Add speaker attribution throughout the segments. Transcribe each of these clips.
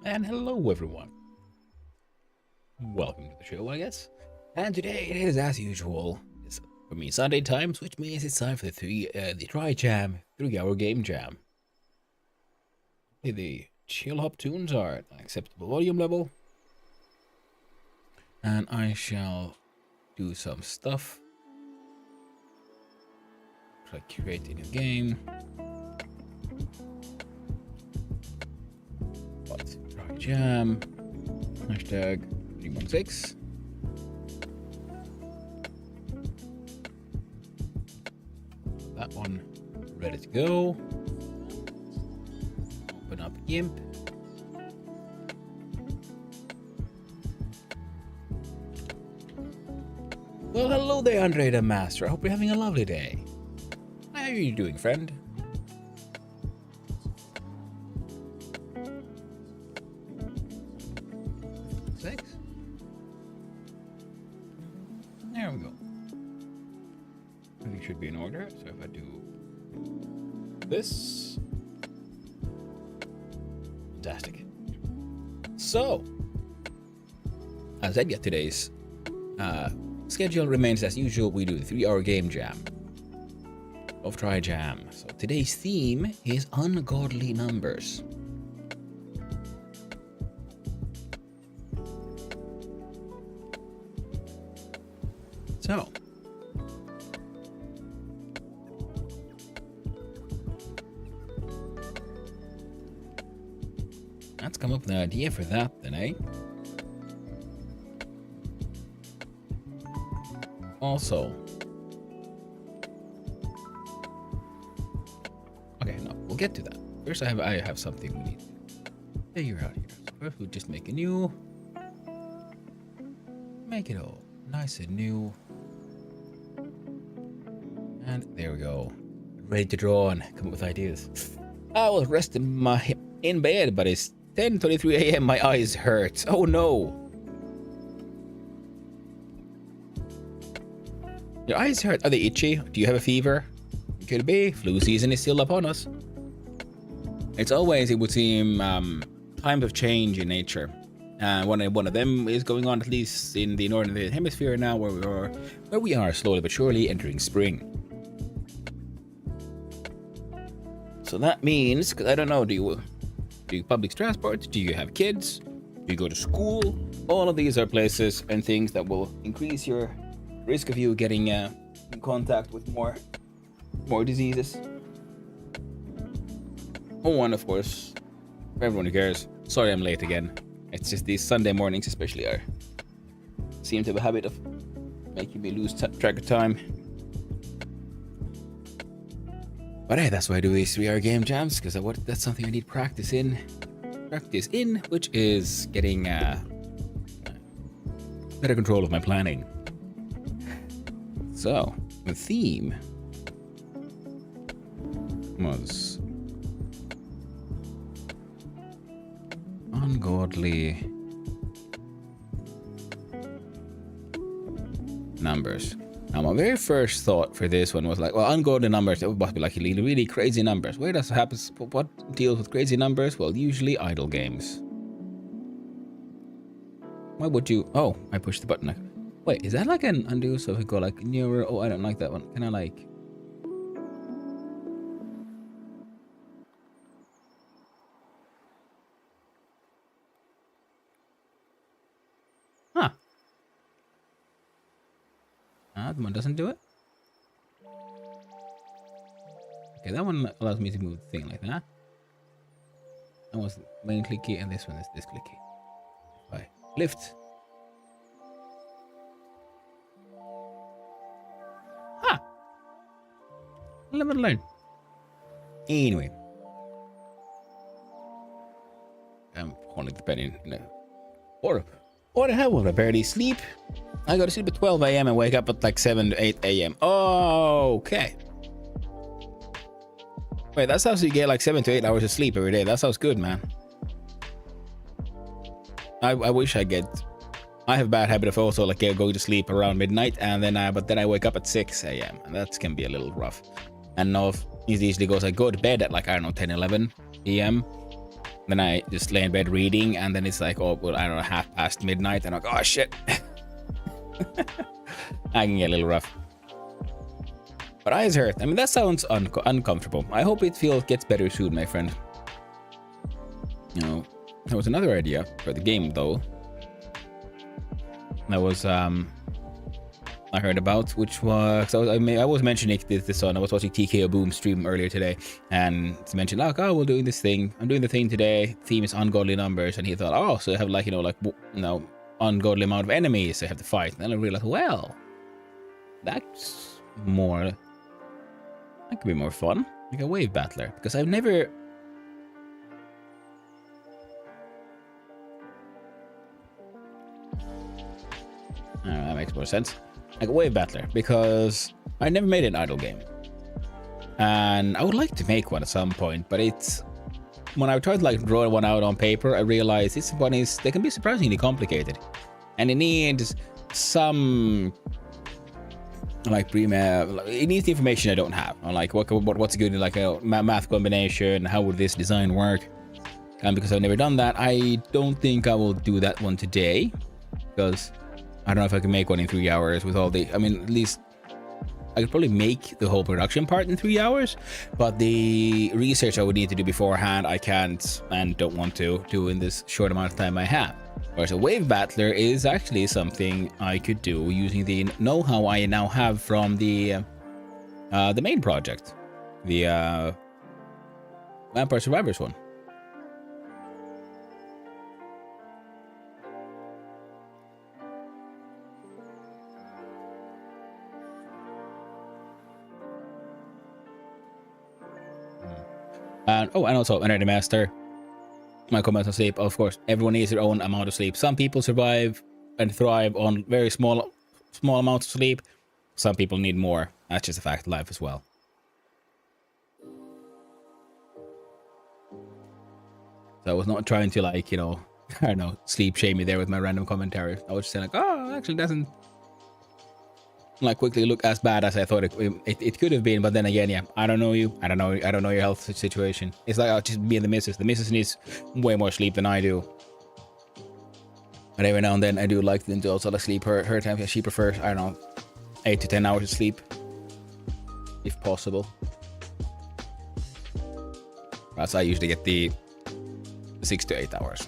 Speaker 1: And hello everyone. Welcome to the show, I guess. And today it is, as usual, it's for me Sunday times, which means it's time for the Trijam 3-hour game jam. The chill hop tunes are at an acceptable volume level. And I shall do some stuff. Try to create a new game. Trijam hashtag 316. That one ready to go. Open up GIMP. Well, hello there, Andre the Master. I hope you're having a lovely day. How are you doing, friend? There we go. Everything should be in order. So if I do this, fantastic. So, as I said, yeah, today's schedule remains as usual. We do the 3-hour game jam of Trijam. So today's theme is ungodly numbers. So, let's come up with an idea for that then, eh? Also, okay, no, we'll get to that. First, I have something we need to figure out here. So first, we'll just make it all nice and new. And there we go. Ready to draw and come up with ideas. I was resting in bed, but it's 10:23 a.m. My eyes hurt. Oh no. Your eyes hurt? Are they itchy? Do you have a fever? Could be. Flu season is still upon us. It's always, it would seem, times of change in nature. One of them is going on, at least in the northern hemisphere now, where we are slowly but surely entering spring. So that means, because I don't know, do you public transport? Do you have kids? Do you go to school? All of these are places and things that will increase your risk of you getting in contact with more diseases. Oh, and of course, for everyone who cares, sorry I'm late again. It's just these Sunday mornings especially seem to have a habit of making me lose track of time. But hey, that's why I do these 3-hour game jams, because that's something I need practice in, which is getting better control of my planning. So, the theme was ungodly numbers. Now, my very first thought for this one was like, well, ungodly numbers, it must be like really, really crazy numbers. Where does it happen? What deals with crazy numbers? Well, usually idle games. Why would you? Oh, I pushed the button. Wait, is that like an undo? So if we go like nearer, oh, I don't like that one. Can I like? Huh. That one doesn't do it. Okay, that one allows me to move the thing like that. That was the main clicky, and this one is this clicky. Right. Lift. Huh. Live and learn. Anyway. I'm holding the pen in or the hell will I barely sleep? I go to sleep at 12 a.m. and wake up at like 7 to 8 a.m. Oh, okay. Wait, that sounds like you get like 7 to 8 hours of sleep every day. That sounds good, man. I wish I have a bad habit of also like going to sleep around midnight, and then I wake up at 6 a.m. and that can be a little rough. And no, it usually goes, I go to bed at like, I don't know, 10, 11 p.m. Then I just lay in bed reading, and then it's like, oh, well, I don't know, midnight, and I'm like, oh shit. I can get a little rough. But eyes hurt. I mean, that sounds uncomfortable. I hope it gets better soon, my friend. You know, there was another idea for the game, though. That was I heard about, which was I was mentioning this on. I was watching TKO Boom stream earlier today, and it's mentioned like, oh, we're doing this thing. I'm doing the thing today. Theme is ungodly numbers, and he thought, oh, so I have like ungodly amount of enemies I have to fight. And then I realized, well, that's more. That could be more fun, like a wave battler, because I've never. That makes more sense. Like a wave battler, because I never made an idle game, and I would like to make one at some point. But it's when I tried to like draw one out on paper, I realized they can be surprisingly complicated, and it needs some it needs the information I don't have on like what's good in like a math combination, how would this design work, and because I've never done that, I don't think I will do that one today, because I don't know if I can make one in 3 hours with all the, I mean, at least I could probably make the whole production part in 3 hours, but the research I would need to do beforehand, I can't and don't want to do in this short amount of time I have. Whereas a wave battler is actually something I could do using the know-how I now have from the main project, the Vampire Survivors one. And also Energy Master. My comment on sleep, of course, everyone needs their own amount of sleep. Some people survive and thrive on very small amounts of sleep. Some people need more. That's just a fact of life as well. So I was not trying to like, I don't know, sleep shame you there with my random commentary. I was just saying like, oh, it actually doesn't like quickly look as bad as I thought it could have been. But then again, yeah, I don't know you. I don't know your health situation. It's like I'll just be in the missus. The missus needs way more sleep than I do. But every now and then I do like to also like sleep her time. She prefers, I don't know, 8 to 10 hours of sleep, if possible. Whereas I usually get the 6 to 8 hours.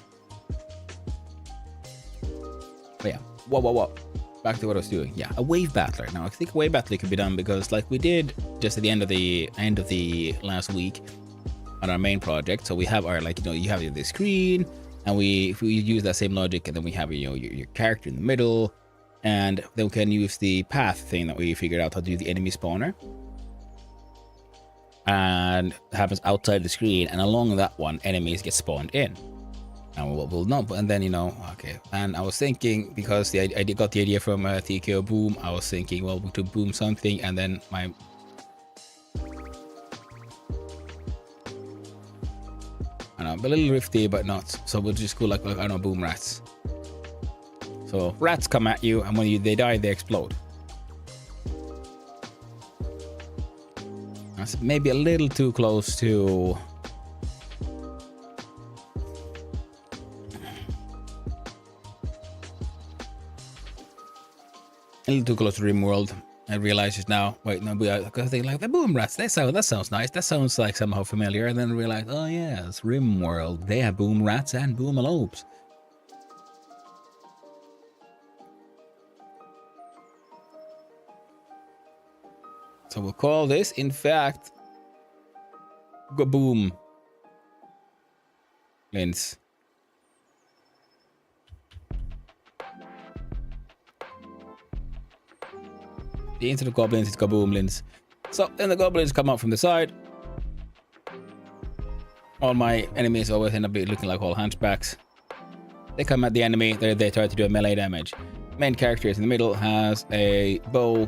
Speaker 1: But yeah, what? Back to what I was doing. Yeah, a wave battler. Now I think a wave battler could be done because like we did just at the end of the last week on our main project. So we have our you have the screen, and if we use that same logic, and then we have your character in the middle, and then we can use the path thing that we figured out how to do the enemy spawner, and it happens outside the screen, and along that one enemies get spawned in. And we'll know, and then okay. And I was thinking, because I got the idea from TKO Boom, I was thinking, well, to boom something, and then my I know, a little rifty, but not. So we'll just go like I don't know, boom rats. So rats come at you, and when they die, they explode. That's maybe a little too close to. A little too close to RimWorld. I realize it now. Wait, no, because they like the boom rats. That sounds nice. That sounds like somehow familiar. And then I realized, oh yeah, it's RimWorld. They have boom rats and boomalopes. So we'll call this, in fact, Gaboom Lens. The instead of goblins, it's Gaboomlins. So then the goblins come out from the side. All my enemies always end up looking like all hunchbacks. They come at the enemy, they try to do a melee damage. Main character is in the middle, has a bow.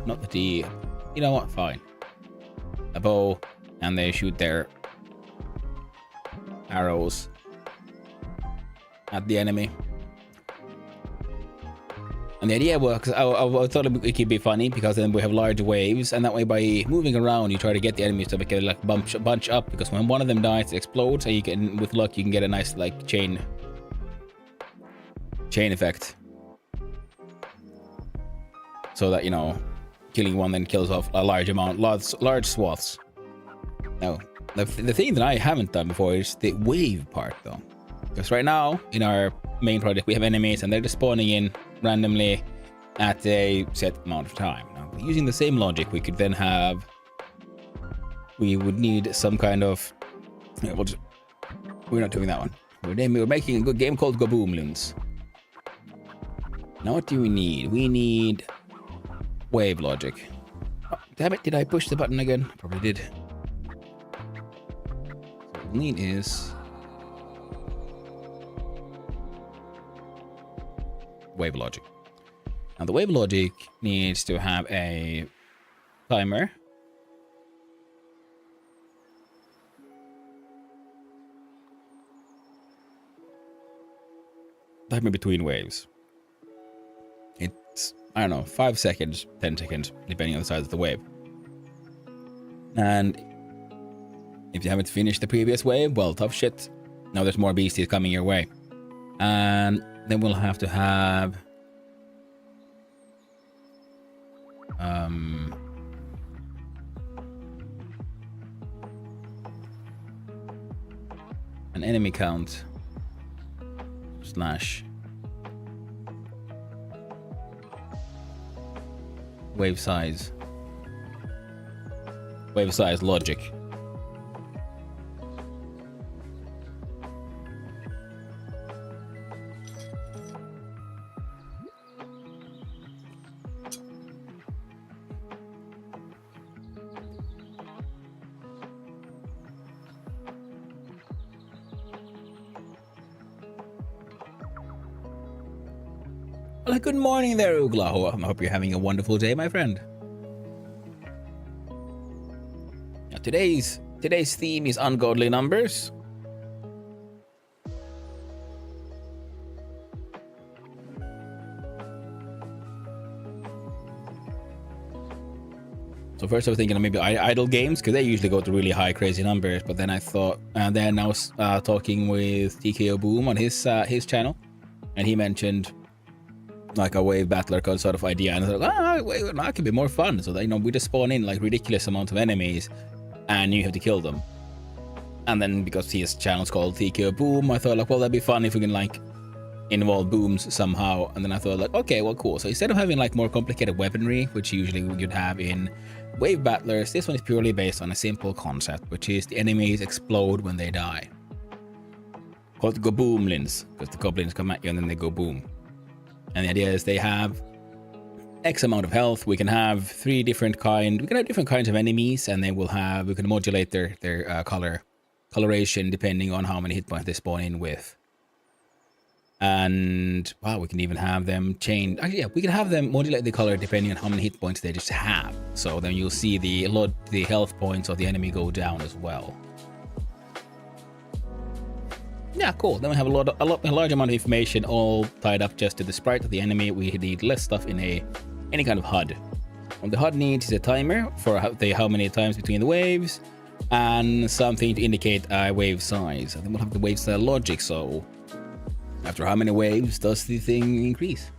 Speaker 1: Not the D. You know what? Fine. A bow, and they shoot their arrows at the enemy. And the idea was, because I thought it could be funny because then we have large waves, and that way by moving around, you try to get the enemies to make it like bunch up. Because when one of them dies, it explodes, and you can, with luck, you can get a nice like chain effect. So that, you know, killing one then kills off a large swaths. Now, the thing that I haven't done before is the wave part, though. Because right now, in our main project, we have enemies, and they're just spawning in randomly at a set amount of time. Now, using the same logic, we could then have... We would need some kind of... We're not doing that one. We're making a good game called Goboomloons. Now, what do we need? We need... wave logic. Oh, damn it, did I push the button again? Probably did. What we need is... wave logic. Now the wave logic needs to have a timer. Timer between waves. It's, I don't know, 5 seconds, 10 seconds, depending on the size of the wave. And if you haven't finished the previous wave, well, tough shit. Now there's more beasties coming your way. And then we'll have to have an enemy count slash wave size logic. Well, good morning there, Ugla. I hope you're having a wonderful day, my friend. Now, today's theme is ungodly numbers. So first I was thinking of maybe idle games, because they usually go to really high, crazy numbers. But then I thought, and then I was talking with TKO Boom on his channel, and he mentioned like a wave battler sort of idea, and I thought, wait, that could be more fun. So that, you know, we just spawn in like ridiculous amount of enemies, and you have to kill them. And then because his channel's called TKO Boom, I thought like, well, that'd be fun if we can like involve booms somehow. And then I thought like, okay, well, cool. So instead of having like more complicated weaponry, which usually you'd have in wave battlers, this one is purely based on a simple concept, which is the enemies explode when they die. Called Goboomlins, because the goblins come at you and then they go boom. And the idea is they have X amount of health. We can have different kinds of enemies, and then we can modulate their coloration depending on how many hit points they spawn in with. And wow, we can even have them change. Actually, yeah, we can have them modulate the color depending on how many hit points they just have. So then you'll see the health points of the enemy go down as well. Yeah, cool. Then we have a large amount of information all tied up just to the sprite of the enemy. We need less stuff in any kind of HUD. What the HUD needs is a timer for how many times between the waves, and something to indicate a wave size. And then we'll have the wave style logic. So after how many waves does the thing increase?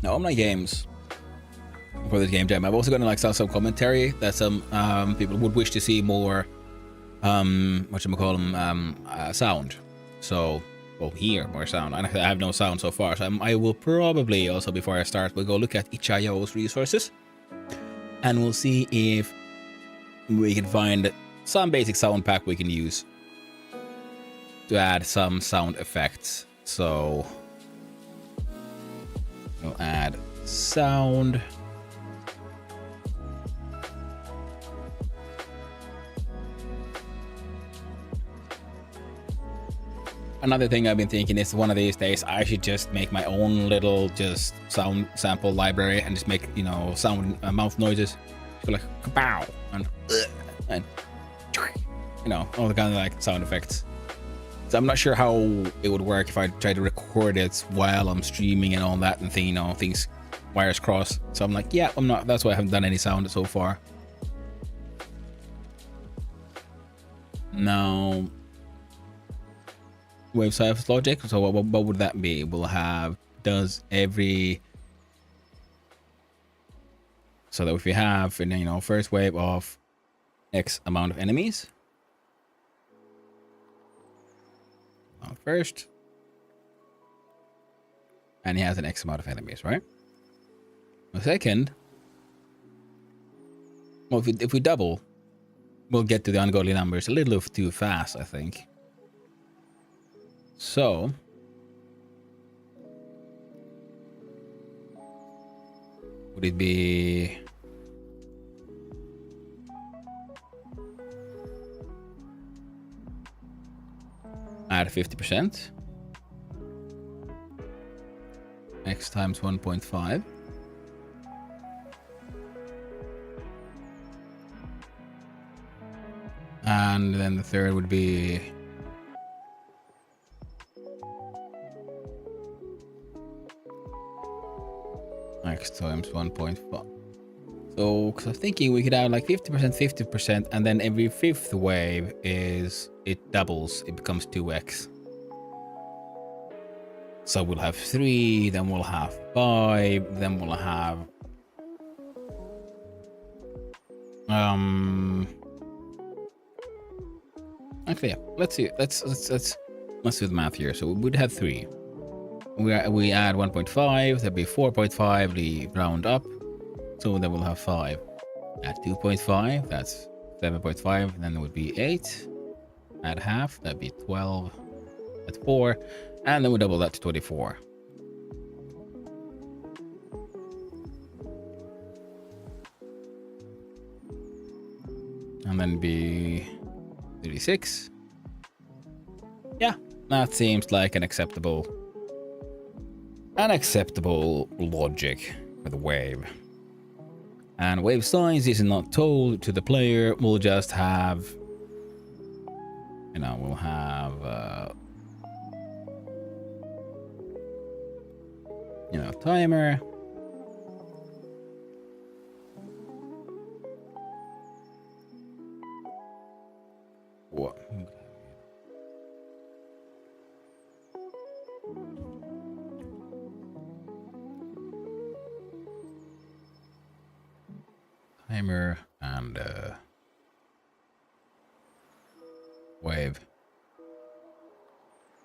Speaker 1: Now, on my games for this game jam, I've also gonna like start some commentary that some people would wish to see more sound. So we'll hear more sound. I have no sound so far, so I will probably also, before I start, we'll go look at itch.io's resources, and we'll see if we can find some basic sound pack we can use to add some sound effects. So we'll add sound. another thing I've been thinking is one of these days I should just make my own little just sound sample library and just make, you know, sound mouth noises. So like kapow and you know, all the kind of like sound effects. So I'm not sure how it would work if I try to record it while I'm streaming and all that and thing, you know, things wires cross. So I'm like, yeah, I'm not. That's why I haven't done any sound so far. Now, wave size logic. So what would that be? We'll have does every. So that if we have, you know, first wave of X amount of enemies. First, and he has an X amount of enemies, right? The second, well, if we double, we'll get to the ungodly numbers a little too fast, I think. So, would it be? Add 50%. X times 1.5. And then the third would be X times 1.5. So, because I'm thinking we could add like 50%, 50%, and then every fifth wave is it doubles, it becomes 2x. So we'll have 3, then we'll have 5, then we'll have actually, yeah, let's see. Let's do the math here. So we would have 3. We add 1.5, that'd be 4.5, we round up. So then we'll have 5. Add 2.5, that's 7.5, then it would be 8. Add half, that'd be 12. At 4, and then we double that to 24. And then be 36. Yeah, that seems like an acceptable logic for the wave. And wave size is not told to the player. We'll just have, you know, we'll have you know, timer. What? Timer and wave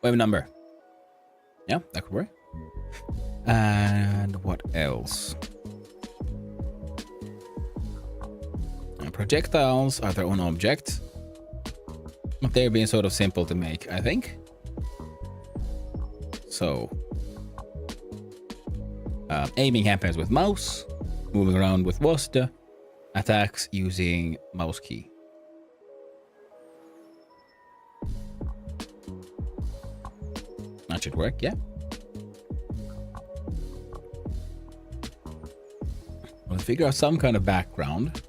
Speaker 1: number. Yeah, that could work. And what else? And projectiles are their own object, but they're being sort of simple to make, I think. So aiming happens with mouse, moving around with WASD, attacks using mouse key. That should work, yeah. We'll figure out some kind of background.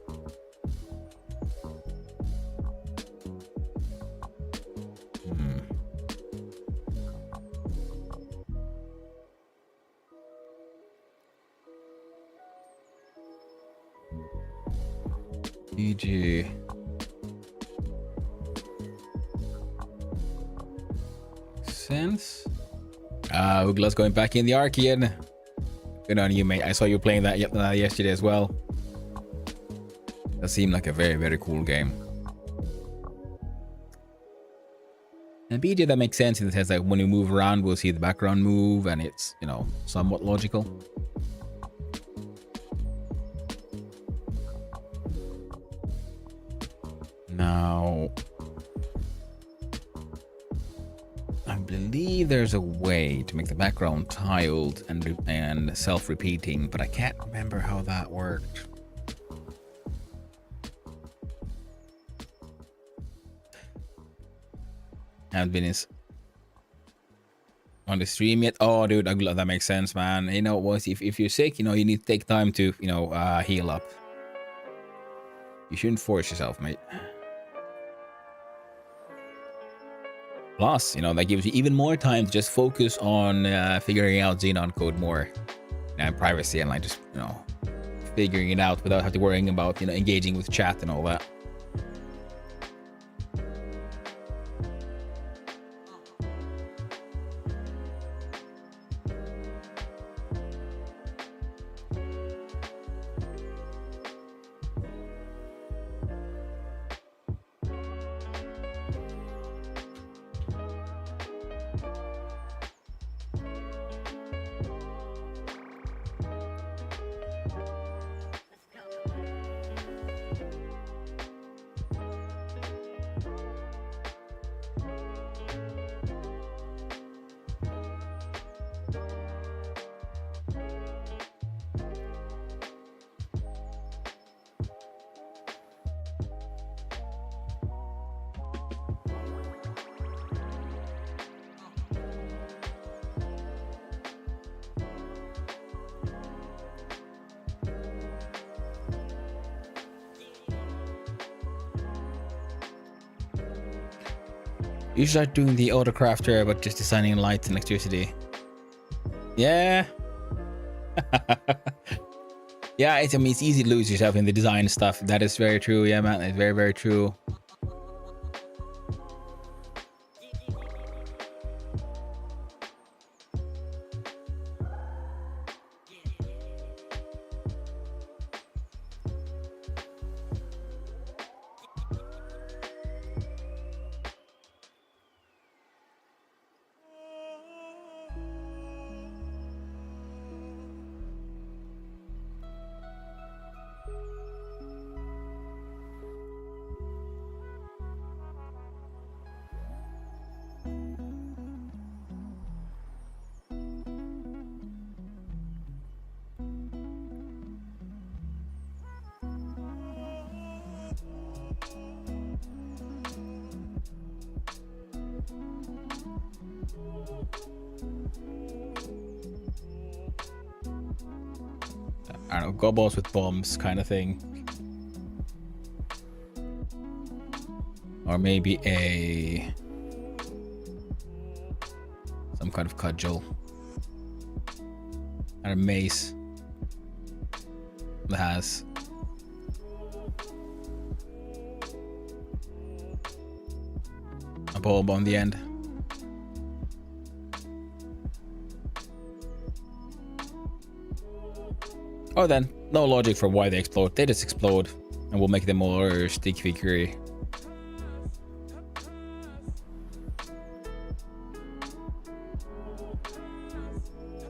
Speaker 1: E.g. sense. Ugla's going back in the Archean. Good on you, mate. I saw you playing that yesterday as well. That seemed like a very, very cool game. And BJ, that makes sense in the sense that when you move around, we'll see the background move, and it's, you know, somewhat logical. Now, I believe there's a way to make the background tiled and self-repeating, but I can't remember how that worked. Haven't been on the stream yet. Oh, dude, that makes sense, man. You know, if you're sick, you know, you need to take time to, you know, heal up. You shouldn't force yourself, mate. Plus, you know, that gives you even more time to just focus on figuring out Xenon code more and privacy and like just, you know, figuring it out without having to worrying about, you know, engaging with chat and all that. You should start doing the autocrafter, but just designing lights and electricity. Yeah. Yeah, I mean, it's easy to lose yourself in the design stuff. That is very true. Yeah, man, it's very, very true. I don't know, gobos with bombs kind of thing. Or maybe some kind of cudgel. And a mace that has a bulb on the end. Or then, no logic for why they explode. They just explode, and we'll make them more stick figure-y.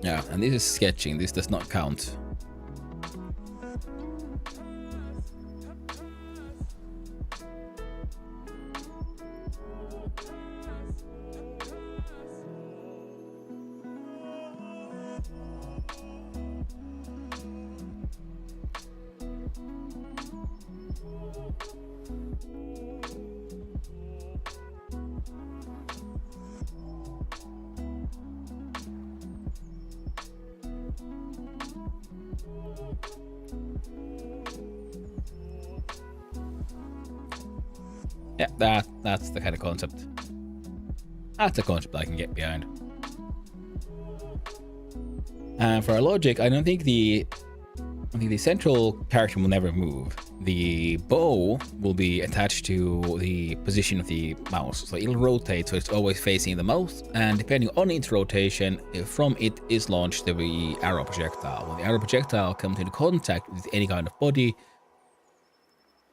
Speaker 1: Yeah, and this is sketching. This does not count. Yeah, that's the kind of concept. That's a concept I can get behind. And for our logic, I don't think the central character will never move. The bow will be attached to the position of the mouse, so it'll rotate so it's always facing the mouse. And depending on its rotation, from it is launched the arrow projectile. When the arrow projectile comes into contact with any kind of body,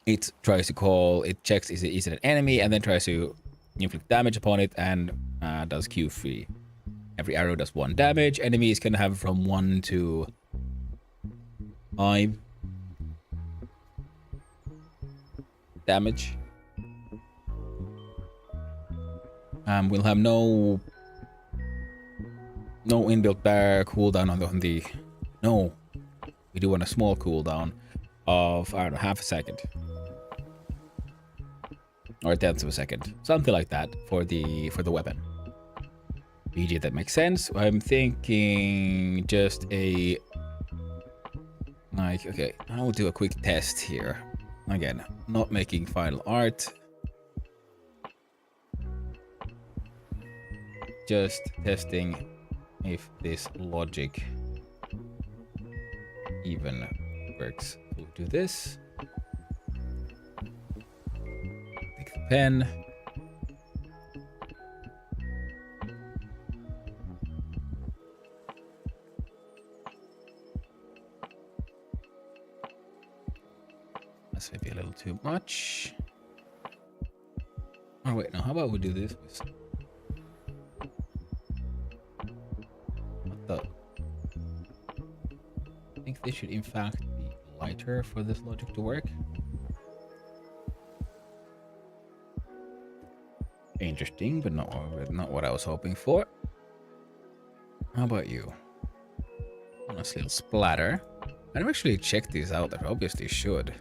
Speaker 1: it tries to call, it checks is it an enemy, and then tries to inflict damage upon it, and does Q3. Every arrow does 1 damage. Enemies can have from 1 to 5 damage. We'll have no inbuilt bar cooldown on the. No, we do want a small cooldown of, I don't know, half a second. Or a tenth of a second, something like that for the weapon. BG, that makes sense. I'm thinking just a... Like, okay, I'll do a quick test here. Again, not making final art. Just testing if this logic even works. We'll do this. Take the pen. That's maybe a little too much. Oh wait, no, how about we do this? What the? I think this should in fact be lighter for this logic to work. Interesting, but not what I was hoping for. How about you? Nice little splatter. I never actually checked these out. I obviously should.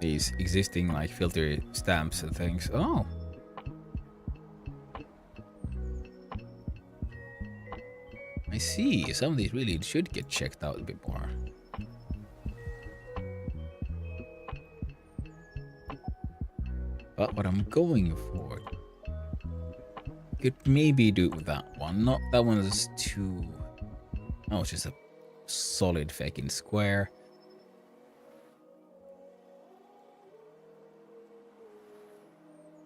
Speaker 1: These existing like filter stamps and things. Oh. I see. Some of these really should get checked out a bit more. But what I'm going for could maybe do with that one. Not that one is too... Oh, it's just a solid fucking square.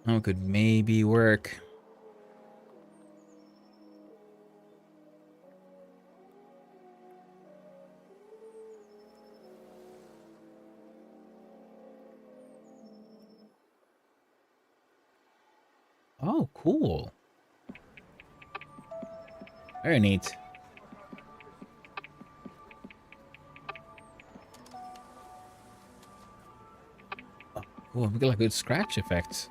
Speaker 1: Oh, could maybe work. Oh, cool. Very neat. Oh, cool. We got like good scratch effects.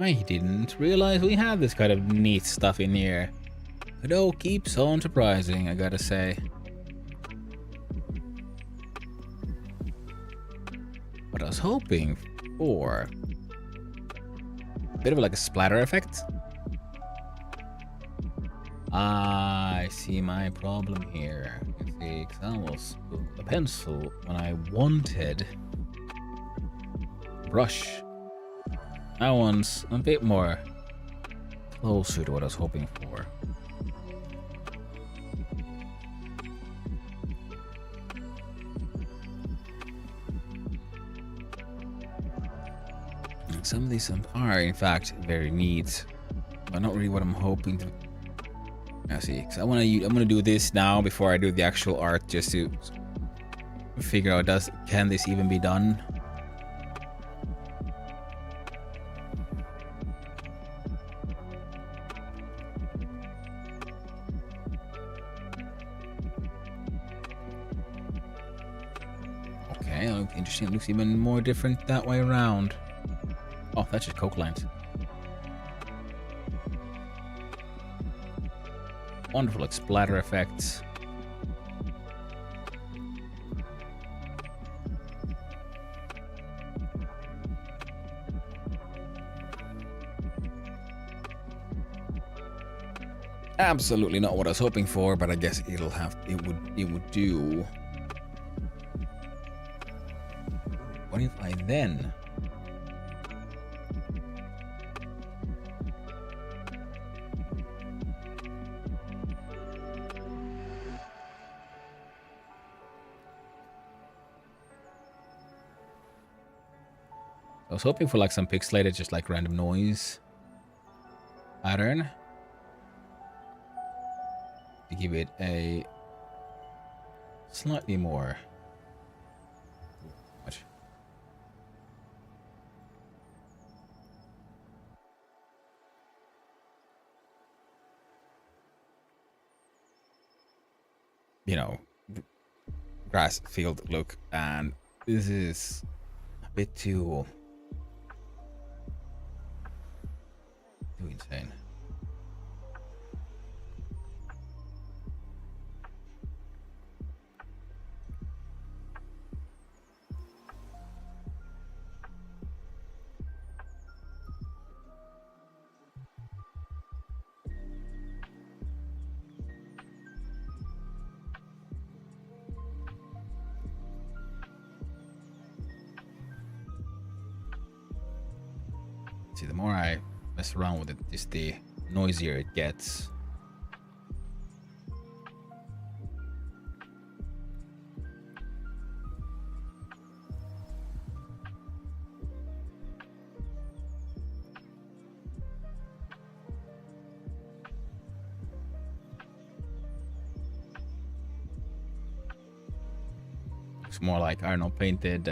Speaker 1: I didn't realize we had this kind of neat stuff in here. It all keeps on surprising, I gotta say. What I was hoping for... a bit of like a splatter effect. I see my problem here. You see, because I was with the pencil when I wanted brush. That one's a bit more closer to what I was hoping for. And some of these are, in fact, very neat, but not really what I'm hoping to. I see, because I'm gonna do this now before I do the actual art, just to figure out can this even be done. Okay, interesting. It looks even more different that way around. Oh, that's just coke lines. Wonderful like splatter effects. Absolutely not what I was hoping for, but I guess it would do. What if I then... I was hoping for like some pixelated, just like random noise pattern to give it a slightly more. Much. You know, grass field look, and this is a bit too insane. See, the more I mess around with it, just the noisier it gets. It's more like, I don't know, painted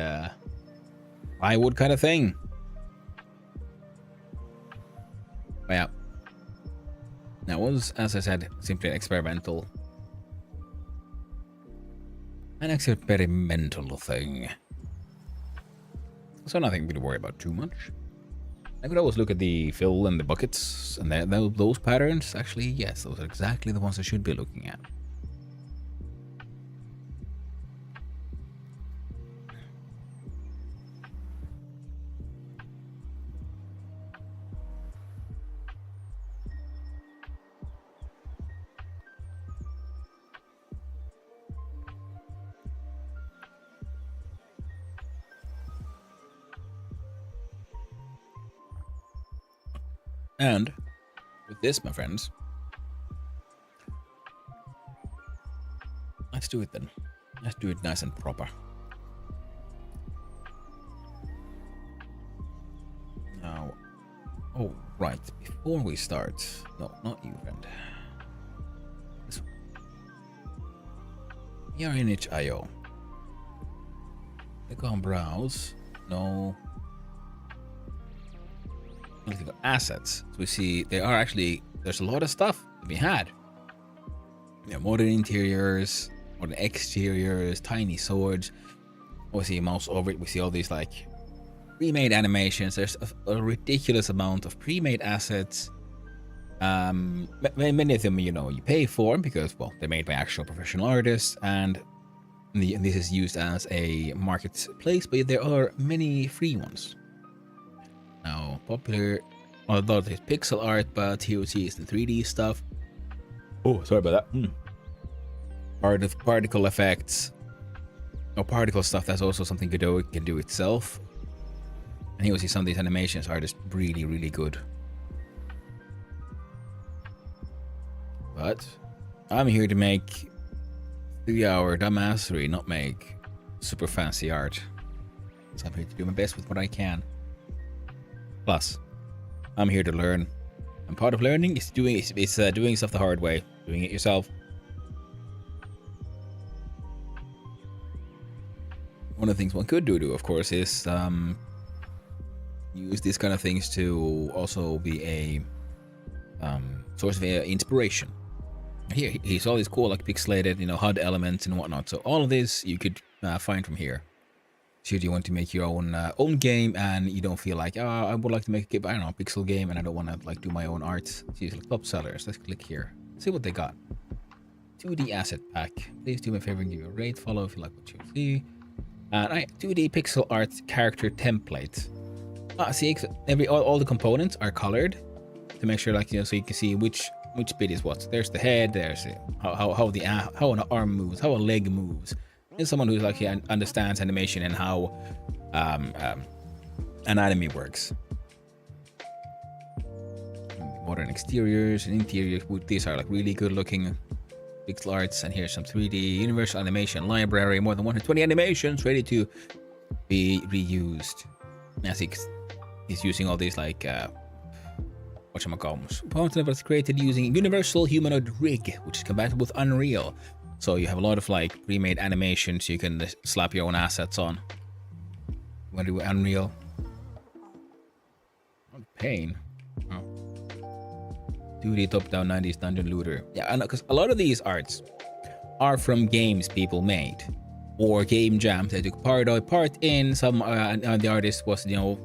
Speaker 1: plywood kind of thing. But yeah. That was, as I said, simply an experimental thing. So nothing to worry about too much. I could always look at the fill and the buckets, and those patterns. Actually, yes, those are exactly the ones I should be looking at. And with this, my friends, let's do it then. Let's do it nice and proper. Now, oh, right. Before we start, no, not you, friend. This one. We are in itch.io. Click on browse. No. Click on assets. So we see they are actually, there's a lot of stuff to be had. Yeah, modern interiors, modern exteriors, tiny swords. We see a mouse over it. We see all these like pre-made animations. There's a ridiculous amount of pre-made assets. Many of them, you know, you pay for because, well, they're made by actual professional artists, and this is used as a marketplace. But there are many free ones. Now, popular, well, a lot of this pixel art, but here we see is the 3D stuff. Oh, sorry about that. Particle effects, or particle stuff. That's also something Godot can do itself. And here we see some of these animations are just really, really good. But I'm here to make 3-hour dumbassery, not make super fancy art. So I'm here to do my best with what I can. Plus, I'm here to learn. And part of learning is doing stuff the hard way, doing it yourself. One of the things one could do, of course, is use these kind of things to also be a source of inspiration. Here, here's all these cool, like pixelated, you know, HUD elements and whatnot. So all of this you could find from here. Should you want to make your own game and you don't feel like, oh, I would like to make a, I don't know, pixel game and I don't want to like do my own art. So you select top sellers. Let's click here. See what they got. 2D asset pack. Please do me a favor and give you a rate. Follow if you like what you see. And 2D pixel art character template. See, all the components are colored to make sure, like, you know, so you can see which bit is what. There's the head. There's how an arm moves, how a leg moves. Is someone who's like understands animation and how anatomy works. Modern exteriors and interiors. These are like really good looking pixel arts. And here's some 3D universal animation library. More than 120 animations ready to be reused. As he's using all these like whatchamacallits. Component was created using Universal Humanoid Rig, which is compatible with Unreal. So you have a lot of like pre-made animations you can slap your own assets on. You want to do Unreal? Oh, pain. Oh. 2D top-down 90s dungeon looter. Yeah, I know, because a lot of these arts are from games people made or game jams they took part in. Some the artist was, you know,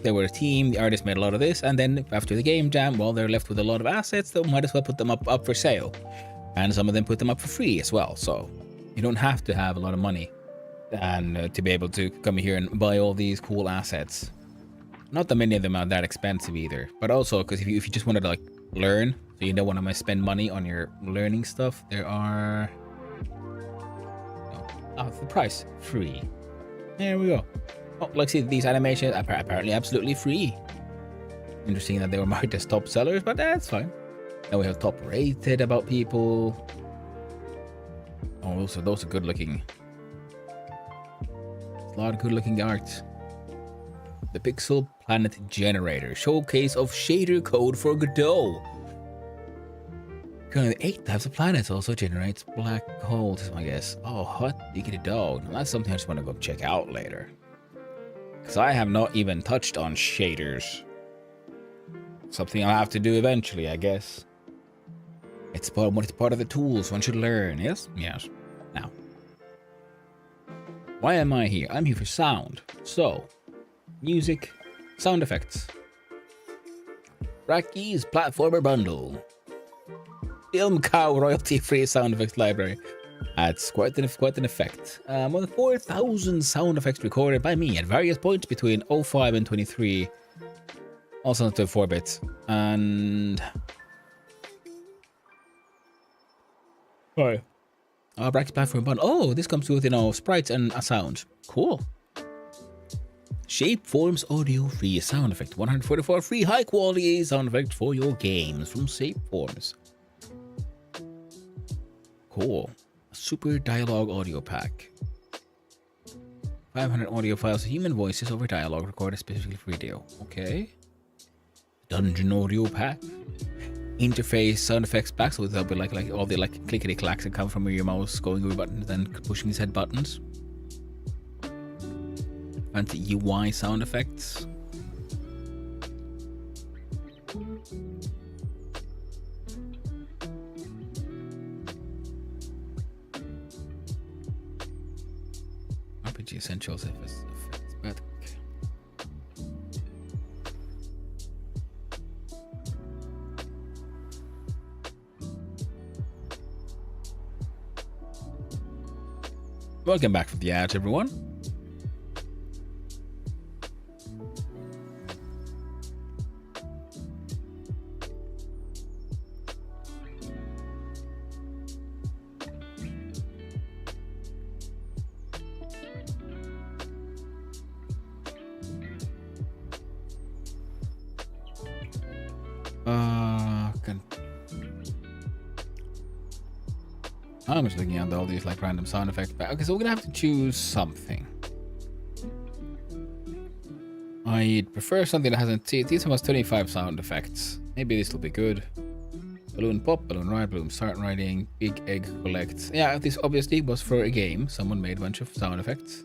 Speaker 1: they were a team. The artist made a lot of this, and then after the game jam, well, they're left with a lot of assets. They might as well put them up for sale. And some of them put them up for free as well. So you don't have to have a lot of money and to be able to come here and buy all these cool assets. Not that many of them are that expensive either. But also, because if you just wanted to like learn, so you don't want to spend money on your learning stuff, there are... Oh, the price. Free. There we go. Oh, like see, these animations are apparently absolutely free. Interesting that they were marked as top sellers, but that's fine. Now we have top rated about people. Oh, those are good looking. A lot of good looking art. The Pixel Planet Generator. Showcase of shader code for Godot. Currently 8 types of planets also generates black holes, I guess. Oh, hot diggity dog. Now that's something I just want to go check out later. Because I have not even touched on shaders. Something I'll have to do eventually, I guess. It's part of the tools one should learn, yes? Yes. Now. Why am I here? I'm here for sound. So, music, sound effects. Rocky's Platformer Bundle. Film Cow royalty-free sound effects library. That's quite an effect. More than 4,000 sound effects recorded by me at various points between 05 and 23. Also to 4-bit. And... Sorry. Brackets platform button. Oh, this comes with, sprites and a sound. Cool. Shapeforms audio free sound effect. 144 free high quality sound effect for your games from Shapeforms. Cool. Super dialogue audio pack. 500 audio files, human voices over dialogue recorded specifically for video. Okay. Dungeon audio pack. Interface sound effects pack, so there'll be like all the clickety clacks that come from your mouse going over buttons and pushing these head buttons. Fancy UI sound effects. RPG Essentials effects pack. Welcome back from the ads, everyone. I'm just looking at all these random sound effects. Okay, so we're gonna have to choose something. I'd prefer something that hasn't. See, these have 25 sound effects. Maybe this will be good. Balloon pop, balloon ride, balloon start riding, big egg collect. Yeah, this obviously was for a game. Someone made a bunch of sound effects.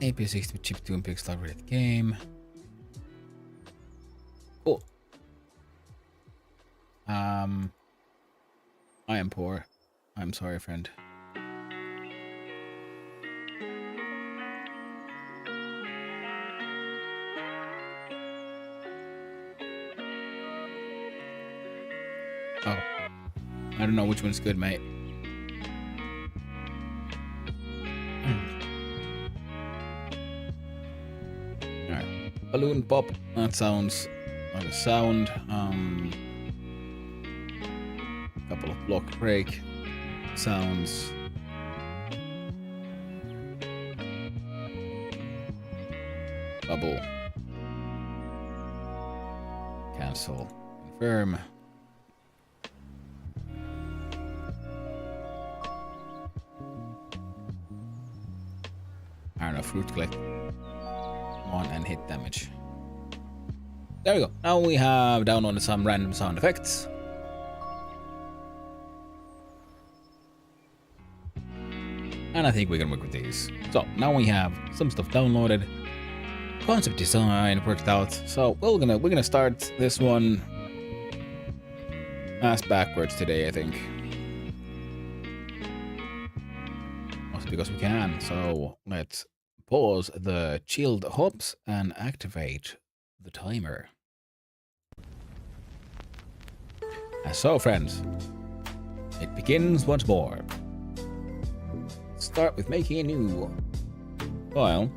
Speaker 1: AP60 chiptune pixel rated game. Cool. I am poor. I'm sorry, friend. Oh. I don't know which one's good, mate. Balloon pop, that sounds like a sound. Couple of block break sounds. Bubble. Cancel. Confirm. I don't know, fruit collect. On and hit damage. There we go. Now we have downloaded some random sound effects. And I think we can work with these. So now we have some stuff downloaded. Concept design worked out. So we're gonna start this one ass backwards today, I think. Also because we can. So let's pause the chilled hops and activate the timer. So friends, It begins once more. Start with making a new file.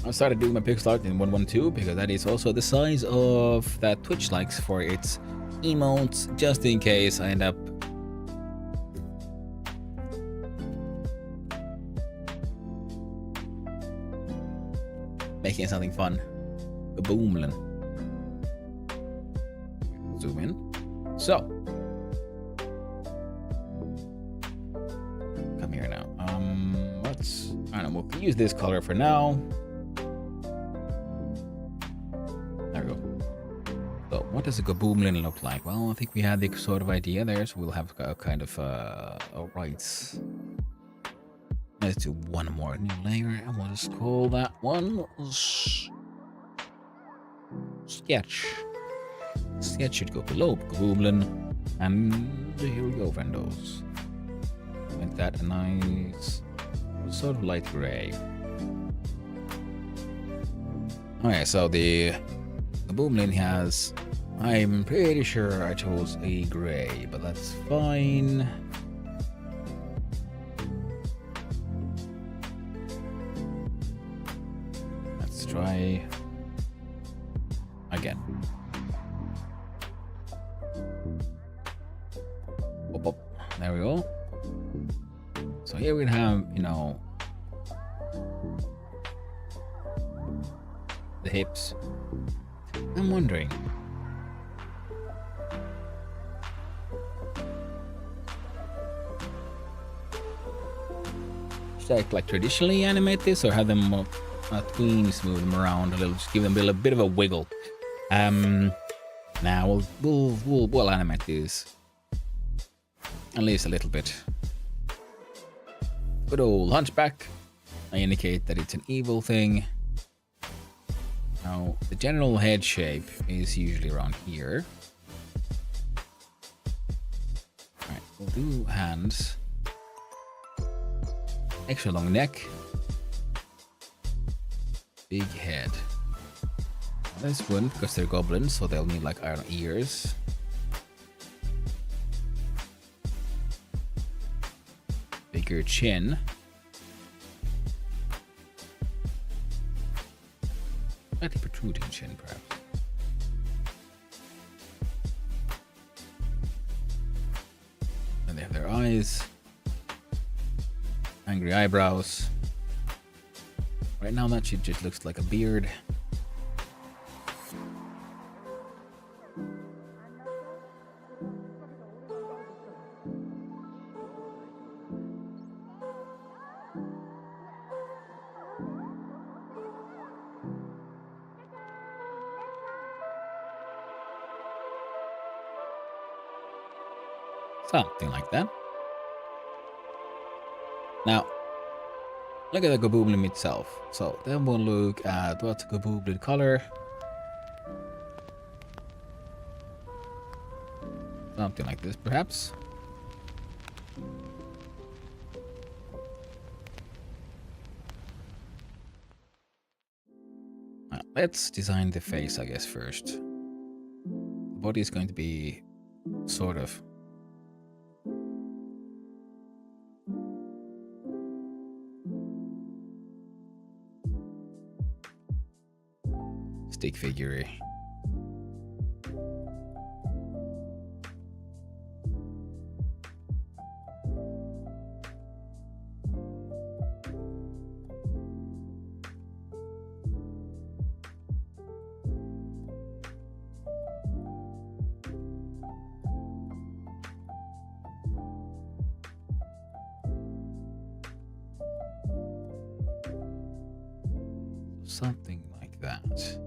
Speaker 1: I started doing my pixel art in 112 because that is also the size of that Twitch likes for its emotes, just in case I end up making something fun. Kaboomlin. Zoom in. So, come here now. I don't know, we'll use this color for now. There we go. So, what does a Kaboomlin look like? Well, I think we had the sort of idea there, so we'll have a kind of alright. Let's do one more new layer, and we'll just call that one Sketch. Sketch should go below Kaboomlin, and here we go, friendos. Make that a nice sort of light gray. Okay, so the Kaboomlin has, I'm pretty sure I chose a gray, but that's fine. Let's try again. Up. There we go. So here we have, you know, the hips. I'm wondering, should I like traditionally animate this or have them tweens, move them around a little, just give them a bit of a wiggle? Now we'll animate these at least a little bit. Good old hunchback. I indicate that it's an evil thing. Now, the general head shape is usually around here. Alright, we'll do hands. Extra long neck. Big head. This one, because they're goblins, so they'll need like iron ears. Bigger chin. Slightly protruding chin, perhaps. And they have their eyes. Angry eyebrows. Right now that shit just looks like a beard. Something like that. Now, look at the Kaboomlin itself. So then we'll look at what's the Kaboomlin color. Something like this, perhaps. Now, let's design the face, I guess, first. The body is going to be sort of stick figure. Something like that.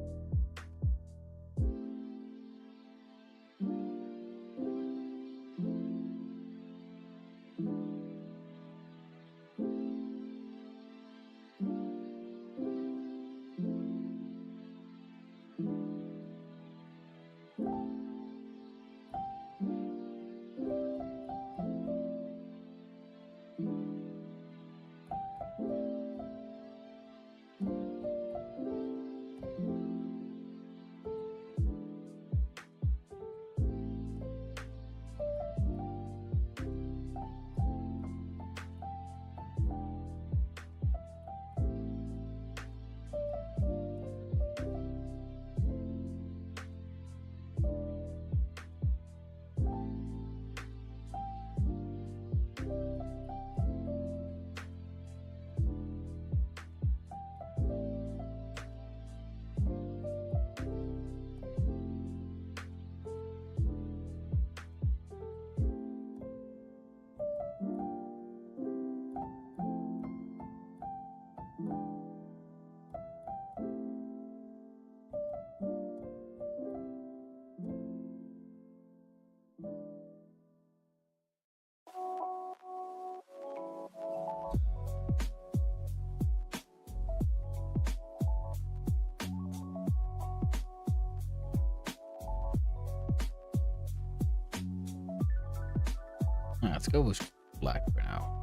Speaker 1: Let's go with black for now.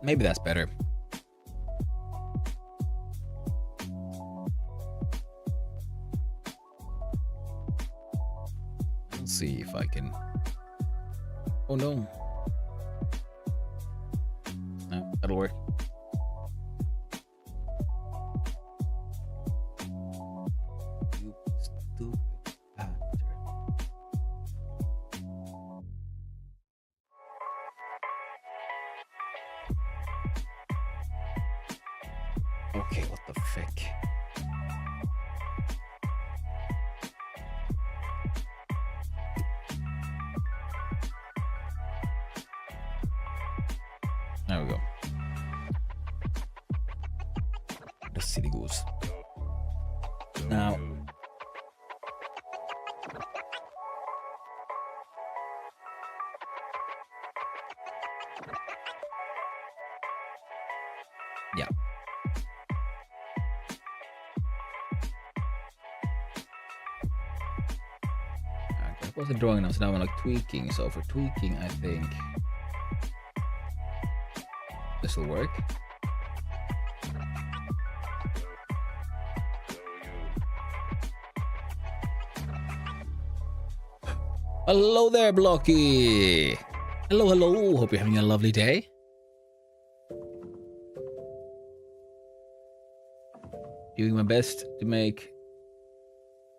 Speaker 1: Maybe that's better. Let's see if I can. Oh no. No, that'll work. You stupid bastard. Okay, what the frick? There we go. The city goose. Now. Yeah. That wasn't drawing now, so now I'm like tweaking. So for tweaking, I think this will work. Hello there, Blocky. Hello, hello. Hope you're having a lovely day. Doing my best to make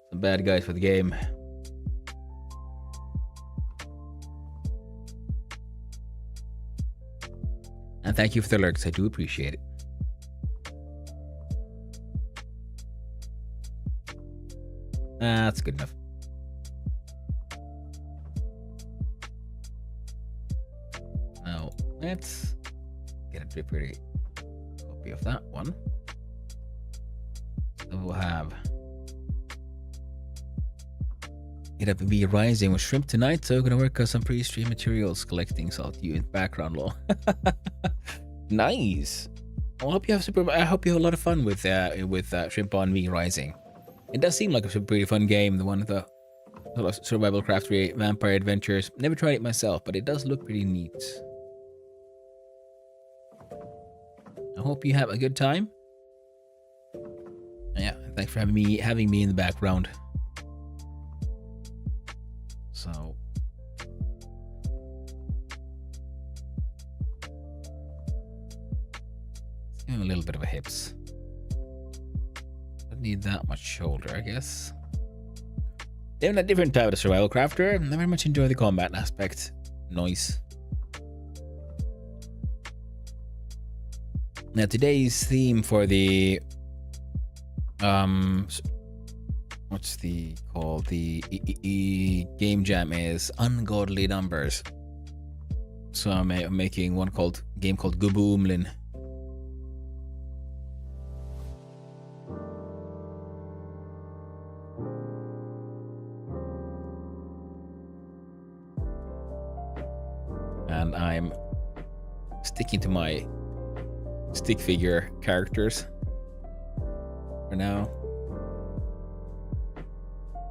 Speaker 1: some bad guys for the game. And thank you for the lurks. I do appreciate it. That's good enough. Now, let's get a pretty copy of that one. So we'll have it up to be rising with shrimp tonight, so we're gonna work on some pre-stream materials, collecting salt you in background law. Nice. I hope you have a lot of fun with Shrimp on Me Rising. It does seem like a pretty fun game, the one with the survival craft vampire adventures. Never tried it myself, but it does look pretty neat. I hope you have a good time. Yeah, thanks for having me in the background. So let's give him a little bit of a hips. Don't need that much shoulder, I guess. They're a different type of survival crafter. I very much enjoy the combat aspect. Nice. Now today's theme for the what's the called the game jam is ungodly numbers. So I'm making one game called Guboomlin. And I'm sticking to my stick figure characters for now.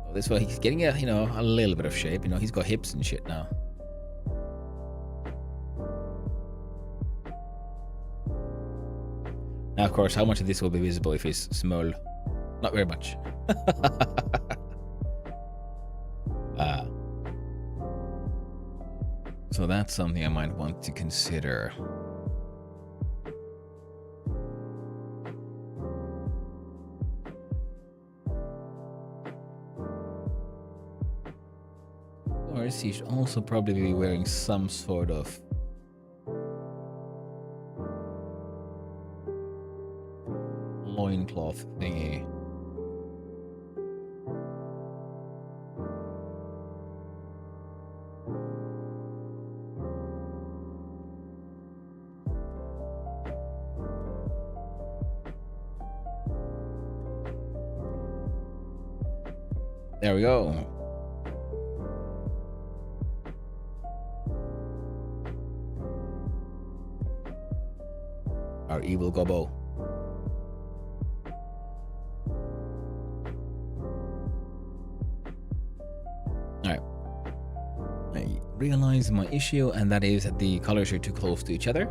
Speaker 1: Oh, this way he's getting a little bit of shape. He's got hips and shit now. Now, of course, how much of this will be visible if he's small? Not very much. So that's something I might want to consider. Or he should also probably be wearing some sort of loincloth thingy. There we go. Our evil gobbo. Alright. I realize my issue, and that is that the colors are too close to each other.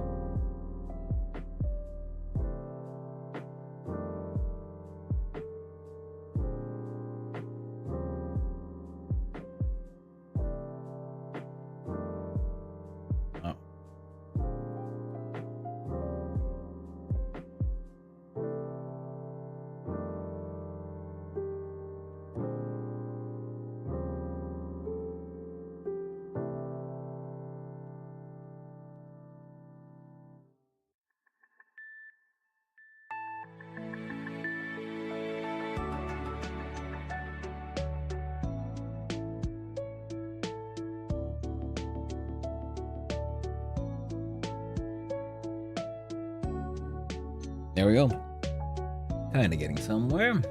Speaker 1: There we go. Kind of getting somewhere.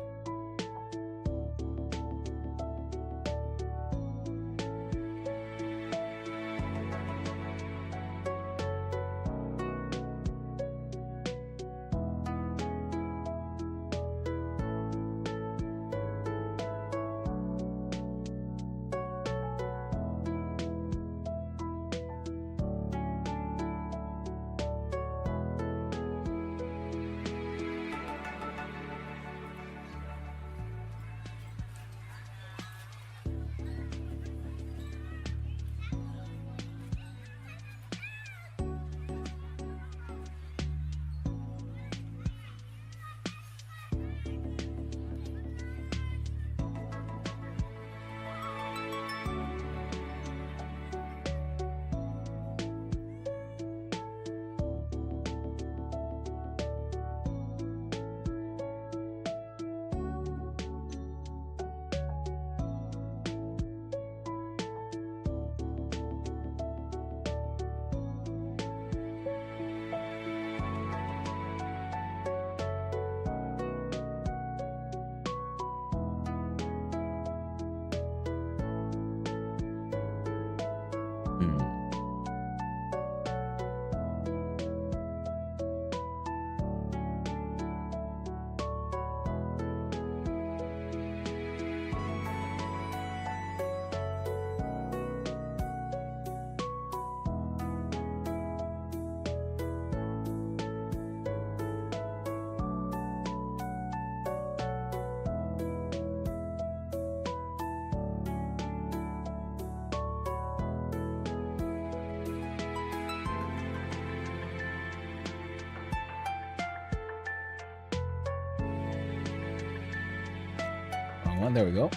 Speaker 1: One, there we go.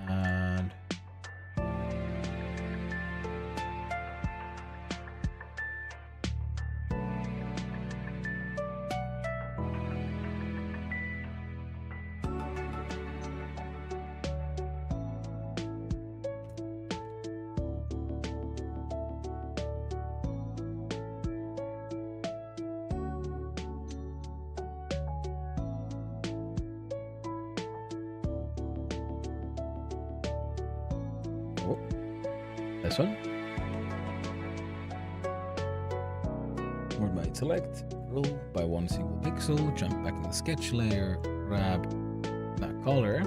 Speaker 1: And this one. Word by select, roll by one single pixel, jump back in the sketch layer, grab that color,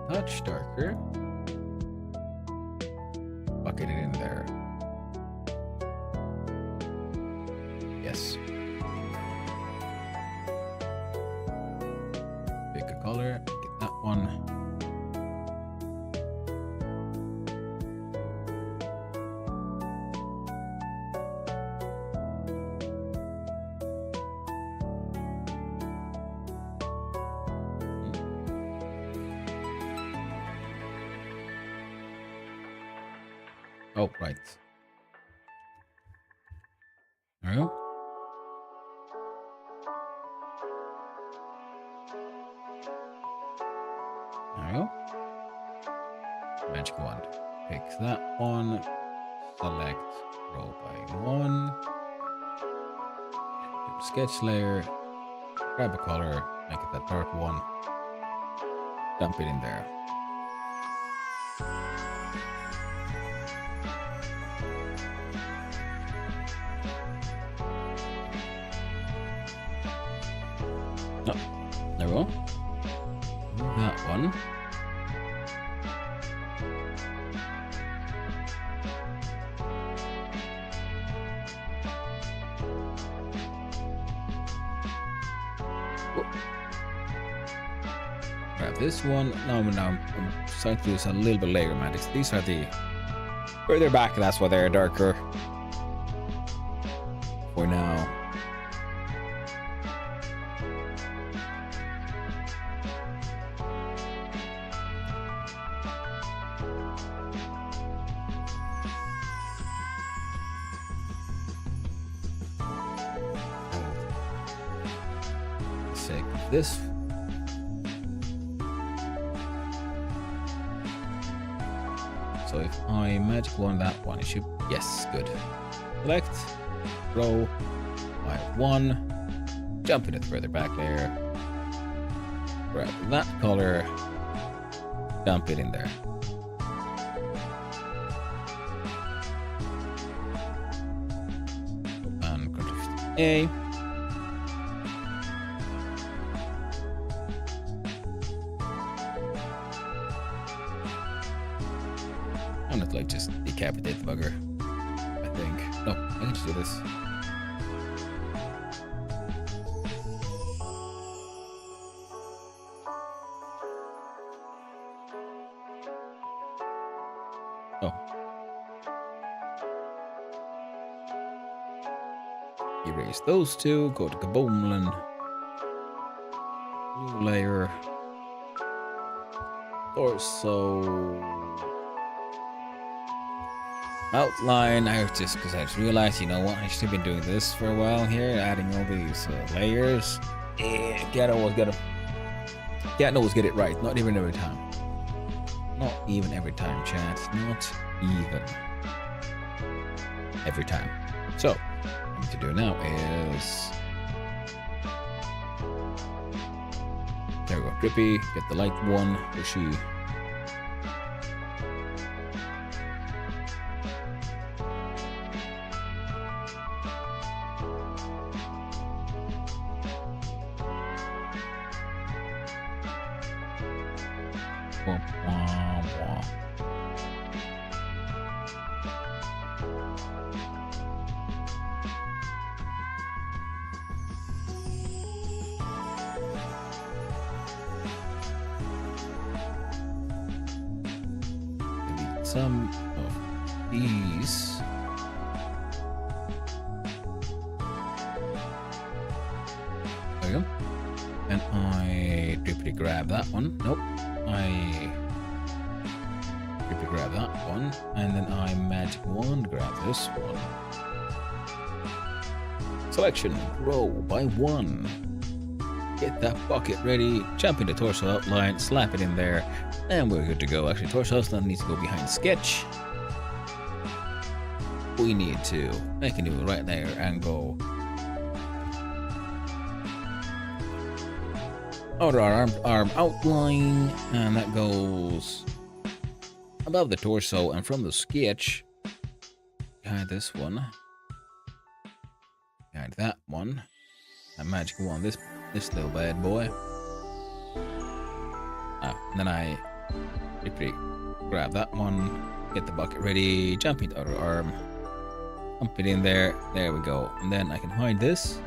Speaker 1: touch darker, bucket it in there. Yes. Pick a color, get that one. Oh, right. There we go. There we go. Magic wand. Pick that one. Select row by one. Do sketch layer. Grab a color. Make it that dark one. Dump it in there. Oh, there we go. That one. Grab this one. No, I'm starting to use a little bit layer magics. These are the further back, that's why they're darker. For now. Sake of this. So if I magic wand that one, it should, yes, good. Select, row, by one, jump in it further back there, grab that color, dump it in there. And Ctrl A. I'm not like just decapitate the bugger, I think. No, I can just do this. Oh. Erase those two, go to Kaboomlin. New layer. Torso. Outline, I just, because I just realized, you know what, I should have been doing this for a while here, adding all these layers. Can't always get it right, not even every time. Not even every time, chat, not even every time. So, what I need to do now is, there we go, Drippy, get the light one, Bushy. Some of these. There we go. And I drippity grab that one. Nope. I drippity grab that one. And then I magic wand grab this one. Selection, row by one. Get that bucket ready, jump into torso outline, slap it in there, and we're good to go. Actually, torso outline needs to go behind sketch. We need to make a new right there and go outer arm outline, and that goes above the torso, and from the sketch behind this one, behind that one, that magic wand, this little bad boy. And then I grab that one, get the bucket ready, jump into outer arm, pump it in there, there we go. And then I can hide this.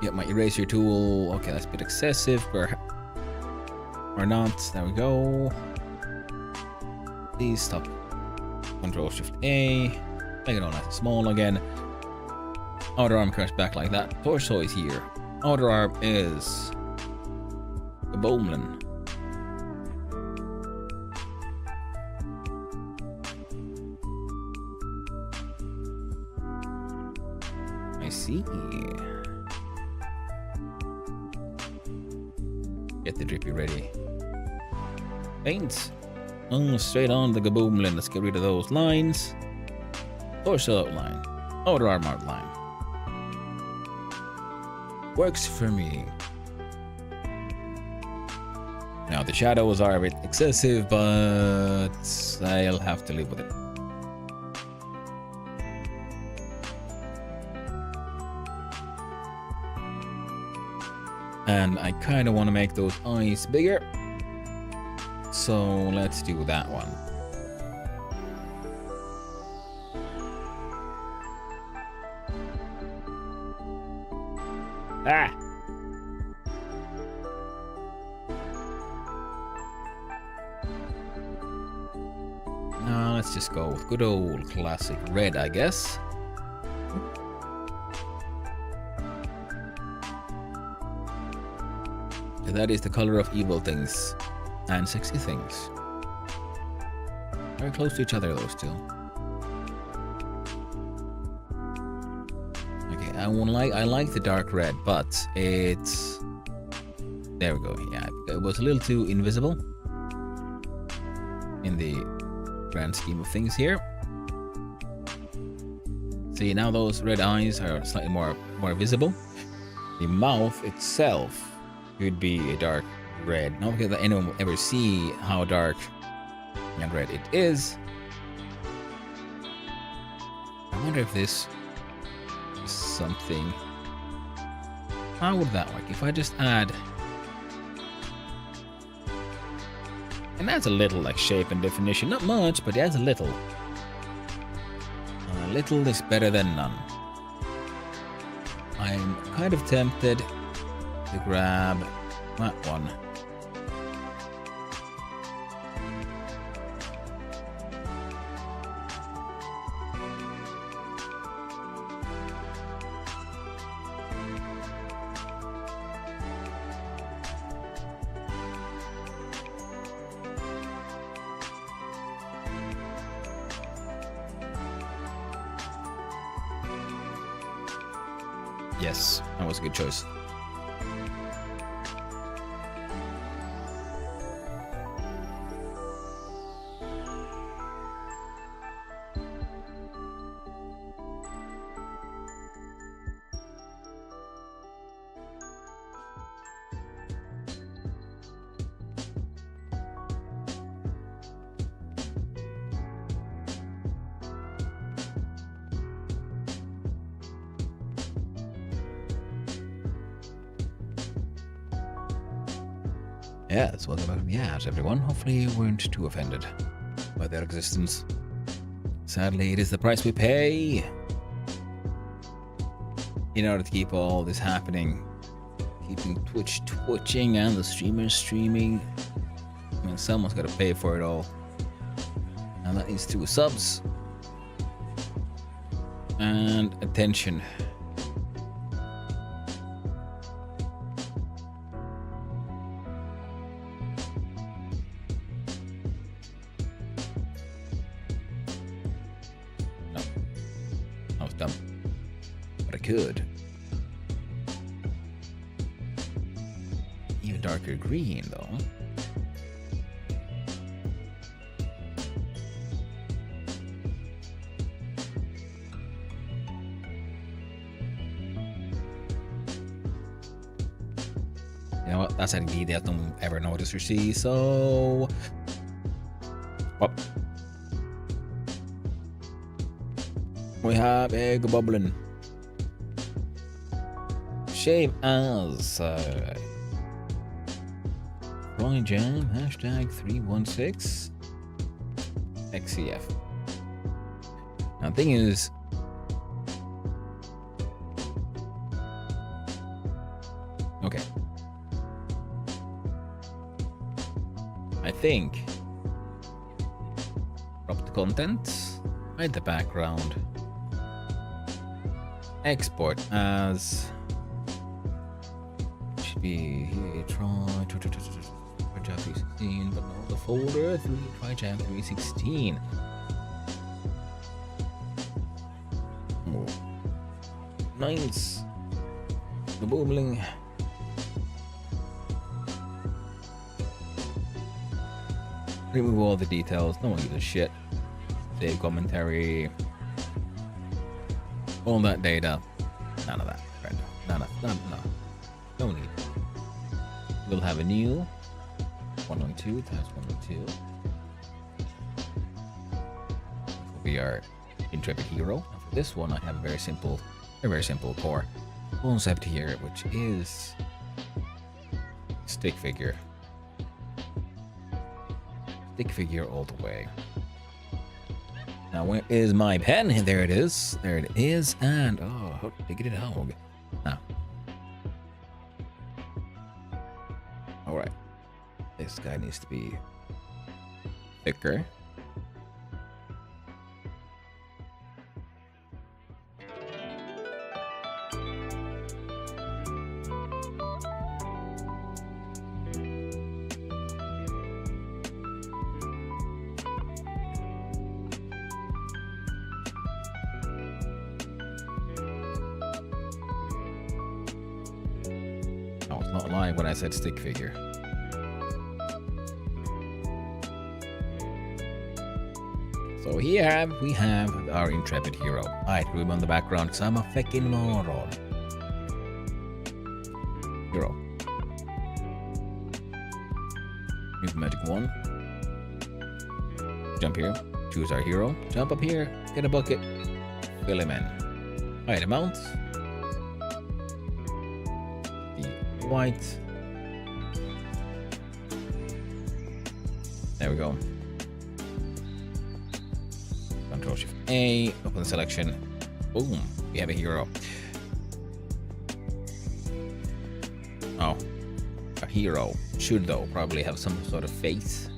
Speaker 1: Get my eraser tool. Okay, that's a bit excessive, or not. There we go. Please stop. Control Shift A. Make it all nice and small again. Outer arm curves back like that. Torso is here. Outer arm is the Bowman. I see. Get the drippy ready. Paint. Straight on the Gaboomlin. Let's get rid of those lines. Torso outline. Outer arm outline. Works for me. Now the shadows are a bit excessive, but I'll have to live with it. And I kind of want to make those eyes bigger. So let's do that one. Ah! Now let's just go with good old classic red, I guess. That is the color of evil things and sexy things. Very close to each other, those two. Okay, I like the dark red, but it's... There we go. Yeah, it was a little too invisible in the grand scheme of things here. See, now those red eyes are slightly more visible. The mouth itself could be a dark red. Not because anyone will ever see how dark and red it is. I wonder if this is something. How would that work? If I just add... And that's a little like shape and definition. Not much, but that's a little. A little is better than none. I'm kind of tempted to grab that one. Yes, that was a good choice. Yes, welcome back to the ads, everyone. Hopefully you weren't too offended by their existence. Sadly, it is the price we pay in order to keep all this happening. Keeping Twitch twitching and the streamers streaming. I mean, someone's got to pay for it all. And that is through subs and attention. Could. Even darker green, though. You know what? That's an idea I don't ever notice or see, so... Well, we have egg bubbling. Shave as Trijam #316 XCF. Now the thing is, okay, I think crop the content, hide the background, export as be here, Trijam 316, but not the folder, Trijam 316. Oh. Nice. The bubbling. Remove all the details, no one gives a shit. Save commentary. All that data. None of that, friend. None. No need. We'll have a new 112. That's 112. We are Intrepid Hero. And for this one, I have a very simple core concept here, which is stick figure. Stick figure all the way. Now, where is my pen? There it is. There it is. And, oh, how big it hog. Now. Alright. This guy needs to be thicker. Not lying when I said stick figure. So here we have our Intrepid Hero. I threw him on the background because I'm a fucking moron. Hero. Use magic wand. Jump here. Choose our hero. Jump up here. Get a bucket. Fill him in. Item mount. White. There we go. Control Shift A, open the selection. Boom, we have a hero. Oh, a hero should though probably have some sort of face.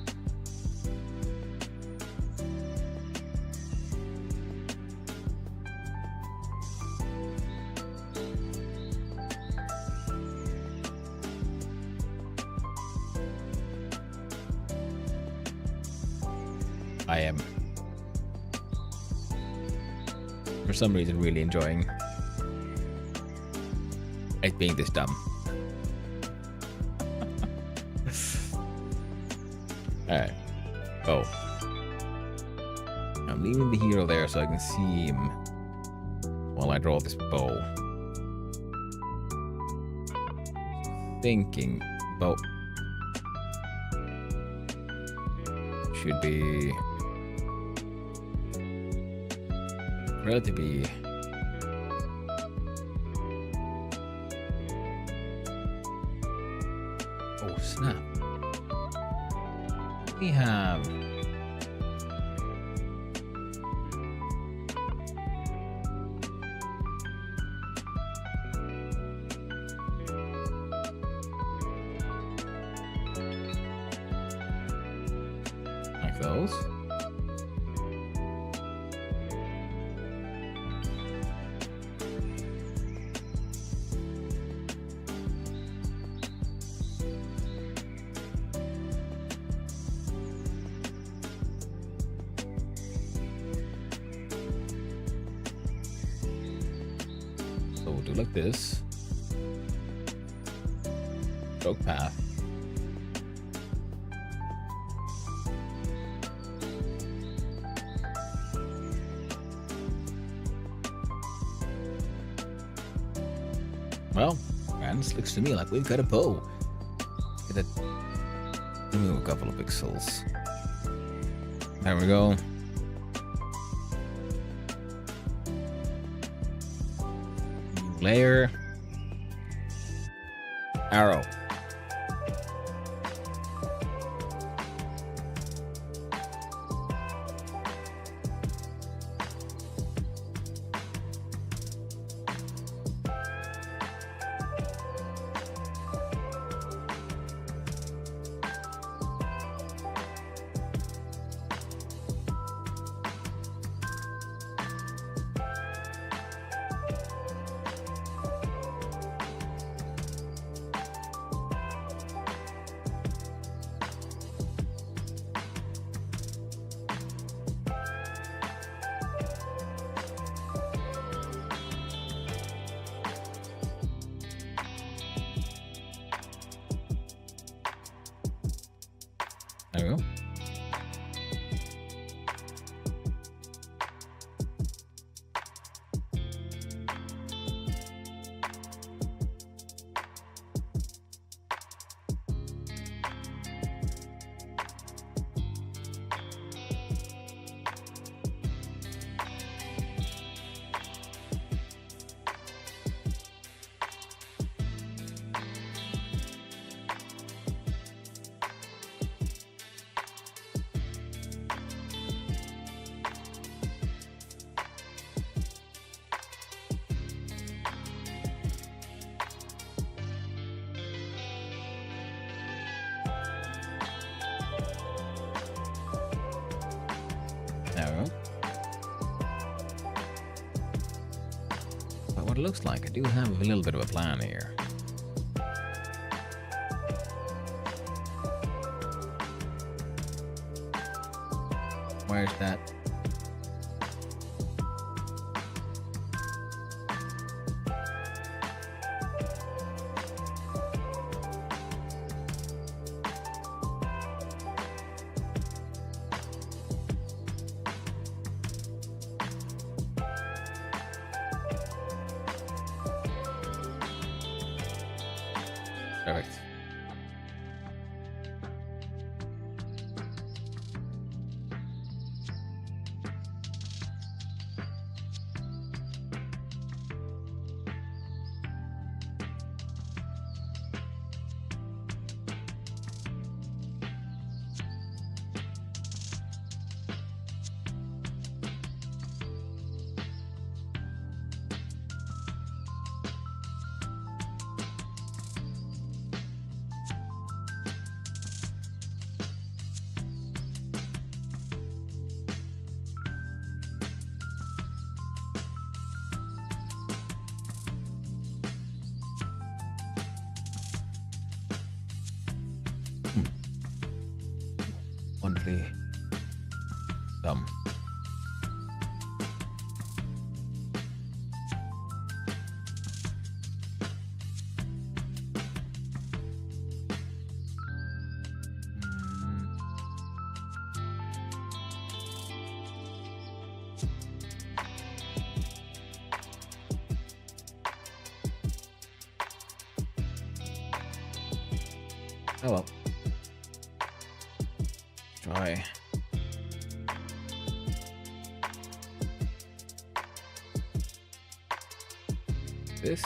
Speaker 1: I am, for some reason, really enjoying it being this dumb. Alright. Oh. I'm leaving the hero there so I can see him while I draw this bow. Thinking bow should be relatively oh snap. We have like those. So we'll do like this. Stroke path. Well, friends, looks to me like we've got a bow. Get that. Move a couple of pixels. There we go. Layer. Arrow. There we go. it looks like I do have a little bit of a plan here. Where's that? Perfect. Wonderfully dumb. Oh well. Try. This.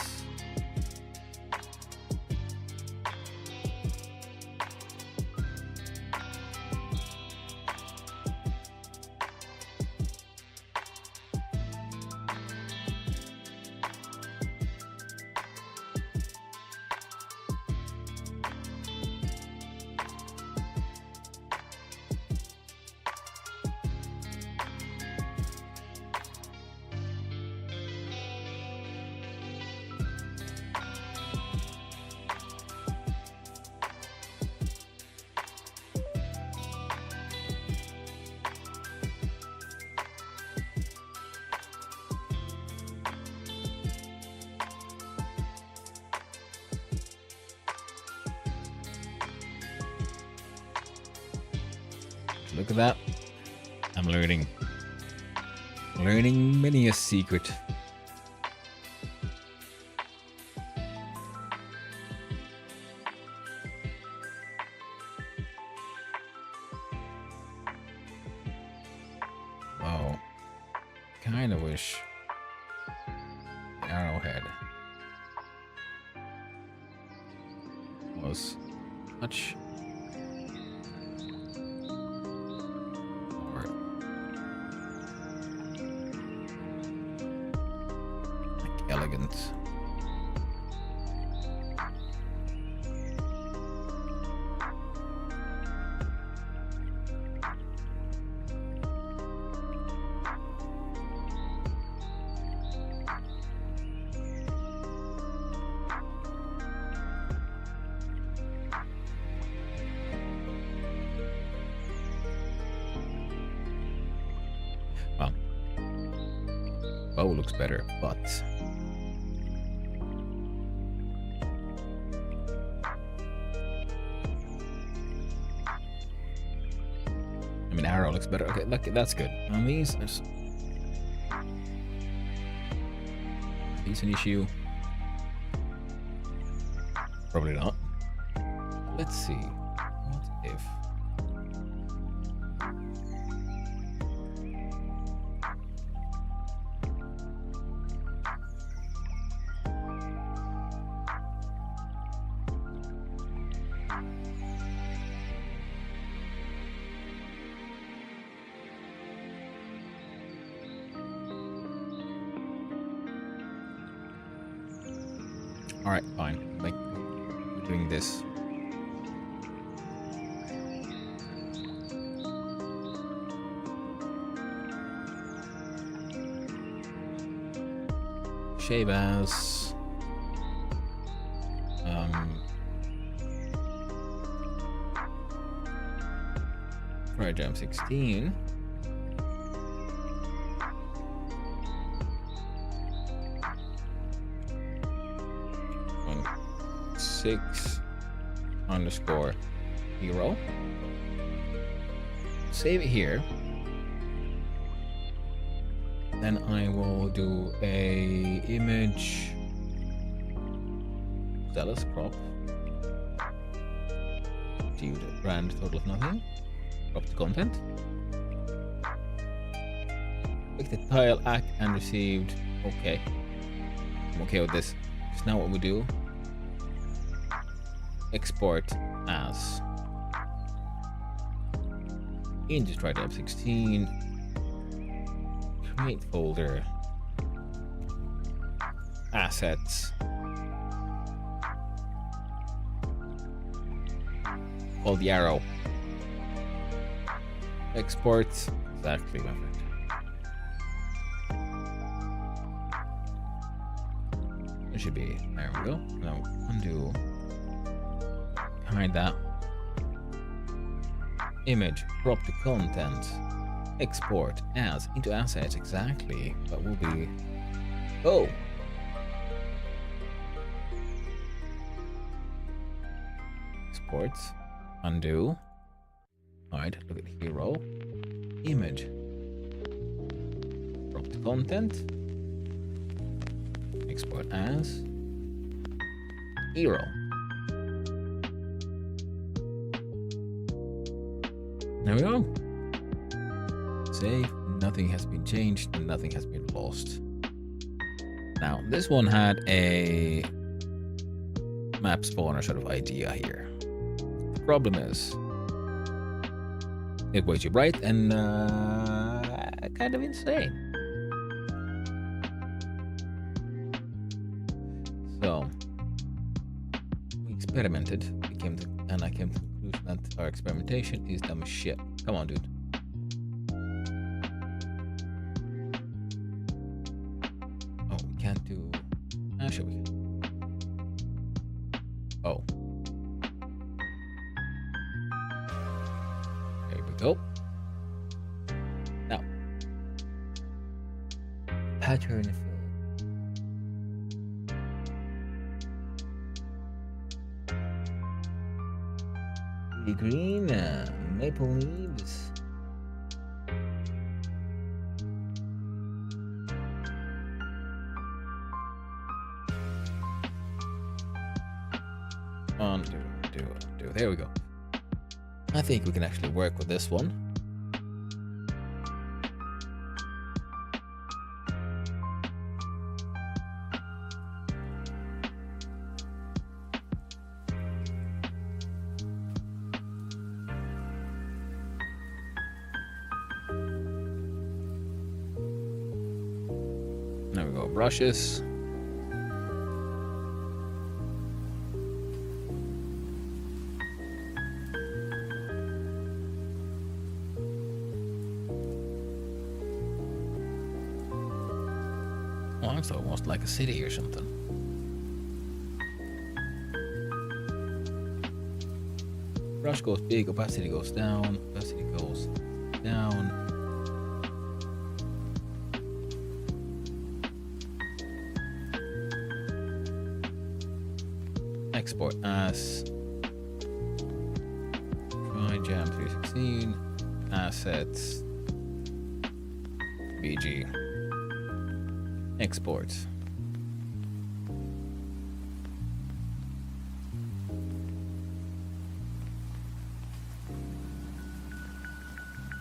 Speaker 1: Look at that. I'm learning. Learning many a secret. Oh. Kinda wish the arrowhead was much elegant. Well, bow looks better, but arrow looks better. Okay, look, that's good. On these, there's an issue. Probably not. Let's see. What if? All right, fine. Like, we're doing this. Shave as. Trijam 16. On 6_0. Save it here. Then I will do a image. Zealous crop. View the brand total of nothing. Crop the content. Click the tile act and received. Okay. I'm okay with this. So now what we do. Export as. Into Trijam 16. Create folder. Assets. Call the arrow. Export. Exactly, my friend. It should be. There we go. Now undo. Hide that. Image. Crop the content. Export as into assets. Exactly. That will be. Oh. Export. Undo. Hide. Look at hero. Image. Crop the content. Export as hero. There we go. Save. Nothing has been changed and nothing has been lost. Now, this one had a map spawner sort of idea here. The problem is it's way too bright and kind of insane. So we experimented, and I came to the conclusion that our experimentation is dumb as shit. Come on, dude. Oh, we can't do. Sure we can. Oh. There we go. Now, pattern fill. The green maple leaves. Undo. There we go. I think we can actually work with this one. There we go, brushes. Oh, it's almost like a city or something. Brush goes big, opacity goes down, opacity goes down. Export as Trijam 316 assets BG export.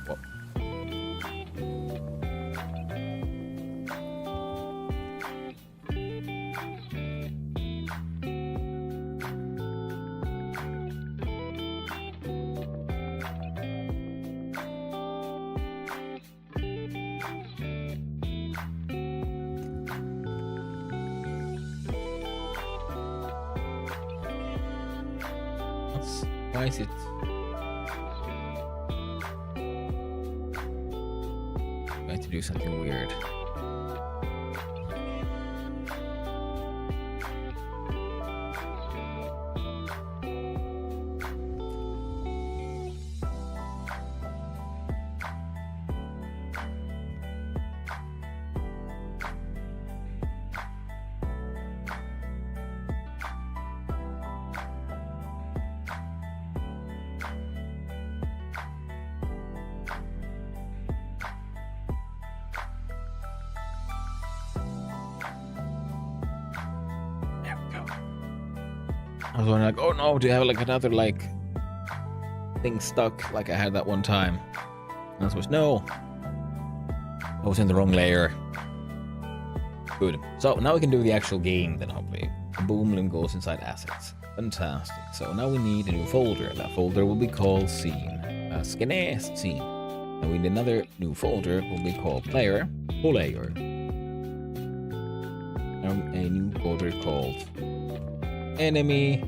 Speaker 1: Whoa. Why is it? I have to do something weird. I was wondering like, oh no, do you have like another like thing stuck like I had that one time? And I was like, no. I was in the wrong layer. Good. So now we can do the actual game then hopefully. The boom limb goes inside assets. Fantastic. So now we need a new folder. That folder will be called scene. Scene. And we need another new folder will be called player. Player. And a new folder called enemy.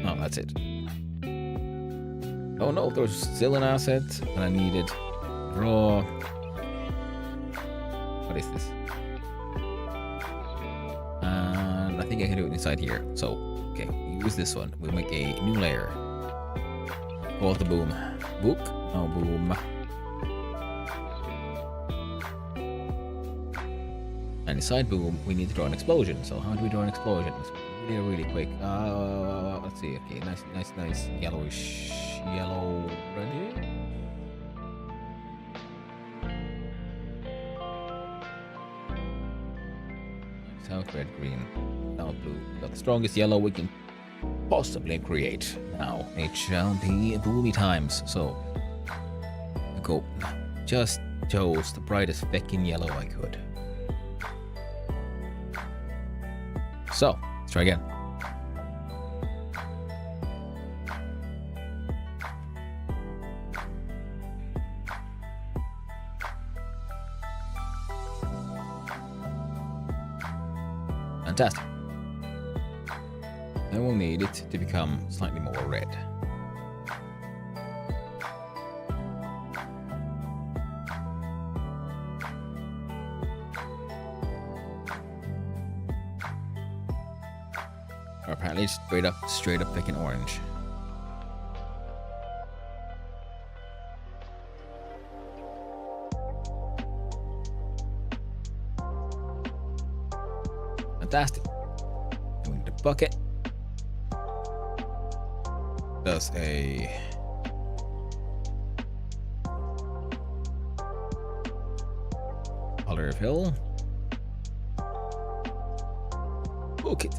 Speaker 1: Oh, that's it. Oh no, there's still an asset and I needed draw. What is this? And I think I can do it inside here. So, okay, use this one. We'll make a new layer. Call it the boom. Book? No, boom. And inside boom, we need to draw an explosion. So how do we draw an explosion? Really quick. Let's see. Okay, nice yellowish yellow ready. South red, green, now blue. Got the strongest yellow we can possibly create. Now it shall be boomy times. So I go just chose the brightest feckin' yellow I could. So let's try again. Fantastic. Then we'll need it to become slightly more red. Or apparently straight up picking orange. Fantastic. Doing the bucket. Does a color of hill. Book it.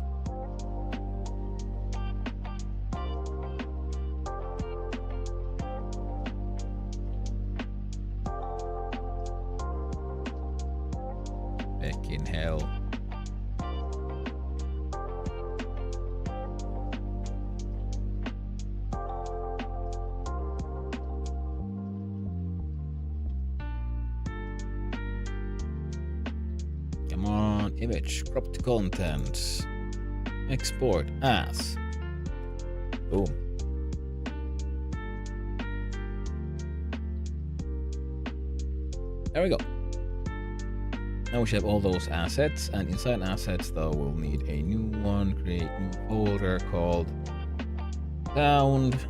Speaker 1: Back in hell. Come on, image, crop to content, export as. Boom. There we go. Now we should have all those assets, and inside assets though we'll need a new one, create new folder called sound.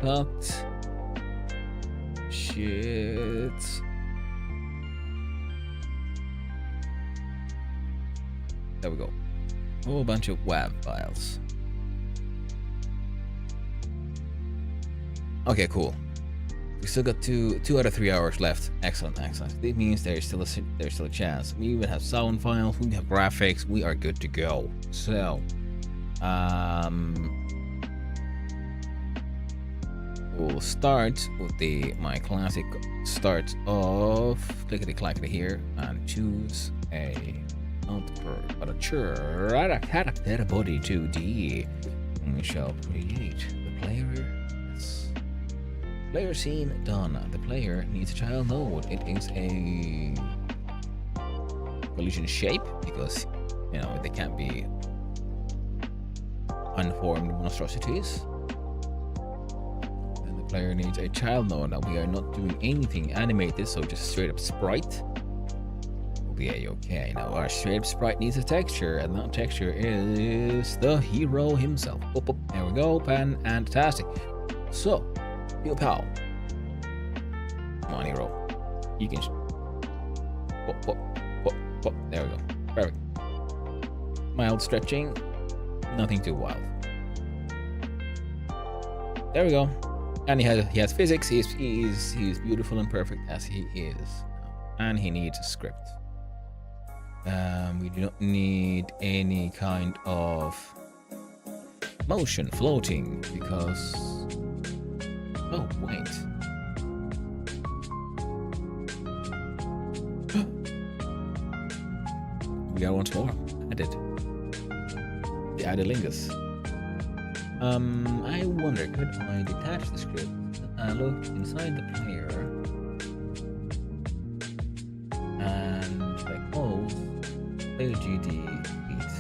Speaker 1: Cut. Shit. There we go. A whole bunch of WAV files. Okay, cool. We still got two out of 3 hours left. Excellent. That means there's still a chance. We even have sound files. We have graphics. We are good to go. So, we'll start with my classic start of clickety clackety here and choose a character body 2D. And we shall create the player. Yes. Player scene done. The player needs a child node. It is a collision shape because they can't be unformed monstrosities. And the player needs a child node. Now we are not doing anything animated, so just straight up sprite. Okay, now our straight up sprite needs a texture, and that texture is the hero himself. There we go, fantastic. So, pew pow. Come on, hero. You can. There we go. Perfect. Mild stretching, nothing too wild. There we go. And he has physics. He's beautiful and perfect as he is. And he needs a script. We do not need any kind of motion floating because... Oh, wait. We are once more added. The Adelingus. I wonder, could I detach the script and look inside the player and like, oh, play GD beat.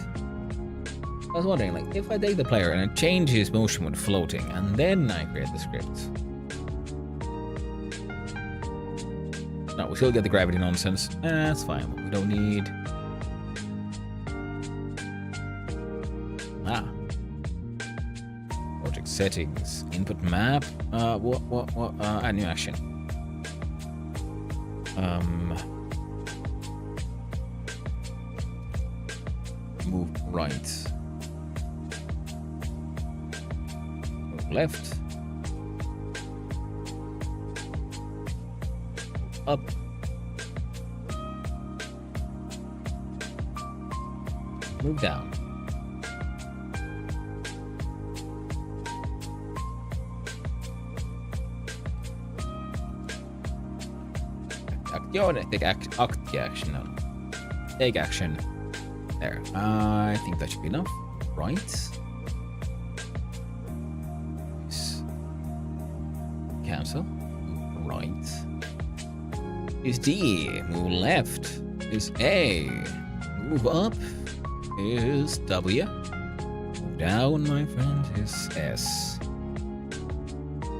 Speaker 1: I was wondering, like, if I take the player and I change his motion with floating and then I create the script. No, we still get the gravity nonsense. That's fine. We don't need. Project settings, input map. Add new action. Move right. Move left. Up. Move down. Take action now. Take action. There. I think that should be enough. Right. Cancel. Right. Is D. Move left. Is A. Move up. Is W. Move down, my friend. Is S.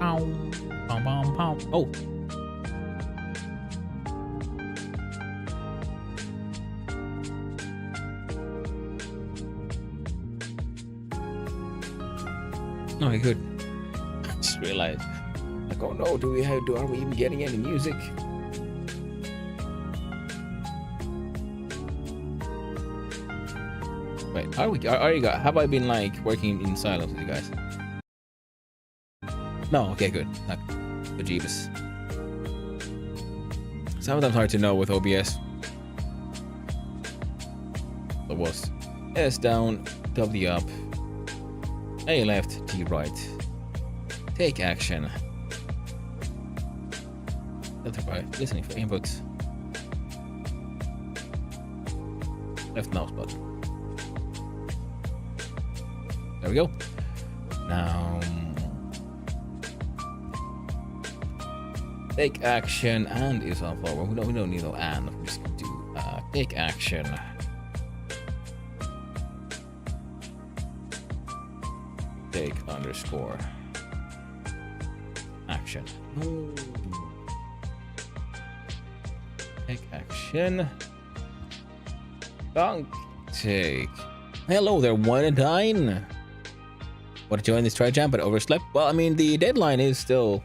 Speaker 1: Ow. Pom pom pom. Oh. No, good. I just realized. Like, oh no, are we even getting any music? Wait, have I been like working in silence with you guys? No, okay, good. Like, bejeebus. Sometimes hard to know with OBS. It was S down, W up. A left, T right. Take action. Left right. Listening for inputs. Left mouse button. There we go. Now take action and is on forward. We don't need no and. We're just gonna do take action. Take underscore action. Take action. Dunk. Take. Hello there, one and dine. Want to join this Trijam but overslept? Well, I mean, the deadline is still.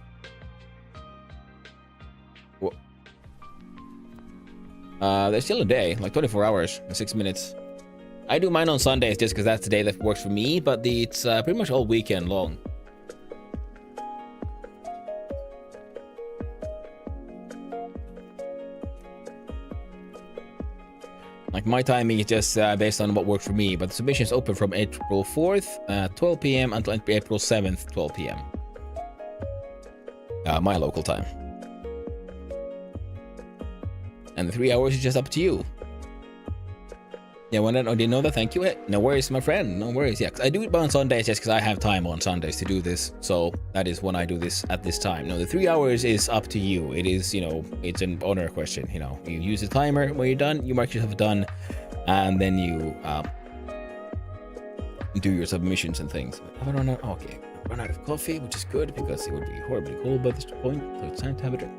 Speaker 1: There's still a day, like 24 hours and 6 minutes. I do mine on Sundays just because that's the day that works for me, but it's pretty much all weekend long. Like my timing is just based on what works for me, but the submission is open from April 4th, 12 p.m. until April 7th, 12 p.m. My local time. And the 3 hours is just up to you. Yeah, I didn't know that. Thank you. No worries, my friend. No worries. Yeah, 'cause I do it on Sundays just because I have time on Sundays to do this. So that is when I do this at this time. No, the 3 hours is up to you. It is, it's an honor question. You use the timer. When you're done, you mark yourself done, and then you do your submissions and things. Have I run out? Okay, run out of coffee, which is good because it would be horribly cold by this point. So it's time to have a drink.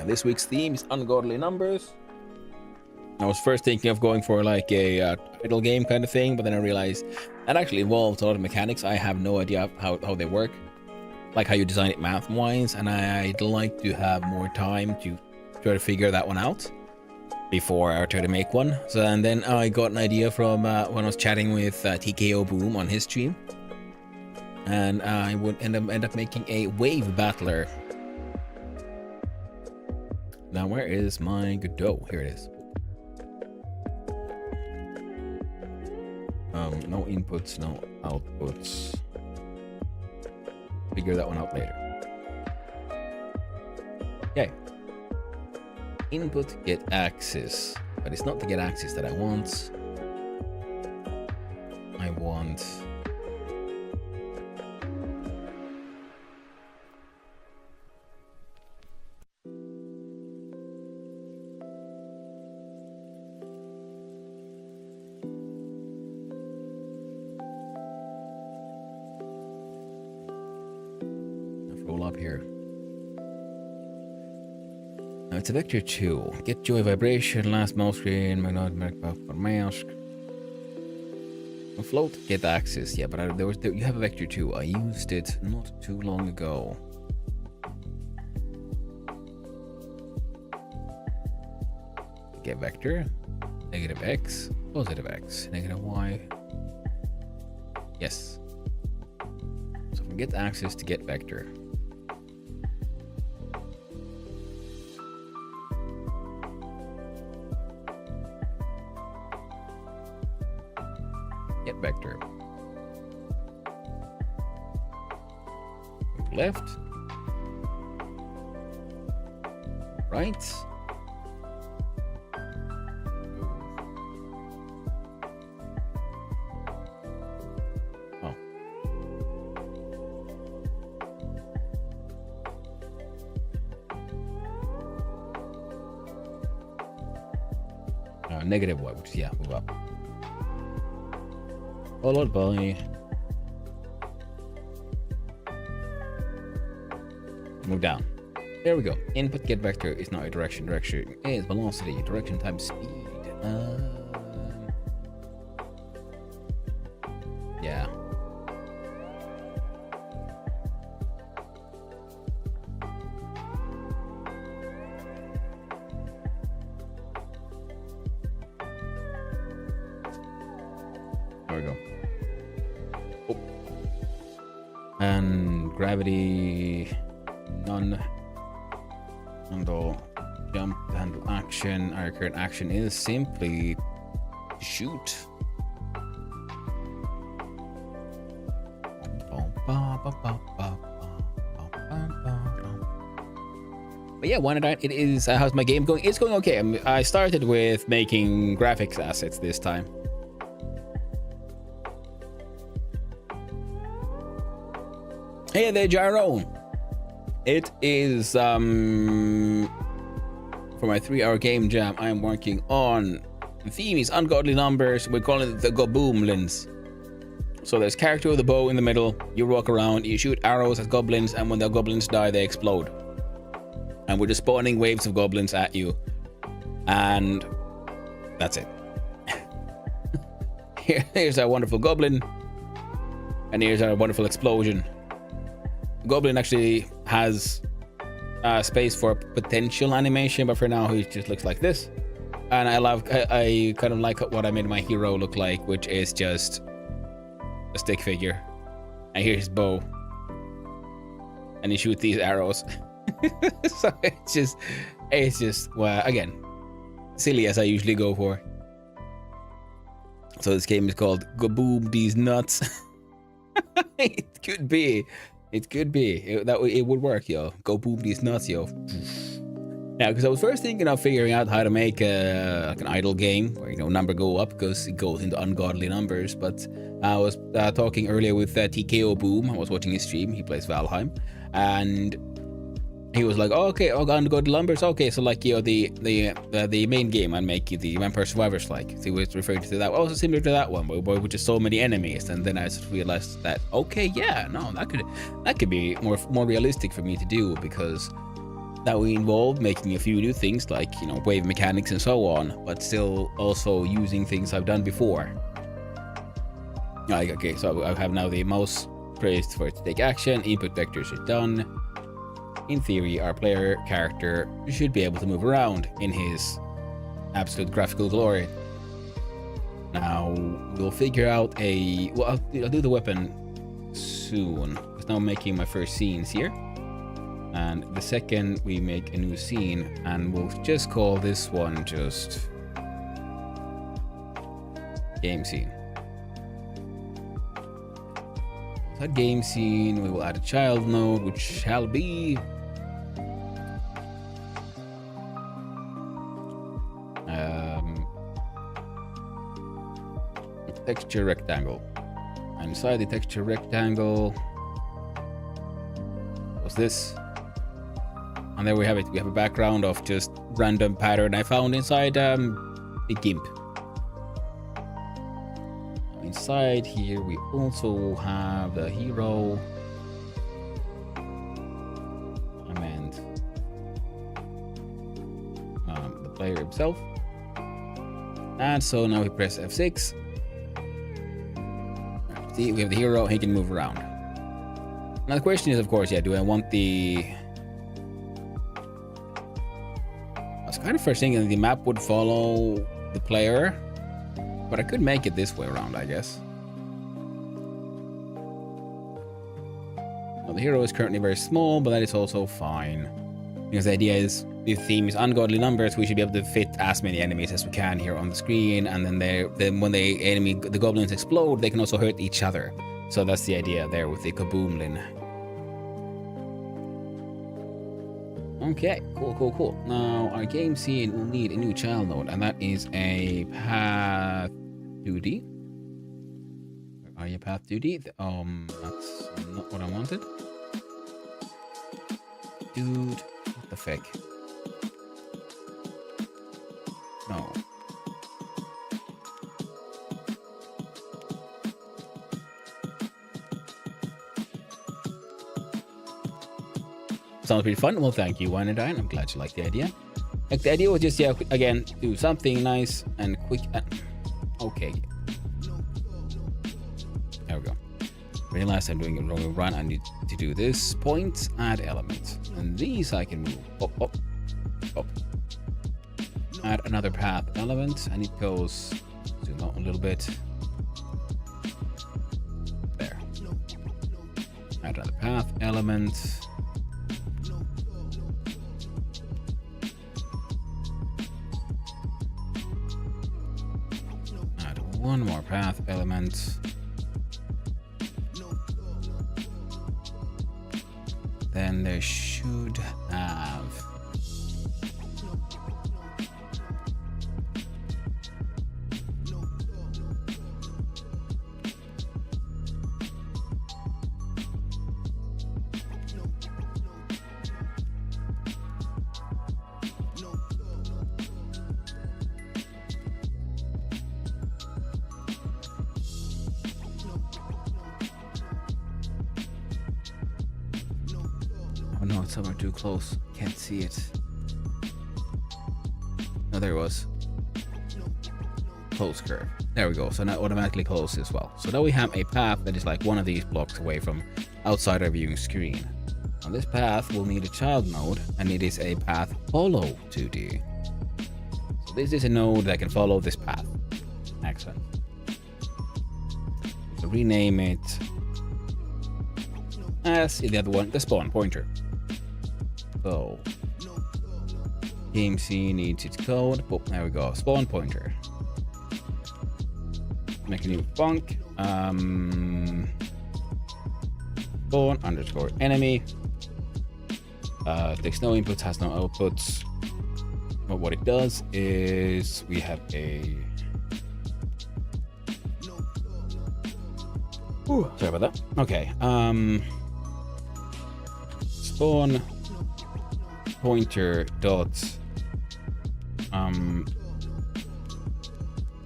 Speaker 1: This week's theme is ungodly numbers. I was first thinking of going for like a title game kind of thing, but then I realized that actually involves a lot of mechanics. I have no idea how they work, like how you design it math-wise, and I'd like to have more time to try to figure that one out. before I tried to make one. So and then I got an idea from when I was chatting with TKO Boom on his stream, and I would end up making a wave battler. Now where is my Godot? Here it is. No inputs, no outputs. Figure that one out later. Okay. Input get access, but it's not the get access that I want. I want roll up here. Now it's a vector 2. Get joy vibration, last mouse screen, magnetic for mask. Float, get access. Yeah, but you have a vector 2. I used it not too long ago. Get vector, negative x, positive x, negative y. Yes. So from get access to get vector. Get vector. Left. Right. Oh. Negative y, which is, yeah, move up. Followed by move down. There we go. Input get vector is now a direction. Direction is velocity. Direction times speed. Yeah. There we go. Oh. And gravity, none. Handle, jump, handle action. Our current action is simply shoot. But yeah, why not? It is. How's my game going? It's going okay. I started with making graphics assets this time. Hey there, Gyro. It is for my 3-hour game jam. I am working on the theme is ungodly numbers. We're calling it the goboomlins. So there's character with a bow in the middle. You walk around, you shoot arrows at goblins, and when the goblins die, they explode. And we're just spawning waves of goblins at you, and that's it. Here's our wonderful goblin, and here's our wonderful explosion. Goblin actually has space for potential animation, but for now he just looks like this. And I kind of like what I made my hero look like, which is just a stick figure. And here's his bow, and he shoots these arrows. So it's just well, again, silly as I usually go for. So this game is called Gaboom These Nuts. It could be. It could be. It would work, yo. Go boom these nuts, yo. Now, because I was first thinking of figuring out how to make like an idle game where, number go up because it goes into ungodly numbers. But I was talking earlier with TKO Boom. I was watching his stream. He plays Valheim, and he was like, "Oh, okay, ungodly numbers. Okay, so like the main game I make the Vampire Survivors like." So he was referring to that. Also similar to that one, where with just so many enemies. And then I just realized that okay, yeah, no, that could be more realistic for me to do, because that would involve making a few new things like wave mechanics and so on, but still also using things I've done before. Like okay, so I have now the mouse pressed for it to take action. Input vectors are done. In theory, our player character should be able to move around in his absolute graphical glory. Now we'll figure out a. Well, I'll do the weapon soon because now I'm making my first scenes here. And the second we make a new scene, and we'll just call this one just game scene. That game scene, we will add a child node, which shall be texture rectangle. And inside the texture rectangle was this. And there we have it. We have a background of just random pattern I found inside a GIMP. Inside here we also have the hero. I meant the player himself. And so now we press F6. See, we have the hero, he can move around. Now the question is, of course, yeah, do I want the... I was kind of first thinking the map would follow the player, but I could make it this way around, I guess. Well, the hero is currently very small, but that is also fine. Because the idea is, the theme is ungodly numbers, we should be able to fit as many enemies as we can here on the screen, and then when the goblins explode, they can also hurt each other. So that's the idea there with the kaboomlin. Okay, cool. Now our game scene will need a new child node, and that is a path 2D. Where are you, path 2D? That's not what I wanted. Dude, what the feck? No. Sounds pretty fun. Well, thank you, Wine and Dine. I'm glad you liked the idea. Like, the idea was just, yeah, again, do something nice and quick. Okay. There we go. Realize I'm doing a wrong run. I need to do this. Point, add element. And these I can move up. Add another path element, and it goes, zoom out a little bit. There. Add another path element. Add one more path element. Then there should have oh no, it's somewhere too close. Can't see it. Oh, there it was. Close curve. There we go. So now automatically close as well. So now we have a path that is like one of these blocks away from outside our viewing screen. On this path, we'll need a child node, and it is a path follow 2D. So this is a node that can follow this path. Excellent. So rename it as the other one, the spawn pointer. So game scene needs its code. Oh, there we go. Spawn pointer. Make a new func. Spawn underscore enemy. Takes no inputs, has no outputs. But what it does is we have a. Ooh, sorry about that. Okay. Spawn pointer dot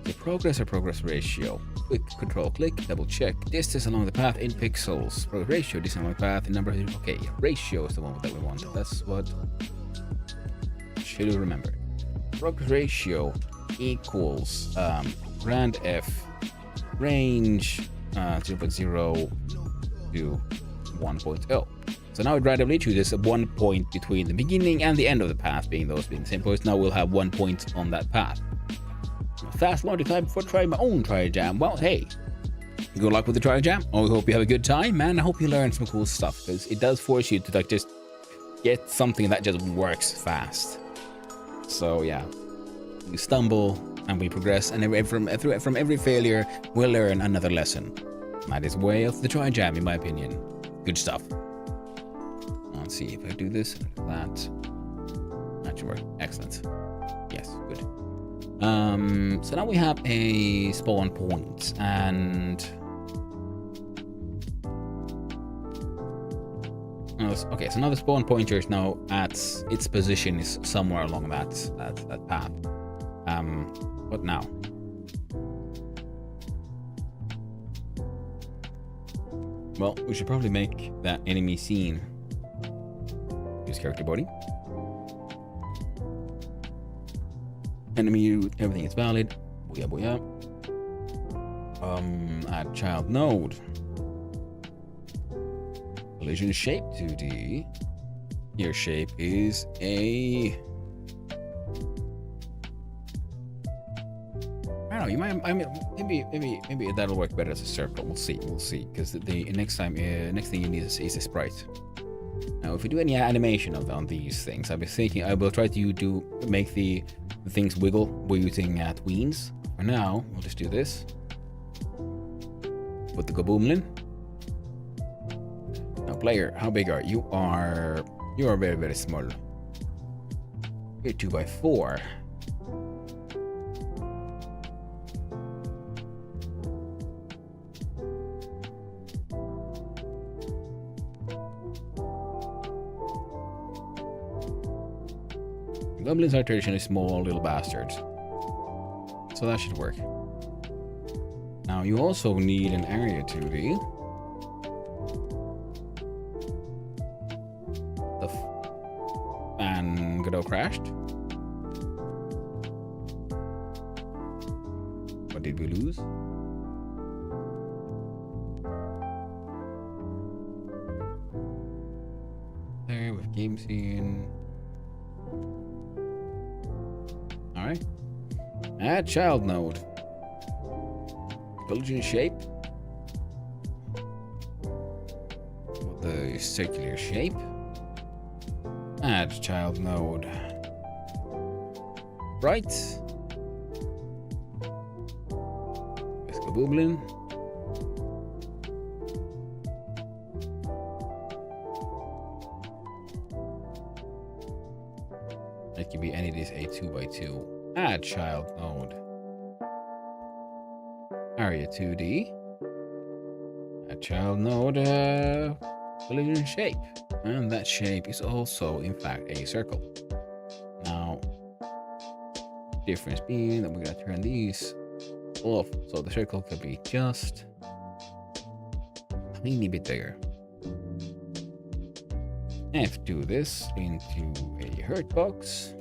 Speaker 1: the progress or progress ratio. Quick control click, double check distance along the path in pixels. Progress ratio, distance along the path in number of, okay, ratio is the one that we wanted. That's what should we remember. Progress ratio equals rand f range 0.0 to 1.0. So now it randomly chooses 1 point between the beginning and the end of the path, being those being the same points. Now we'll have 1 point on that path. A fast long time before trying my own Trijam. Well, hey, good luck with the Trijam. I hope you have a good time, man. I hope you learn some cool stuff, because it does force you to like just get something that just works fast. So yeah, we stumble and we progress, and from every failure we'll learn another lesson. That is the way of the Trijam, in my opinion. Good stuff. Let's see if I do this and that. That should work. Excellent. Yes, good. So now we have a spawn point, and okay, so now the spawn pointer is now at its position is somewhere along that path. What now? Well, we should probably make that enemy scene. Use character body. Enemy, everything is valid. Booyah, booyah. Add child node. Collision shape 2D. Your shape is a. I don't know. You might. I mean, maybe that'll work better as a circle. We'll see. Because the next thing you need is a sprite. Now, if we do any animation on these things, I've been thinking I will try to make the things wiggle using tweens. For now, we'll just do this. Put the Gaboomlin. Now, player, how big are you? You are very, very small. You're 2x4. Goblins are traditionally small little bastards, so that should work. Now you also need an area 2D. And Godot crashed. What did we lose? There with game scene. Alright. Add child node. Collision shape. With the circular shape. Add child node. Right. With Kabooblin. It can be any of these a 2x2. Add child node. Area 2D. Add child node. Collision shape. And that shape is also, in fact, a circle. Now, difference being that we're going to turn these off, so the circle could be just a tiny bit bigger. F2 this into a hurt box.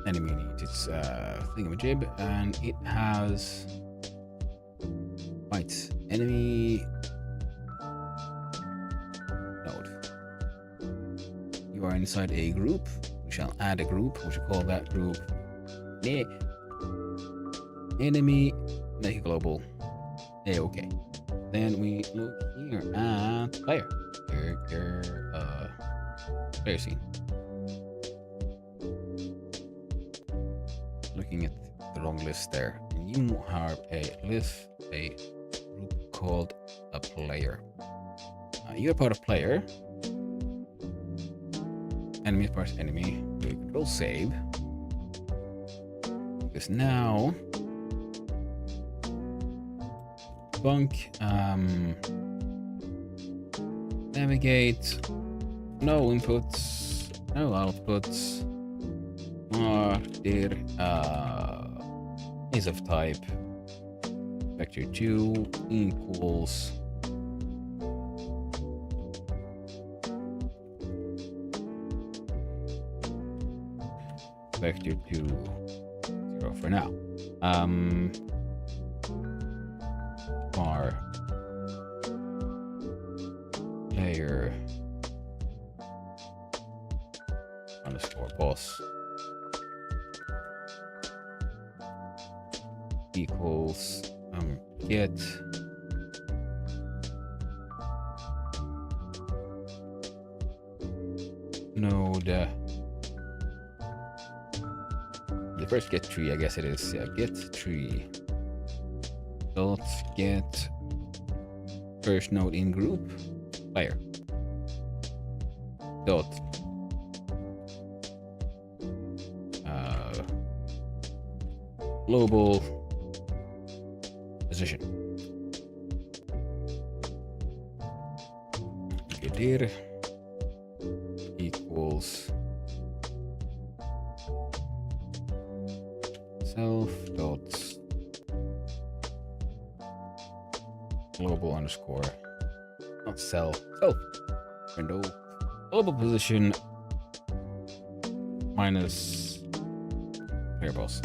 Speaker 1: Enemy needs its thingamajib, and it has right enemy node. You are inside a group. We shall add a group. We should call that group enemy. Make it global. Okay. Then we look here at player. Player scene. Looking at the long list there, you have a group called a player. You're part of player. Enemy is part of enemy. Do control save. Because now bunk navigate, no inputs, no outputs. There is of type vector 2 equals vector 2 0 for now. Bar player underscore boss equals get node the first get tree, I guess it is. Yeah, get tree dot get first node in group player dot global position. Dir equals self dot global underscore not self window global position minus player boss.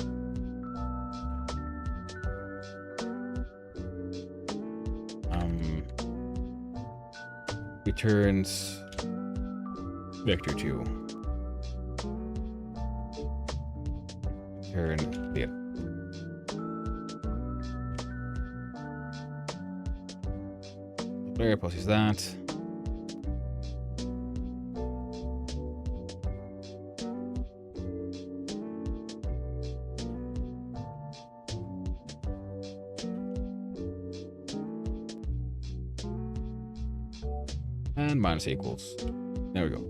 Speaker 1: Returns vector 2. Return clear. Player posts that. And minus equals. There we go.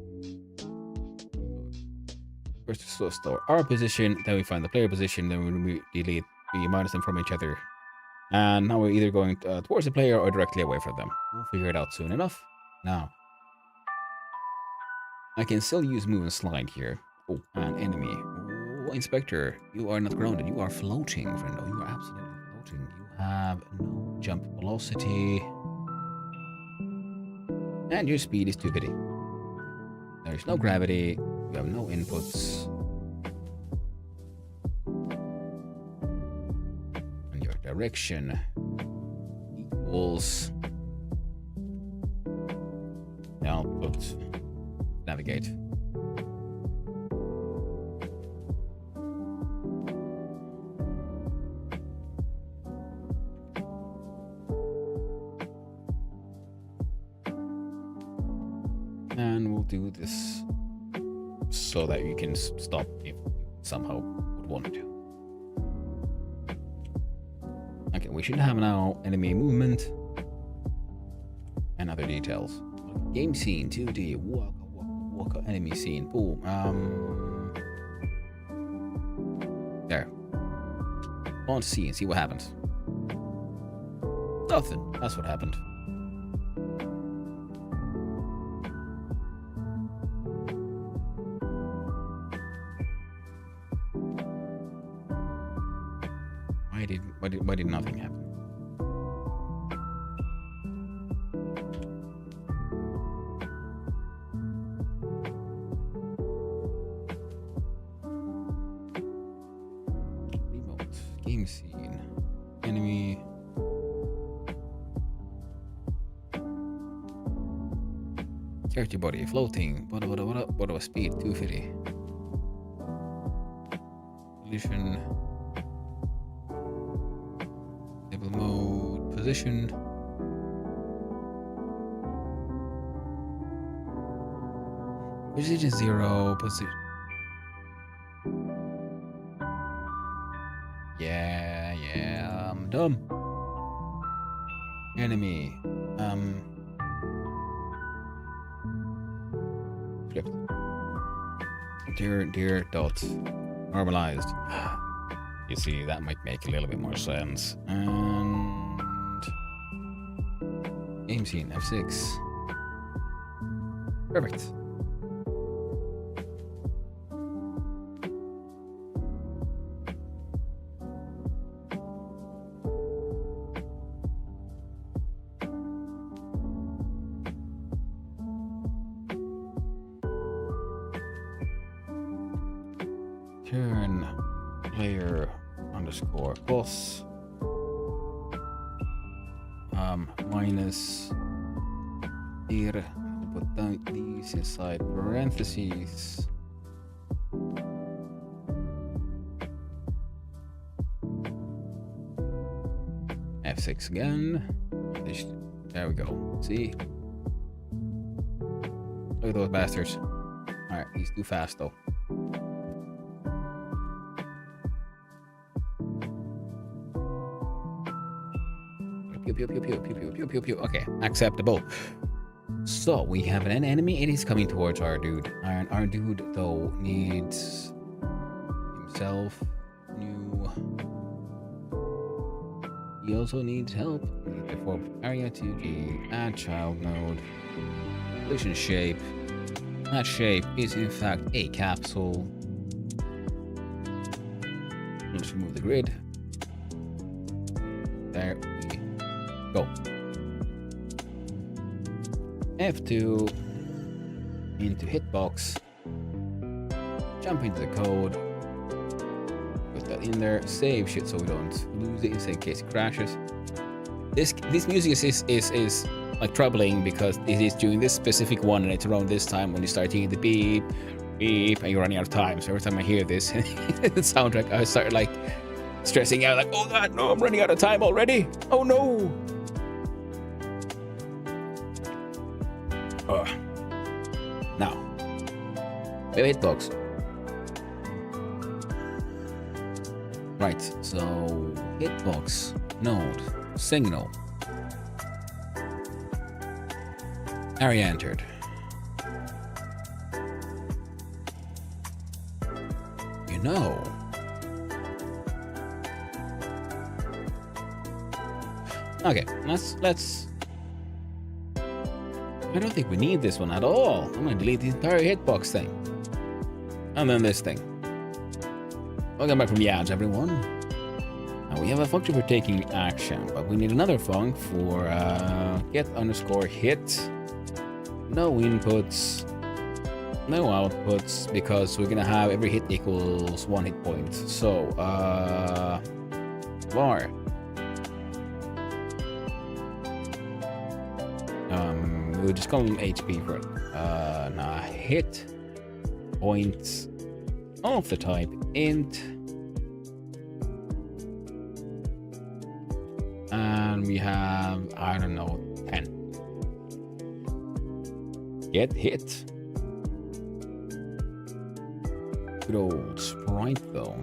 Speaker 1: First we store our position, then we find the player position, then we delete, we minus them from each other. And now we're either going towards the player or directly away from them. We'll figure it out soon enough. Now, I can still use move and slide here. Oh, an enemy. Oh, Inspector, you are not grounded. You are floating, friend. Oh, you are absolutely floating. You have no jump velocity. And your speed is 250. There's no gravity. You have no inputs. And your direction equals the output. Navigate. And we'll do this so that you can stop if you somehow would want to. Okay, we should have now enemy movement and other details. Game scene 2D, walk enemy scene. Boom. There. On scene, see what happens. Nothing. That's what happened. Why did nothing happen? Remote game scene. Enemy. Character body floating. What was speed? 250. Collision. Table mode. Position. Position 0. Position. Yeah, I'm dumb. Enemy. Flipped. Dear dots. Normalized. You see, that might make a little bit more sense. And game scene F6. Perfect. Turn player underscore boss minus here, put these inside parentheses. F6 again. There we go. See? Look at those bastards. Alright, he's too fast though. Pew pew pew pew pew pew pew pew pew. Okay, acceptable. So we have an enemy. It is coming towards our dude. And our dude though needs himself new. He also needs help. Before area 2G, add child node. Collision shape. That shape is in fact a capsule. Let's remove the grid. There we go. F2 into hitbox. Jump into the code. Put that in there. Save shit so we don't lose it in case it crashes. This music is like troubling because it is during this specific one and it's around this time when you start hearing the beep, beep, and you're running out of time. So every time I hear this the soundtrack, I start like stressing out, like, oh god, no, I'm running out of time already. Oh no. Now, we have hitbox. Right, so hitbox node signal. Area entered. You know. Okay, let's. I don't think we need this one at all. I'm gonna delete the entire hitbox thing. And then this thing. Welcome back from the ads, everyone. Now we have a function for taking action, but we need another function for get underscore hit. No inputs, no outputs, because we're gonna have every hit equals 1 hit point. So var we'll just call him HP for it. Now hit points of the type int, and we have, I don't know, 10. Get hit. Good old sprite though.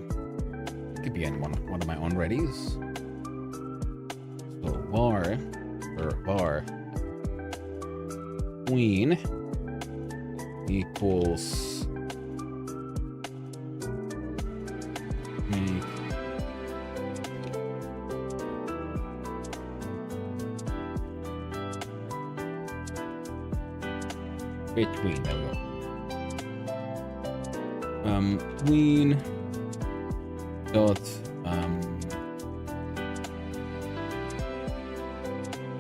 Speaker 1: It could be in one of my unreadies. So var queen equals make between, there we go. Queen dot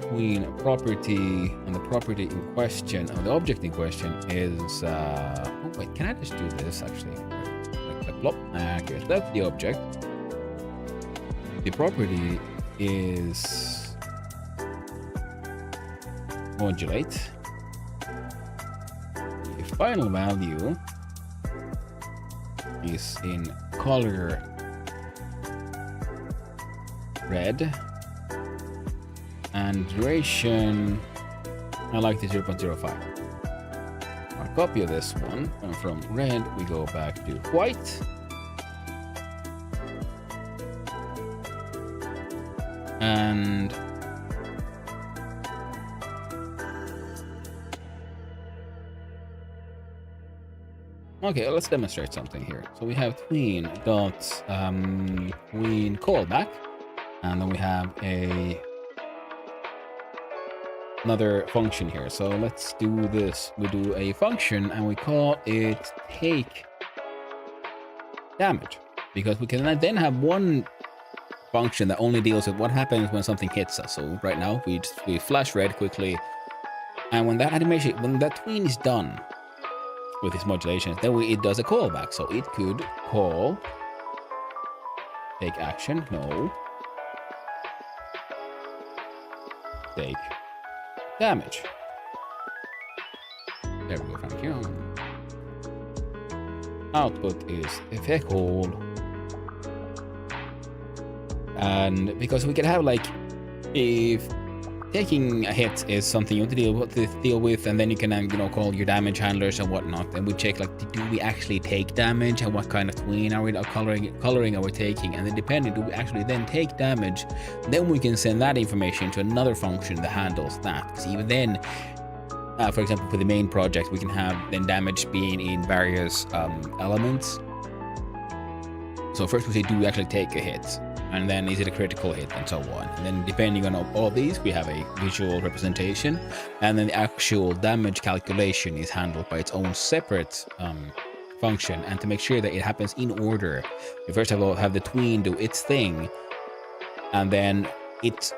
Speaker 1: queen property, and the property in question, or the object in question is oh wait, can I just do this actually? Like plop. Okay, so that's the object. The property is modulate. The final value is in color red, and duration, I like the 0.05. I'll copy this one, and from red we go back to white, and okay, let's demonstrate something here. So we have tween dot tween callback, and then we have another function here. So let's do this. We do a function and we call it take damage, because we can then have one function that only deals with what happens when something hits us. So right now we flash red quickly, and when that animation, when that tween is done with its modulation, then it does a callback. So it could call Take action. No. Take damage. There we go, thank you. Output is effect hole. And because we can have like, if taking a hit is something you want to deal with, and then you can call your damage handlers and whatnot, and we check like, do we actually take damage, and what kind of tween are we coloring are we taking, and then depending, do we actually then take damage, then we can send that information to another function that handles that. Because even then, for example, for the main project, we can have then damage being in various elements. So first we say, do we actually take a hit? And then is it a critical hit, and so on. And then depending on all these, we have a visual representation, and then the actual damage calculation is handled by its own separate function. And to make sure that it happens in order, you first of all have the tween do its thing, and then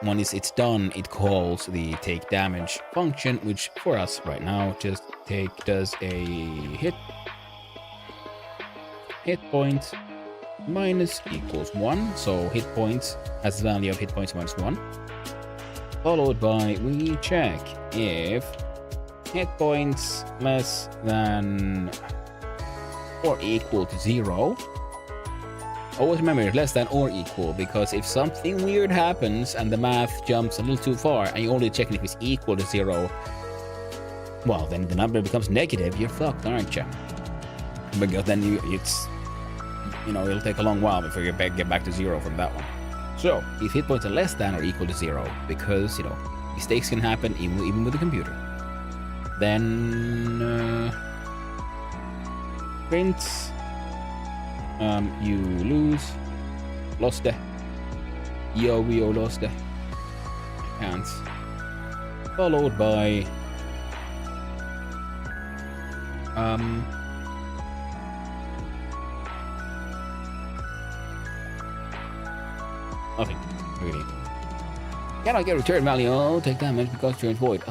Speaker 1: once it's done, it calls the take damage function, which for us right now just does a hit point minus equals 1, so hit points has the value of hit points minus 1, followed by we check if hit points less than or equal to 0. Always remember less than or equal, because if something weird happens and the math jumps a little too far and you only check if it's equal to 0, well, then the number becomes negative. You're fucked, aren't you? Because then it'll take a long while before you get back to 0 from that one. So, if hit points are less than or equal to 0, because, mistakes can happen even with the computer, then print you lost it. Yo lost it. Can't. Followed by nothing, really. Cannot get return value. Oh, take damage because turns void.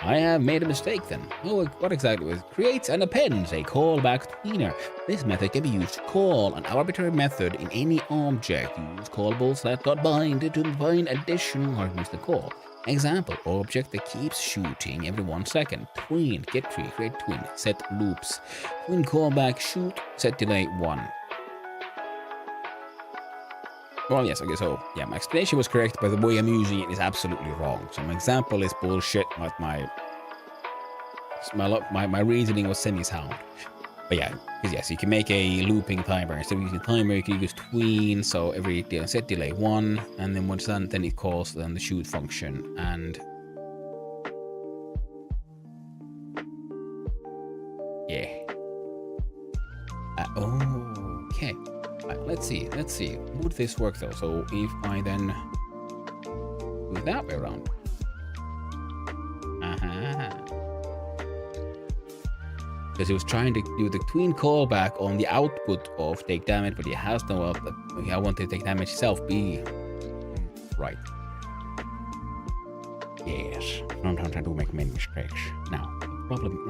Speaker 1: I have made a mistake then. Oh, what exactly was it? Creates and appends a callback tweener. This method can be used to call an arbitrary method in any object. Use callable/bind to define additional arguments to call. Example, object that keeps shooting every 1 second. Tween, get tree, create tween, set loops. Tween callback, shoot, set delay 1. Well, yes, okay, so, yeah, my explanation was correct, but the way I'm using it is absolutely wrong. So my example is bullshit, but my reasoning was semi-sound. But yeah, because yes, you can make a looping timer. Instead of using timer, you can use tween, so every set delay 1, and then once done, then it calls the shoot function, and yeah. Okay. Let's see. Would this work though? So if I then do it that way around. Because he was trying to do the tween callback on the output of take damage, but he has no output. I want to take damage itself be right. Yes. Sometimes I do make many mistakes. Now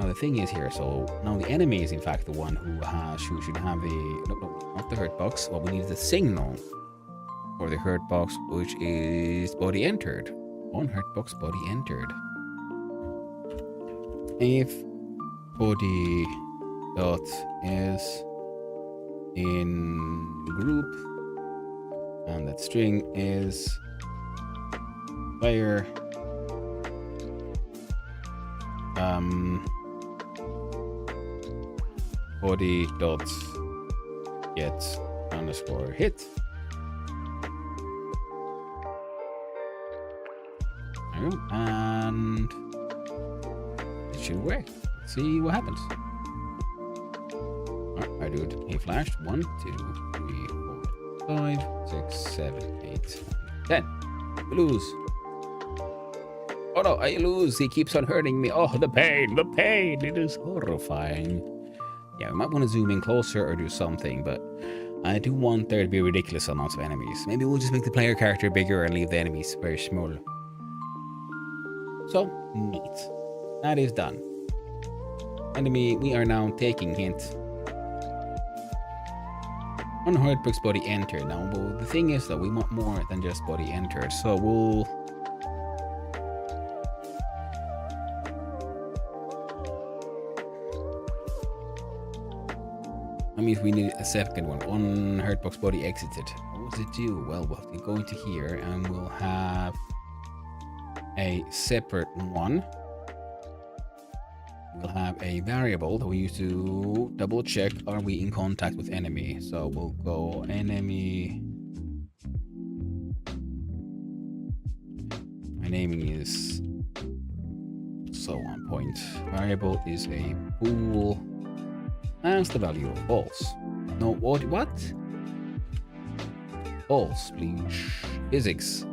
Speaker 1: the thing is here, so now the enemy is in fact the one who should have the not the hurt box. Well, we need the signal for the hurt box, which is body entered. On hurt box body entered. If body dot is in group and that string is player body dot get underscore hit. And it should work. Let's see what happens. Alright, I do it. He flashed 1, 2, 3, 4, 5, 6, 7, 8, 9, 10. We lose. Oh no, I lose. He keeps on hurting me. Oh, the pain. It is horrifying. Yeah, we might want to zoom in closer or do something, but I do want there to be ridiculous amounts of enemies. Maybe we'll just make the player character bigger and leave the enemies very small. So, neat. That is done. Enemy, we are now taking hint. On Hurtbook's body entered. Now, well, the thing is that we want more than just body entered, so we'll. That means we need a second one. On Hurtbook's body exited. What does it do? Well, we'll go into here and we'll have a separate one. We'll have a variable that we use to double check, are we in contact with enemy? So we'll go enemy. My naming is so on point. Variable is a bool. As the value of false. No, what? False, please. Physics.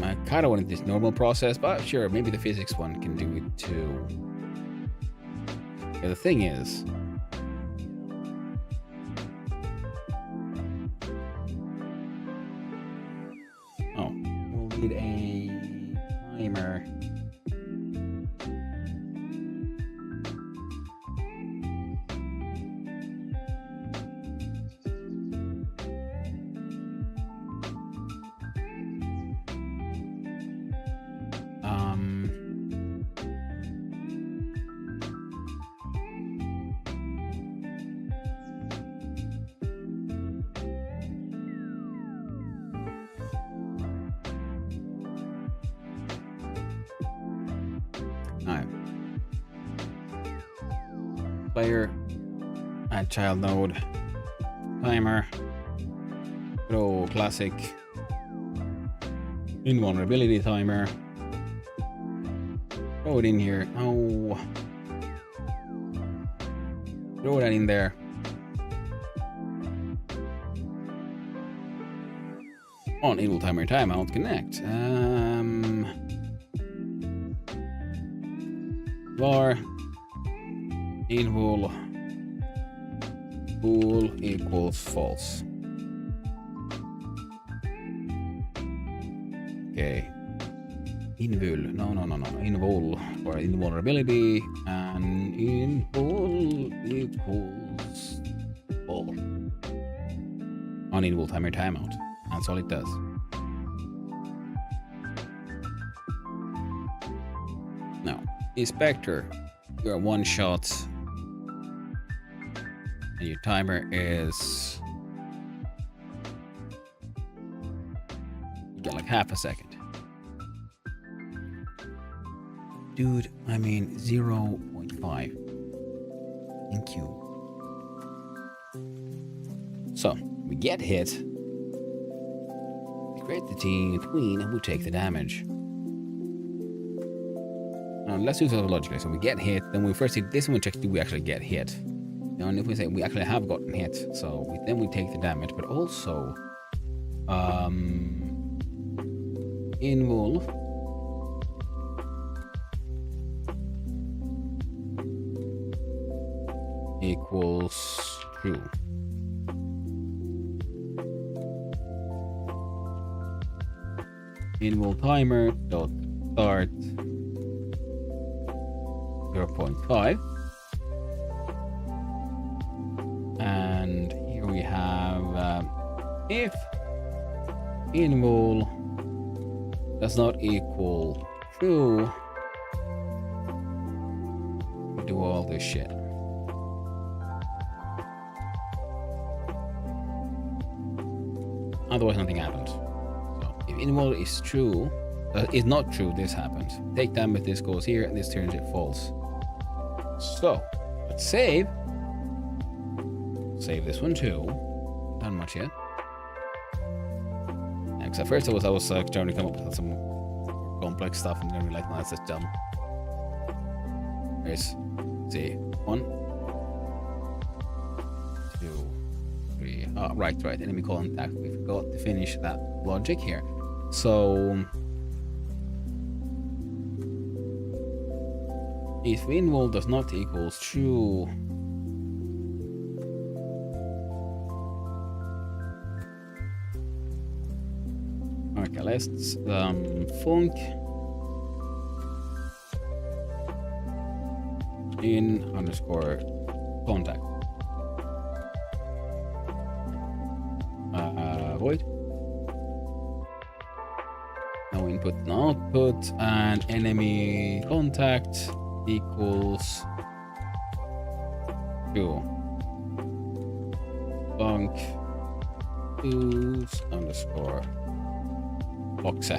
Speaker 1: I kind of wanted this normal process, but sure, maybe the physics one can do it too. Yeah, the thing is, oh, we'll need a timer. Player, add child node, timer, throw classic, invulnerability timer, throw it in here. Oh, throw that in there. On enable timer timeout connect. Var invul bool equals false. Okay. Invul, no. Invul for invulnerability and invul equals false. On invul timer timeout. That's all it does. Now, inspector, you're one shot. And your timer is, you get like half a second. Dude, I mean 0.5. Thank you. So, we get hit. We create the tween and we take the damage. Let's do it logically. So we get hit, then we first hit this one, we check do we actually get hit. And if we say we actually have gotten hit, so then we take the damage, but also invul equals true. Invul timer dot start 0.5. And here we have if invul does not equal true, we do all this shit. Otherwise nothing happens. So if invul is true, is not true, this happens. Take damage, this goes here, and this turns it false. So, let's save. Save this one too. Done much yet. Because at first I was trying to come up with some more complex stuff, and then we like, no, that's just dumb. Let's see. 1, 2, 3. Oh, right. Enemy contact. We forgot to finish that logic here. So if invul does not equals true, okay, let's func in underscore contact. Void. No input, no output, and enemy contact equals 2. Bunk lose underscore boxe.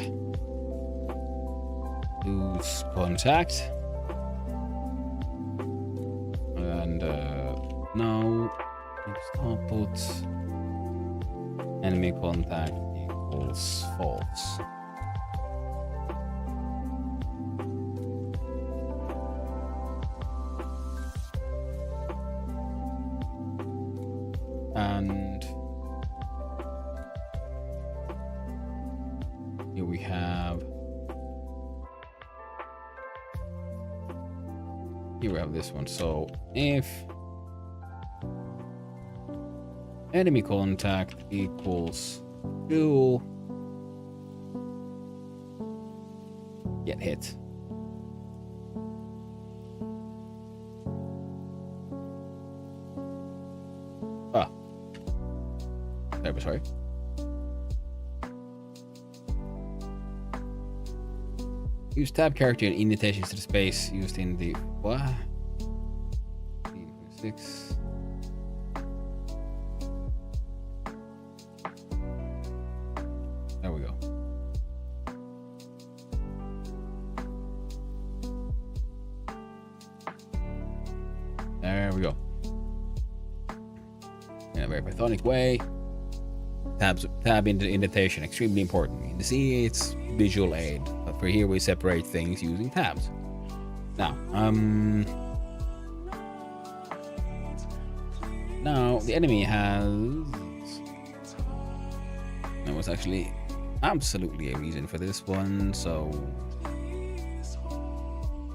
Speaker 1: Lose contact. And now output enemy contact equals false. And here we have this one. So if enemy contact equals 2, get hit. Sorry. Use tab character and indentations to the space used in the what? 6. There we go. There we go. In a very Pythonic way. Tab indentation, extremely important. In the C, it's visual aid, but for here we separate things using tabs. Now, the enemy has. There was actually absolutely a reason for this one, so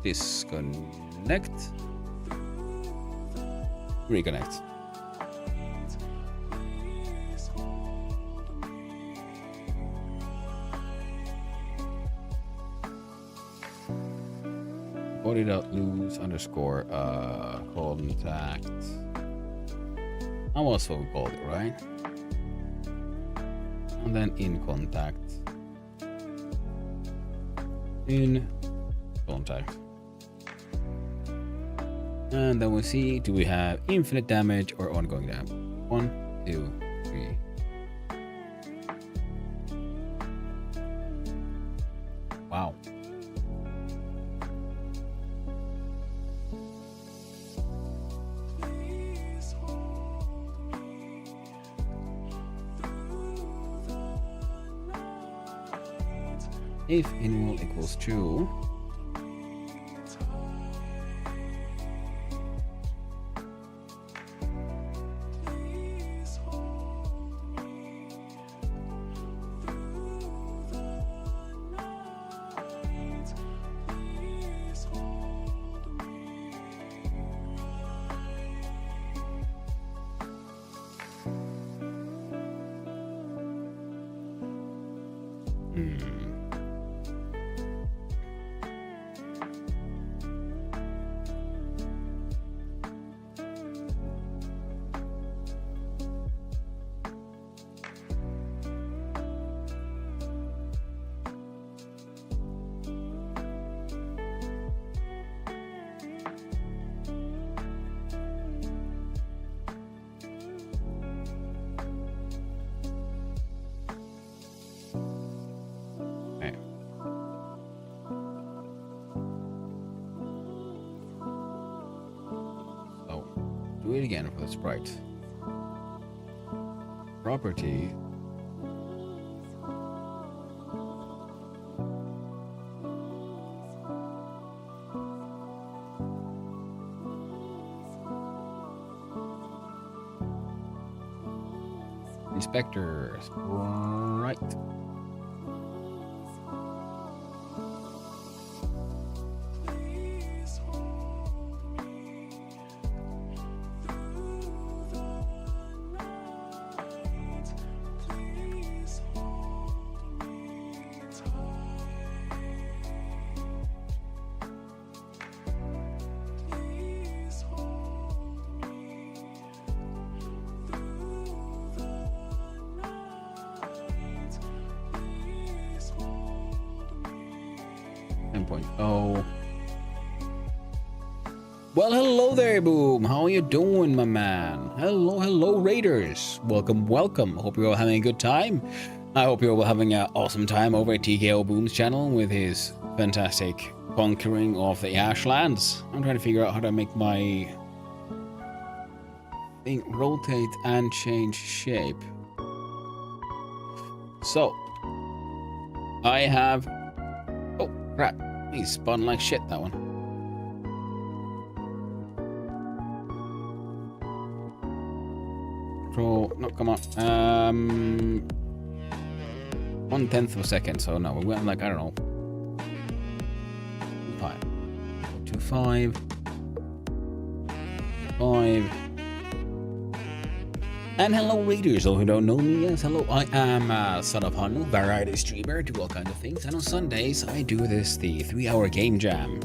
Speaker 1: disconnect, reconnect. Body.lose underscore contact. Almost what we called it, right? And then in contact. In contact. And then we see, do we have infinite damage or ongoing damage? 1, 2, 3. Wow. If inwall equals true, do it again for the sprite. Property. Inspector, right. 9.0. Well, hello there, Boom. How are you doing, my man? Hello, Raiders. Welcome. Hope you're all having a good time. I hope you're all having an awesome time over at TKO Boom's channel with his fantastic conquering of the Ashlands. I'm trying to figure out how to make my thing rotate and change shape. So, I have... Oh, crap. He spun like shit, that one. Control... No, come on. 1/10 of a second, so no, we went like, I don't know. 5. 2.5. 5. And hello, Raiders, those who don't know me, yes, hello, I am Son of Hanu, variety streamer, do all kinds of things, and on Sundays, I do the 3-hour game jam.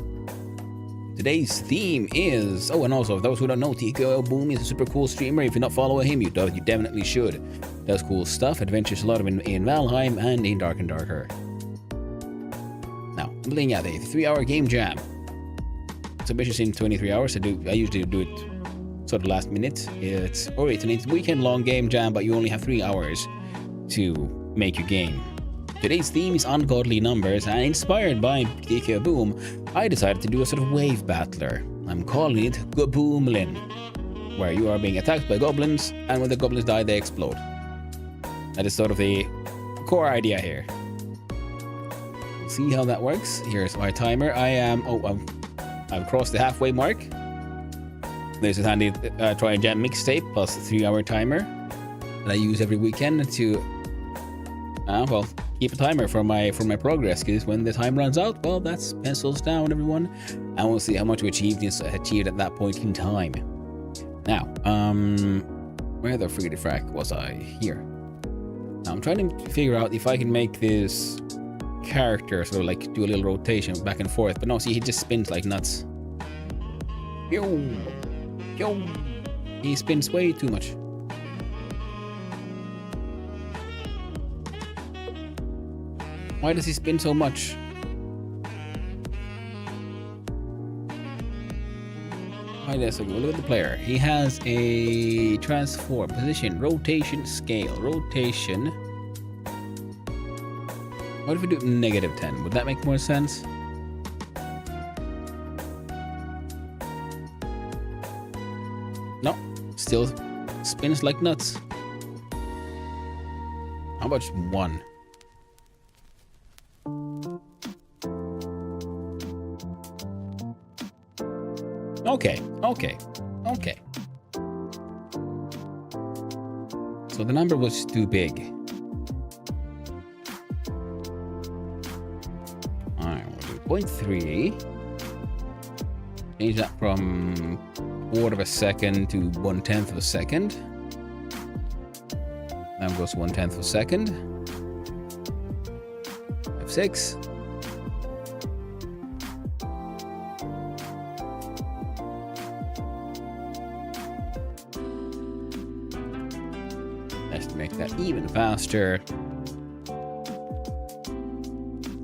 Speaker 1: Today's theme is, oh, and also, those who don't know, TKO Boom is a super cool streamer. If you're not following him, you definitely should. Does cool stuff, adventures a lot of in Valheim and in Dark and Darker. Now, I'm playing out a 3-hour game jam. Submissions in 23 hours, I usually do it sort of last minute. It's a weekend-long game jam, but you only have 3 hours to make your game. Today's theme is ungodly numbers, and inspired by TKO Boom, I decided to do a sort of wave battler. I'm calling it Goboomlin, where you are being attacked by goblins, and when the goblins die, they explode. That is sort of the core idea here. See how that works? Here's my timer. I've crossed the halfway mark. There's a handy Trijam mixtape plus a 3-hour timer that I use every weekend to, keep a timer for my progress. Because when the time runs out, well, that's pencils down, everyone, and we'll see how much we achieved at that point in time. Now, where the friggity frack was I? Here. Now I'm trying to figure out if I can make this character sort of like do a little rotation back and forth, but no, see, he just spins like nuts. Yo. He spins way too much. Why does he spin so much? Let's go look at the player. He has a transform, position, rotation, scale, rotation. What if we do -10? Would that make more sense? No, still spins like nuts. How about 1? Okay. So the number was too big. Alright, we'll do 0.3. Change that from 1/4 of a second to 1/10 of a second. That goes 1/10 of a second. F6. Let's make that even faster.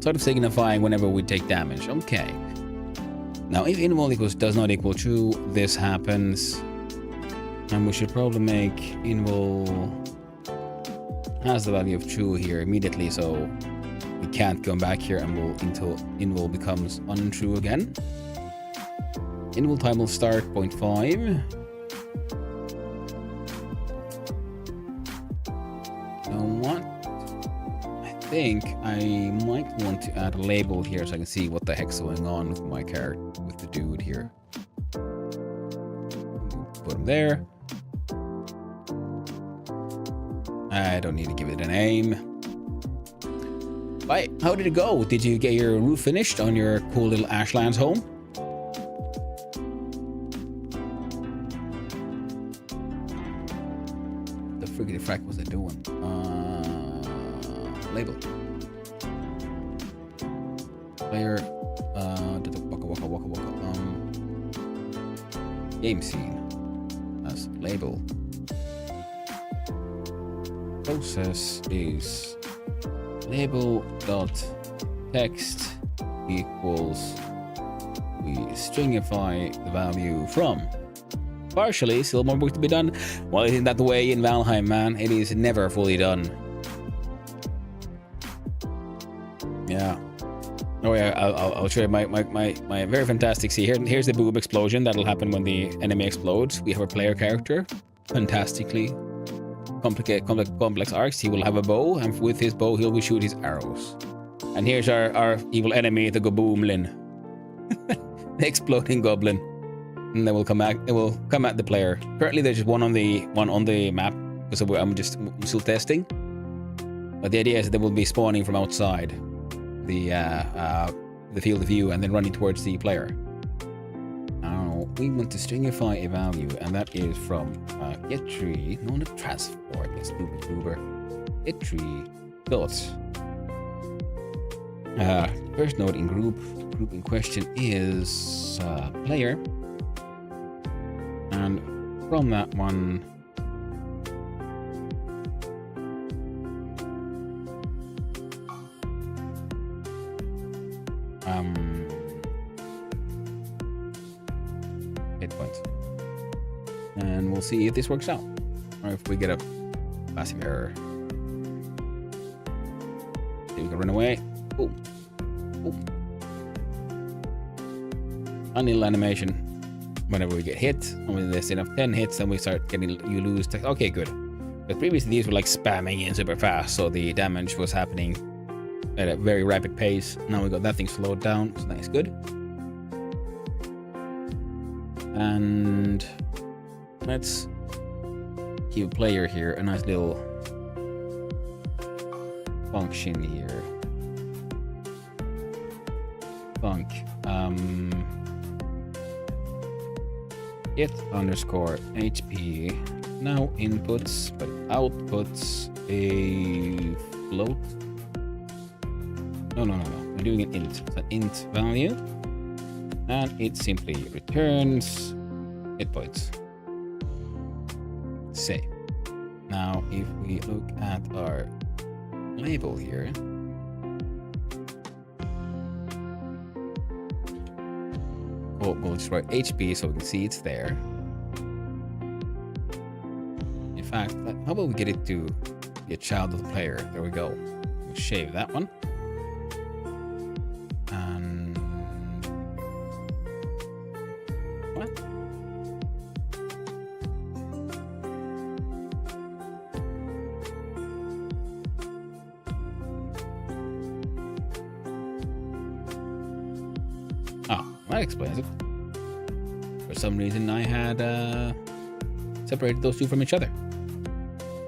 Speaker 1: Sort of signifying whenever we take damage. Okay. Now, if invul does not equal true, this happens. And we should probably make invul has the value of true here immediately, so we can't come back here until invul becomes untrue again. Invul time will start 0.5. I think I might want to add a label here so I can see what the heck's going on with my character, with the dude here. Put him there. I don't need to give it a name. Bye. How did it go? Did you get your roof finished on your cool little Ashlands home? The friggity frack was I doing? Label. Player. Game scene. As label. Process is label dot text equals, we stringify the value from. Partially, still more work to be done. Well, isn't that the way in Valheim, man? It is never fully done. Yeah. Oh yeah, I'll show you my very fantastic. See, here's the boob explosion that'll happen when the enemy explodes. We have a player character, fantastically complex arcs. He will have a bow, and with his bow, he'll shoot his arrows. And here's our evil enemy, the Goboomlin, the exploding goblin. And they will come back. It will come at the player. Currently, there's just one on the map because I'm still testing. But the idea is that they will be spawning from outside the field of view and then running towards the player. Now we want to stringify a value, and that is from get tree, no, not transform. It's stupid goober. Get tree dot. First node in group in question is player. And from that one, hit points. And we'll see if this works out, or if we get a passive error. See, we can run away. Boom. Boom. Until animation. Whenever we get hit, and when there's enough 10 hits, then we start getting, you lose. Okay, good. But previously these were like spamming in super fast, so the damage was happening at a very rapid pace. Now we got that thing slowed down, so that's good. And let's keep a player here, a nice little function here. Func. Get underscore HP now inputs, but outputs a float. No. We're doing an int. It's an int value, and it simply returns hit points. Save. Now, if we look at our label here, we'll just write HP so we can see it's there. In fact, how about we get it to be a child of the player? There we go. We'll shave that one. And what? Oh, that explains it. For some reason, I had separated those two from each other.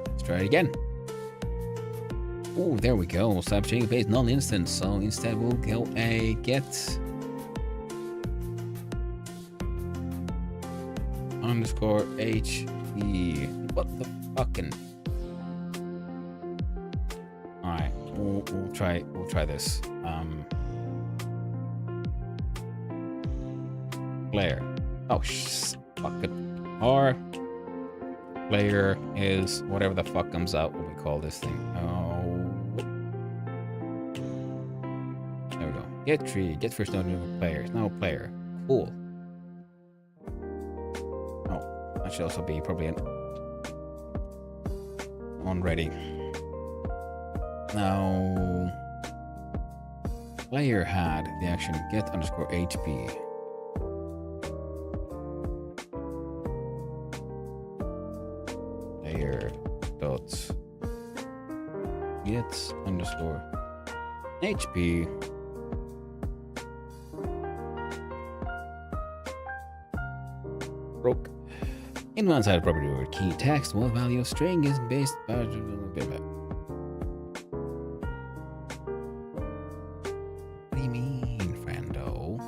Speaker 1: Let's try it again. Oh, there we go. Stop changing phase non-instant. So instead, we'll go a get underscore HP. What the fucking? All right, we'll try this. Player. Oh, fuck it. Our player is whatever the fuck comes out when we call this thing. Oh, there we go. Get tree. Get first node of players. Now player. Cool. Oh, that should also be probably an on ready. Now, player had the action get underscore HP. Dot get underscore HP broke. In one side property word key text, what value of string is based by what do you mean, friendo?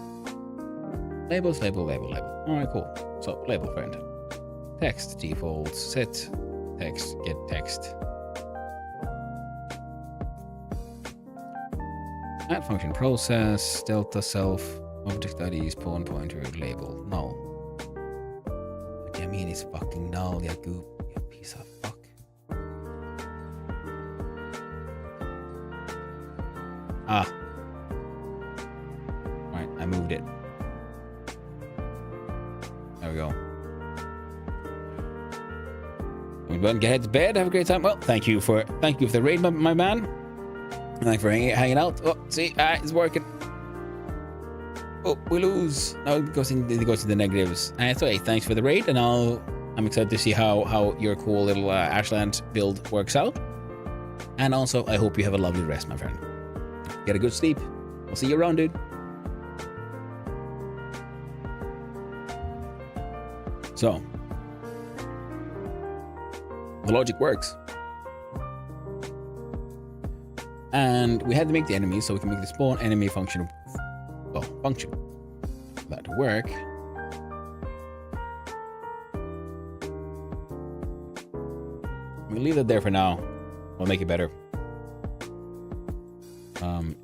Speaker 1: Labels, label. Alright, cool. So label friend. Text defaults set text get text. Add function process delta self object ID spawn pointer label null. What do you mean it's fucking null, you goop, you piece of fuck. Get head to bed. Have a great time. Well, thank you for the raid, my man. Thanks for hanging out. Oh, see, it's working. Oh, we lose. Now it goes to the negatives. So hey, thanks for the raid, and I'm excited to see how your cool little Ashland build works out. And also, I hope you have a lovely rest, my friend. Get a good sleep. I'll see you around, dude. So, the logic works. And we had to make the enemy so we can make the spawn enemy function. Well, function. For that to work. We'll leave it there for now. We'll make it better.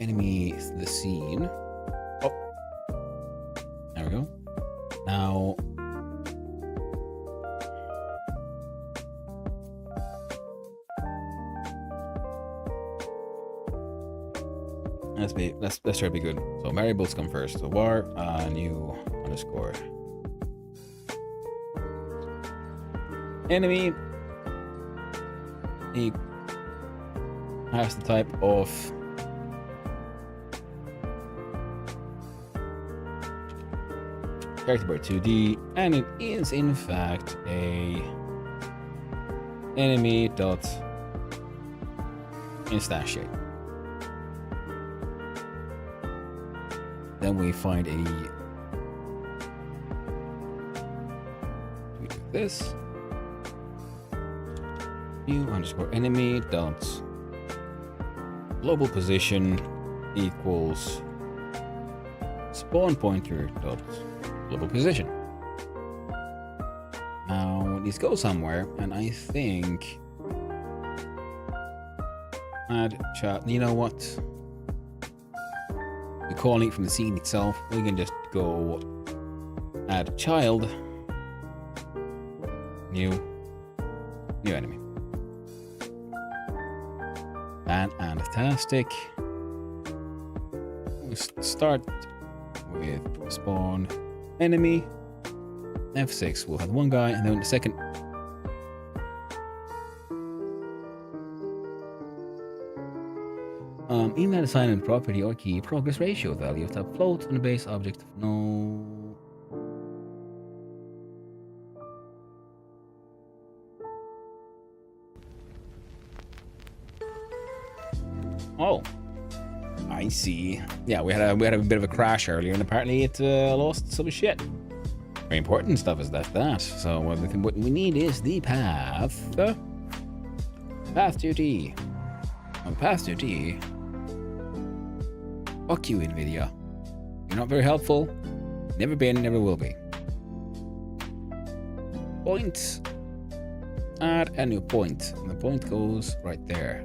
Speaker 1: Enemy the scene. Oh. There we go. Now. Let's try to be good. So variables come first. So var new underscore enemy. He has the type of character bar 2D, and it is in fact a enemy dot instantiate. Then we find we do this new underscore enemy dot global position equals spawn pointer dot global position. Now these go somewhere, and I think add chat. You know what? We're calling it from the scene itself. We can just go add child new enemy. Fantastic. We start with spawn enemy. F6 will have one guy, and then the second. In that assignment property or key, progress ratio value of that float on the base object. No. Oh, I see. Yeah, we had a bit of a crash earlier, and apparently it lost some shit. Very important stuff is that. So what we need is the path. Path to T. Path to T. Fuck you, NVIDIA. You're not very helpful. Never been, never will be. Point. Add a new point. And the point goes right there.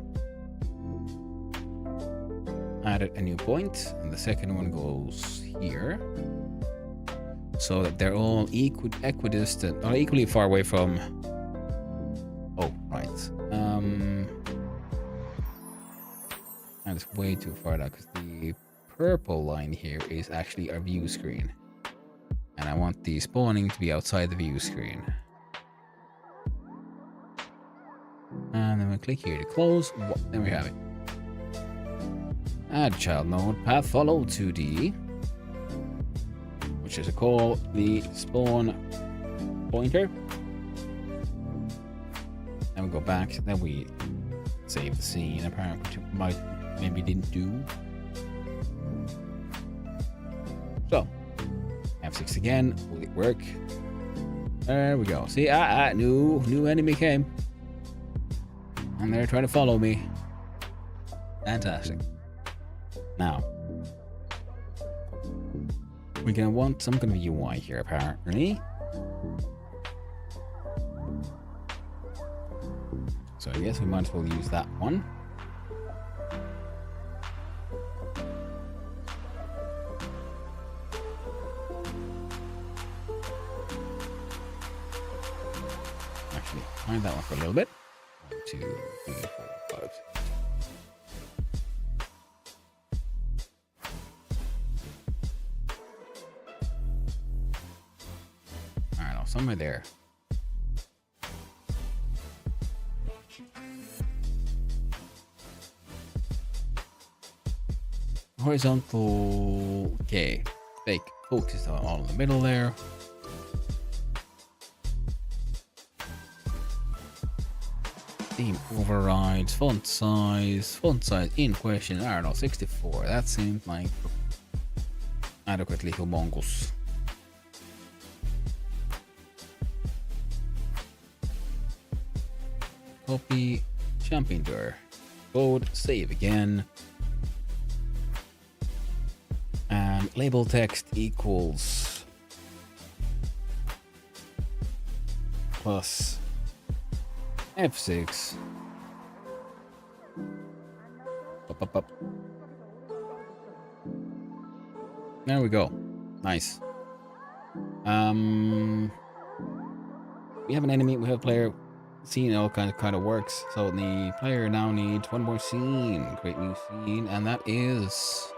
Speaker 1: Added a new point, and the second one goes here. So that they're all equidistant, or equally far away from. Oh, right. And it's way too far now because the purple line here is actually our view screen, and I want the spawning to be outside the view screen. And then we click here to close. Then we have it. Add child node path follow 2D, which is a call the spawn pointer. Then we go back. Then we save the scene. Apparently, maybe didn't do. So F6 again. Will it work? There we go. See, new enemy came, and they're trying to follow me. Fantastic. Now we're gonna want some kind of UI here, apparently. So I guess we might as well use that one. Actually, find that one for a little bit. 1, 2, 3, 4, 5. Somewhere there. Horizontal. Okay. Fake. Focus on all in the middle there. Theme overrides. Font size. Font size in question. I don't know. 64. That seems like adequately humongous. Copy. Champion door. Code. Save again. And label text equals plus F6. Up. There we go. Nice. We have an enemy, we have a player. Scene all kind of works. So the player now needs one more scene. Create new scene, and that is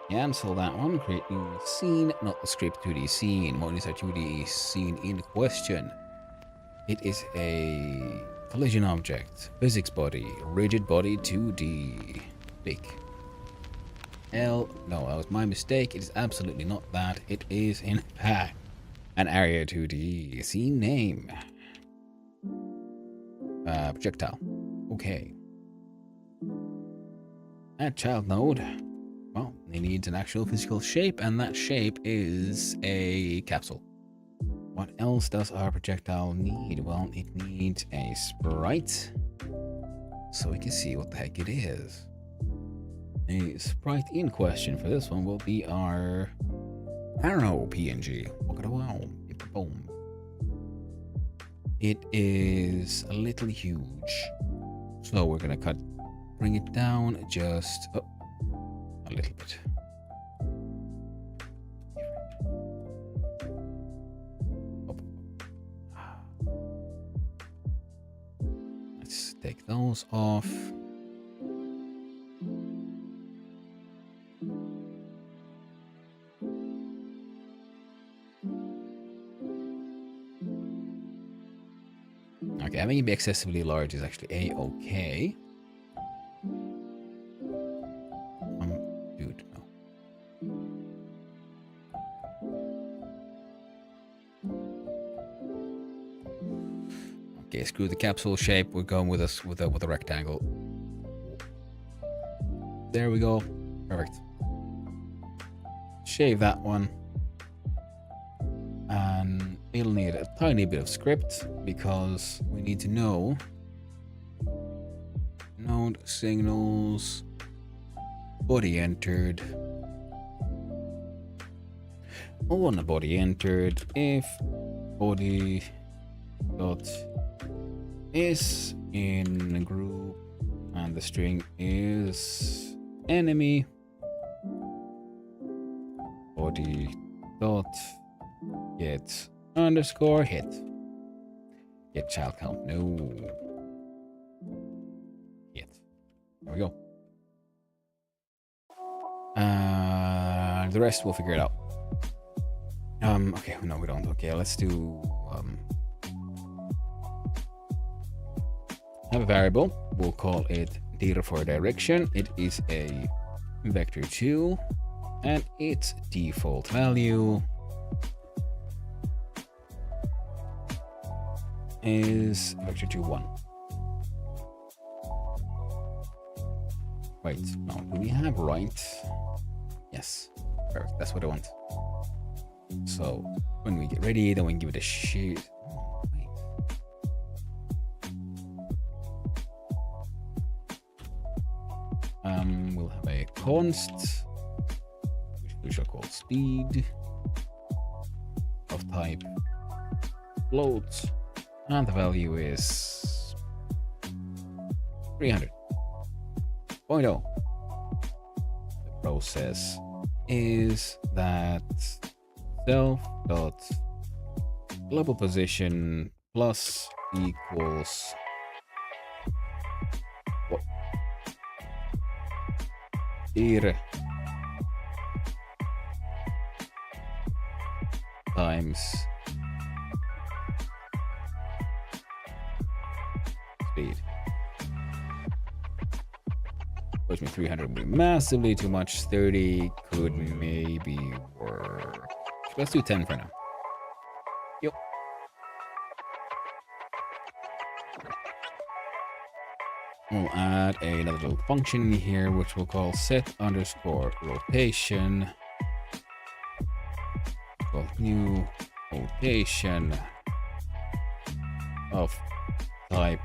Speaker 1: cancel that one. Create new scene, not the script 2D scene. What is our 2D scene in question? It is a collision object, physics body, rigid body 2D. Big. No, that was my mistake. It is absolutely not that. It is in fact an area 2D. Scene name. Projectile. Okay. Add child node. Well, it needs an actual physical shape, and that shape is a capsule. What else does our projectile need? Well, it needs a sprite, so we can see what the heck it is. A sprite in question for this one will be our, I don't know, PNG. Boom. It is a little huge, so we're gonna bring it down just a little bit. Let's take those off. Okay, having it be excessively large is actually a-okay. Dude, no. Okay, screw the capsule shape. We're going with a rectangle. There we go. Perfect. Shave that one. And we'll need a tiny bit of script because we need to know node signals body entered. On the body entered, if body dot is in a group and the string is enemy, body dot get underscore hit. Get child count. No. Hit. There we go. The rest we'll figure it out. Okay, no, we don't. Okay, let's do have a variable. We'll call it data for direction. It is a vector 2 and its default value is vector 2 1. Wait, no, do we have right? Yes, perfect, that's what I want. So when we get ready, then we can give it a shoot. Wait. We'll have a const, which we shall call speed, of type float, and the value is 300.0. The process is that self dot global position plus equals what here times speed. push me 300 would be massively too much. 30 could maybe work. Let's do 10 for now. Yep. We'll add another little function here, which we'll call set underscore rotation. Well, new rotation of type,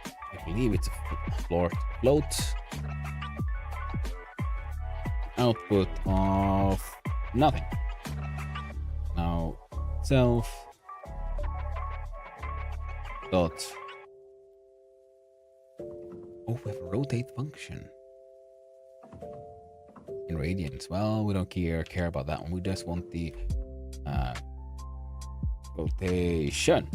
Speaker 1: I believe it's a float. Output of nothing. Now self dot. Oh, we have a rotate function in radians. Well, we don't care about that one. We just want the rotation.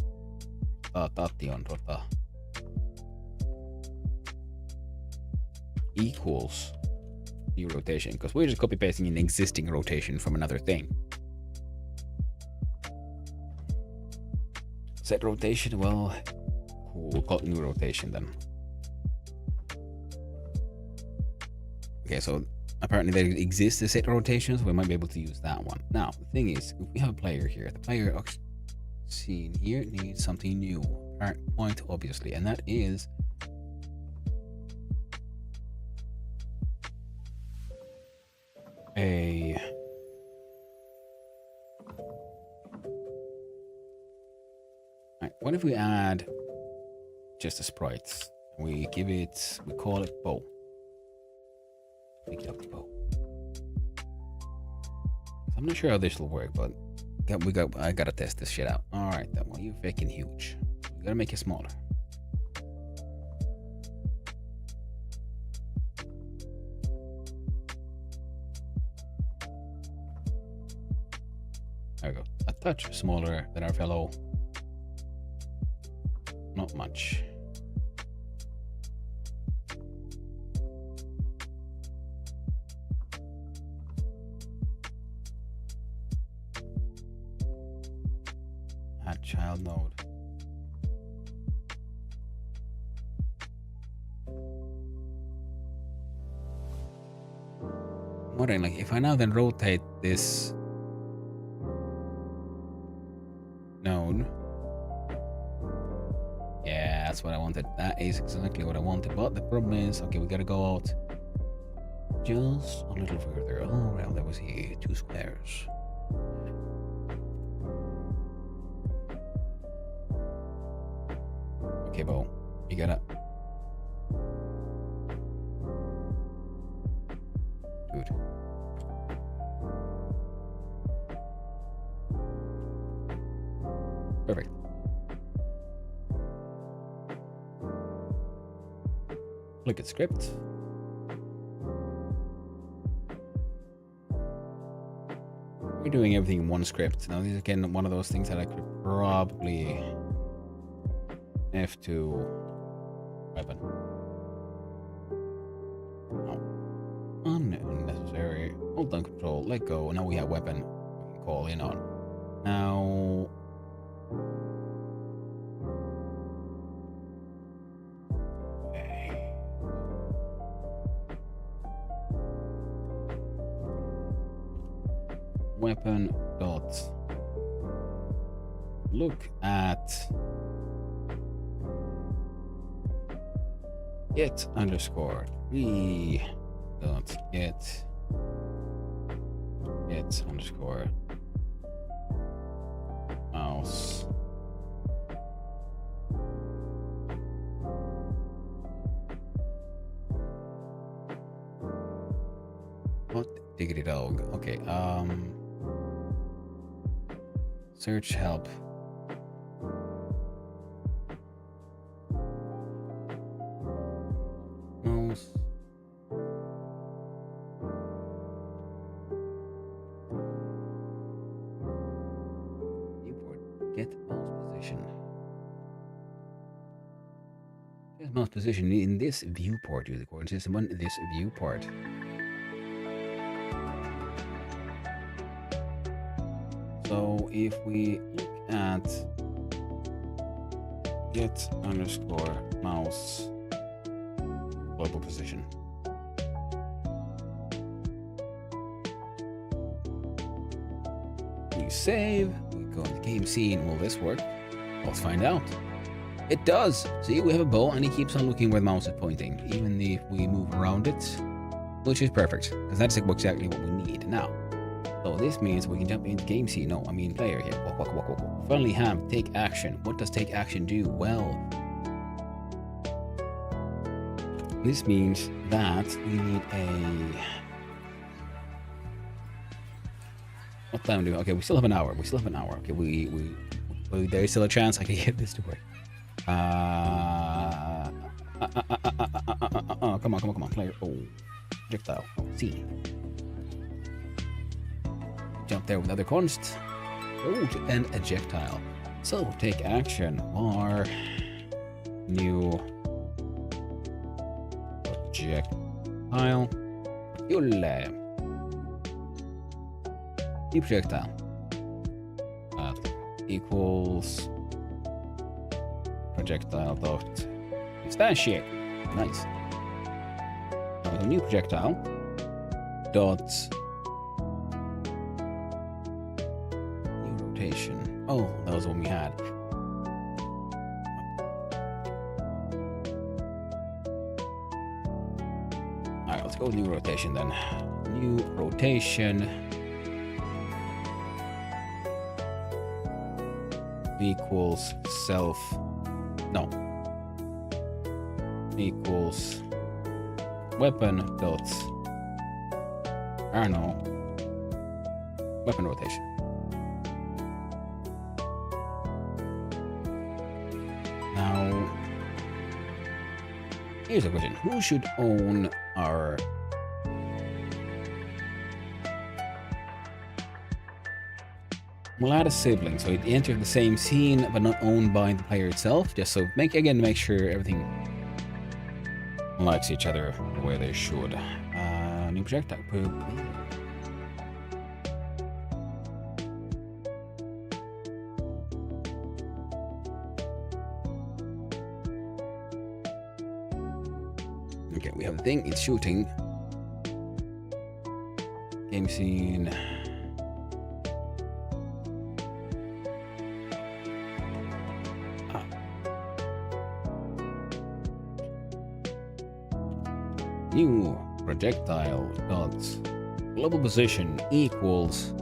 Speaker 1: Equals the rotation, because we're just copy pasting an existing rotation from another thing. Set rotation. Well, we'll call it new rotation then. Okay, so apparently there exists a set rotations. We might be able to use that one. Now, the thing is, if we have a player here, the player seen here needs something new. Point, obviously, and that is a right, what if we add just a sprite? We call it bow. Pick up the bow. I'm not sure how this will work, but I gotta test this shit out. All right, then. Well, you're freaking huge. We gotta make it smaller. There we go. A touch smaller than our fellow. Not much. Add child node. I'm wondering, like, if I now then rotate this node. Yeah, that's what I wanted. That is exactly what I wanted. But the problem is, okay, we gotta go out just a little further. Oh, well, there was here 2 squares. Okay, Bo, you gotta. Dude. Perfect. Look at script. We're doing everything in one script. Now, this is again one of those things that I could probably F2 weapon. Oh. Unnecessary. Hold down control. Let go. Now we have weapon. We can call in on. Now. Okay. Weapon dot look at get underscore 3 dot get underscore mouse what diggity dog. Okay, search help. Mouse. Viewport. Get mouse position. Get mouse position in this viewport. Use the coordinate system on this viewport. So if we look at get underscore mouse global position. save. We go into game scene. Will this work? Let's find out. It does. See, we have a bow, and he keeps on looking where the mouse is pointing, even if we move around it, which is perfect, because that's exactly what we need now. So this means we can jump into game scene. No, I mean player here. Walk. Finally have take action. What does take action do? Well, this means that we need a... What time do we... Okay, we still have an hour. Okay, there's still a chance I can get this to work. Come on, player. Oh, projectile. Oh, see. Jump there with other const. Oh, and ejectile. So take action. Or new projectile. New projectile. Equals projectile dot instantiate. Nice. A new projectile dot new rotation. Oh, that was one we had. Alright, let's go with new rotation then. New rotation equals self. No. Equals weapon dot weapon rotation. Now, here's a question: who should own our? We'll add a sibling, so it enters the same scene but not owned by the player itself. Just so make sure everything likes each other the way they should. New projectile. Okay, we have the thing. It's shooting. Game scene. New projectile dot global position equals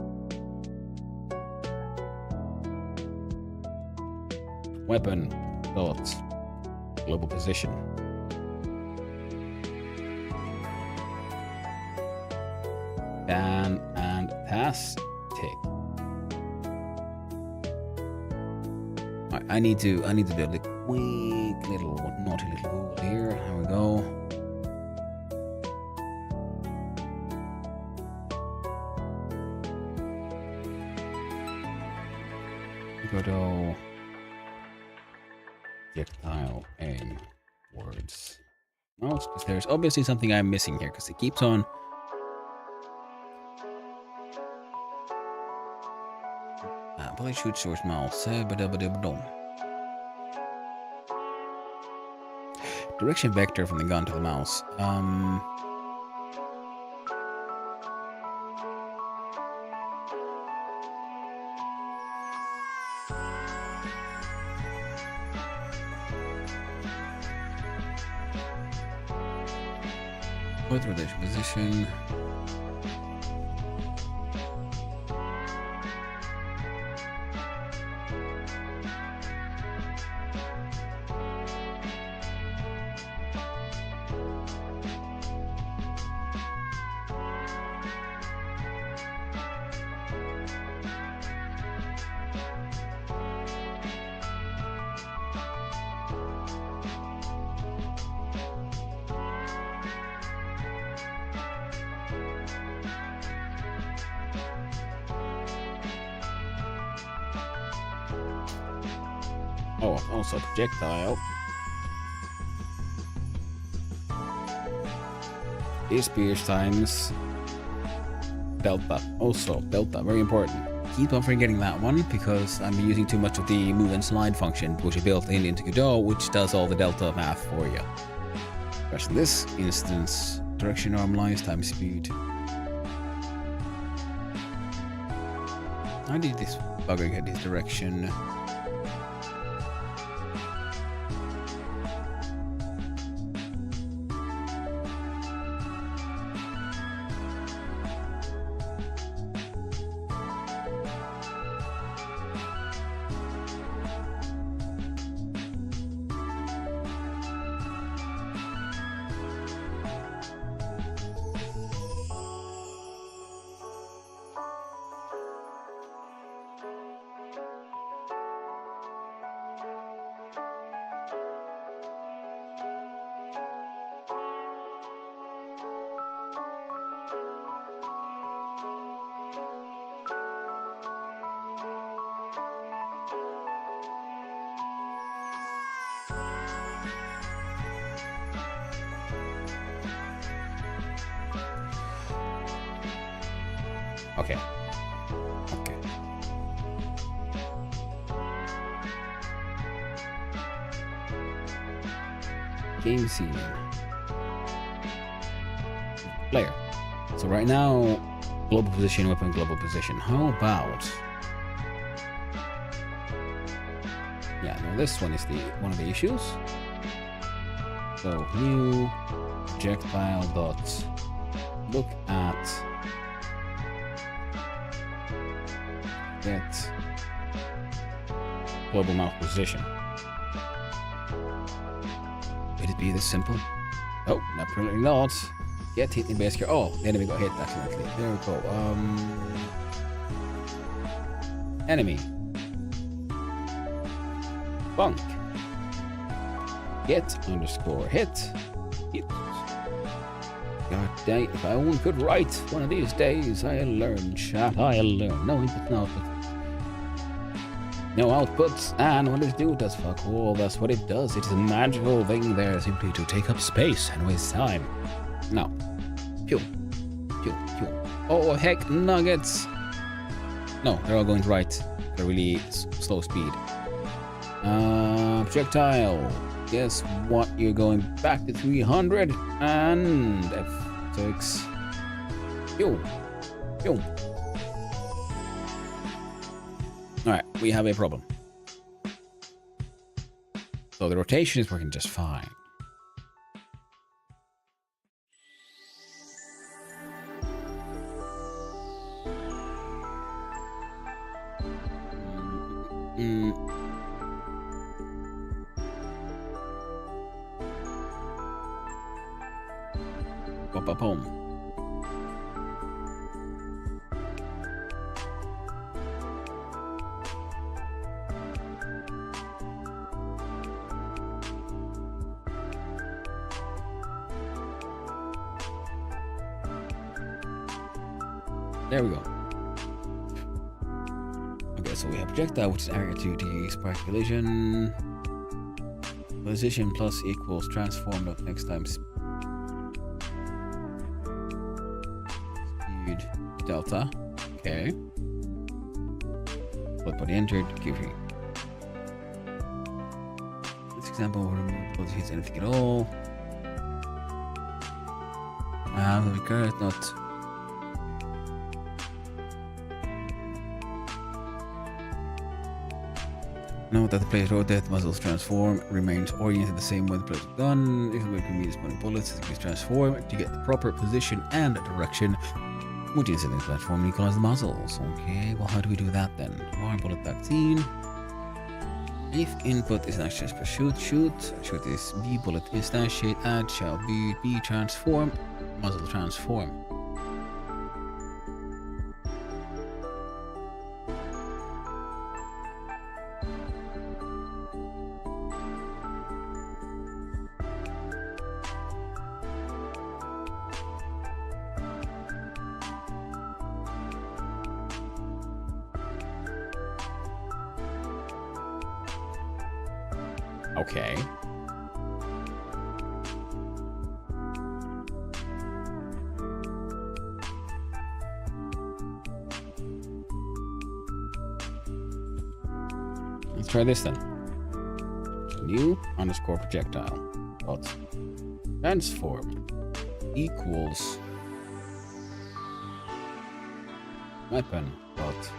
Speaker 1: weapon dot global position. Fantastic. I need to build a quick little naughty little Google here. Here we go. Go projectile aim words. No, because there's obviously something I'm missing here because it keeps on. Bullet shoot source mouse. Direction vector from the gun to the mouse. What rotation position? Oh, also projectile. Is pierce times delta. Also delta, very important. Keep on forgetting that one because I'm using too much of the move and slide function, which is built into Godot, which does all the delta math for you. Whereas in this instance, direction normalized times speed. How did this bugger get this direction? Okay. Okay. Game scene. Player. So right now, global position, weapon, global position. How about... Yeah, no, this one is one of the issues. So new projectile dot look at get global mouse position. Would it be this simple? Oh, apparently not. Get hit in base gear. Oh, the enemy got hit accidentally. There we go. Enemy. Bunk. Get underscore hit. Hit. God dang, if I only could write one of these days, I'll learn, chat, I'll learn. No input, no output. No outputs, and what it does fuck all, that's what it does. It's a magical thing there simply to take up space and waste time. Now, pew, pew, pew. Oh, heck, nuggets! No, they're all going right. They're really slow speed. Projectile. Guess what? You're going back to 300 and F6. Yo, yo. All right, we have a problem. So the rotation is working just fine. Boom. There we go. Okay, so we have projectile, which is area 2D, spark collision. Position plus equals transform of next time speed delta. Okay. What body entered, give you. This example will remove both hits anything at all. The recurrent not. Note that the player's rotate muscles transform remains oriented the same way the player's gun. If the player can meet spawning bullets, it can transform to get the proper position and direction. Which is in the platform and equalize the muzzles. Okay, well, how do we do that then? R bullet vaccine. If input is an action for shoot is B, bullet is dash shade, add shall be B transform, muzzle transform. Okay. Let's try this then. New underscore projectile dot transform equals weapon dot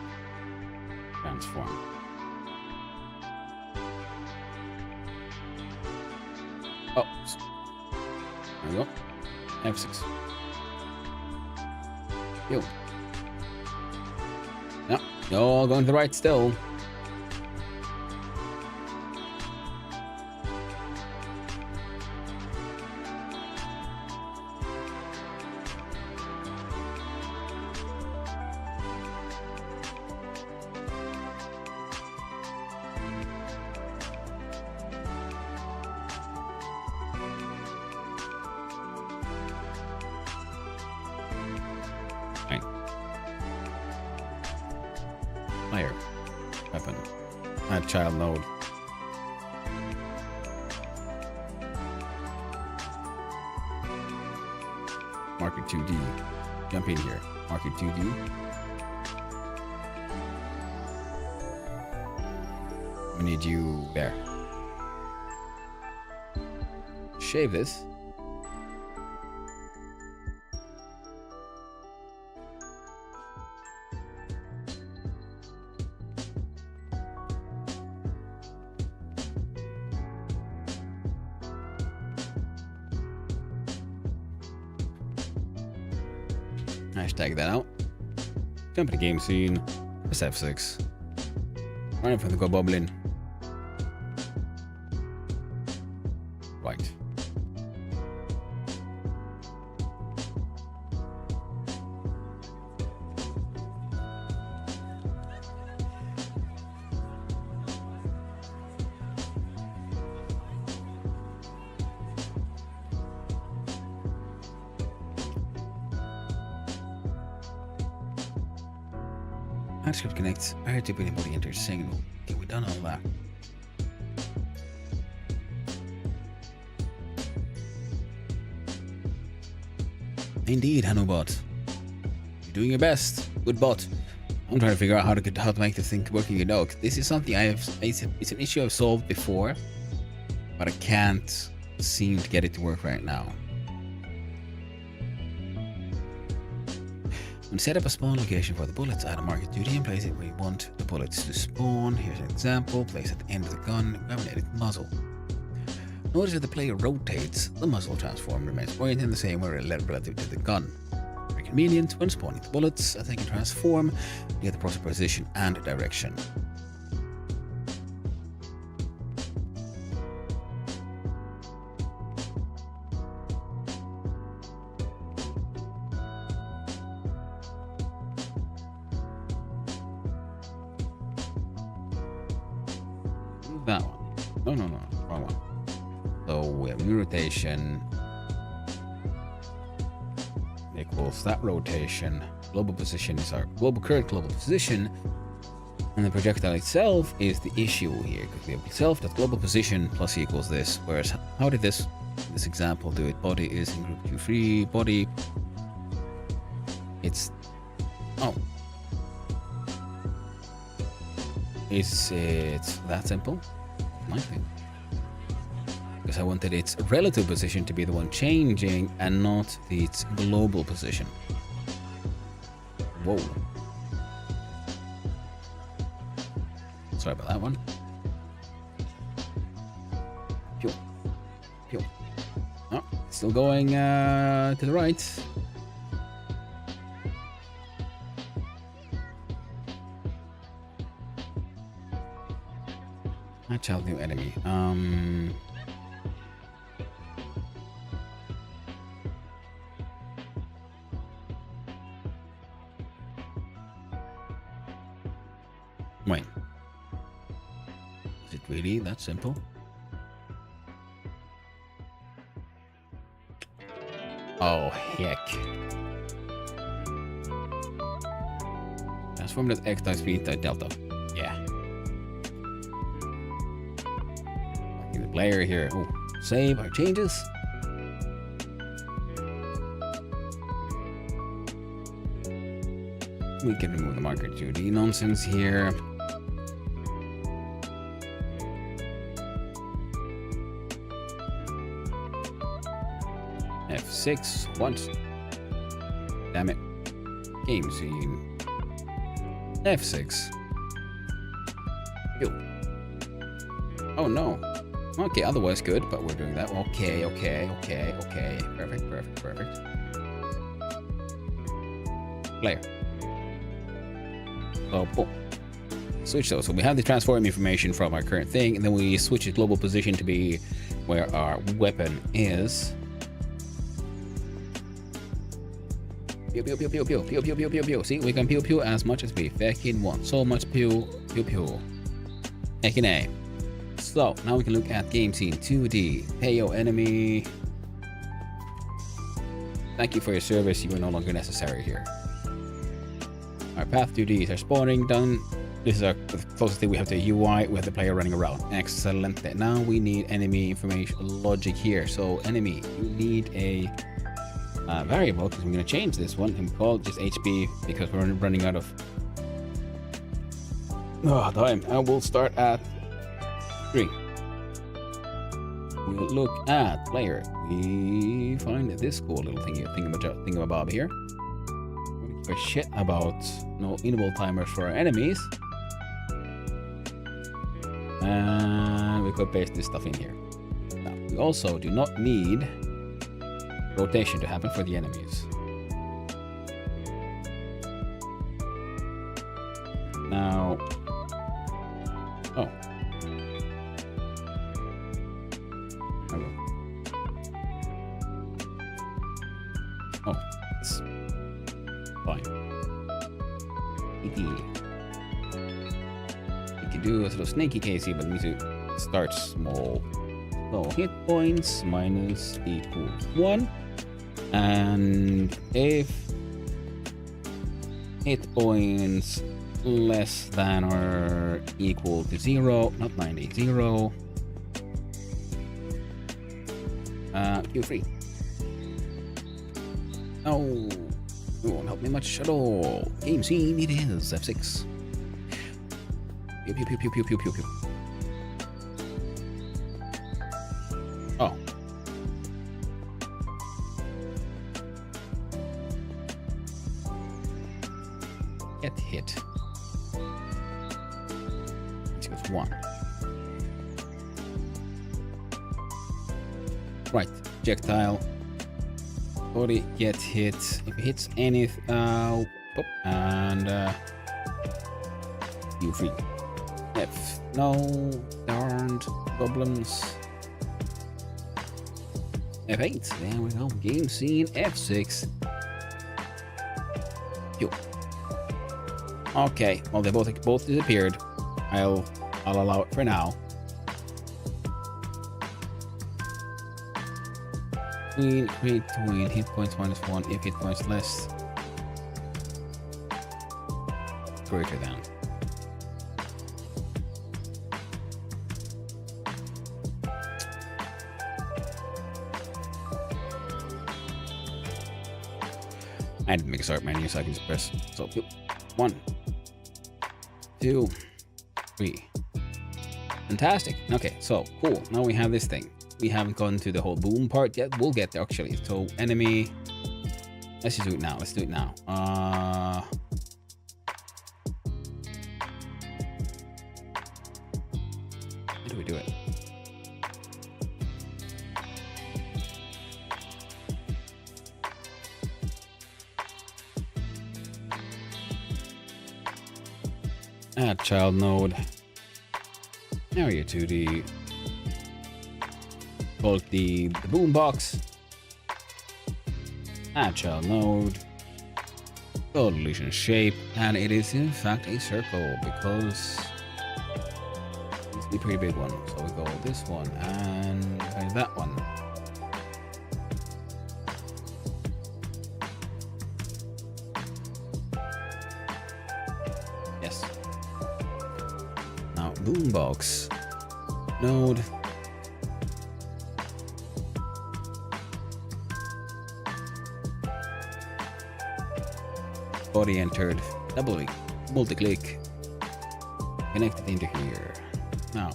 Speaker 1: transform. Oh, there we go. F6. Yo. No, you're all going to the right still. Fire. Weapon. Add child node. Mark it 2D. Jump in here. Mark it 2D. We need you there. Shave this. Hashtag that out. Jump in the game scene. Press F6. Running from the go bubbling. Right. Script connects. Prior to anybody enters signal. Okay, we've done all that. Indeed, Hanubot. You're doing your best. Good bot. I'm trying to figure out how to make this thing working. You know, this is something it's an issue I've solved before, but I can't seem to get it to work right now. When set up a spawn location for the bullets, add a market 2D and place it where you want the bullets to spawn. Here's an example. Place at the end of the gun, laminated muzzle. Notice that the player rotates, the muzzle transform remains oriented in the same way relative to the gun. Very convenient when spawning the bullets, as they can transform to get the proper position and direction. That one. No, wrong one. So we have new rotation equals that rotation. Global position is our current global position, and the projectile itself is the issue here. Because we have itself that global position plus equals this. Whereas how did this example do it? Body is in group Q3. Body. It's Is it that simple? Might be. Because I wanted its relative position to be the one changing and not its global position. Whoa. Sorry about that one. Pew. Pew. Oh, still going to the right. Child new enemy. Wait. Is it really that simple? Oh heck. Transform as X times V times delta. Yeah. Player here. Oh, save our changes. We can remove the marker 2D nonsense here. F6 once. Damn it. Game scene. F6. Pew. Oh no. Okay, otherwise good, but we're doing that. Okay. Perfect. Player. So boom. Switch those. So we have the transform information from our current thing, and then we switch its global position to be where our weapon is. Pew pew pew pew pew pew pew pew pew pew. See, we can pew pew as much as we fucking want. So much pew pew pew. Heckin' A. So now we can look at game scene 2D. Hey yo enemy. Thank you for your service. You are no longer necessary here. Our path 2Ds are spawning done. This is our closest thing we have to a UI with the player running around. Excellent. Now we need enemy information logic here. So enemy, you need a variable, because we're going to change this one and we call it just HP because we're running out of time. And we'll start at 3. We'll look at player. We find this cool little thingamabob here. We don't give a shit about no interval timers for our enemies. And we could paste this stuff in here. Now, we also do not need rotation to happen for the enemies. Now, oh. Oh, it's fine. We can do a sort of snaky casey, but we need to start small. So hit points minus equals 1. And if hit points less than or equal to 0, not 90, 0, Q3. Oh, it won't help me much at all. Game scene, it is F6. Pew pew pew pew pew pew pew pew. Oh. Get hit. It goes 1. Right, projectile. Body get hit. If it hits anything, and you free. F. No darned problems. F8. There we go. Game scene F6. Yo. Okay. Well, they both disappeared. I'll allow it for now. Between hit points minus 1 if hit points less greater than. I didn't make a start menu, so I can just press. So 1, 2, 3. Fantastic. Okay, so cool. Now we have this thing. We haven't gone to the whole boom part yet. We'll get there actually. So enemy. Let's just do it now. Let's do it now. How do we do it? Add child node. Area 2D. Called the boombox. Add child node. Solution shape, and it is in fact a circle because it's a pretty big one. So we go this one and that one. Yes. Now boombox node. Body entered, multi-click, connected into here. Now,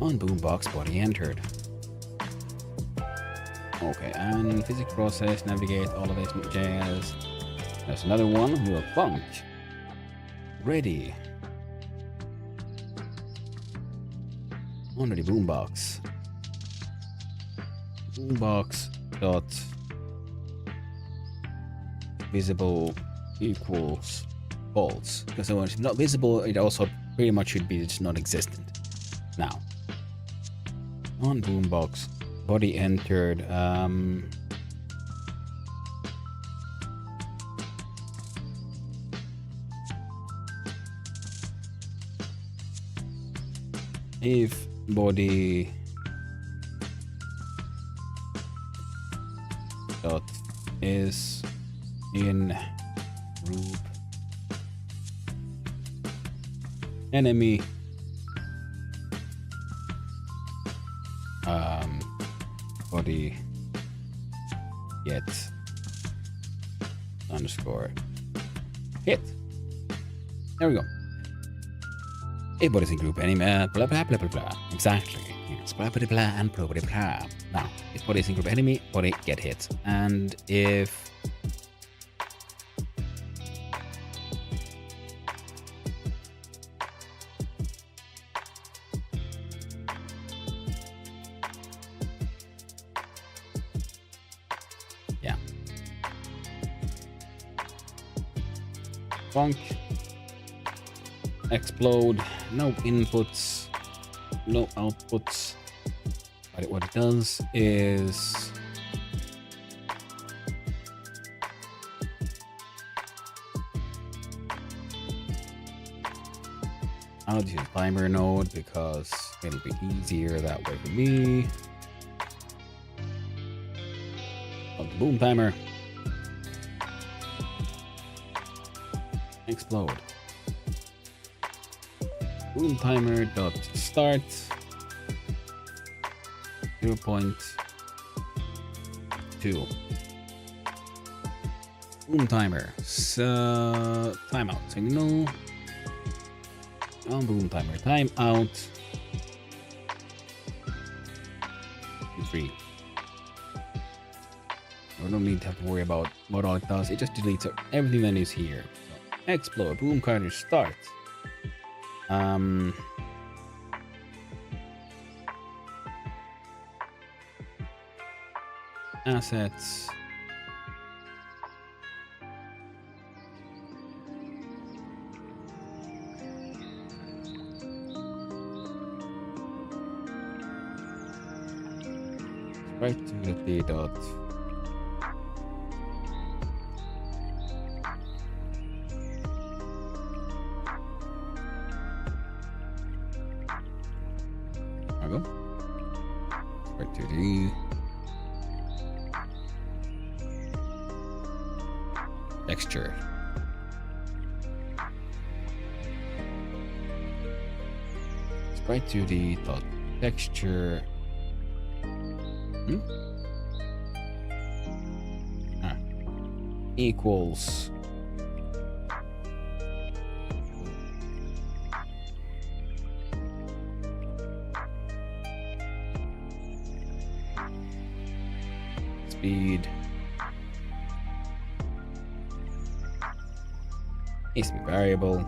Speaker 1: on boombox, body entered. Okay, and physics process, navigate, all of this jazz. There's another one, we'll func. Ready. under the boombox. Boombox dot visible equals false, because when it's not visible, it also pretty much should be just non-existent. Now, on boombox, body entered. If body dot is in group enemy body get underscore hit. There we go. If body's in group enemy blah blah blah blah blah. Exactly. Yes, blah blah blah and blah blah blah. Now, if body's in group enemy, body get hit. And if bonk, explode, no inputs, no outputs. But what it does is I'll use timer node because it'll be easier that way for me. On the boom timer. Explode. Boom timer dot start 0.2. Boom timer. So timeout signal. On boom timer timeout. 3. I don't need to have to worry about what all it does. It just deletes everything that is here. Explode, boom timer start. Assets. Right to the dot. Right to the texture. Right to the dot texture. Equals speed needs to be variable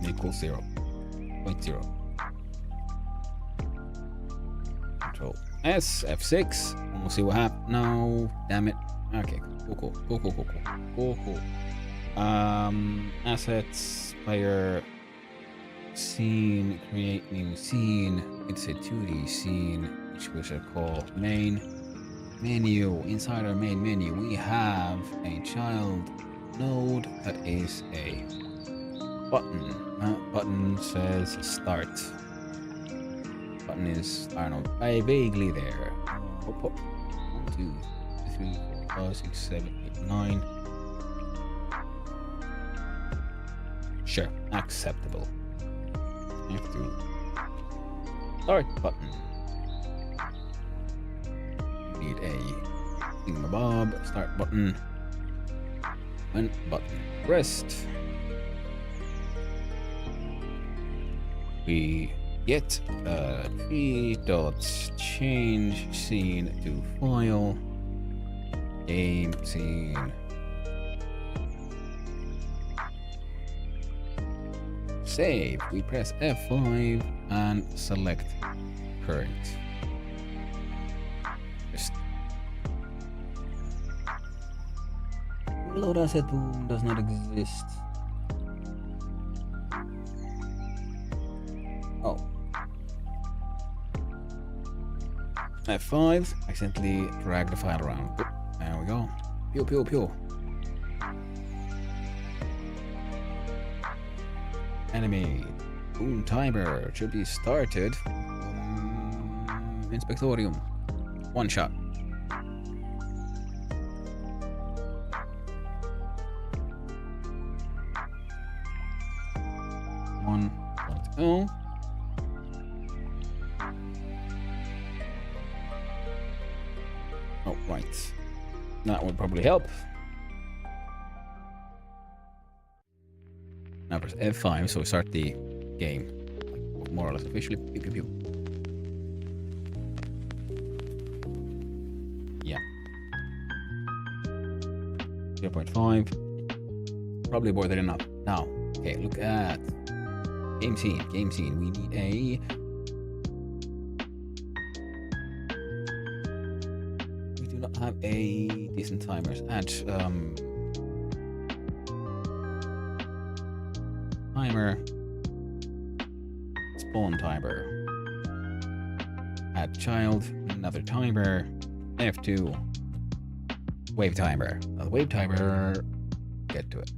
Speaker 1: equals 0.0. Control S, F6. We'll see what happens. No, damn it. Okay, cool. Assets, player, scene, create new scene. It's a 2D scene, which we shall call main. Menu. Inside our main menu, we have a child node that is a button. Button says start. Button is, I don't know, vaguely there. 1, 2, 3, 4, 5, 6, 7, 8, 9. Sure, acceptable. F3. Start button. We need a thingamabob. Start button. When button pressed, we get three dots, change scene to file, game scene, save. We press F5 and select current. Just load asset boom does not exist. Oh. F5, accidentally drag the file around. There we go. Pew pew pew. Enemy. Boom timer should be started. Inspectorium. One shot. One. Oh. Oh, right. That would probably help. Now press F5 so we start the game. More or less officially. Pew, pew, pew. Yeah. 0.5. Probably more than enough. Now, okay, look at game scene. Game scene. We need a... We do not have a decent timers at timer, spawn timer, add child, another timer, F2, wave timer. Now the wave timer, get to it.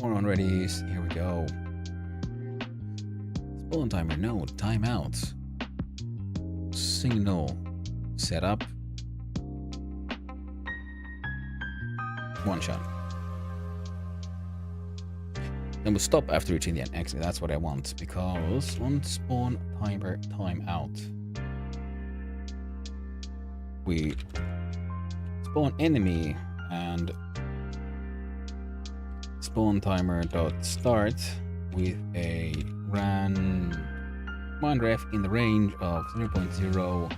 Speaker 1: More on readies, here we go. Spawn timer, no, timeout. Signal, setup. One shot. Then we'll stop after reaching the end. Actually, that's what I want, because one spawn timer timeout. We spawn enemy and spawn timer dot start with a run ref in the range of 0.0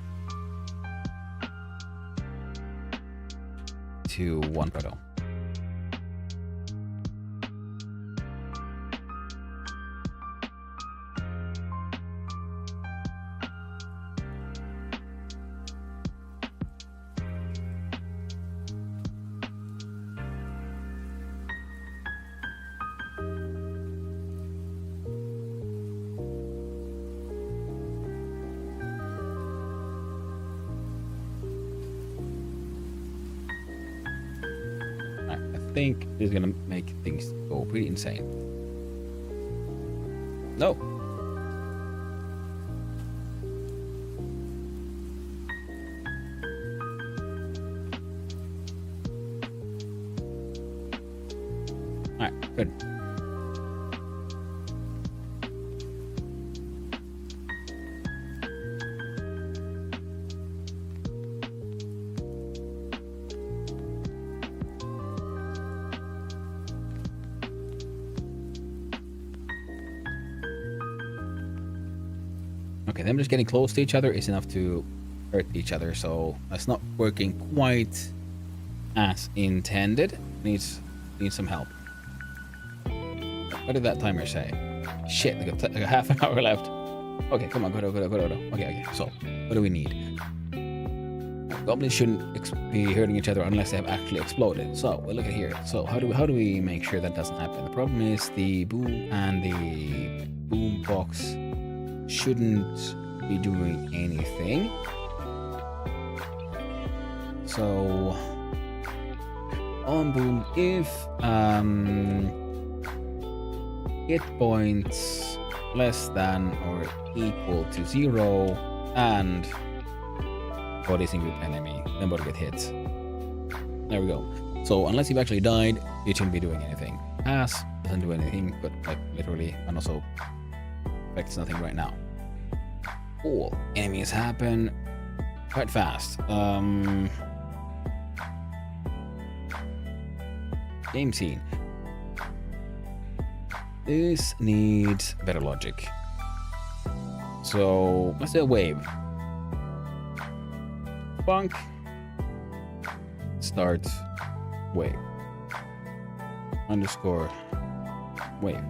Speaker 1: to 1.0. I think this is gonna make things go pretty insane. No. Alright, good. Okay, them just getting close to each other is enough to hurt each other, so that's not working quite as intended. Needs some help. What did that timer say? Shit, like a half an hour left. Okay, come on, go. Okay, so what do we need? Goblins shouldn't be hurting each other unless they have actually exploded. So we'll look at here. So how do we make sure that doesn't happen? The problem is the boom and the boom box shouldn't be doing anything. So on boom, if hit points less than or equal to 0 and body single enemy, then body get hit. There we go. So unless you've actually died, it shouldn't be doing anything. Pass doesn't do anything, but like literally, and also affects nothing right now. Cool. Enemies happen quite fast. Game scene. This needs better logic. So let's do a wave. Bonk. Start wave. Underscore wave.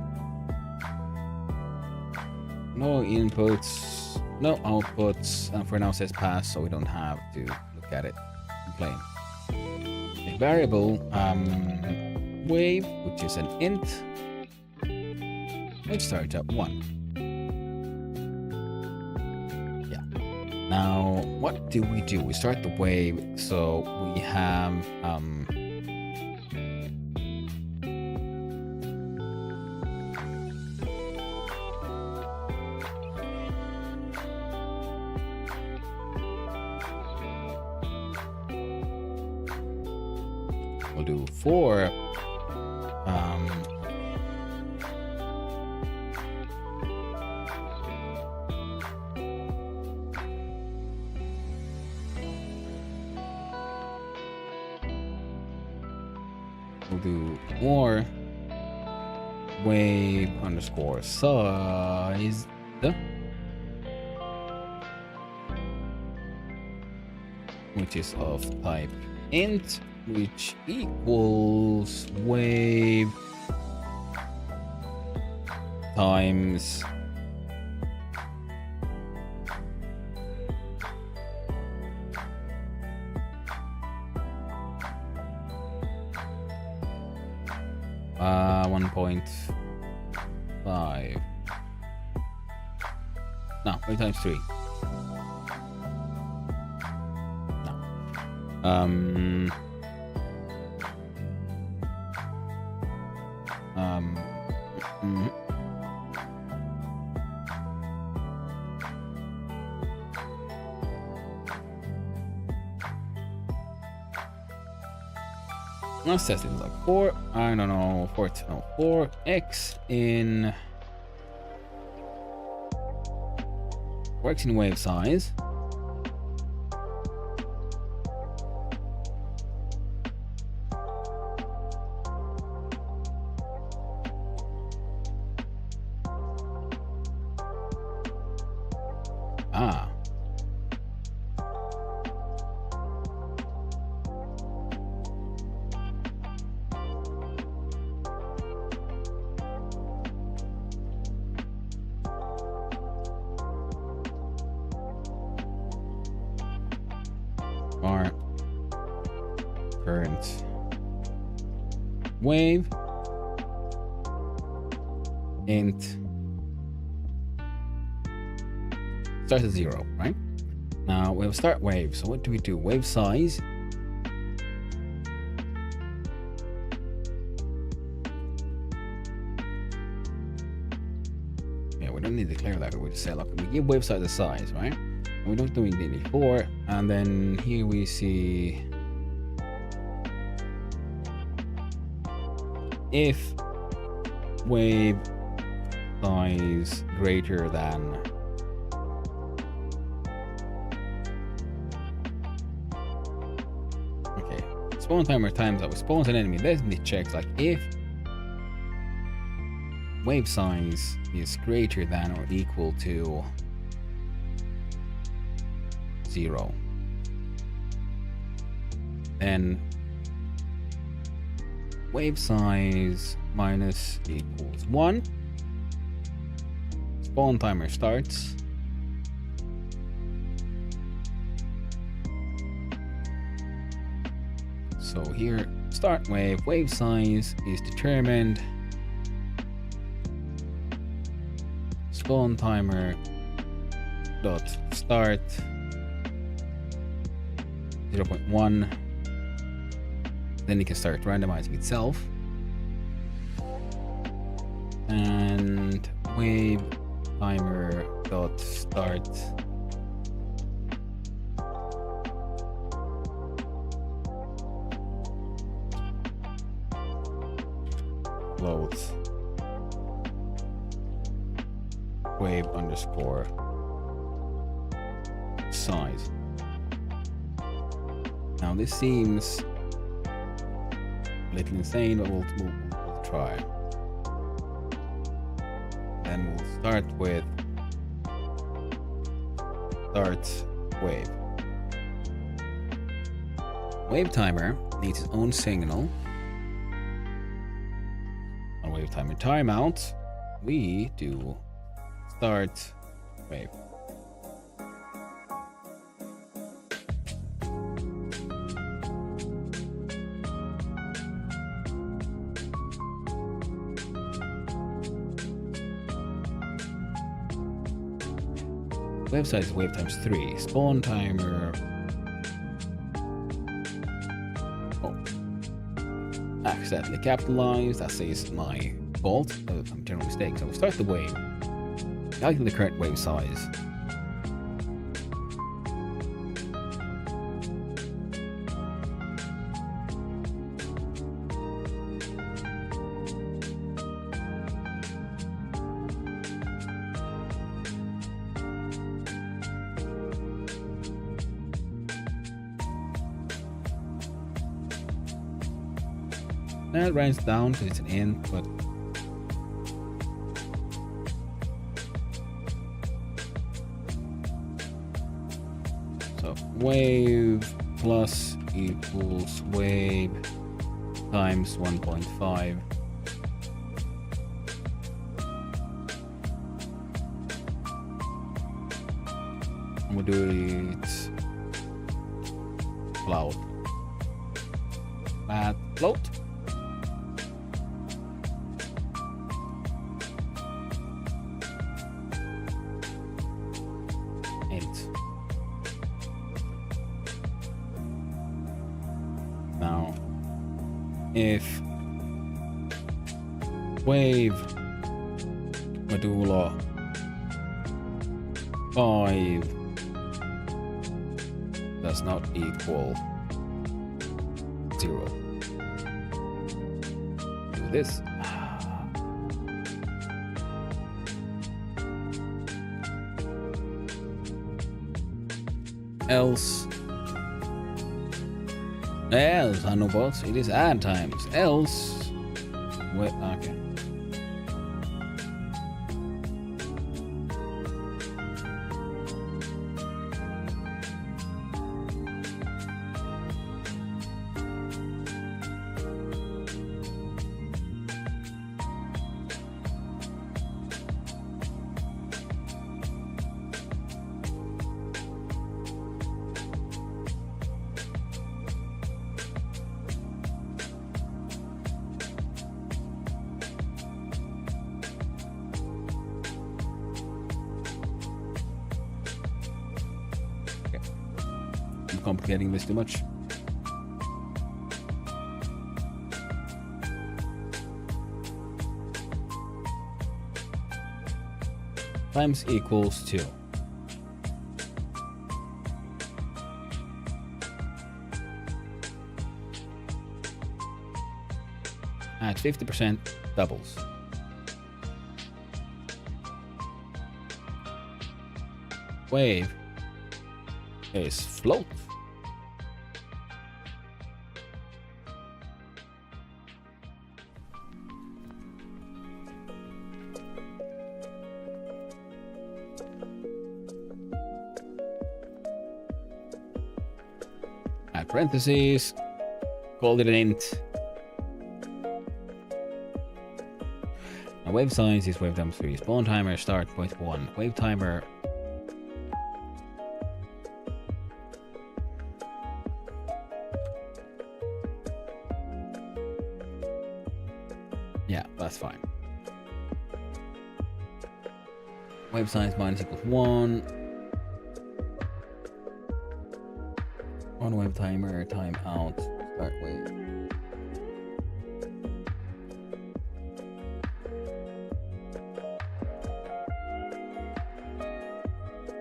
Speaker 1: No inputs, no outputs, and for now says pass, so we don't have to look at it in plain. A variable wave, which is an int, which starts at 1. Yeah. Now, what do? We start the wave, so we have we'll do 4 we'll do more wave underscore size, which is of type int, which equals wave times uh 1.5. No, wave times 3. No. Let's test it like 4. I don't know. 4x in 4x in wave size. Ah. Our current wave int starts at 0, right? Now we'll start wave. So what do we do? Wave size. Yeah, we don't need to declare that. We just say, look, we give wave size a size, right? And we don't do it before. And then here we see if wave size greater than spawn timer times up. Spawns an enemy. Then it checks like if wave size is greater than or equal to 0. Then wave size minus equals 1. Spawn timer starts. So here, start wave size is determined. Spawn timer dot start 0.1. Then it can start randomizing itself. And wave timer dot start loads wave underscore size. Now this seems a little insane, but we'll try. Then we'll start with start wave. Wave timer needs its own signal. wave timer timeout, we do start wave. Wave size is wave times 3. Spawn timer. Oh. Accidentally capitalized. That says my fault. I'm general mistake. So we'll start the wave. Calculate the current wave size. That runs down because it's an int, but so wave plus equals wave times 1.5. We'll do it float. Float. Now, if wave modulo 5 does not equal 0, do this. Else I know bots. It is add times. Else wait, okay. Complicating this too much. Times equals 2. At 50% doubles. Wave is float. Add parentheses, call it an int. Now wave size is wave times 3. Spawn timer start point 1. Wave timer that's fine. Wave size minus equals 1. On wave timer, time out, start wave.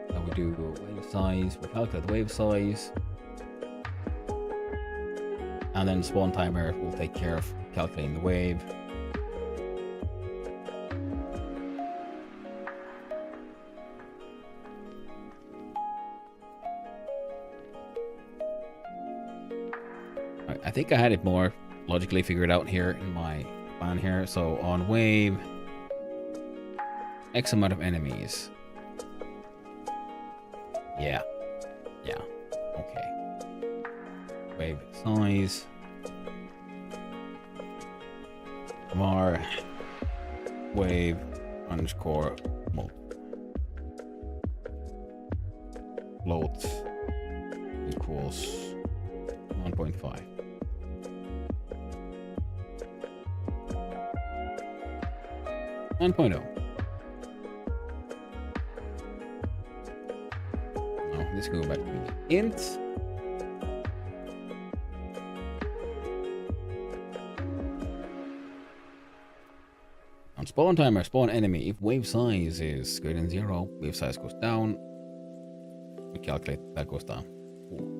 Speaker 1: Now we do wave size, we calculate the wave size. And then spawn timer will take care of calculating the wave. I think I had it more logically figured out here in my plan here. So on wave, X amount of enemies. Yeah. Okay. Wave size. Var wave underscore float equals 1.5. Now let's go back to the int. On spawn timer, spawn enemy. If wave size is greater than 0, wave size goes down. We calculate that goes down.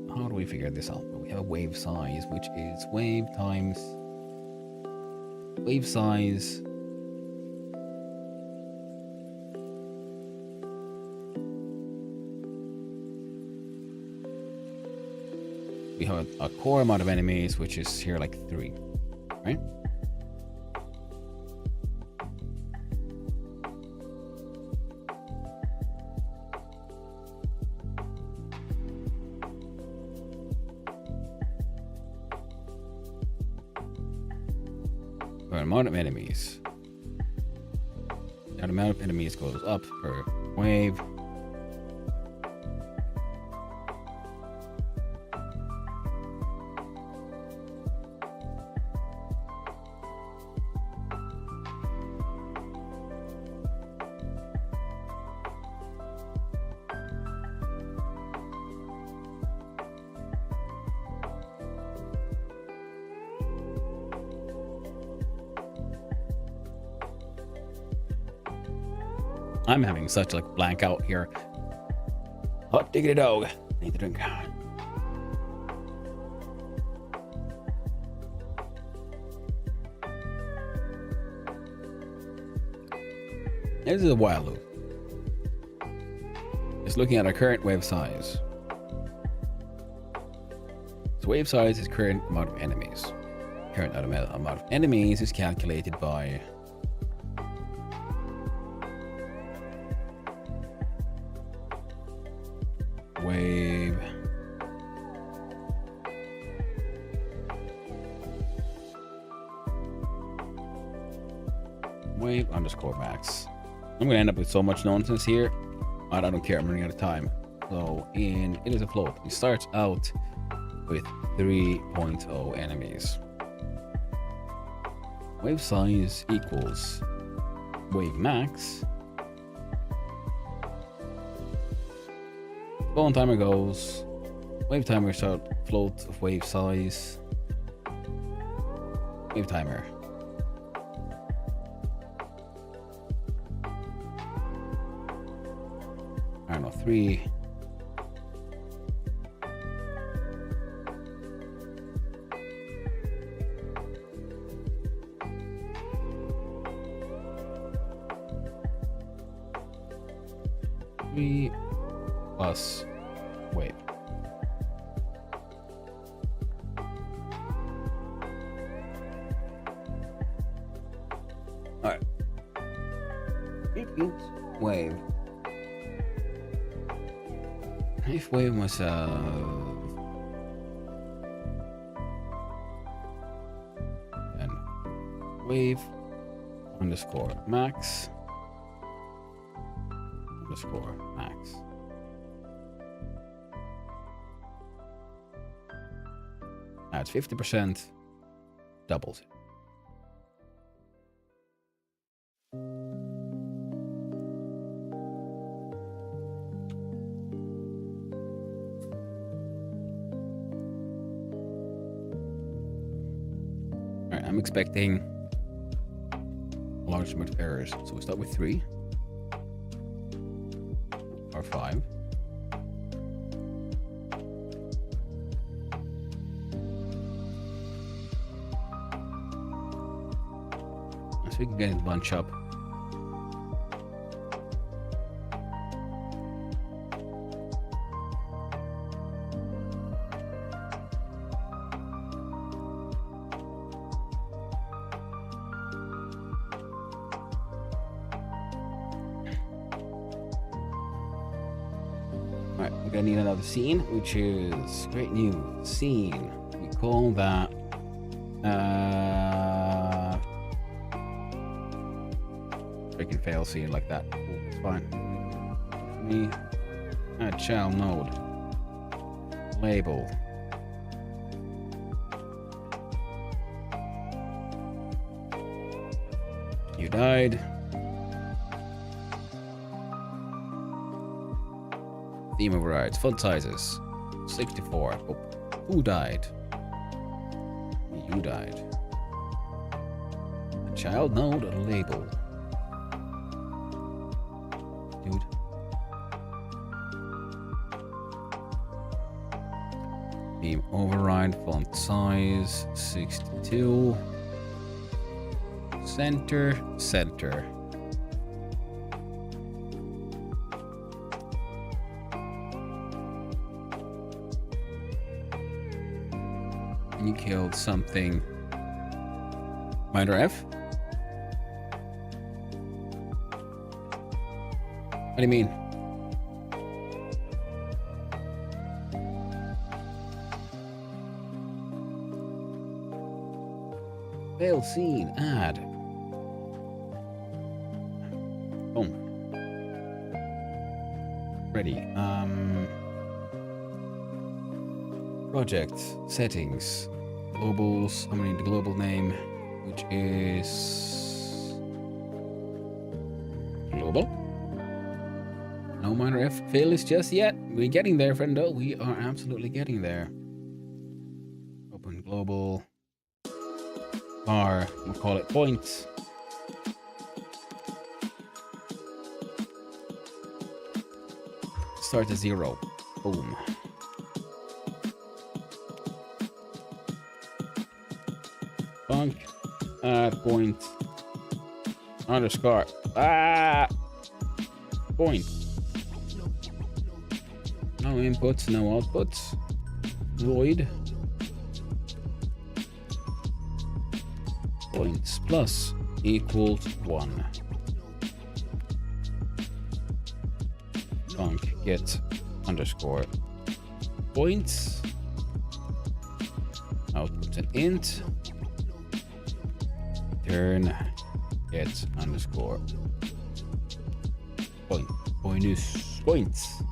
Speaker 1: How do we figure this out? We have a wave size, which is wave times wave size we have a core amount of enemies, which is here like 3, right? Amount of enemies. That amount of enemies goes up per wave. I'm having such like blank out here. Hot diggity dog. Need to drink. This is a while loop. It's looking at our current wave size. So wave size is current amount of enemies. Current amount of enemies is calculated by wave underscore max. I'm gonna end up with so much nonsense here. I don't care, I'm running out of time. So it is a float. It starts out with 3.0 enemies. Wave size equals wave max. Spawn timer goes. Wave timer start float of wave size. Wave timer. I don't know, 3. Plus wave. All right. Wave. If wave was and wave underscore max underscore max. Adds 50%, doubles it. Alright, I'm expecting a large amount of errors. So we start with 3 or 5. So we can get it bunch up. Alright, we're gonna need another scene, which is great new scene. We call that freaking fail scene like that. Cool, it's fine. Me add child node. Label. You died. Theme overrides. Font sizes. 64. Oh, who died? You died. A child node label. Dude. Theme override. Font size. 62. Center. Center. You killed something. Minor F? What do you mean? Fail scene. Add. Boom. Ready. Project settings. Globals. I'm gonna need the global name, which is global. No minor F fails just yet. We're getting there, friendo. We are absolutely getting there. Open global. Bar. We'll call it points. Start to 0. Boom. Func. Point. Underscore. Point. No inputs, no outputs. Void. Points plus equals 1. Func get underscore points. Output an int. Return get underscore point. Points.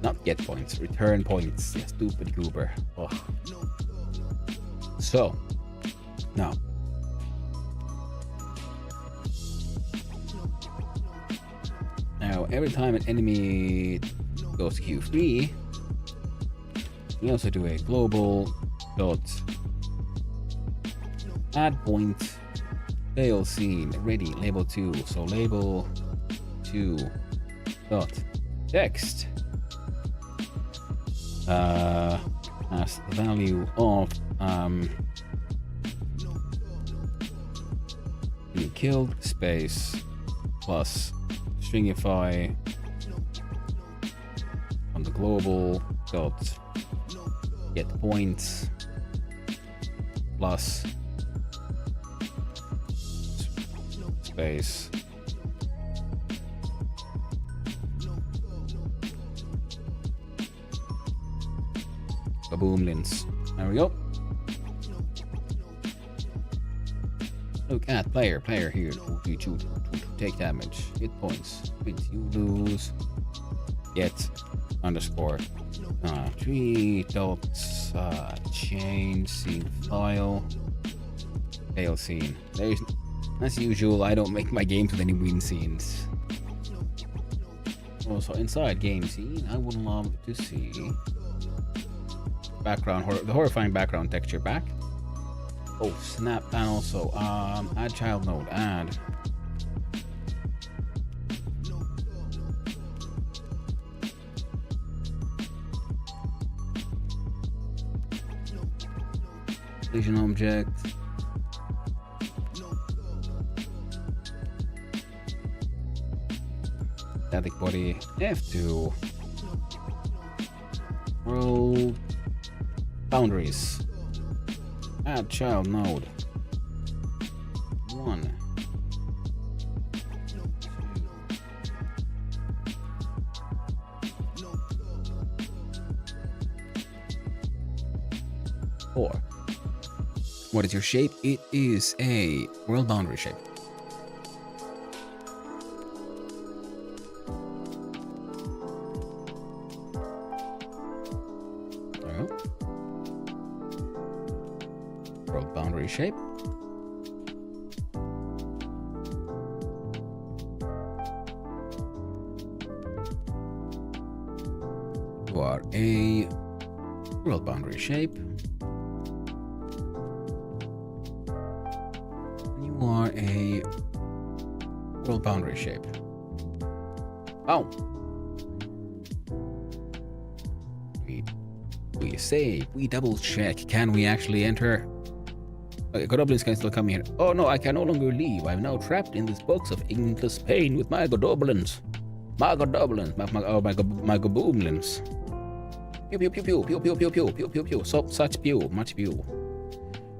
Speaker 1: Not get points, return points. Yeah, stupid goober. Oh. So now every time an enemy goes to Q3, we also do a global dot add point fail scene ready label 2. So label 2 dot text as the value of being killed space plus stringify on the global dot get points plus space kaboom lins. There we go. Look at player here. To take damage. Hit points. You lose. Get underscore 3 dots change scene file fail scene. There's, as usual, I don't make my games with any win scenes. Also inside game scene, I would love to see background the horrifying background texture back. Oh snap! And also add child node. Add collision object. Static body F2. World boundaries. Add child node. 1. 4. What is your shape? It is a world boundary shape. There we go. World boundary shape. You are a world boundary shape. You are a world boundary shape. Oh. We save. We double check. Can we actually enter? Okay, goblins can still come here. Oh no, I can no longer leave. I'm now trapped in this box of endless pain with my goblins. My goblins. My goblins. Pew pew pew pew pew pew pew pew pew pew pew. So such pew, much pew.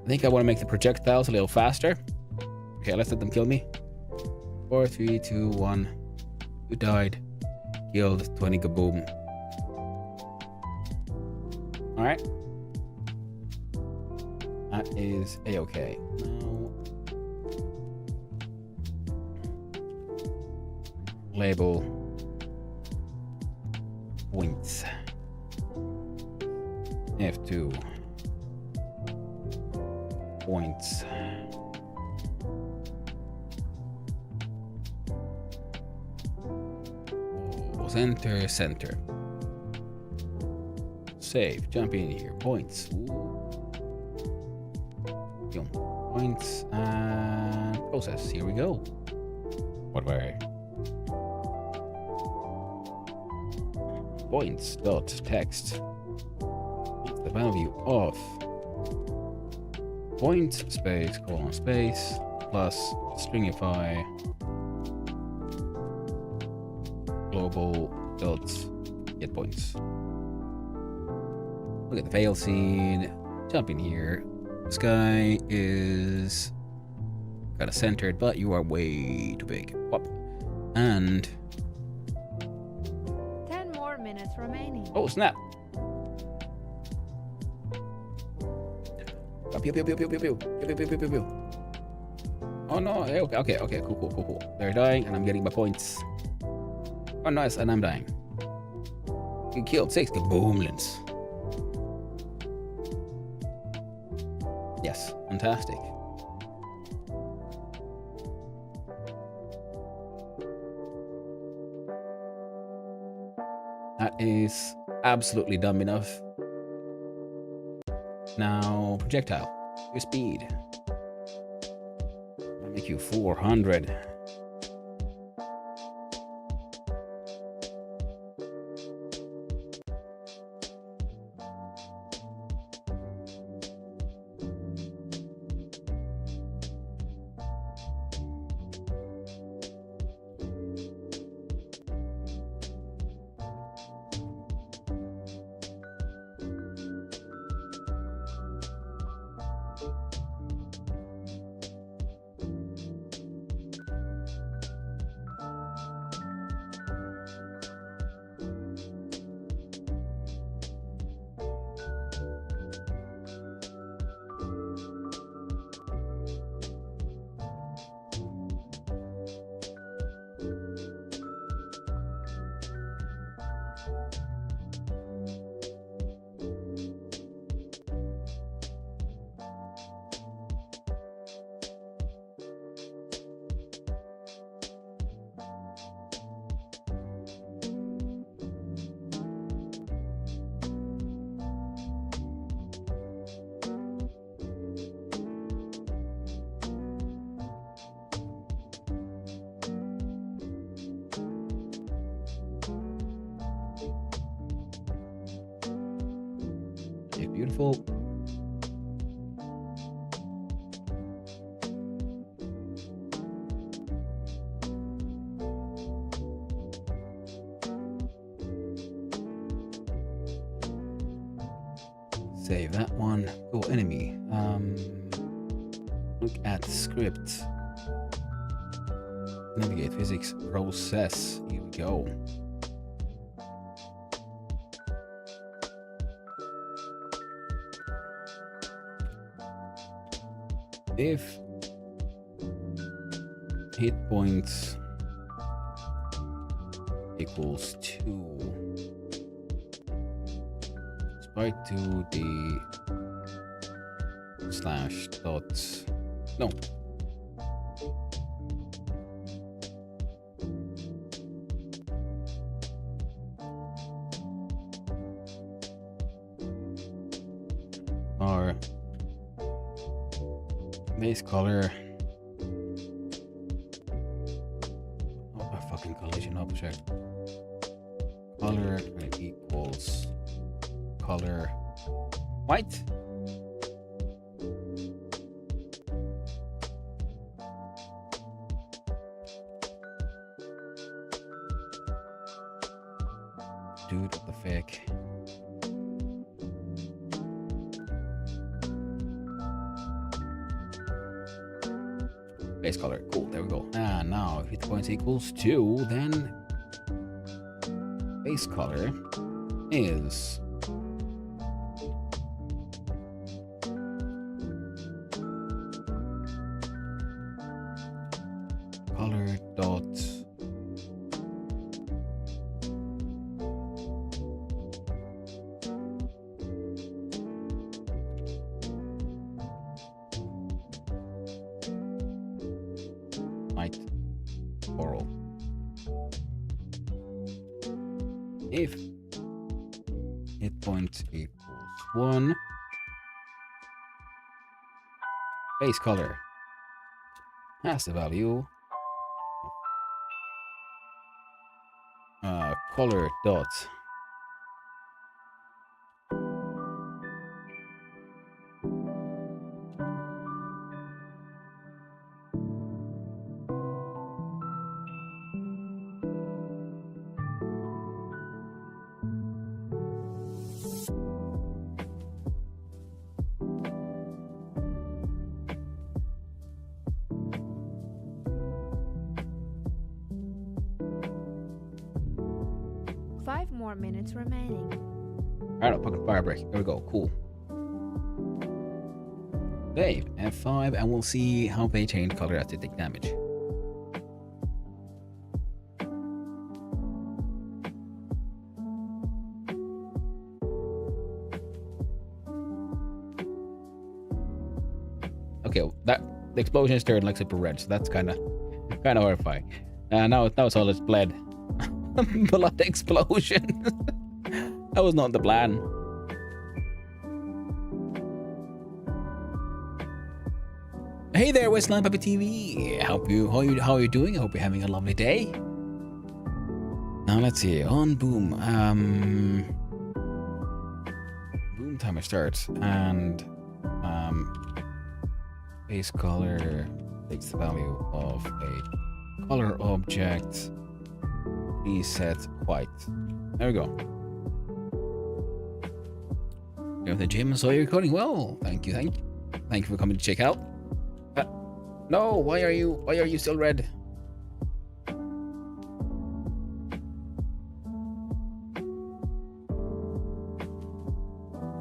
Speaker 1: I think I want to make the projectiles a little faster. Okay, let's let them kill me. 4, 3, 2, 1. You died. Killed. 20 kaboom. Alright. That is a-okay. Now label points. F2 points. Oh, center. Save. Jump in here. Points. Points and process. Here we go. What way? Points dot text. The value of point space colon space plus stringify global dot get points. Look at the fail scene. Jump in here. This guy is kind of centered, but you are way too big. Whoop. And
Speaker 2: 10 more minutes remaining.
Speaker 1: oh snap! Pew pew pew pew pew pew pew pew pew pew pew. Oh no! Okay, cool. They're dying, and I'm getting my points. Oh nice, and I'm dying. You killed 6 kaboomlins. Yes, fantastic. That is absolutely dumb enough. Now, projectile. Your speed. I'll make you 400. Beautiful. Save that one. Go enemy. Look at script. Navigate physics process. Here we go. If hit points equals 2, sprite to the slash dot, no. Or base color. Oh, a fucking collision object. Color equals color white. Dude, what the fuck? Base color, cool, there we go. And now if hit points equals 2, then base color is color dot white coral. If hit point equals 1, base color has the value color dot
Speaker 2: Five more minutes remaining.
Speaker 1: Alright, I'll fucking fire break. There we go, cool. Save F5 and we'll see how they change color as they take damage. Okay, that the explosion is turned like super red, so that's kind of horrifying. Now it's all it's bled. Blood explosion. That was not the plan. Hey there, Westland Puppy TV. How are you doing? I hope you're having a lovely day. Now let's see. On boom. Boom timer starts and base color takes the value of a color object. Reset white. There we go. You're at the gym, so you're recording well. Thank you for coming to check out. No, why are you still red?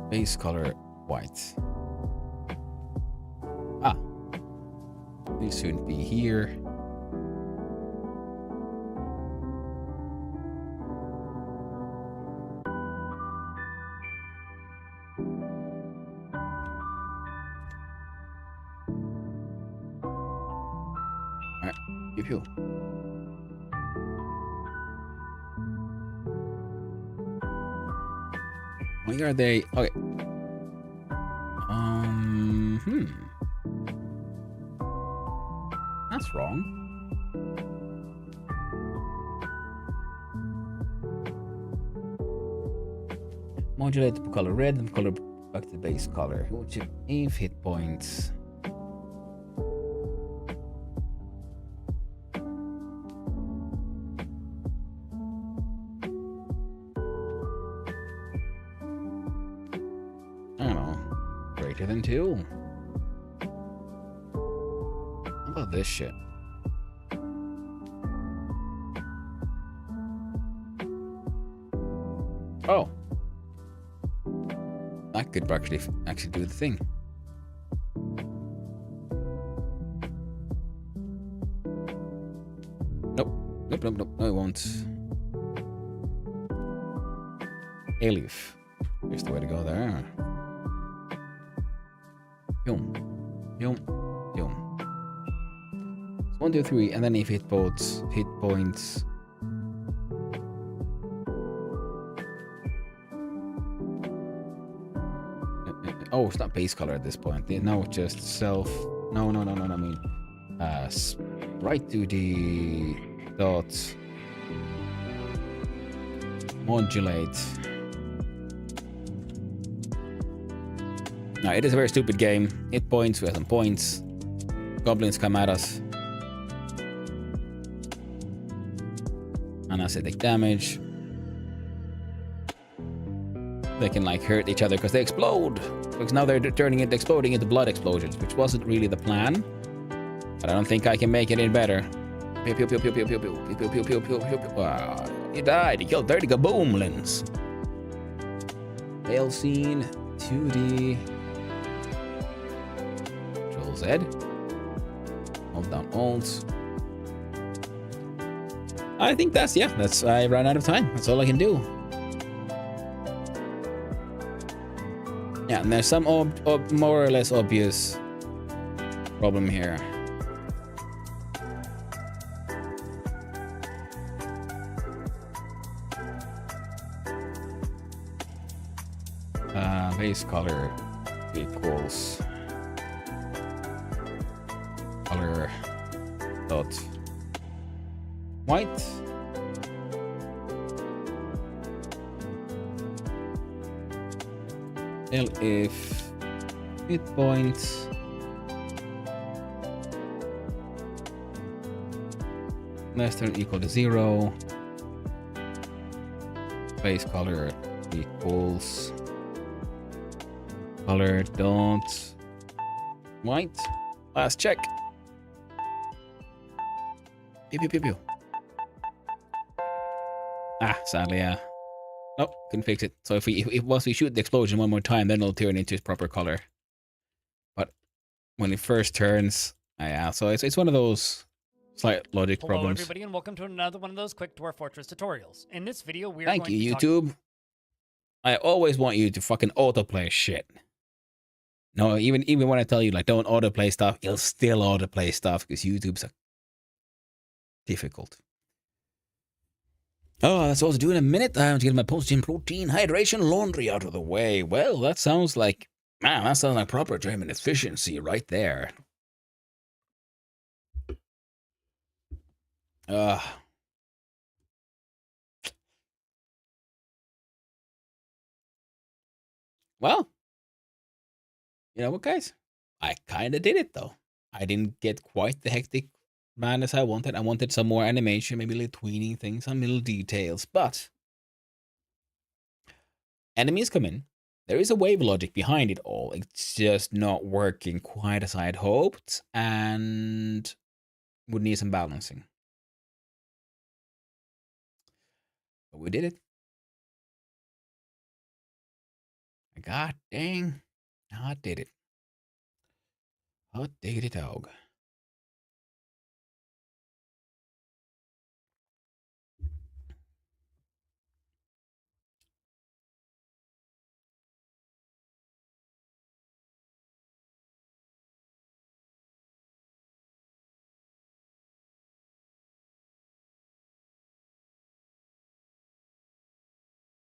Speaker 1: Base color white. Ah, these shouldn't be here. Pew. Why are they? Okay. That's wrong. Modulate the color red and color back to the base color. Which if hit points. Than 2. How about this shit? Oh, that could actually do the thing. Nope. Nope, nope, nope. No, it won't. Elif. Here's the way to go there. Boom. Boom. Boom. So 1, 2, 3, and then if hit points. Oh, it's not base color at this point. No, just self. No. I mean, right 2D dot modulate. Now, it is a very stupid game. Hit points, we have some points. Goblins come at us. And as they take damage, they can like hurt each other because they explode. Because now they're exploding into blood explosions, which wasn't really the plan. But I don't think I can make it any better. Pew, pew, pew, pew, pew, pew, pew, pew, pew, pew, pew, pew, pew. Wow, he died. He killed 30 gaboomlins. Fail scene, 2D. Control Z. Hold down Alt. I think I ran out of time. That's all I can do. Yeah, and there's some more or less obvious problem here. Base color equals color dot white. If hit points less than or equal to 0, base color equals color dot white. Last check. Pew pew pew pew. Sadly, yeah. Oh, couldn't fix it. So once we shoot the explosion one more time, then it'll turn into its proper color. But when it first turns, yeah. So it's one of those slight logic problems.
Speaker 3: Hello, everybody, and welcome to another one of those quick Dwarf Fortress tutorials. In this video, we're
Speaker 1: Thank you, YouTube. I always want you to fucking autoplay shit. No, even when I tell you like don't autoplay stuff, you'll still autoplay stuff because YouTube's difficult. Oh, that's all to do in a minute. I have to get my post-gym protein, hydration, laundry out of the way. Well, that sounds like proper German efficiency right there. Well, you know what, guys? I kind of did it, though. I didn't get quite the hectic madness I wanted. I wanted some more animation, maybe a little tweening things, some little details. But enemies come in. There is a wave logic behind it all. It's just not working quite as I had hoped and would need some balancing. But we did it. God dang. I did it. Hot diggity dog.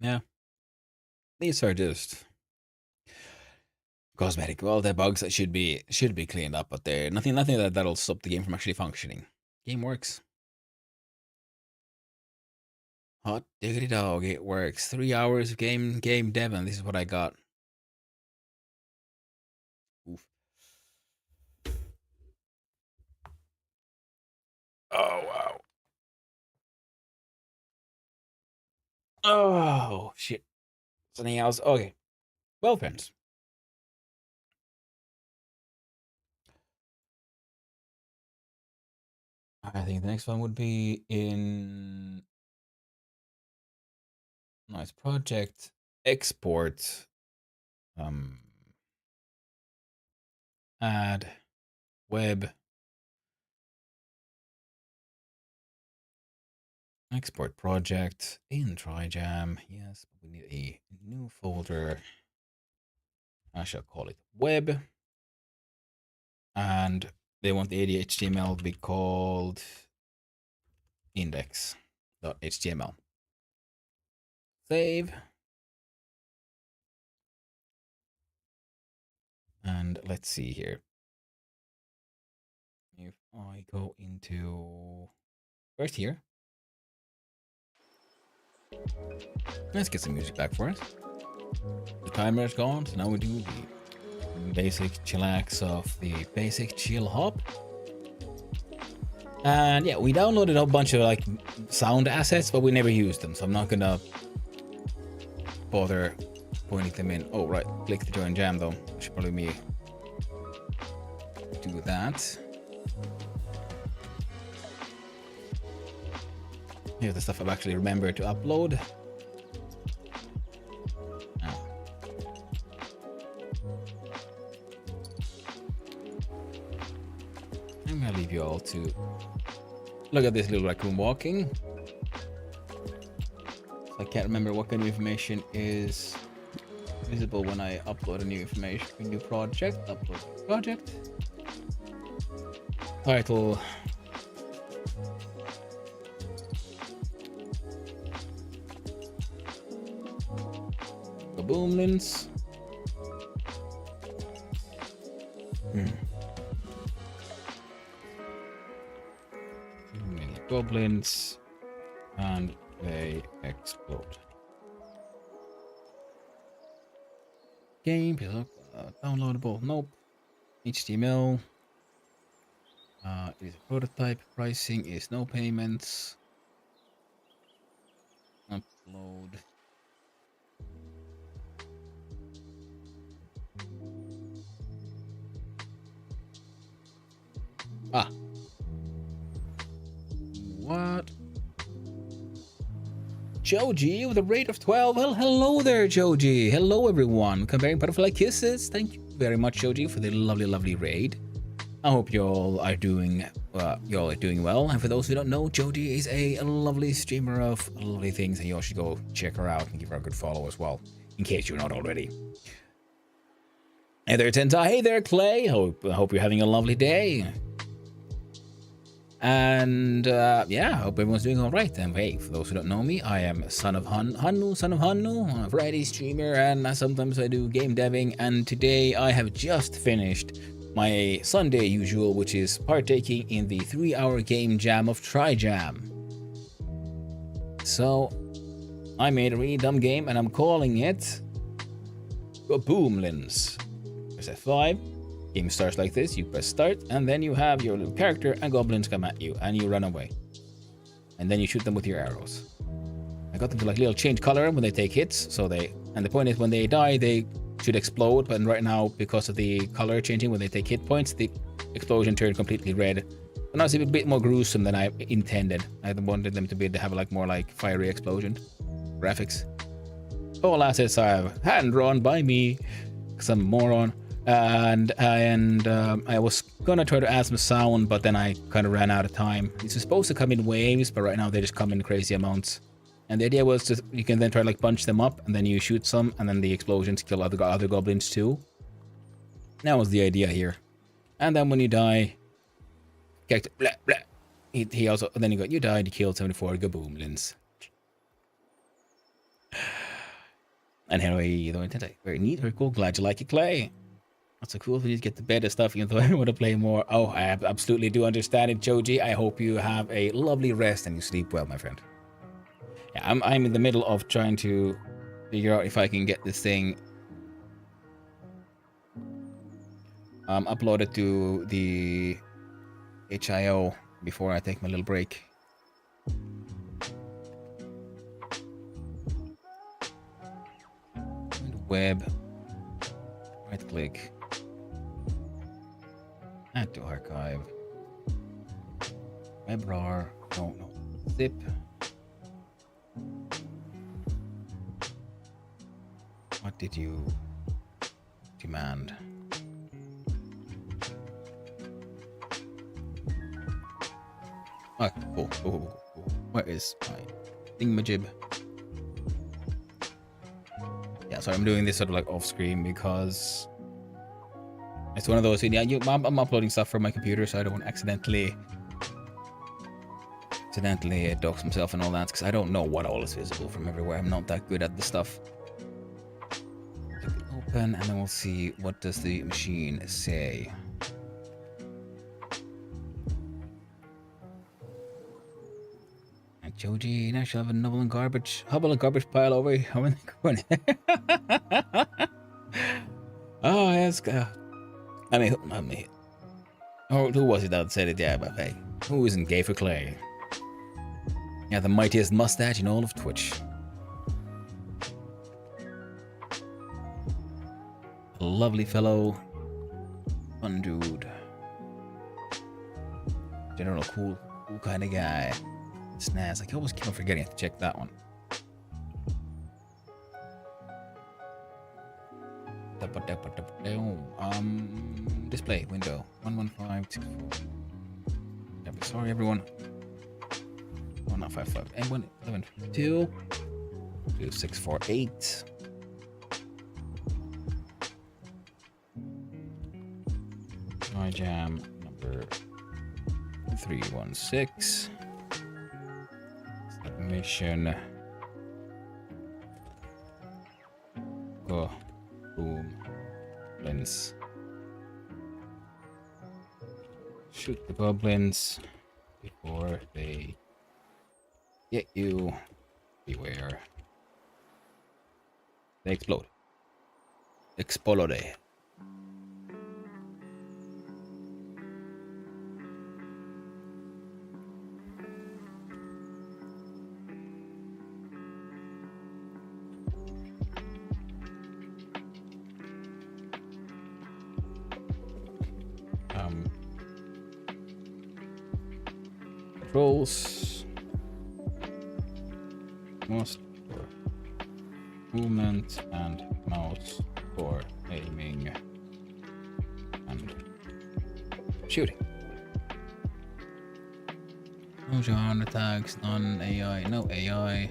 Speaker 1: Yeah. These are just cosmetic. Well, they're bugs that should be cleaned up, but they're nothing that'll stop the game from actually functioning. Game works. Hot diggity dog, it works. 3 hours of game dev, and this is what I got. Oof. Oh wow. Oh shit. Something else. Okay. Well, friends. I think the next one would be in nice project export. Add web Export project in Trijam. Yes, we need a new folder. I shall call it web. And they want the HTML to be called index.html. Save. And let's see here. If I go into first here, let's get some music back for us. The timer is gone, so now we do the basic chillax of the basic chill hop. And yeah, we downloaded a bunch of like sound assets, but we never used them, so I'm not gonna bother pointing them in. Oh right, click to join jam though. I should probably do that. Here's the stuff I've actually remembered to upload. Oh. I'm gonna leave you all to look at this little raccoon walking. So I can't remember what kind of information is visible when I upload a new information, a new project. Upload project. Title. Boomlins. Many goblins, and they explode. Game, downloadable. Nope. HTML. It is a prototype. Pricing is no payments. Upload. Ah. What? Joji with a rate of 12. Well, hello there, Joji. Hello, everyone. Comparing butterfly kisses. Thank you very much, Joji, for the lovely, lovely raid. I hope y'all are doing well. And for those who don't know, Joji is a lovely streamer of lovely things, and y'all should go check her out and give her a good follow as well, in case you're not already. Hey there, Tentai. Hey there, Clay. Hope you're having a lovely day. And yeah, hope everyone's doing all right. And hey, for those who don't know me, I am son of Hannu, a variety streamer, and sometimes I do game deving. And today I have just finished my Sunday usual, which is partaking in the 3-hour game jam of Trijam. So I made a really dumb game, and I'm calling it Boomlins. Press F5. Game starts like this. You press start, and then you have your little character, and goblins come at you, and you run away. And then you shoot them with your arrows. I got them to like little change color when they take hits, and the point is when they die, they should explode. But right now, because of the color changing when they take hit points, the explosion turned completely red. So now it's a bit more gruesome than I intended. I wanted them to have like more like fiery explosion graphics. All assets are hand drawn by me, because I'm a moron. And I was gonna try to add some sound, but then I kind of ran out of time. It's supposed to come in waves, but right now they just come in crazy amounts. And the idea was just you can then try to like bunch them up, and then you shoot some, and then the explosions kill other goblins too. That was the idea here. And then when you die, character blah blah. He also then you died. You killed 74 gaboomlins. And anyway, very neat, very cool. Glad you like it, Clay. That's so cool if you get the better stuff, even though I want to play more. Oh, I absolutely do understand it, Joji. I hope you have a lovely rest and you sleep well, my friend. Yeah, I'm in the middle of trying to figure out if I can get this thing uploaded to the HIO before I take my little break. Web, right click, add to archive, webrar, no, zip. What did you demand? Oh, cool. What is my thingamajib? Yeah, sorry, I'm doing this sort of like off screen because it's one of those. Yeah, I'm uploading stuff from my computer, so I don't accidentally dox myself and all that, because I don't know what all is visible from everywhere. I'm not that good at the stuff. Open, and then we'll see what does the machine say. Joji, now she'll have a Hubble and garbage pile over here. How are they going? Oh, yes. I mean, who was it that said it? Yeah, but hey, who isn't gay for Clay? Yeah, the mightiest mustache in all of Twitch. A lovely fellow. Fun dude. General cool kind of guy. Snaz. I always keep on forgetting to check that one. Display window 11524. Sorry, everyone. 1955 and 1152 2648. Trijam number 316. Submission. Go. Boom. Lens. Shoot the goblins before they get you. Beware. They explode. Explode. Controls. Mouse for movement and mouse for aiming and shooting. No genre tags, none AI, no AI.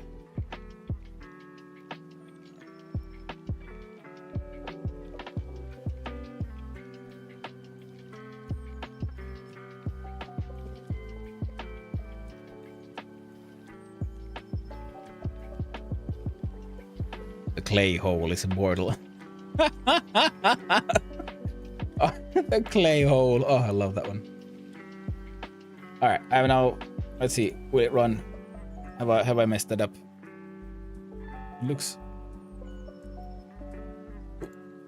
Speaker 1: The clay hole is immortal. Oh, the clay hole. Oh, I love that one. All right, I have now. Let's see. Will it run? Have I messed it up? It looks.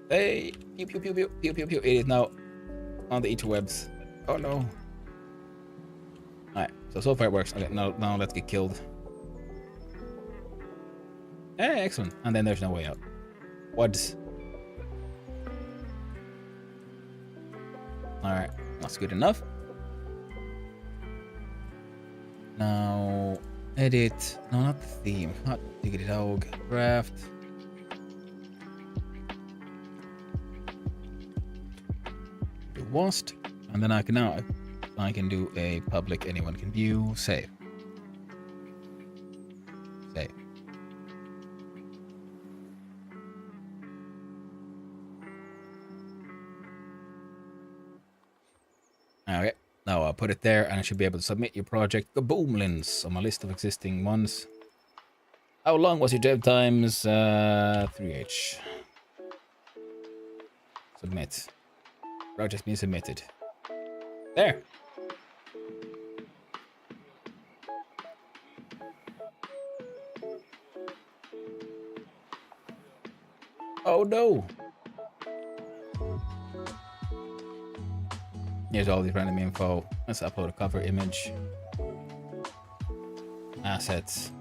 Speaker 1: Hey, pew pew pew pew pew pew pew. It is now on the interwebs. Oh no. All right. So far it works. Okay, now let's get killed. Hey, excellent. And then there's no way out. What? Alright, that's good enough. Now, edit. No, not the theme. Not Diggity Dog. Draft. Do Wast. And then I can do a public anyone can view. Save. Save. Okay, now I'll put it there and I should be able to submit your project. Kaboomlins on my list of existing ones. How long was your dev times? 3H. Submit. Project's been submitted. There. Oh no. Here's all these random info. Let's upload a cover image. Assets.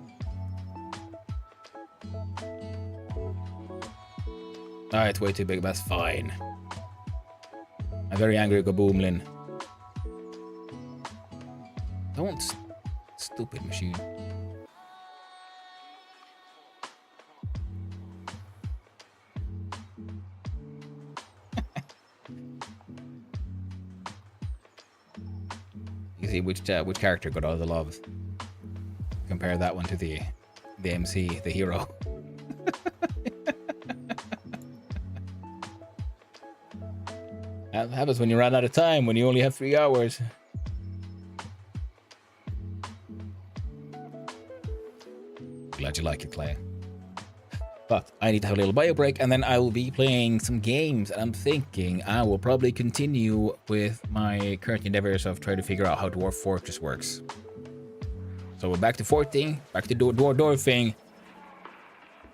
Speaker 1: Ah, it's way too big, but that's fine. I'm very angry, Gaboomlin. Don't. Stupid machine. You see which character got all the love. compare that one to the MC, the hero. That happens when you run out of time, when you only have 3 hours. Glad you like it, Clay. But I need to have a little bio break, and then I will be playing some games. And I'm thinking I will probably continue with my current endeavors of trying to figure out how Dwarf Fortress works. So we're back to 14, back to dwarfing.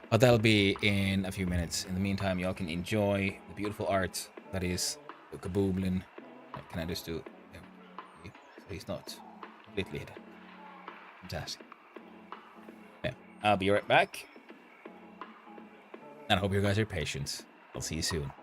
Speaker 1: But that'll be in a few minutes. In the meantime, y'all can enjoy the beautiful art that is the Kabooblin. Can I just do... Yeah, so he's not completely hidden. Fantastic. Yeah, I'll be right back. And I hope you guys are patient. I'll see you soon.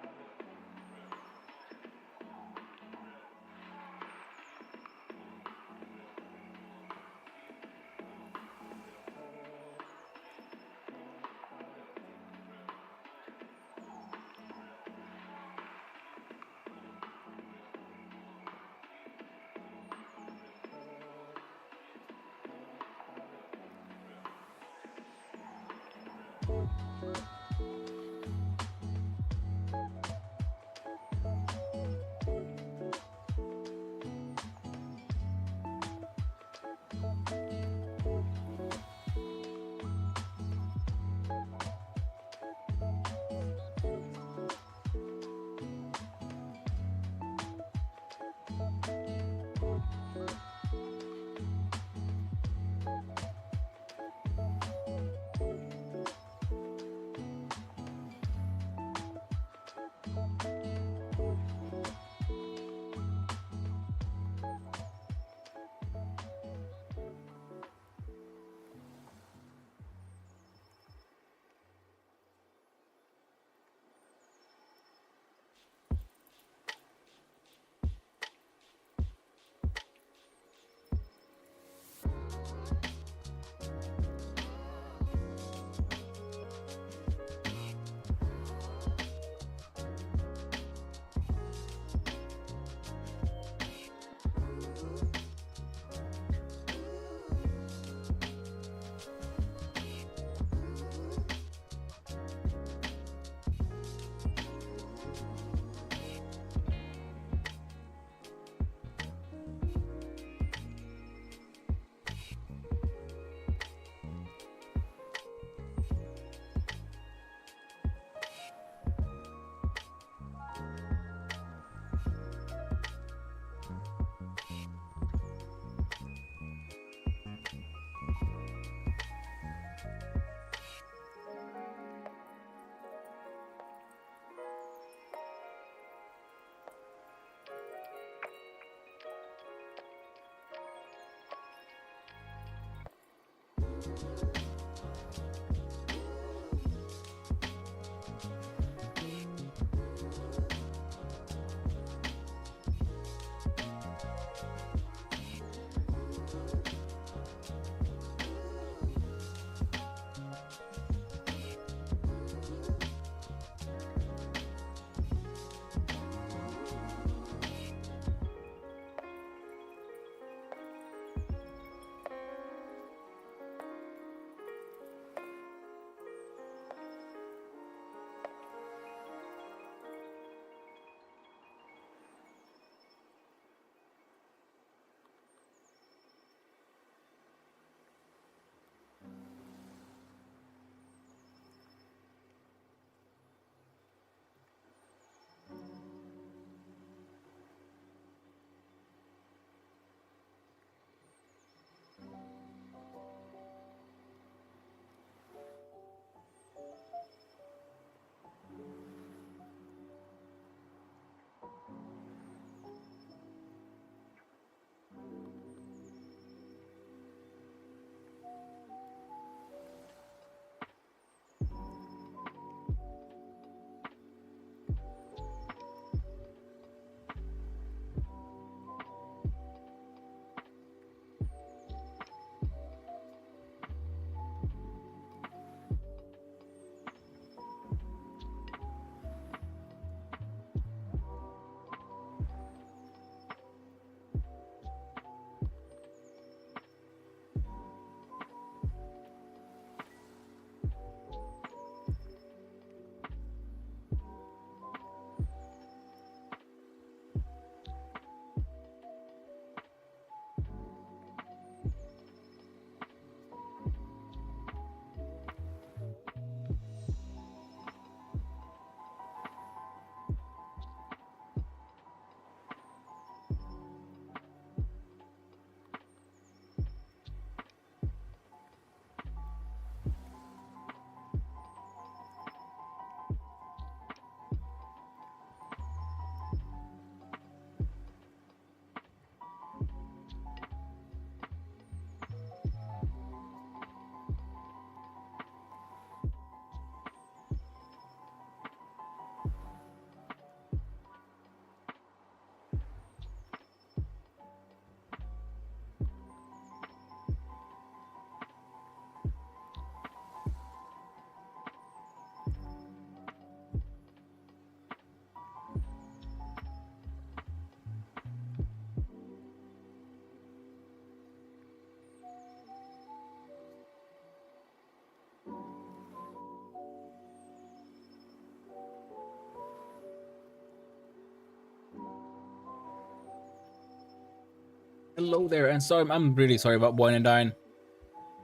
Speaker 1: Hello there, and sorry, I'm really sorry about Wine and Dine.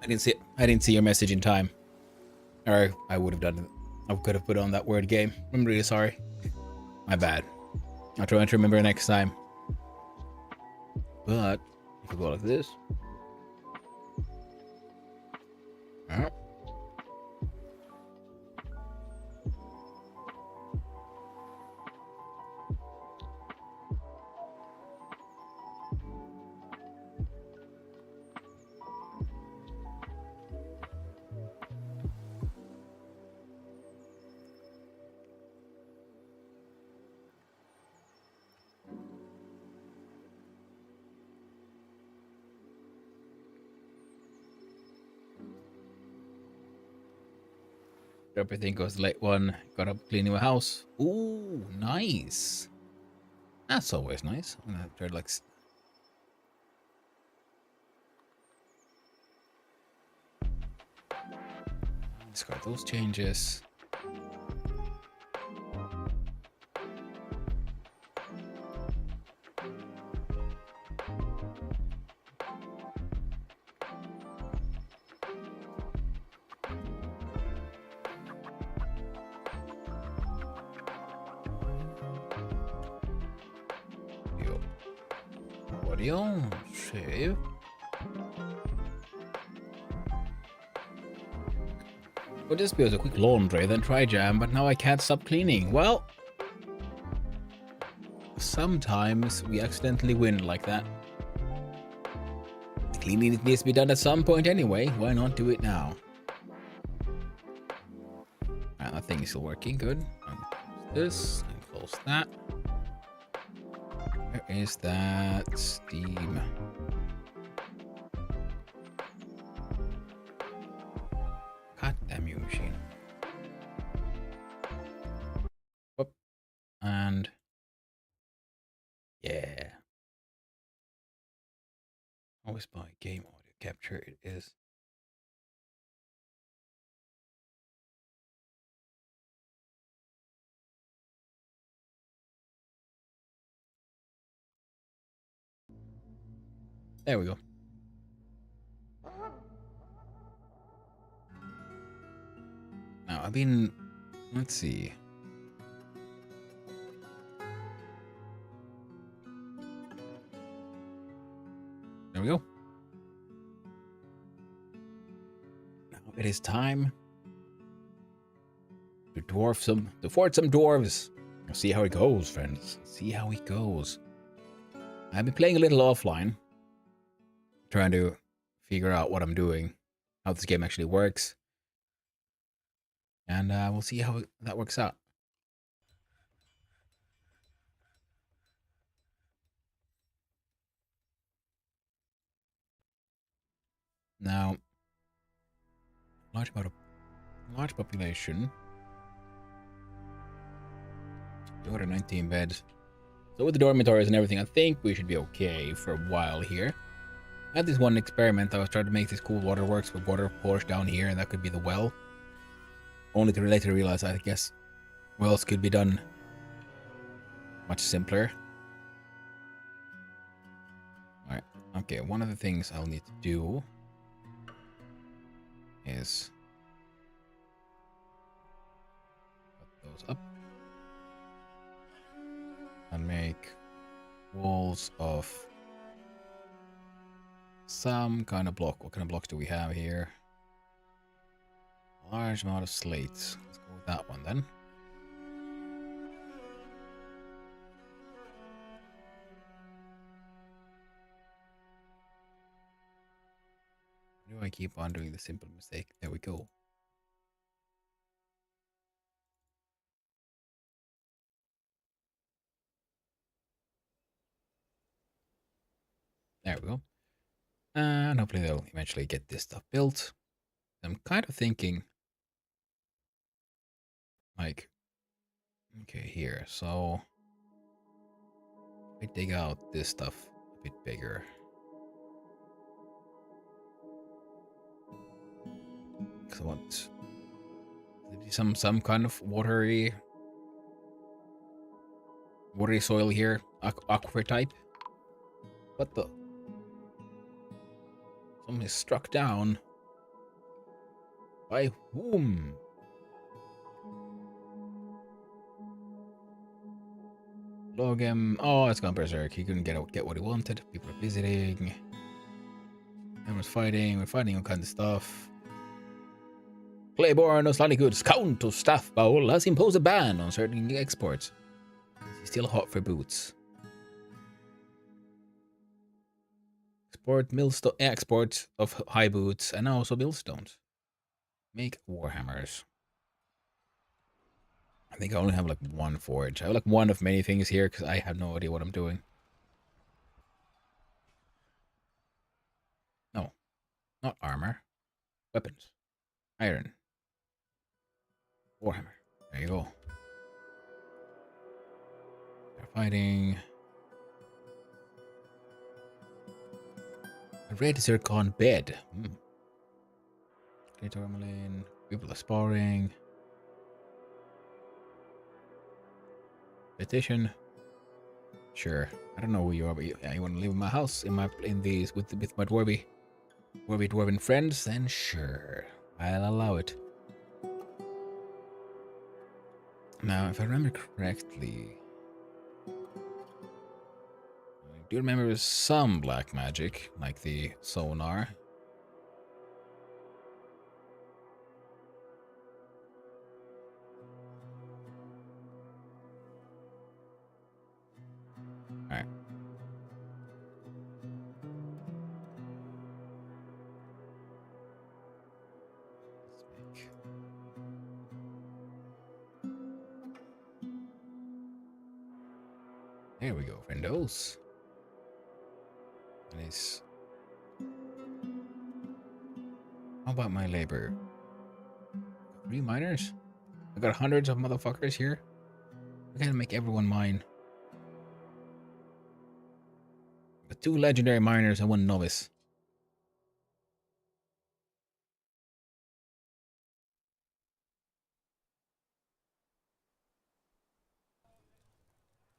Speaker 1: I didn't see your message in time. Or I would have done it. I could have put on that word game. I'm really sorry. My bad. I'll try to remember next time. But if I go like this. Alright. Everything goes late one. Got up cleaning my house. Ooh, nice. That's always nice. I'm gonna try to like. Discard those changes. Audio, save. Would this be as a quick laundry, then Trijam, but now I can't stop cleaning. Well, sometimes we accidentally win like that. Cleaning needs to be done at some point anyway. Why not do it now? Alright, that thing is still working. Good. This and close that. Where is that steam? God damn you, machine. Whoop. And yeah. Always buy game audio capture. It is. There we go. Now I've been. Let's see. There we go. Now it is time to fort some dwarves. Let's see how it goes, friends. See how it goes. I've been playing a little offline, trying to figure out what I'm doing, how this game actually works, and we'll see how that works out. Now, large population, 219 beds. So with the dormitories and everything, I think we should be okay for a while here. I had this one experiment. I was trying to make this cool waterworks with water pours down here, and that could be the well. Only to later realize, I guess, wells could be done much simpler. Alright, okay, one of the things I'll need to do is put those up and make walls of some kind of block. What kind of blocks do we have here? A large amount of slates. Let's go with that one then. Do I keep on doing the simple mistake? There we go. There we go. And hopefully they'll eventually get this stuff built. I'm kind of thinking, like, okay, here. So I dig out this stuff a bit bigger. Because I want some kind of watery soil here, aquifer type. What the? Someone is struck down. By whom? Logan. Oh, it's gone berserk. He couldn't get what he wanted. People are visiting. Everyone's fighting. We're fighting all kinds of stuff. Claiborne of Slightly Goods Count of Staff Bowl has imposed a ban on certain exports. He's still hot for boots. Export of high boots and also millstones. Make warhammers. I think I only have like one forge. I have like one of many things here because I have no idea what I'm doing. No, not armor. Weapons. Iron. Warhammer. There you go. They're fighting. A red zircon bed. Tourmaline. People are sparring. Petition. Sure. I don't know who you are, but you want to live in my house with my dwarven friends? Then sure, I'll allow it. Now, if I remember correctly, I do remember some black magic, like the sonar. Alright. There we go, friendos. Nice. How about my labor? 3 miners? I got hundreds of motherfuckers here. I gotta make everyone mine. Got 2 legendary miners and 1 novice.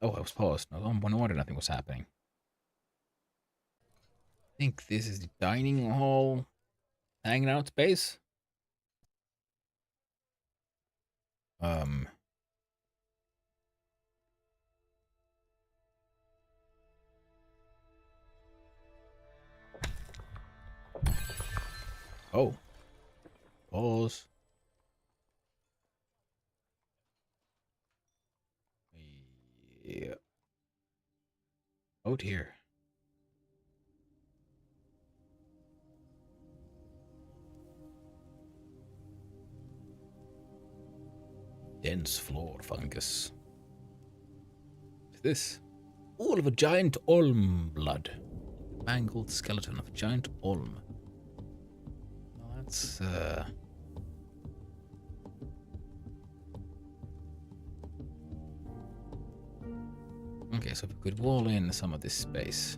Speaker 1: Oh, I was paused. No wonder nothing was happening. I think this is the dining hall, hanging out space. Oh. Pause. Yeah. Oh dear. Dense floor fungus. What's this? All of a giant olm blood. Mangled skeleton of a giant olm. Well, that's okay, so we could wall in some of this space.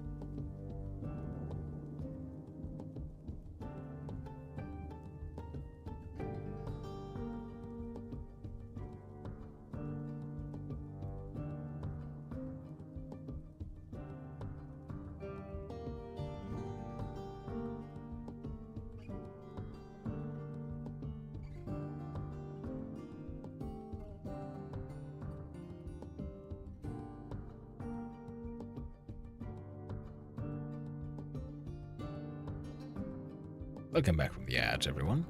Speaker 1: Welcome back from the ads, everyone.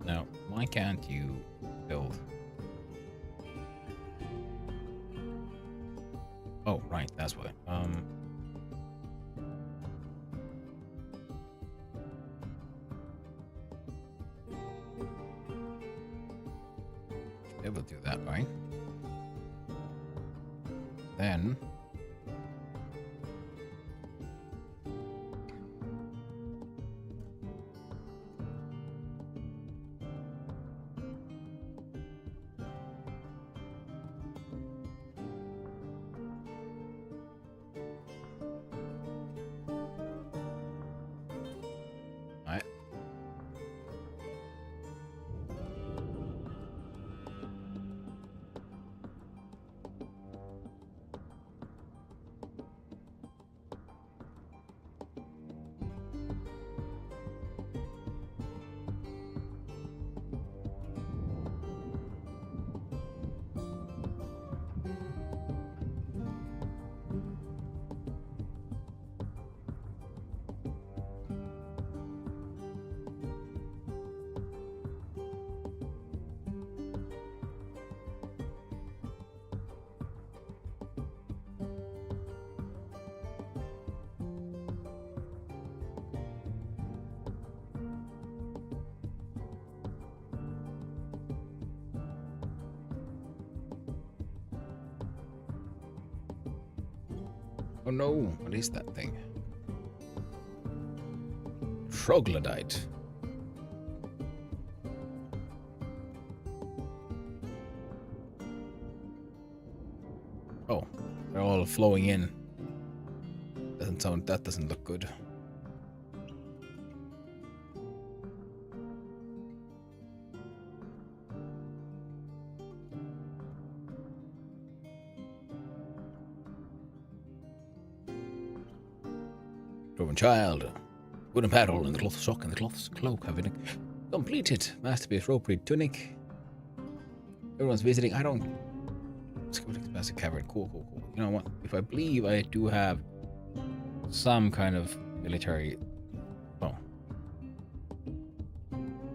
Speaker 1: Now, why can't you build? Oh, right, that's why. Should be able to do that, right? Then Oh no, what is that thing? Troglodyte. Oh, they're all flowing in. That doesn't look good. Dwarven child. Wooden paddle and the cloth sock and the cloth cloak have been completed. Masterpiece ropery tunic. Everyone's visiting. I don't. Massive cavern. Cool. You know what? If I believe I do have some kind of military. Oh.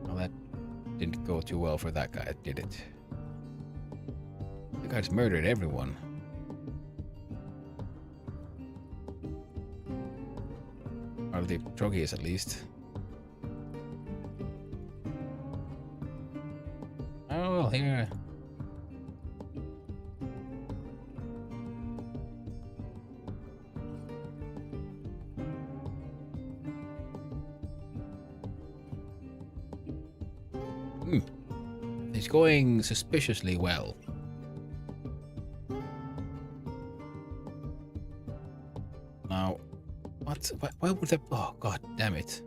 Speaker 1: Well, that didn't go too well for that guy, did it? The guy's murdered everyone. Or the Trogies, at least. Oh, well, here. It's going suspiciously well. Now, why would that? Oh, god damn it!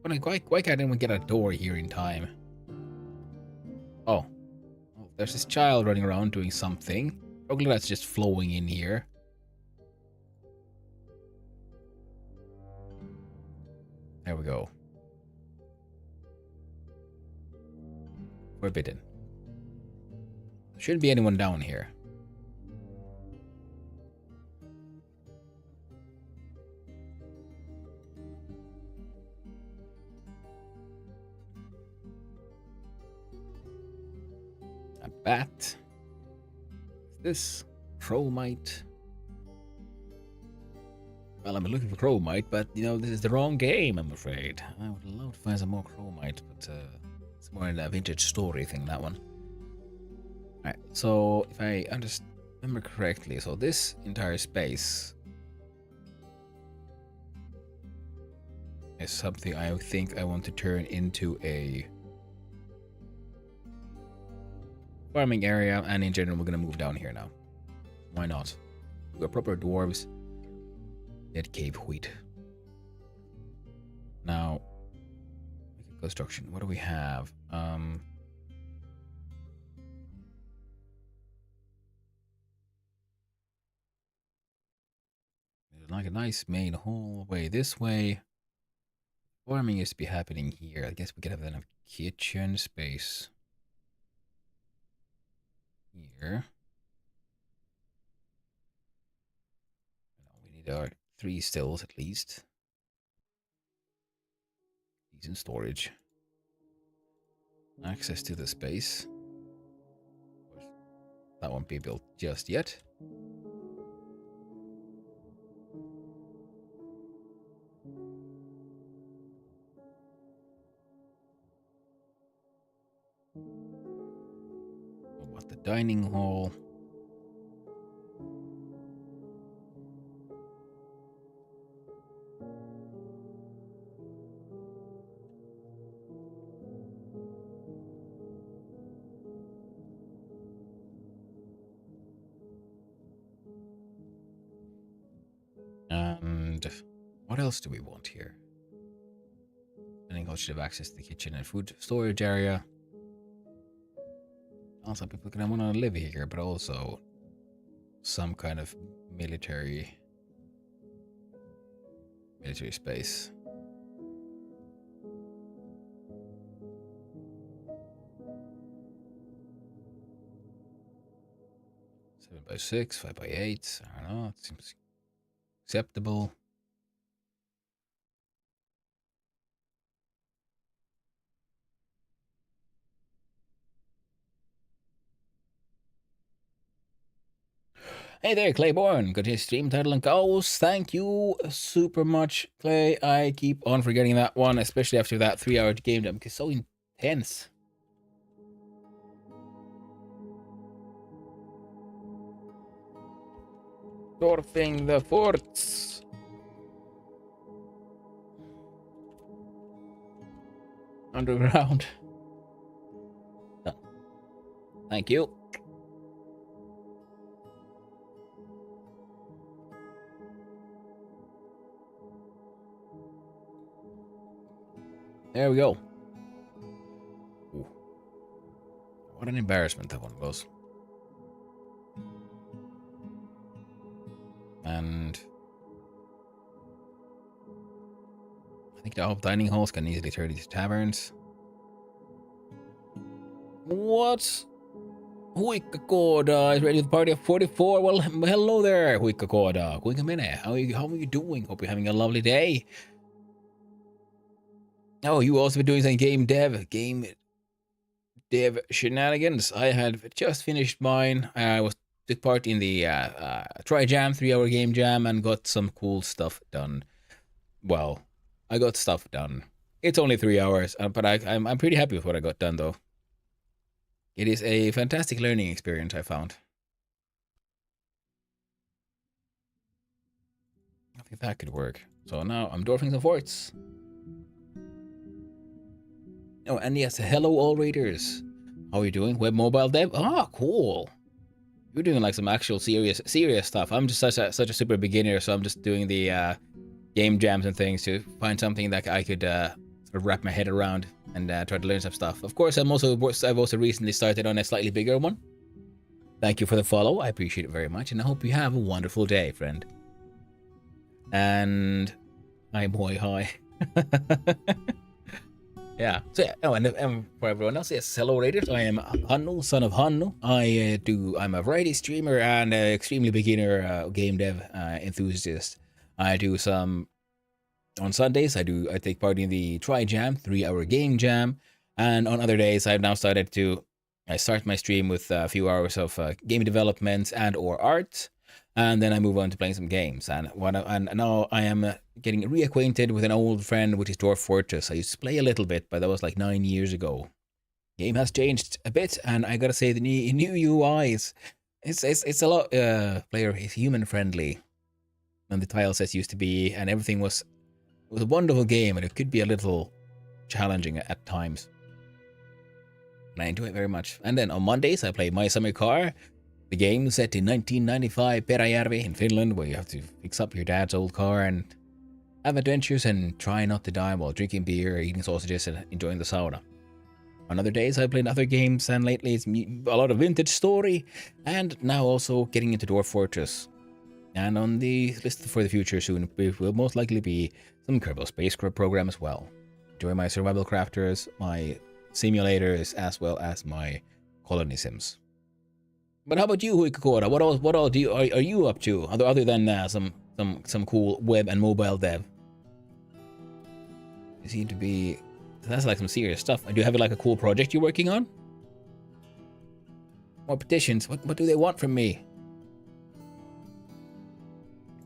Speaker 1: Why can't anyone get a door here in time? Oh, there's this child running around doing something. Probably that's just flowing in here. There we go. Forbidden. Shouldn't be anyone down here. A bat. This chromite. Well, I'm looking for chromite, but you know, this is the wrong game, I'm afraid. I would love to find some more chromite, but it's more in a vintage story thing, that one. Alright, so if I remember correctly, so this entire space is something I think I want to turn into a farming area, and in general we're gonna move down here now. Why not? We're proper dwarves. Dead cave wheat. Now, construction. What do we have? There's like a nice main hallway this way. Farming used to be happening here. I guess we could have then a kitchen space here. We need our 3 stills at least. Decent storage. Access to the space. Of course, that won't be built just yet. What the dining hall? And what else do we want here? I think I should have access to the kitchen and food storage area. Also, people are gonna want to live here, but also some kind of military space. Seven by 6, 5 by 8. I don't know. It seems acceptable. Hey there, Clayborn. Got his stream title and goals. Thank you super much, Clay. I keep on forgetting that one, especially after that 3-hour game jam, because it's so intense. Dwarfing the forts. Underground. Done. Thank you. There we go. Ooh. What an embarrassment that one was. And I think the dining halls can easily turn into taverns. What? Huikkakoda is ready for the party of 44. Well, hello there, Huikkakoda. Kuinka menee? How are you doing? Hope you're having a lovely day. Oh, you also been doing some game dev shenanigans. I had just finished mine. I took part in the Trijam 3-hour game jam and got some cool stuff done. Well, I got stuff done. It's only 3 hours, but I'm pretty happy with what I got done though. It is a fantastic learning experience, I found. I think that could work. So now I'm dwarfing some forts. Oh, and yes, hello all raiders. How are you doing? Web mobile dev? Ah, cool. You're doing like some actual serious stuff. I'm just such a super beginner, so I'm just doing the game jams and things to find something that I could sort of wrap my head around and try to learn some stuff. Of course, I've also recently started on a slightly bigger one. Thank you for the follow. I appreciate it very much, and I hope you have a wonderful day, friend. And hi, boy, hi. Yeah. So yeah. Oh, and for everyone else, yes, hello raiders. I am Hannu, son of Hannu. I'm a variety streamer and an extremely beginner game dev enthusiast. I do some on Sundays. I take part in the Trijam 3-hour game jam, and on other days I've now I start my stream with a few hours of game development and or art, and then I move on to playing some games. And now I am getting reacquainted with an old friend, which is Dwarf Fortress. I used to play a little bit, but that was like 9 years ago. Game has changed a bit, and I gotta say the new UIs, it's a lot player human friendly than the tile sets used to be, and everything was a wonderful game, and it could be a little challenging at times. And I enjoy it very much. And then on Mondays, I play My Summer Car, the game set in 1995 Peräjärvi in Finland, where you have to fix up your dad's old car and have adventures and try not to die while drinking beer, eating sausages, and enjoying the sauna. On other days, I played other games, and lately it's a lot of Vintage Story, and now also getting into Dwarf Fortress. And on the list for the future soon will most likely be some Kerbal Space Program as well. Enjoy my survival crafters, my simulators, as well as my colony sims. But how about you, Huikkakoda? What all are you up to other than some cool web and mobile dev? You seem to be. That's like some serious stuff. Do you have like a cool project you're working on? More petitions. What do they want from me?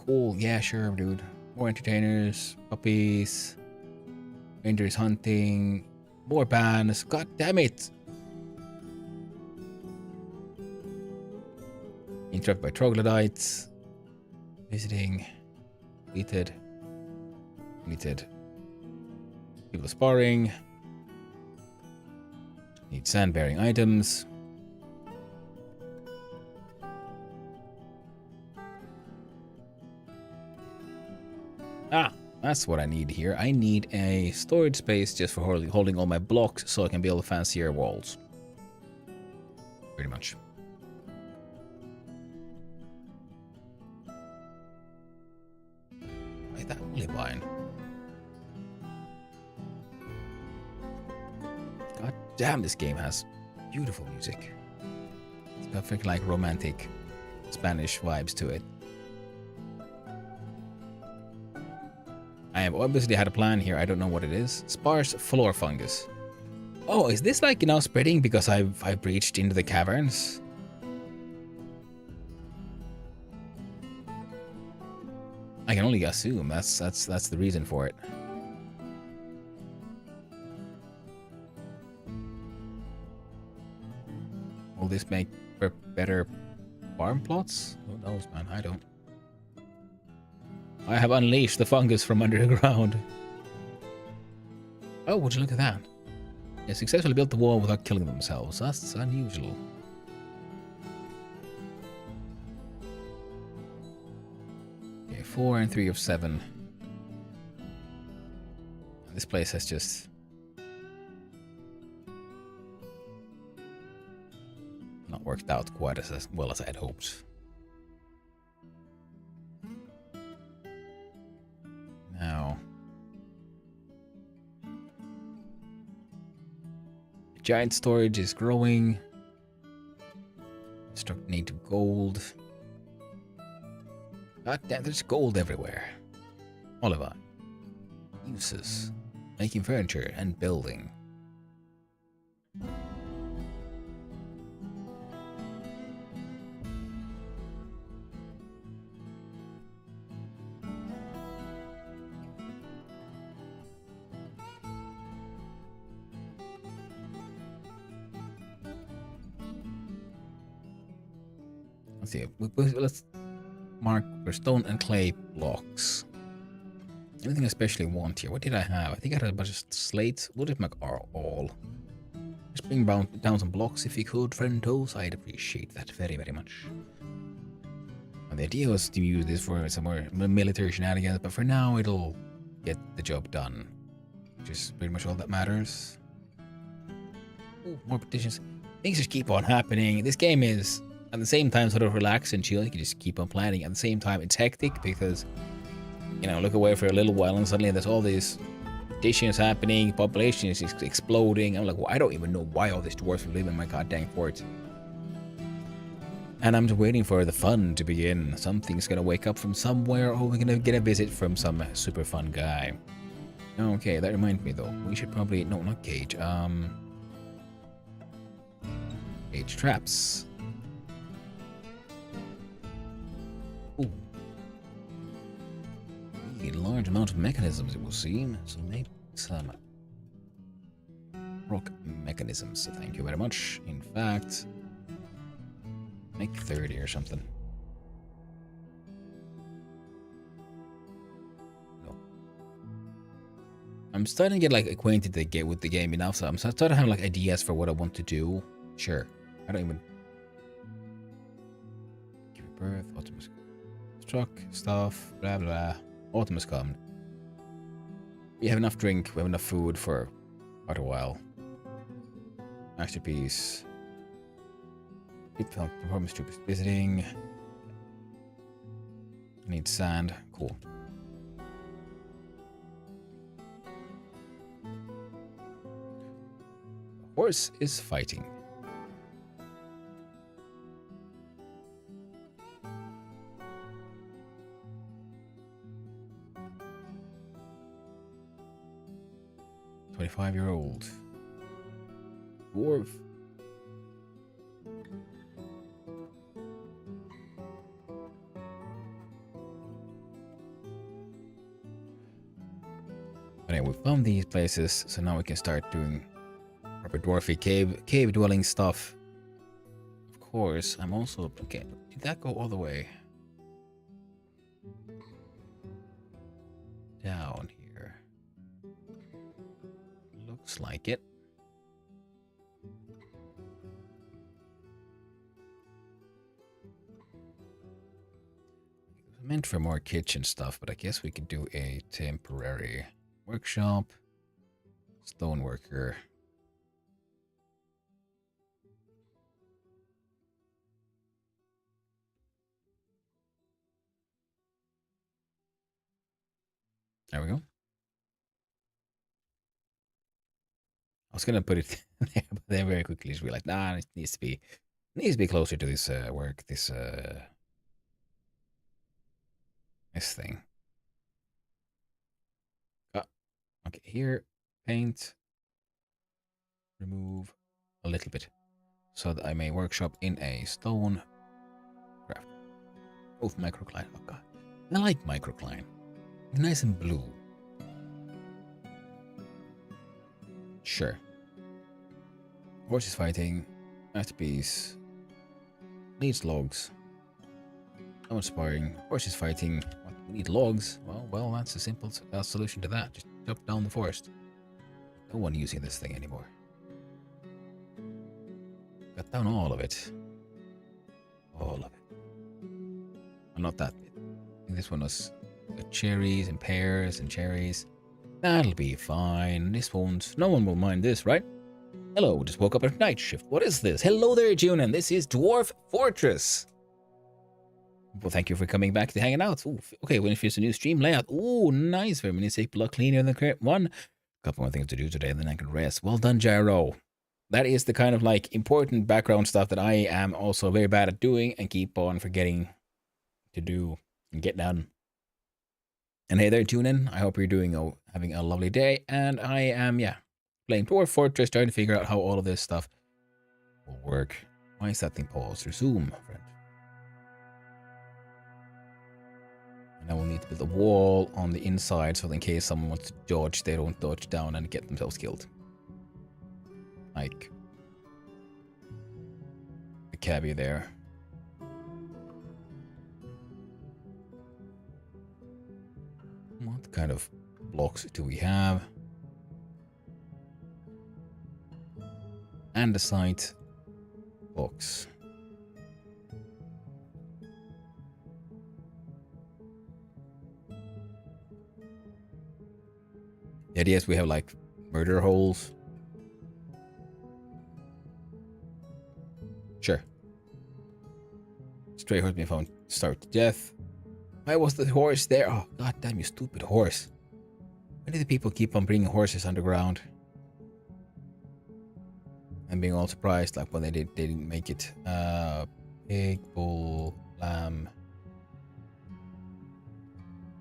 Speaker 1: Cool. Yeah, sure, dude. More entertainers, puppies, rangers hunting, more bans. God damn it! Interrupted by troglodytes. Visiting. Deleted. People sparring. Need sand-bearing items. Ah, that's what I need here. I need a storage space just for holding all my blocks so I can build fancier walls. Pretty much. Wait, that only wine. God damn, this game has beautiful music. It's got freaking like romantic Spanish vibes to it. I have obviously had a plan here. I don't know what it is. Sparse floor fungus. Oh, is this like now spreading because I've breached into the caverns? I can only assume that's the reason for it. Will this make for better farm plots? Who knows, man? I don't. I have unleashed the fungus from underground. Oh, would you look at that? They successfully built the wall without killing themselves. That's unusual. Okay, 4 and 3 of 7. This place has just not worked out quite as well as I had hoped. Now, the giant storage is growing. Struck need of gold. God damn, there's gold everywhere. Oliver. Uses. Making furniture and building. Let's see. Let's mark for stone and clay blocks. Anything I especially want here? What did I have? I think I had a bunch of slates. We'll just make our all. Just bring down some blocks if you could, friendos. I'd appreciate that very, very much. And the idea was to use this for some more military shenanigans, but for now it'll get the job done. Which is pretty much all that matters. Ooh, more petitions. Things just keep on happening. This game is, at the same time, sort of relaxed and chill. You can just keep on planning. At the same time, it's hectic because, you know, look away for a little while and suddenly there's all these petitions happening, population is exploding. I'm like, well, I don't even know why all these dwarves live in my goddamn fort. And I'm just waiting for the fun to begin. Something's gonna wake up from somewhere, or we're gonna get a visit from some super fun guy. Okay, that reminds me though. We should probably, no, not cage. Cage traps. Ooh. A large amount of mechanisms, it will seem. So maybe some rock mechanisms. Thank you very much. In fact, make 30 or something. No. I'm starting to get like acquainted with the game enough, so I'm starting to have like ideas for what I want to do. Sure. I don't even give birth, Optimus truck, stuff, blah blah. Autumn has come. We have enough drink, we have enough food for quite a while. Masterpiece. Performance troop is visiting. I need sand. Cool. Horse is fighting. "25-year-old dwarf." Anyway, we found these places, so now we can start doing proper dwarfy cave dwelling stuff. Of course, I'm also okay. Did that go all the way down here? Looks like it. It was meant for more kitchen stuff, but I guess we could do a temporary workshop, stoneworker. There we go. I was gonna put it there, but then very quickly just realized, nah, it needs to be closer to this work, this thing. Okay, here, paint, remove a little bit, so that I may workshop in a stone craft. Both microcline. Oh god, I like microcline. It's nice and blue. Sure. Horse is fighting. Masterpiece. Needs logs. No inspiring. Horse is fighting. What? We need logs. Well, that's a simple solution to that. Just chop down the forest. No one using this thing anymore. Cut down all of it. All of it. Well, not that bit. I think this one was cherries and pears and cherries. That'll be fine. This won't. No one will mind this, right? Hello, just woke up at night shift. What is this? Hello there, Junin. This is Dwarf Fortress. Well, thank you for coming back to hanging out. Ooh, okay, when it's a new stream layout. Ooh, nice. Very many a lot cleaner than the current one. Couple more things to do today, and then I can rest. Well done, Gyro. That is the kind of like important background stuff that I am also very bad at doing and keep on forgetting to do and get done. And hey there, tune in. I hope you're having a lovely day. And I am, playing Dwarf Fortress, trying to figure out how all of this stuff will work. Why is that thing paused? Resume, friend. And I will need to build a wall on the inside so that in case someone wants to dodge, they don't dodge down and get themselves killed. Like the cabbie there. What kind of blocks do we have? And the site blocks. The idea is we have like murder holes. Sure. Stray horse being found starved to death. Why was the horse there? Oh, god damn, you stupid horse. Why do the people keep on bringing horses underground? And being all surprised, like when they didn't make it. Pig, bull, lamb,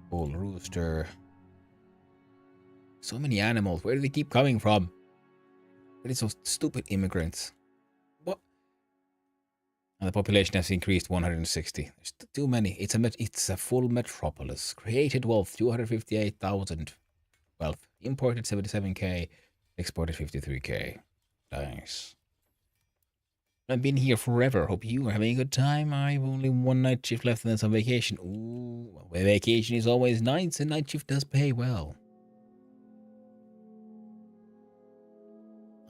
Speaker 1: bull, rooster. So many animals. Where do they keep coming from? Where are those stupid immigrants? What? And the population has increased 160. There's too many. It's a full metropolis. Created wealth 258,000 wealth. Imported 77k. Exported 53k. Nice. I've been here forever. Hope you are having a good time. I've only one night shift left and then some vacation. Ooh, well, vacation is always nice and night shift does pay well.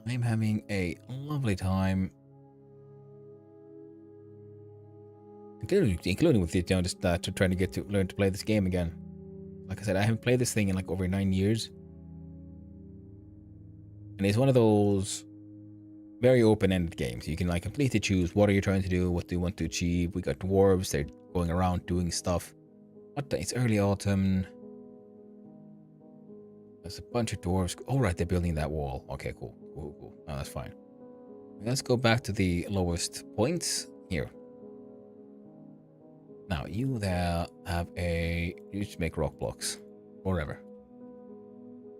Speaker 1: I'm having a lovely time. Including with it, just to trying to learn to play this game again. Like I said, I haven't played this thing in like over 9 years. And it's one of those very open-ended games. You can like completely choose what are you trying to do, what do you want to achieve. We got dwarves, they're going around doing stuff. It's early autumn. There's a bunch of dwarves. Oh right, they're building that wall. Okay, cool. Cool. Oh, that's fine. Let's go back to the lowest points here. Now you there have you just make rock blocks forever.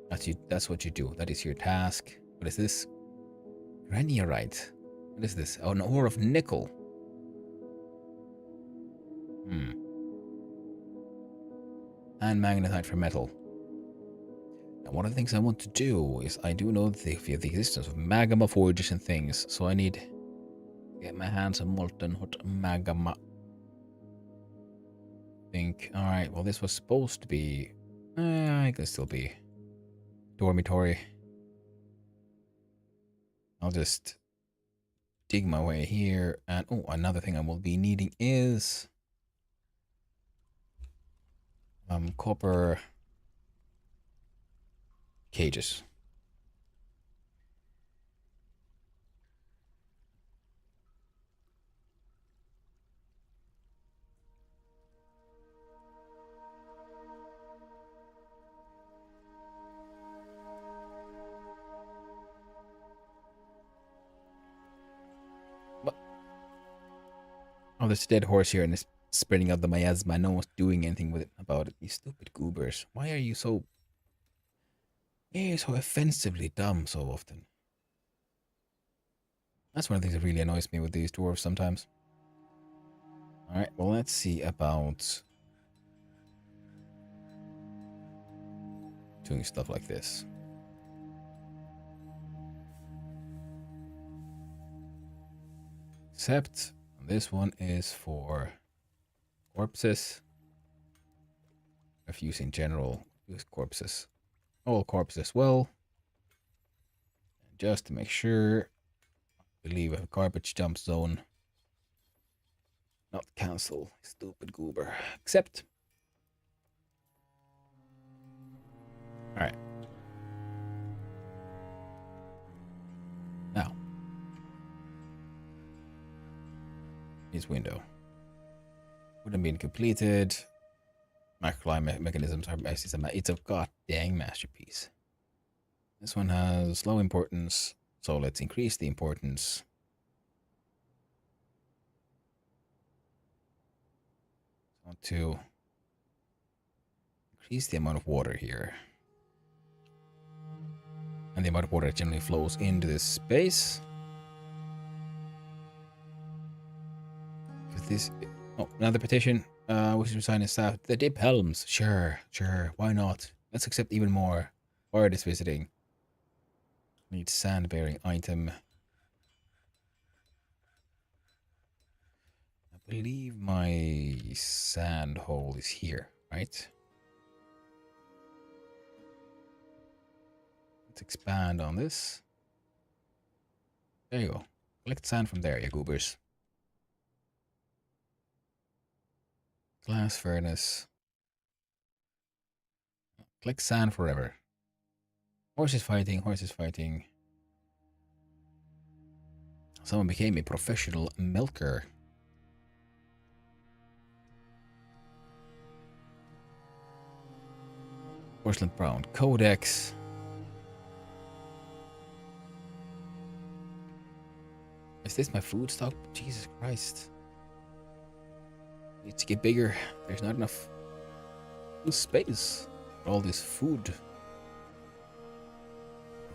Speaker 1: That's what you do. That is your task. What is this? Granierite. What is this? Oh, an ore of nickel. And magnetite for metal. Now, one of the things I want to do is I do know the existence of magma forges and things, so I need to get my hands on molten hot magma. Alright, well this was supposed to be I can still be dormitory. I'll just dig my way here. And another thing I will be needing is copper cages. Oh, there's a dead horse here and it's spreading out the miasma. No one's doing anything with it about it. You stupid goobers. Why are you so offensively dumb so often? That's one of the things that really annoys me with these dwarves sometimes. Alright, well let's see about doing stuff like this. Except this one is for corpses. refuse in general. Use corpses. All corpses well. Just to make sure, we leave a garbage dump zone. Not cancel, stupid goober. Accept. Alright. Now. His window. Wouldn't been completed. Microclimate mechanisms are it's a goddamn masterpiece. This one has low importance, so let's increase the importance. I want to increase the amount of water here. And the amount of water that generally flows into this space. Because this... Oh, another petition. Wishes to sign his staff. The dip helms. Sure, why not? Let's accept even more. Artist visiting. Need sand bearing item. I believe my sand hole is here, right? Let's expand on this. There you go. Collect sand from there, you goobers. Glass furnace. Collect sand forever. Horses fighting, horses fighting. Someone became a professional milker. Porcelain brown. Codex. Is this my food stock? Jesus Christ. Needs to get bigger. There's not enough space for all this food.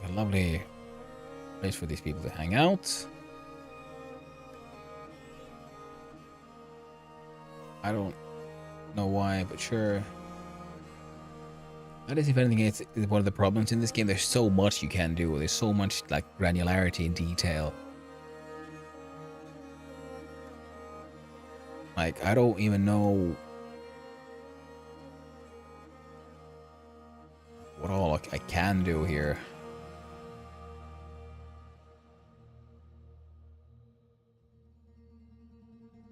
Speaker 1: A lovely place for these people to hang out. I don't know why, but sure. That is, if anything, it's one of the problems in this game. There's so much you can do. There's so much like granularity and detail. Like, I don't even know what all I can do here.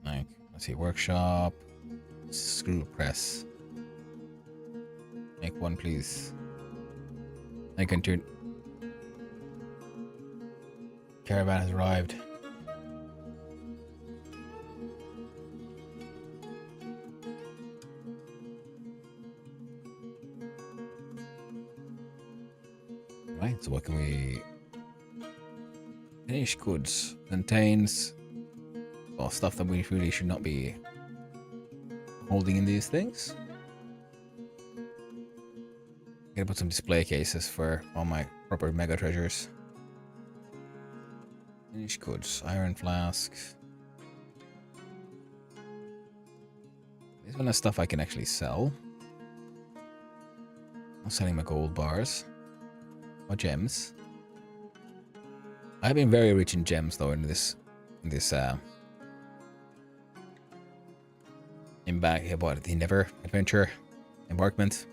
Speaker 1: Like, let's see, workshop, screw press. Make one, please. I can turn. Caravan has arrived. Right, so what can we... Finished goods contains, well, stuff that we really should not be holding in these things. I'm gonna put some display cases for all my proper mega treasures. Finished goods, iron flask. This one has stuff I can actually sell. I'm selling my gold bars. Or gems. I've been very rich in gems though in this what, the Never Adventure Embarkment.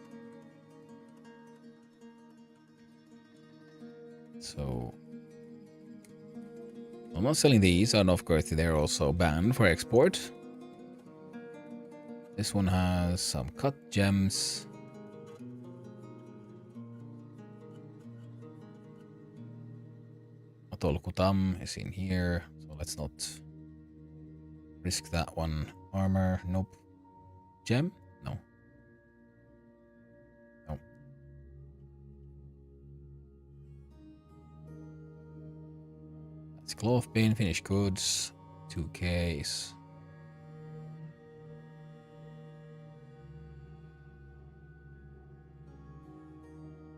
Speaker 1: So I'm not selling these, and of course they're also banned for export. This one has some cut gems. Tolkutam is in here, so let's not risk that one. Armor, nope. Gem? No. No. That's cloth bin, finished goods, 2Ks.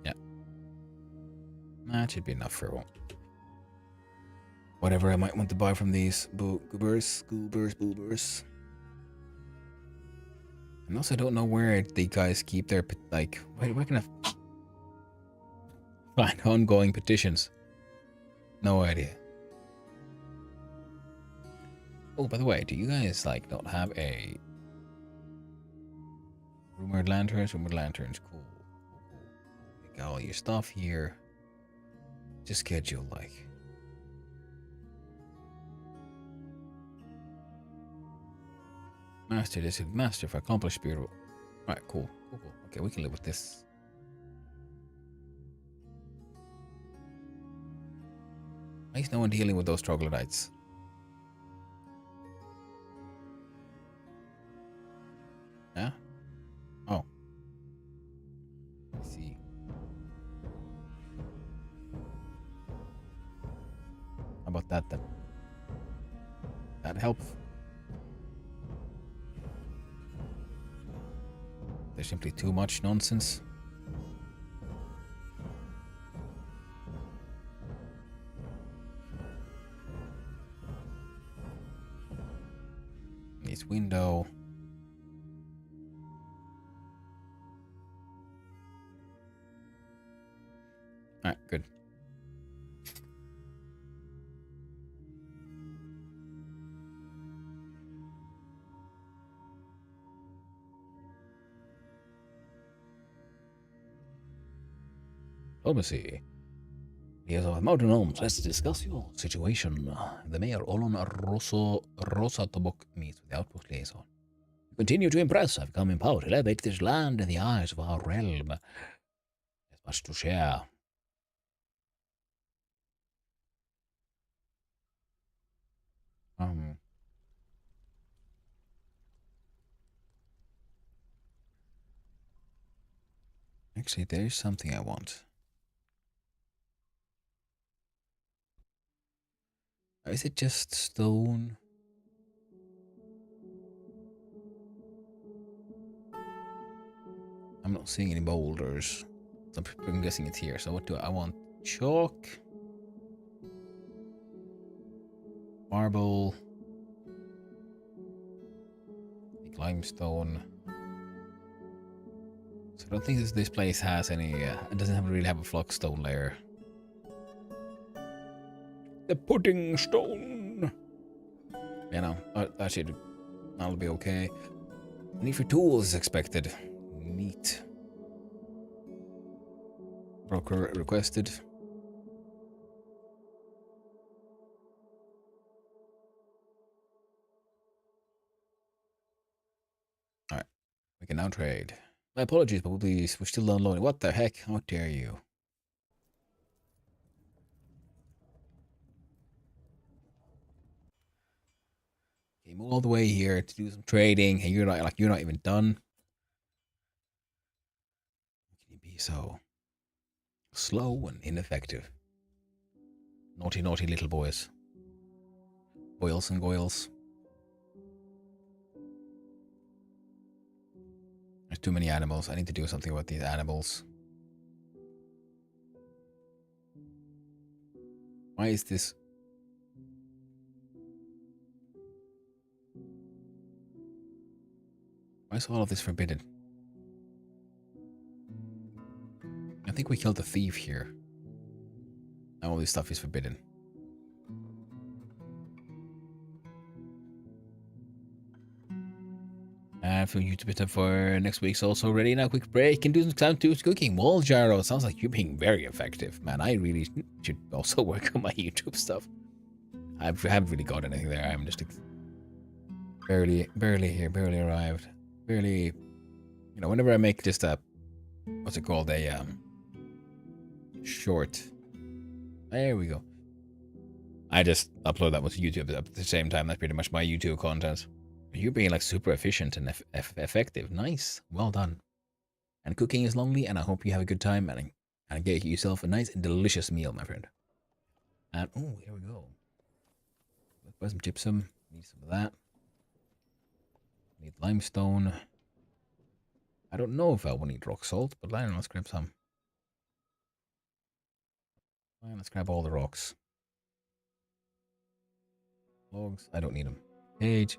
Speaker 1: Yeah. That should be enough for one. Whatever I might want to buy from these goobers. And also, I don't know where the guys keep their, like, where can I find ongoing petitions? No idea. Oh, by the way, do you guys, like, not have a Rumored lanterns, cool. Got all your stuff here. Just schedule like. Master for accomplished bureau. Alright, cool. Okay, we can live with this. Why is no one dealing with those troglodytes? Yeah? Oh. I see. How about that then? That helps. There's simply too much nonsense. This window. Alright, good. Diplomacy. Yes, Mountain Homes, let's discuss your situation. The mayor, Olon Rosatobok, meets with the outpost liaison. You continue to impress. I've come in power to elevate this land in the eyes of our realm. There's much to share. Actually, there is something I want. Is it just stone? I'm not seeing any boulders. So I'm guessing it's here. So what do I want? Chalk. Marble. Limestone. So I don't think this place has any... it doesn't really have a flux stone layer. The pudding stone. You know, that'll be okay. Need for tools is expected. Neat. Broker requested. Alright. We can now trade. My apologies, but please, we're still unloading. What the heck? How dare you? Came all the way here to do some trading, and you're not even done. How can you be so slow and ineffective? Naughty, naughty little boys. Boils and goils. There's too many animals. I need to do something about these animals. Why is this? Why is all of this forbidden? I think we killed the thief here. Now all this stuff is forbidden. For you to be up for next week's also ready now. Quick break and do some clown tubes cooking. Wall Jaro, sounds like you're being very effective, man. I really should also work on my YouTube stuff. I haven't really got anything there. I'm just barely here, barely arrived, barely. You know, whenever I make just a what's it called, a short. There we go. I just upload that to YouTube at the same time. That's pretty much my YouTube content. You're being like super efficient and effective. Nice. Well done. And cooking is lonely, and I hope you have a good time and get yourself a nice and delicious meal, my friend. And oh, here we go. Let's buy some gypsum. Need some of that. Need limestone. I don't know if I will need rock salt, but let's grab some. Let's grab all the rocks. Logs. I don't need them. Cage.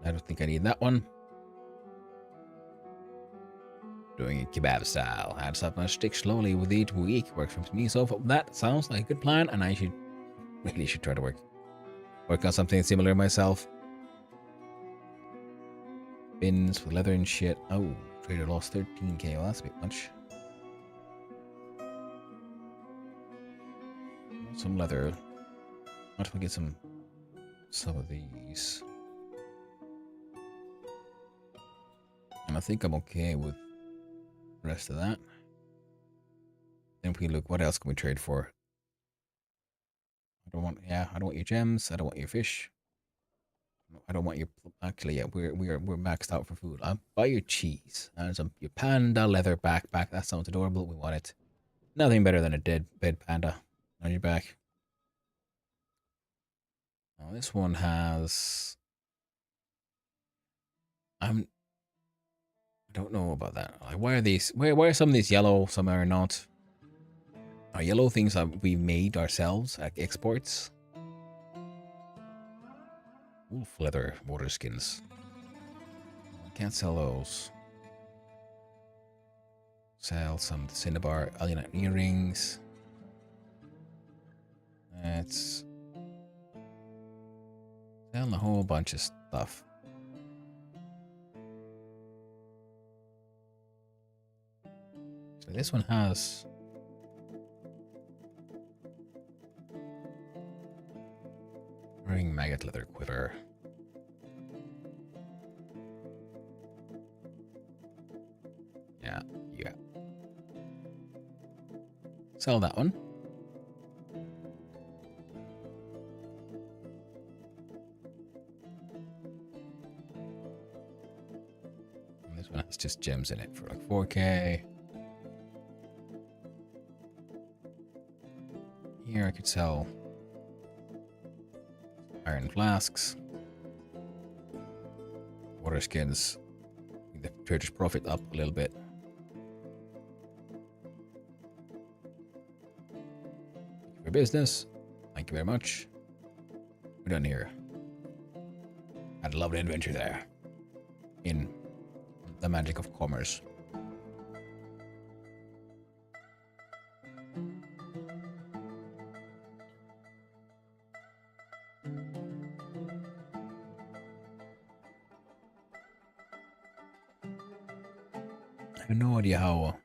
Speaker 1: I don't think I need that one. Doing it kebab style. Adds up my stick slowly with each week. Works for me so far. That sounds like a good plan, and I really should try to work on something similar myself. bins for leather and shit. Oh, trader lost 13k. Well, that's a bit much. Some leather. Why don't we get some of these? And I think I'm okay with the rest of that. Then if we look, what else can we trade for? I don't want your gems. I don't want your fish. I don't want your. Actually, yeah, we're maxed out for food. I'll buy your cheese. And your panda leather backpack. That sounds adorable. We want it. Nothing better than a dead bed panda on your back. Now this one has. I don't know about that. Like, why are these? Why are some of these yellow? Some are not. Are yellow things that we made ourselves, like exports? Wolf leather water skins. Can't sell those. Sell some cinnabar alien earrings. Let's sell a whole bunch of stuff. So this one has ring maggot leather quiver. Yeah. Sell that one. And this one has just gems in it for like 4k. Here I could sell iron flasks, water skins, the trader's profit up a little bit. Thank you for business. Thank you very much. We're done here. Had a lovely adventure there in the magic of commerce. I have no idea how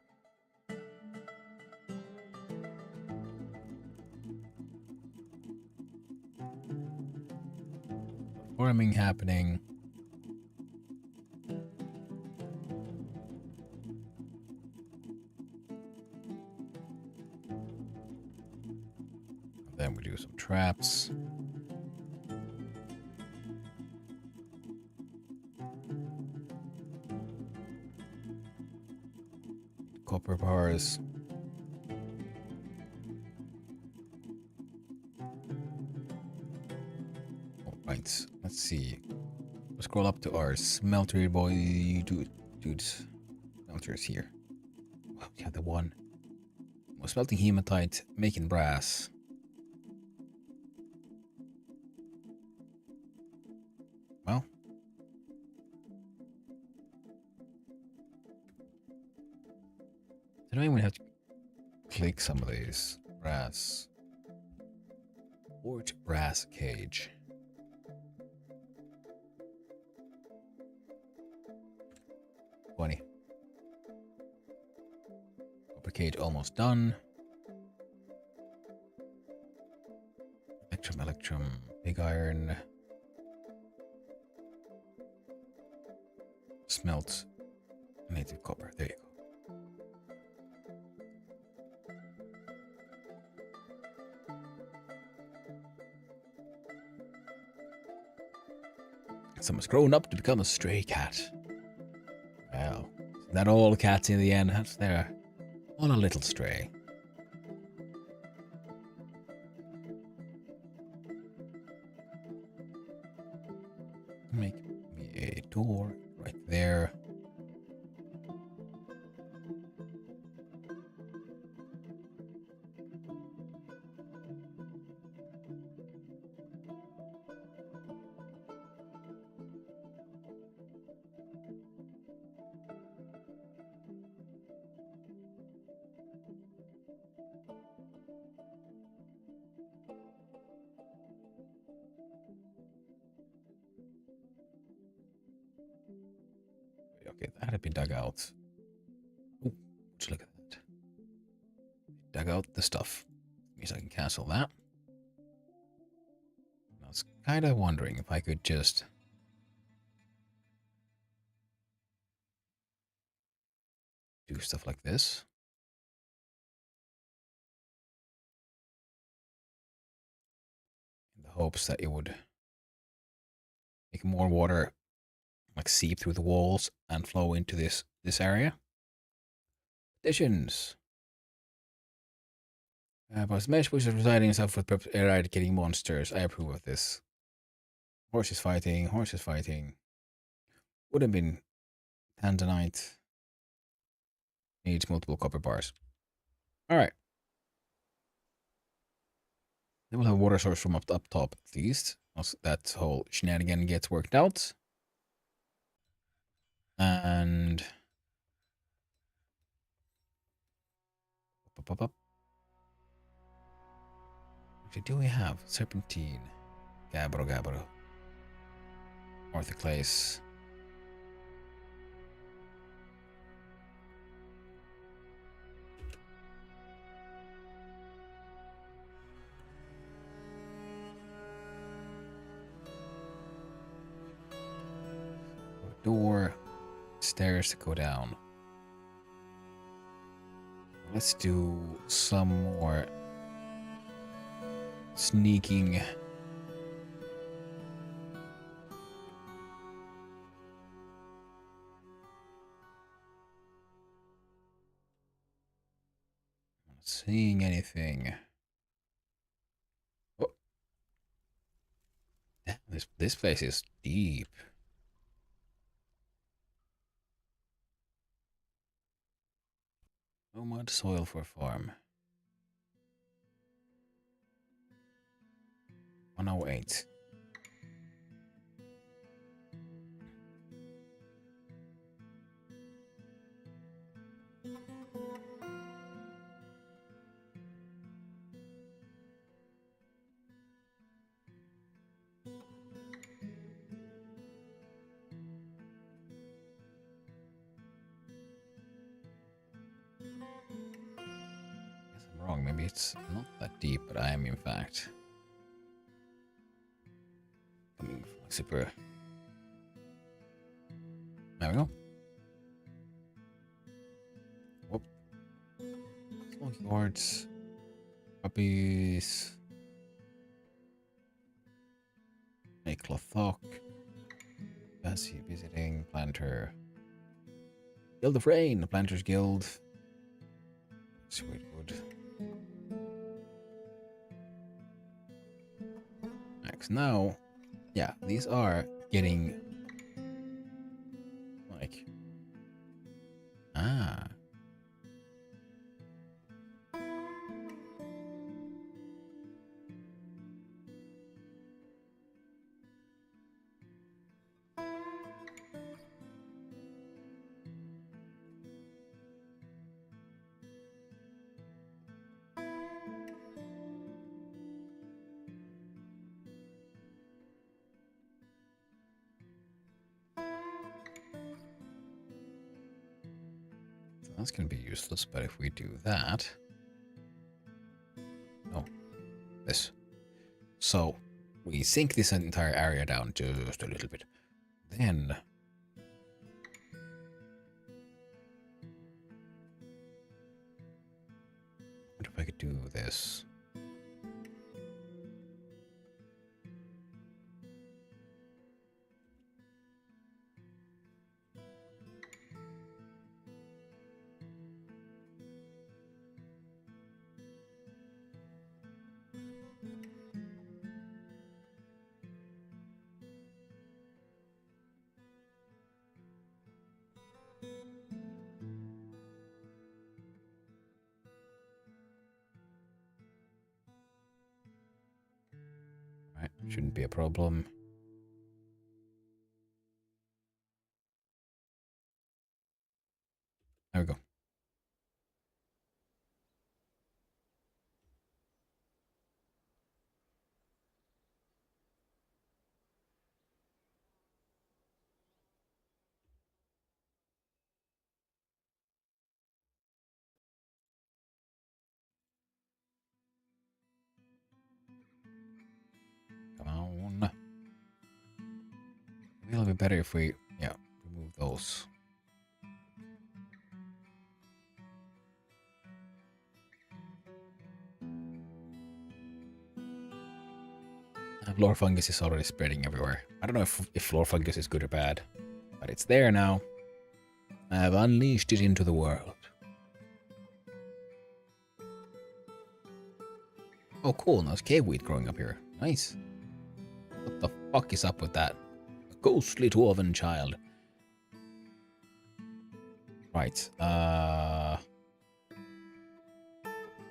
Speaker 1: farming happening. Then we do some traps. Copper bars. Right, let's see. We'll scroll up to our smelter boy dudes. Smelters here. Well, we have the one. We're smelting hematite, making brass. Well. Did I even have to click some of these? Brass. Forge brass cage. $20. Copper cage almost done. Electrum, pig iron. Smelt native copper. There you go. Someone's grown up to become a stray cat. Well, isn't that all cats in the end? They're all a little stray. Make me a door right there. Okay, that had been dug out. Oh, just look at that. Dug out the stuff. Means I can cancel that. I was kind of wondering if I could just do stuff like this. In the hopes that it would make more water like seep through the walls and flow into this area. Additions. But mesh which is residing in South with eradicating monsters. I approve of this. Horses fighting, horses fighting. Would have been tanzanite. Needs multiple copper bars. Alright. Then we'll have a water source from up top at least. Once that whole shenanigan gets worked out. And up. Actually, do we have serpentine? Gabbro. Orthoclase. Door. Stairs to go down. Let's do some more sneaking. Not seeing anything. Oh. Damn, this place is deep. No mud soil for farm. 108. I'm wrong. Maybe it's not that deep, but I am in fact coming from super. There we go. Whoop. Small yards. Puppies. Make clothok. Bessie visiting. Planter. Guild of Rain. Planters Guild. Sweetwood. Max. Now, yeah, these are getting like that's going to be useless, but if we do that... Oh, this. So, we sink this entire area down just a little bit. Then... what if I could do this? Right, shouldn't be a problem. There we go. better if we, yeah, remove those. Floor fungus is already spreading everywhere. I don't know if floor fungus is good or bad, but it's there now. I have unleashed it into the world. Oh, cool. Now there's cave wheat growing up here. Nice. What the fuck is up with that? A ghostly dwarven child. Right.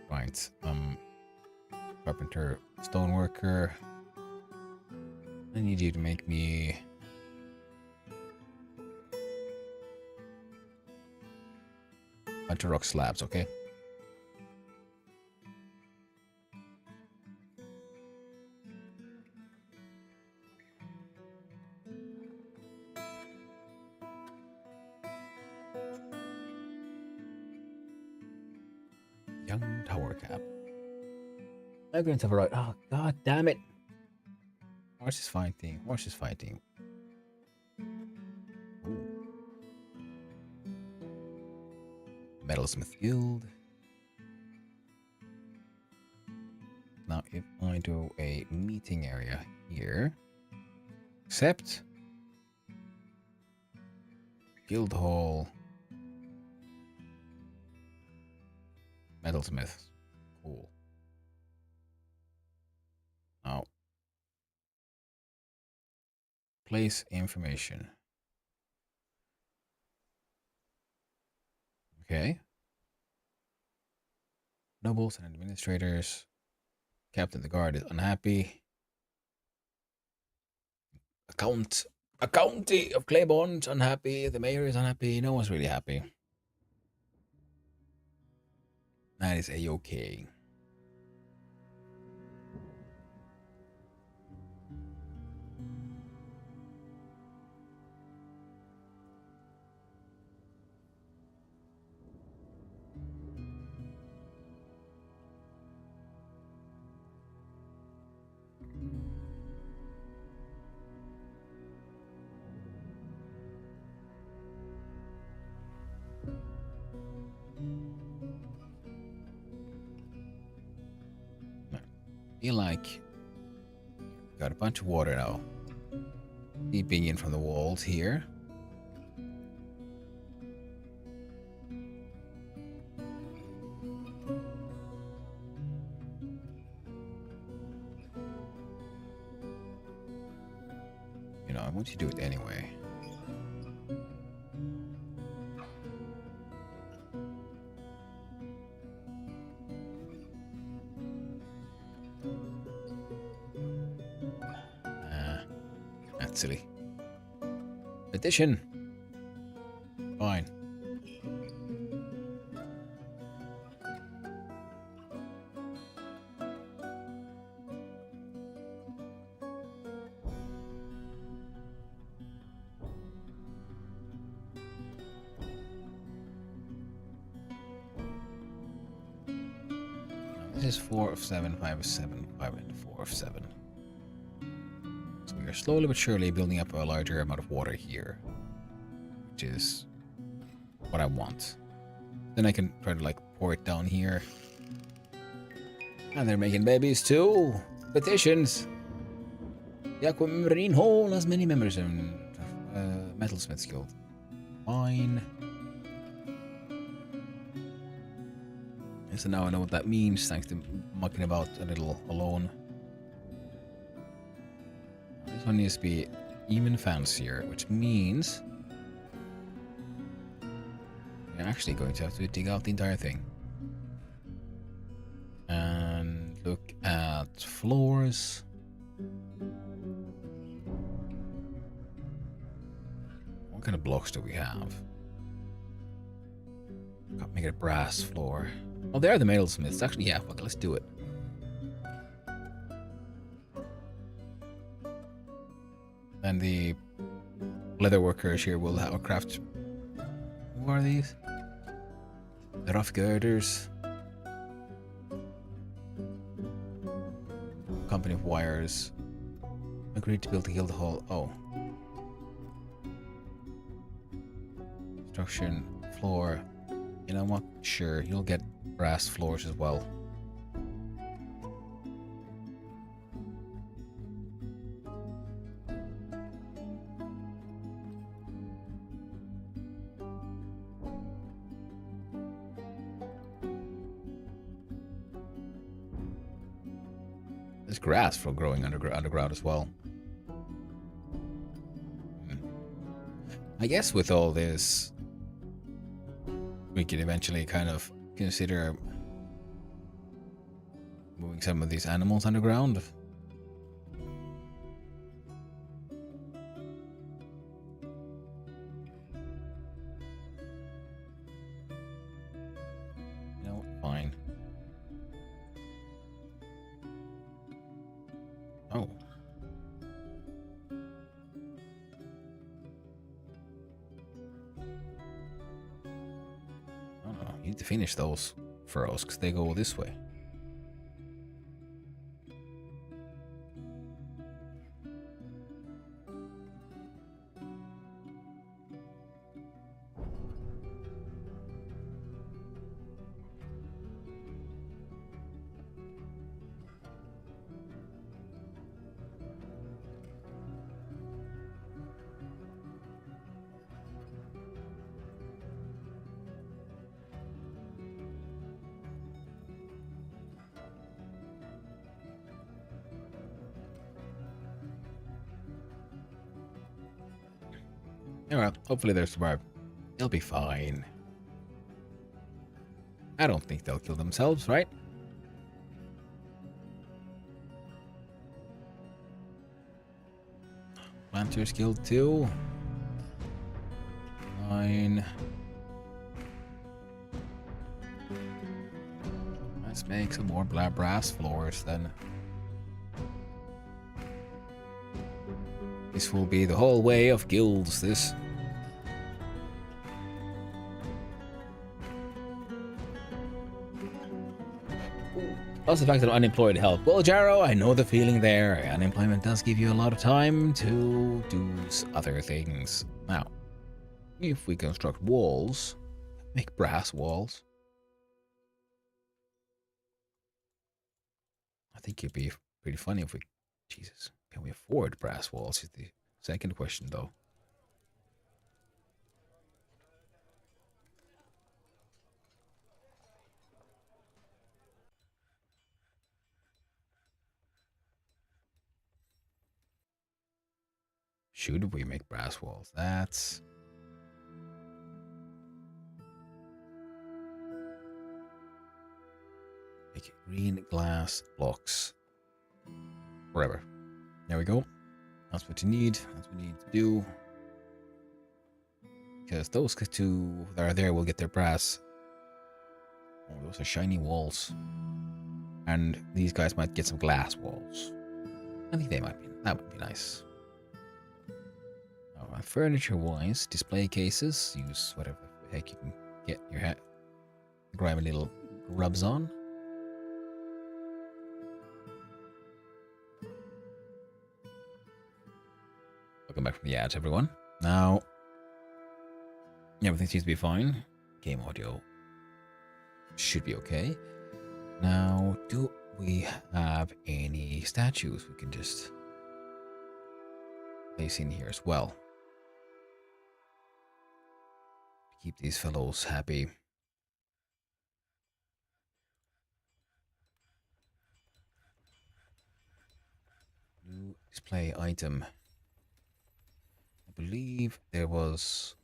Speaker 1: Right. Carpenter, stoneworker. I need you to make me a bunch of rock slabs, okay? Young tower cap. Migrants have arrived. Oh, god damn it. Horse is fighting. Horse is fighting. Ooh. Metalsmith Guild. Now, if I do a meeting area here, except Guild Hall, Metalsmith. Cool. Now, place information. Okay. Nobles and administrators. Captain of the guard is unhappy. A county of Claiborne's unhappy. The mayor is unhappy. No one's really happy. That is a-okay. Feel like got a bunch of water now seeping in from the walls here. You know, I want you to do it anyway. That's silly. Addition. Fine. This is 4 of 7, 5 of 7, 5 and 4 of 7. So we are slowly but surely building up a larger amount of water here, which is what I want. Then I can try to like pour it down here. And they're making babies too. Petitions. The Aquamarine Hall has many members in Metalsmiths Guild. Fine. So now I know what that means, thanks to mucking about a little alone. This one needs to be even fancier, which means we're actually going to have to dig out the entire thing. And look at floors. What kind of blocks do we have? Can't make it a brass floor. Oh, they are the metalsmiths. Actually, yeah, fuck it, let's do it. And the leather workers here will have a craft. Who are these? The rough girders. Company of wires. Agreed to build the guild hall. Oh. construction floor. You know what? Sure, you'll get brass floors as well. There's grass for growing underground as well. I guess with all this, we could eventually kind of consider moving some of these animals underground. You know, fine. Oh. Oh no, you need to finish those furrows because they go this way. Alright, hopefully they'll survive. They'll be fine. I don't think they'll kill themselves, right? Planters killed too. Fine. Let's make some more brass floors then. This will be the whole way of guilds, this. Plus the fact that I'm unemployed help. Well, Jarrow, I know the feeling there. Unemployment does give you a lot of time to do other things. Now, if we construct walls, make brass walls. I think it'd be pretty funny if we... Jesus. Can we afford brass walls is the second question, though. Should we make brass walls? That's... Make green glass blocks. Wherever. There we go. That's what you need. That's what we need to do. Because those two that are there will get their brass. Oh, those are shiny walls. And these guys might get some glass walls. I think they might be. That would be nice. Oh, furniture-wise, display cases. Use whatever the heck you can get your hat. Grab a little rubs on. Welcome back from the ads, everyone. Now, everything seems to be fine. Game audio should be okay. Now, do we have any statues we can just place in here as well? Keep these fellows happy. New display item. I believe there was...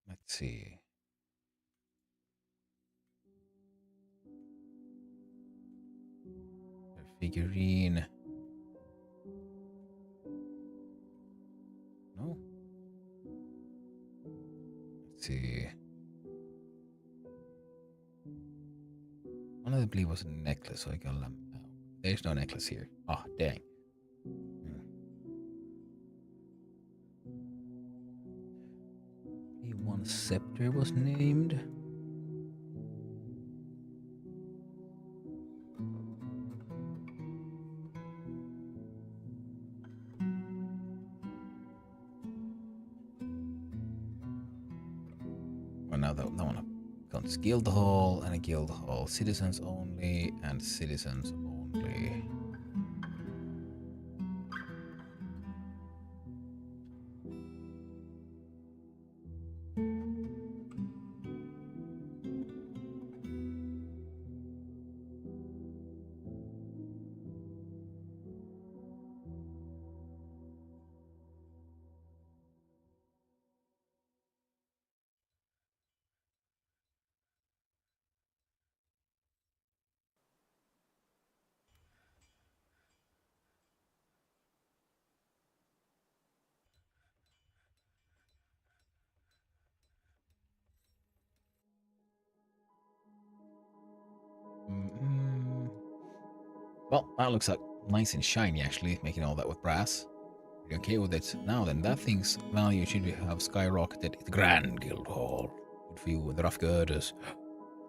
Speaker 1: Let's see. A figurine. No? Let's see. One of them, I believe, was a necklace, so I got them. No, there's no necklace here. Oh, dang. One scepter was named. that one up. Guns guild hall and a guild hall. Citizens only and citizens only. Well, that looks like nice and shiny actually, making all that with brass. You're okay with it now then? That thing's value should have skyrocketed. The Grand Guild Hall. Good for you with the rough girders.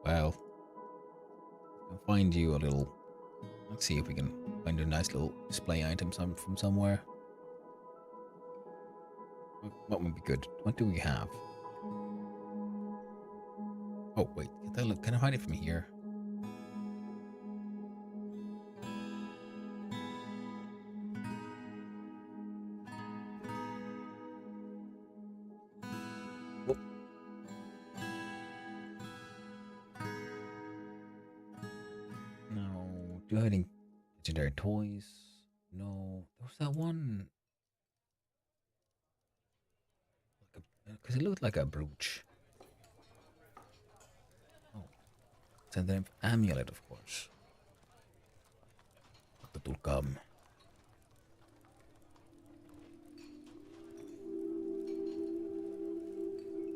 Speaker 1: Well, I'll find you a little. Let's see if we can find a nice little display item from somewhere. What would be good? What do we have? Oh wait, can I find it from here? Oh. No, do I have any legendary toys? No, there was that one. Because it looked like a brooch. Oh, it's an amulet, of course. That will come.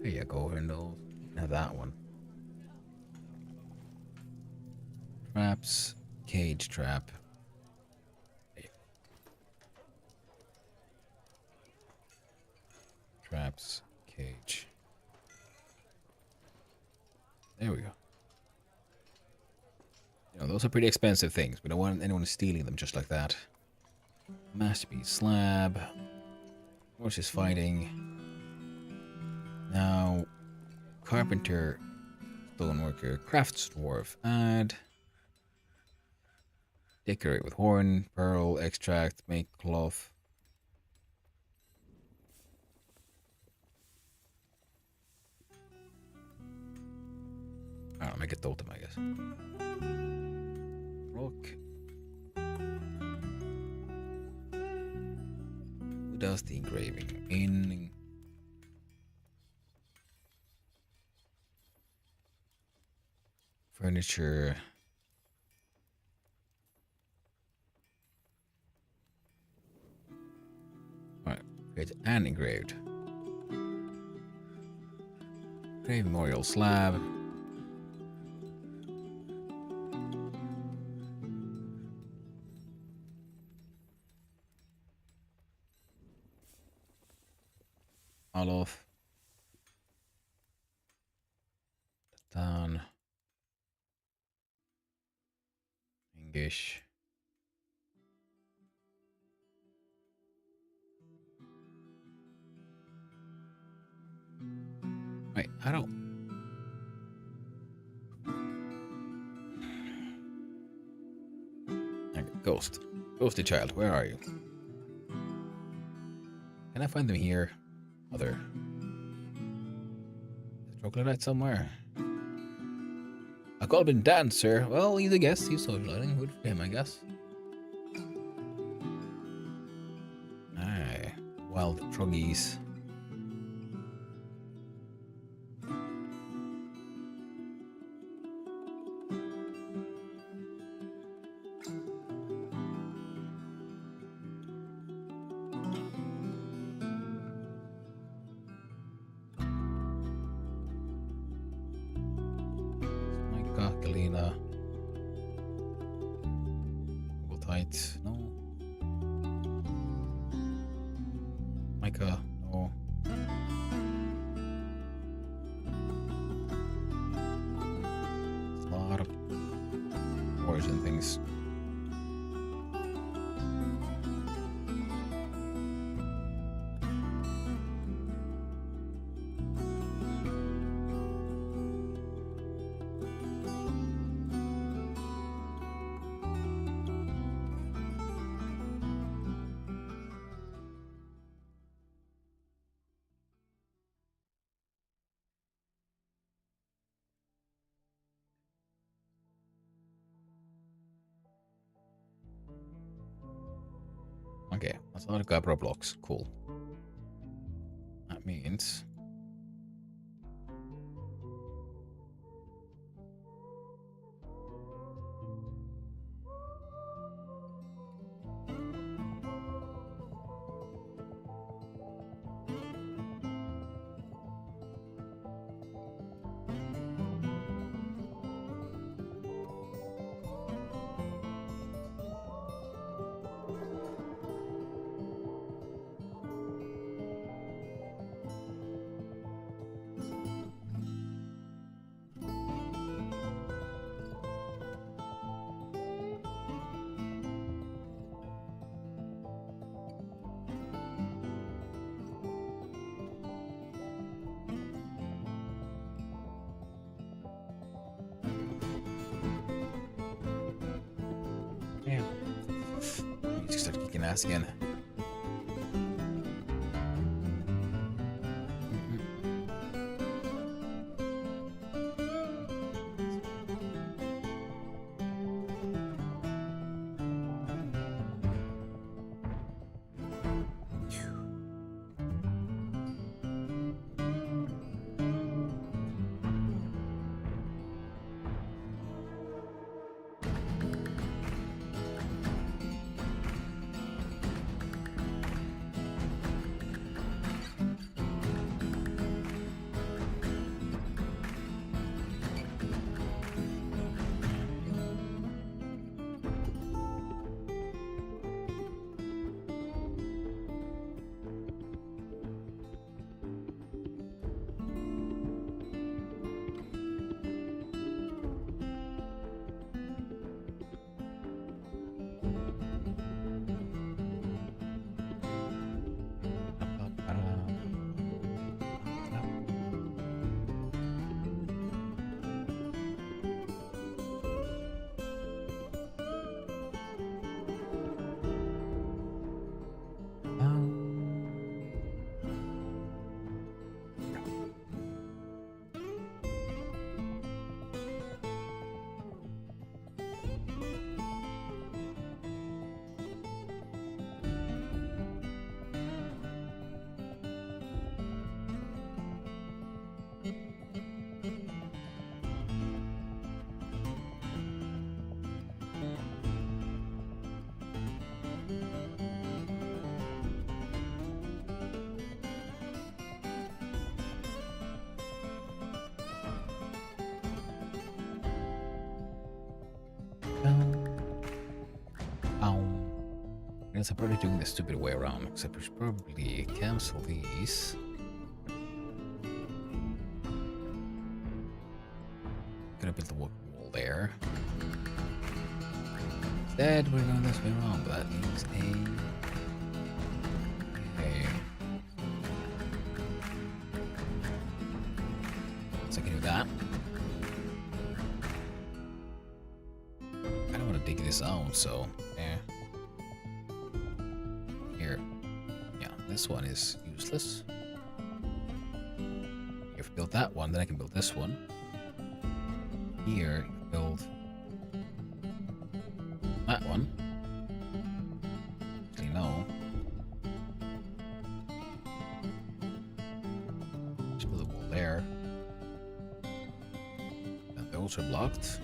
Speaker 1: There you go, Hernal. You can have that one. Traps, cage trap. Traps, cage. There we go. You know, those are pretty expensive things. We don't want anyone stealing them just like that. Masterpiece slab. Horses fighting. Now, carpenter, stoneworker, crafts dwarf, add. Decorate with horn, pearl, extract, make cloth. I don't know, make a totem, I guess. Rock. Who does the engraving? In furniture. Alright, create and engraved. Grave memorial slab. Olof. Down. English. Wait, I don't. Okay, Ghost. Ghosty child, where are you? Can I find them here? Other. Troglodyte somewhere. A Goblin dancer. Well, he's a guest. He's socializing. Good for him, I guess. Aye. Wild troggies. Galena. Google tight. No. Micah. No. It's a lot of words and things. Okay, that's a lot of Gabra blocks. Cool. That means... Damn. Music started kicking ass again. I guess I'm probably doing the stupid way around, except we should probably cancel these. Gonna build the wall there. Instead, we're going this way around, but that needs so I can do that. I don't want to dig this out, so yeah. Here. Yeah, this one is useless. If I build that one, then I can build this one. Here, build that one. Actually, no. Just build a wall there. And those are blocked.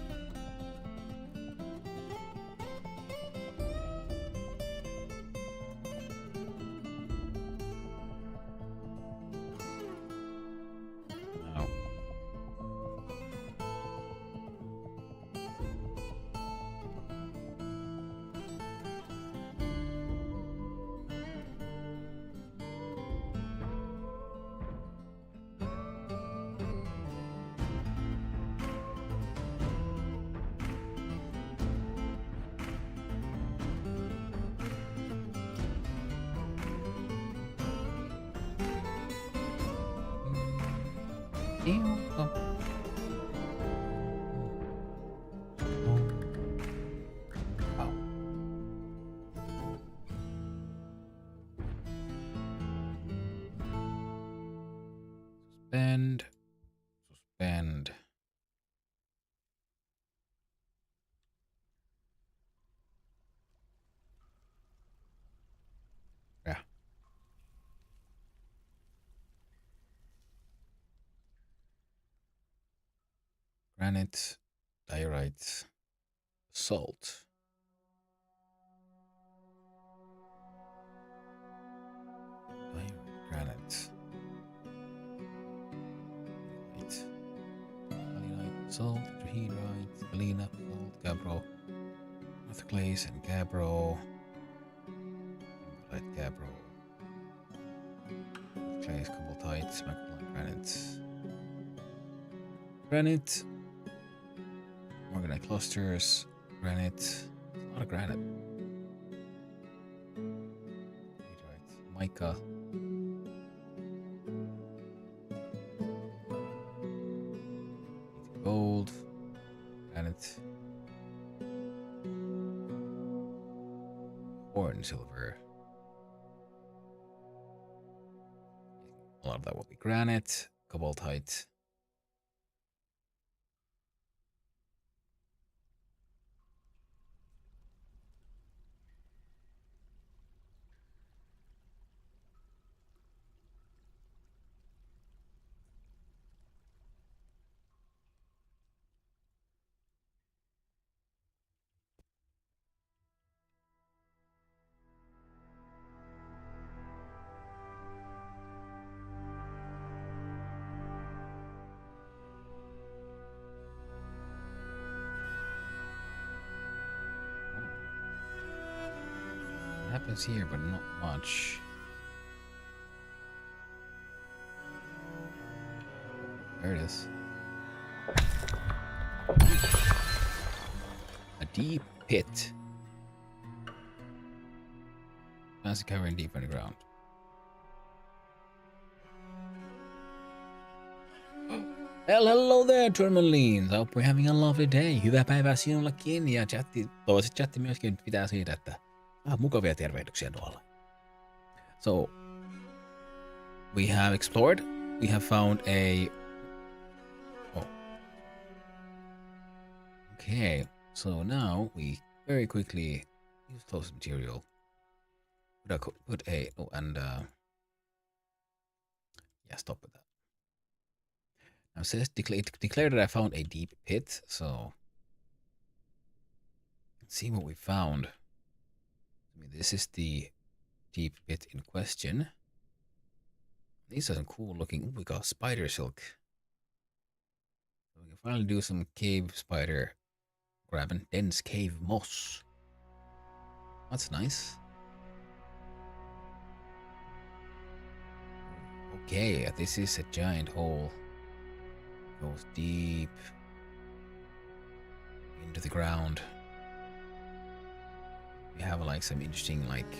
Speaker 1: Suspend. Granite, diorite, salt. Diorite, granite. Right. Kaolinite, salt, trahedrite, galena, salt, gabbro, orthoclase, and gabbro. Light gabbro. Clays, cobaltite, macrolite, granite. Granite. Morganite clusters. Granite. A lot of granite. Trahedrite, mica. Gold. Granite. Horn silver. A lot of that will be granite, cobaltite. Happens here, but not much. There it is. A deep pit. Fancy covering deep underground. Well, hello there, Tourmalines. I hope we're having a lovely day. Hyvää päivää sinullekin. Ja toivottavasti chatti myöskin pitää siitä, että mukavia tervehdyksiä tuolla. So, we have explored. We have found a... Oh. Okay, so now we very quickly use close material. Put a... Oh, and... yeah, stop with that. Now it says declare that I found a deep pit, so... Let's see what we found. I mean, this is the deep pit in question. These are some cool looking. Ooh, we got spider silk. So we can finally do some cave spider grabbing. Dense cave moss. That's nice. Okay, this is a giant hole. Goes deep into the ground. We have like some interesting like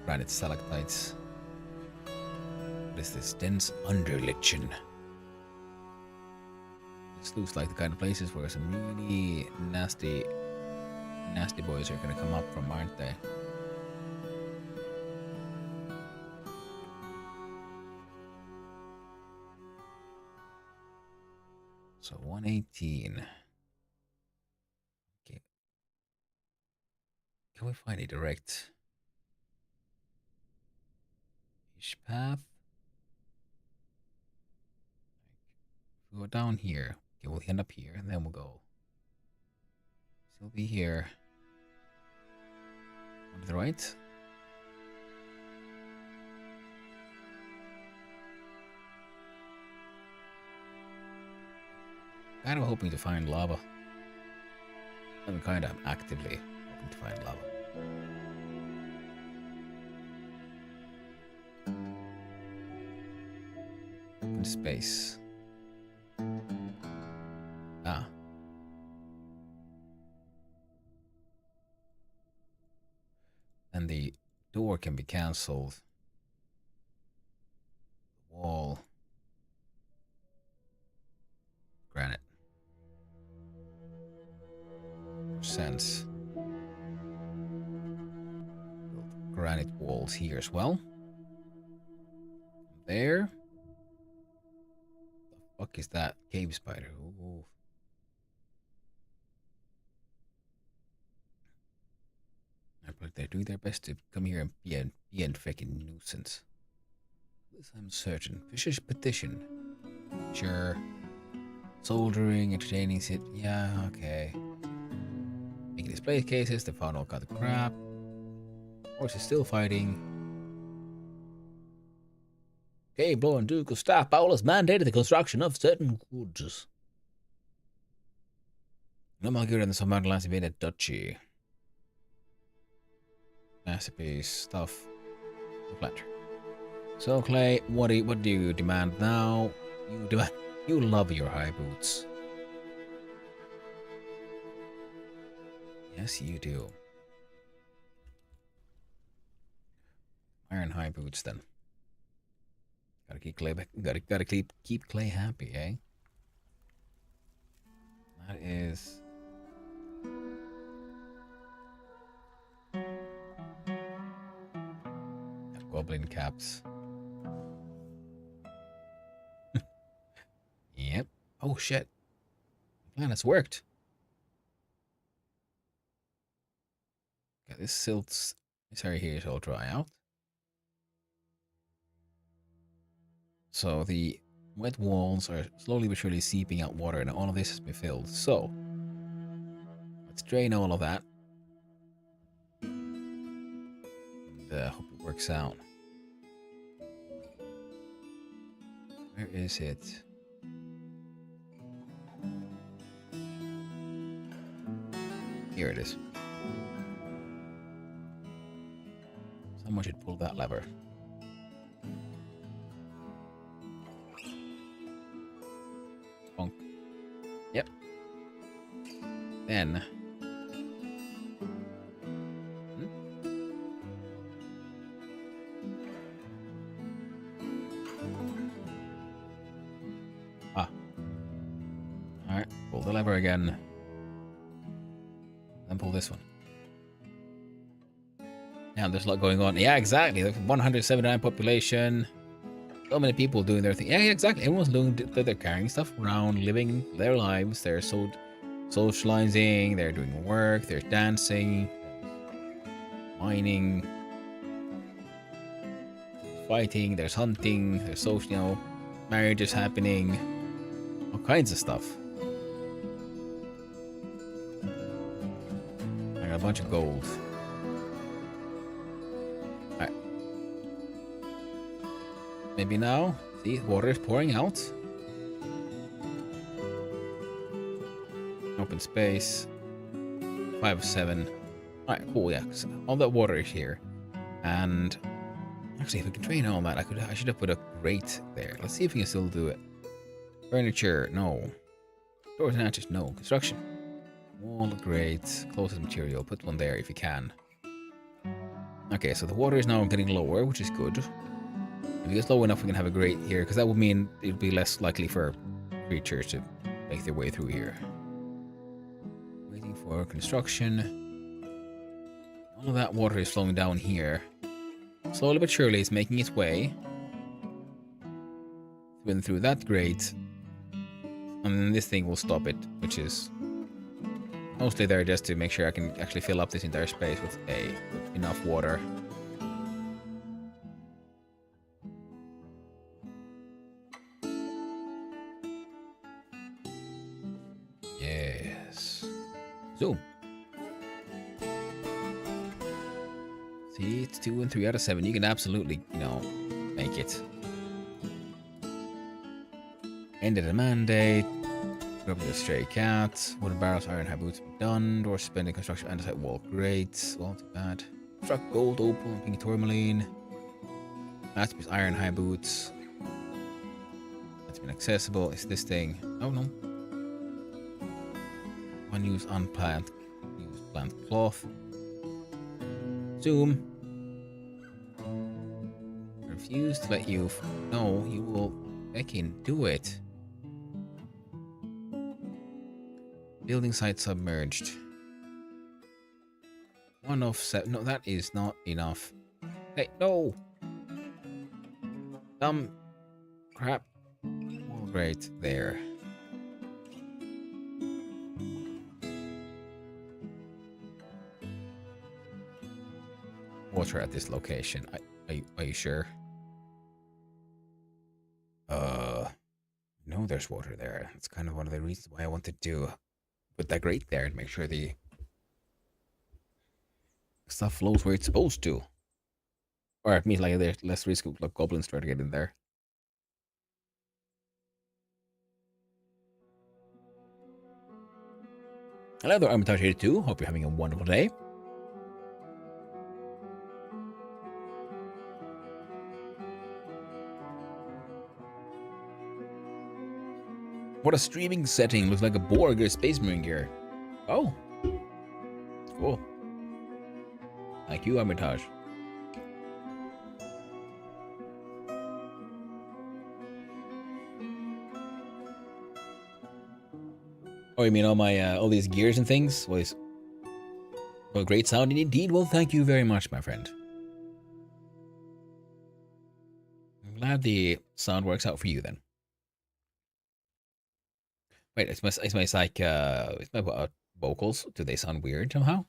Speaker 1: granite stalactites. What is this? Dense underlichen. This looks like the kind of places where some really nasty boys are gonna come up from, aren't they? So 118. Okay. Can we find a direct path? If we go down here, okay, we'll end up here, and then we'll go. Still be here. On to the right. Kind of hoping to find lava. I'm kind of actively hoping to find lava. Open space. Ah. And the door can be cancelled. The wall. Granite. Sense. Build granite walls here as well. There. The fuck is that? Cave spider. Ooh. They're doing their best to come here and be a freaking nuisance. This I'm certain. Fish's petition. Sure. Soldering, entertaining sit. Yeah, okay. Making display cases, the funnel got the crap. Horse is still fighting. Okay, Blow and Duke of Staff Bowlers mandated the construction of certain goods. No longer in the Somaliland invaded duchy. Masterpiece stuff. Flatter. So Clay, what do you demand now? You love your high boots. Yes, you do. Iron high boots then. Gotta keep Clay gotta keep Clay happy, eh? That is goblin caps. Yep. Oh shit. Man, it's worked. Okay, this area here is all dry out. So the wet walls are slowly but surely seeping out water and all of this has been filled. So let's drain all of that. And hope it works out. Where is it? Here it is. Someone should pull that lever. Bonk. Yep. Then. Ah. Alright, pull the lever again. Then pull this one. Now there's a lot going on. Yeah, exactly. 179 population. So many people doing their thing. Yeah, exactly. Everyone's doing. They're carrying stuff around, living their lives. They're socializing. They're doing work. They're dancing, mining, fighting. There's hunting. There's social, marriages happening. All kinds of stuff. I got a bunch of gold. Alright. Maybe now? See, water is pouring out. Open space. 5 of 7. Alright, cool, yeah. All that water is here. And actually, if we can drain all that, I should have put a grate there. Let's see if we can still do it. Furniture, no. Doors and hatches, no. Construction. Wall, grate, closest material. Put one there if you can. Okay, so the water is now getting lower, which is good. If it gets low enough, we can have a grate here, because that would mean it would be less likely for creatures to make their way through here. Waiting for construction. All of that water is flowing down here. Slowly but surely, it's making its way. Through that grate. And then this thing will stop it, which is mostly there just to make sure I can actually fill up this entire space with enough water. Yes. So. See, it's 2 and 3 out of 7. You can absolutely, make it. Ended a mandate. Grab the stray cat. Wooden barrels, iron high boots done. Door suspended construction, andesite wall. Great. Well, too bad. Struck gold, opal, pink tourmaline. Masterpiece, iron high boots. That's been accessible. It's this thing. Oh no. Unused unplant. Used plant cloth. Zoom. Refuse to let you. No, you will. Fucking do it. Building site submerged. 1 of 7. No, that is not enough. Hey, no! Dumb crap. All right, there. Water at this location. Are you sure? No, there's water there. It's kind of one of the reasons why I wanted to put that grate there and make sure the stuff flows where it's supposed to. Or it means like there's less risk of like goblins trying to get in there. Hello there, I'm Touch82. Hope you're having a wonderful day. What a streaming setting. Looks like a Borg or a Space Marine gear. Oh. Cool. Like you, Armitage. Oh, you mean all my all these gears and things? Well, great sounding indeed. Well, thank you very much, my friend. I'm glad the sound works out for you then. Wait, is my vocals? Do they sound weird somehow?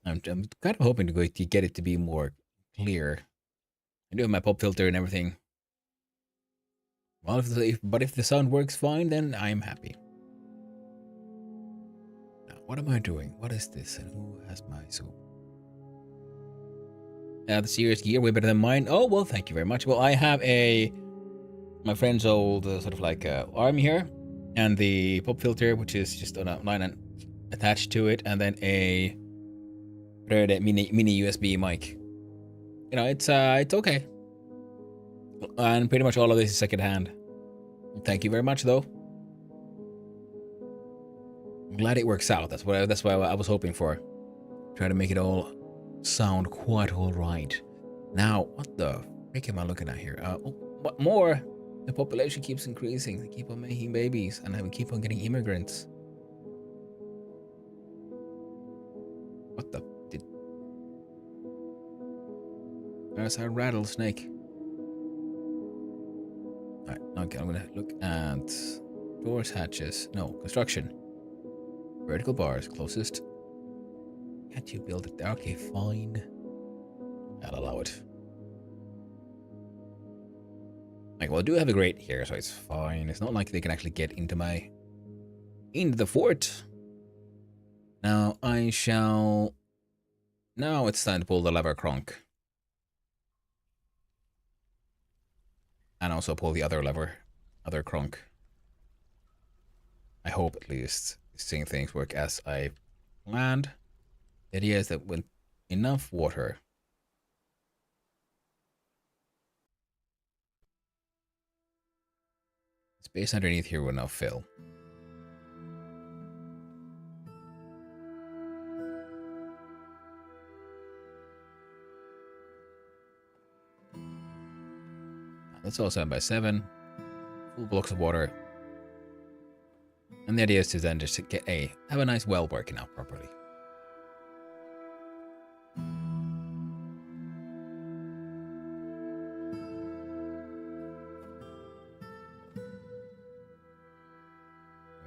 Speaker 1: I'm kind of hoping to get it to be more clear. I do have my pop filter and everything. Well, but if the sound works fine, then I'm happy. Now, what am I doing? What is this? And who has my soup? The serious gear, way better than mine. Oh, well, thank you very much. Well, I have my friend's old sort of like arm here, and the pop filter, which is just on a line and attached to it, and then a mini USB mic. You know, it's okay. And pretty much all of this is secondhand. Thank you very much, though. I'm glad it works out. That's what I was hoping for. Try to make it all sound quite all right. Now, what the frick am I looking at here? What more? The population keeps increasing. They keep on making babies, and we keep on getting immigrants. What the? There's a rattlesnake. Alright, okay, I'm gonna look at doors, hatches. No, construction. Vertical bars, closest. Can't you build it there? Okay, fine. I'll allow it. Like, well, I do have a grate here, so it's fine. It's not like they can actually get into the fort. Now now it's time to pull the lever cronk. And also pull the other lever, other cronk. I hope at least seeing things work as I planned. The idea is that with enough water, space underneath here will now fill. That's all 7 by 7. Full blocks of water. And the idea is to then just have a nice well working out properly.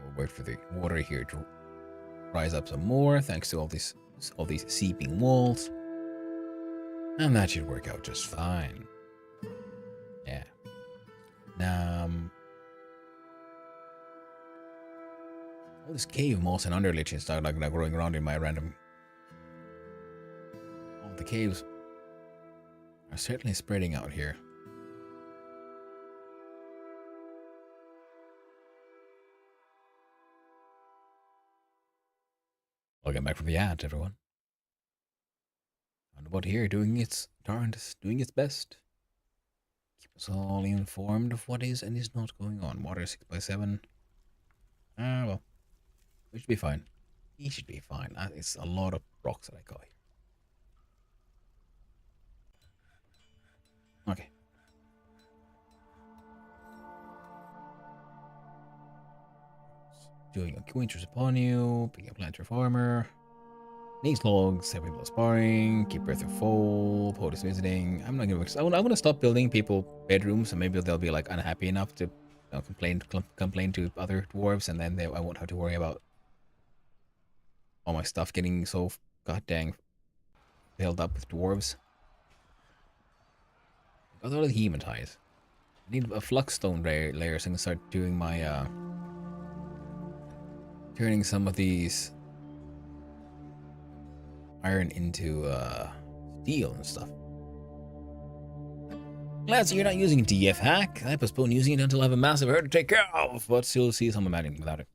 Speaker 1: We'll wait for the water here to rise up some more, thanks to all these seeping walls. And that should work out just fine. Yeah. All this cave moss and underlich and stuff like now growing around in my random. All the caves are certainly spreading out here. Welcome back from the ad, everyone. Roundabout here doing its darndest, doing its best. Keep us all informed of what is and is not going on. Water 6 by 7. Well. We should be fine. He should be fine. It's a lot of rocks that I got here. Okay. Doing a winters upon you. Being a planter farmer. Needs logs. Every people sparring. Keep breath of full. POTUS visiting. I'm not gonna. I want to stop building people bedrooms, and maybe they'll be like unhappy enough to complain to other dwarves, and then I won't have to worry about all my stuff getting so goddamn filled up with dwarves. Got all the hematite. I need a fluxstone layer so I can start doing my turning some of these iron into steel and stuff. Glad so you're not using DF hack. I postpone using it until I have a massive herd to take care of, but still see some imagining without it.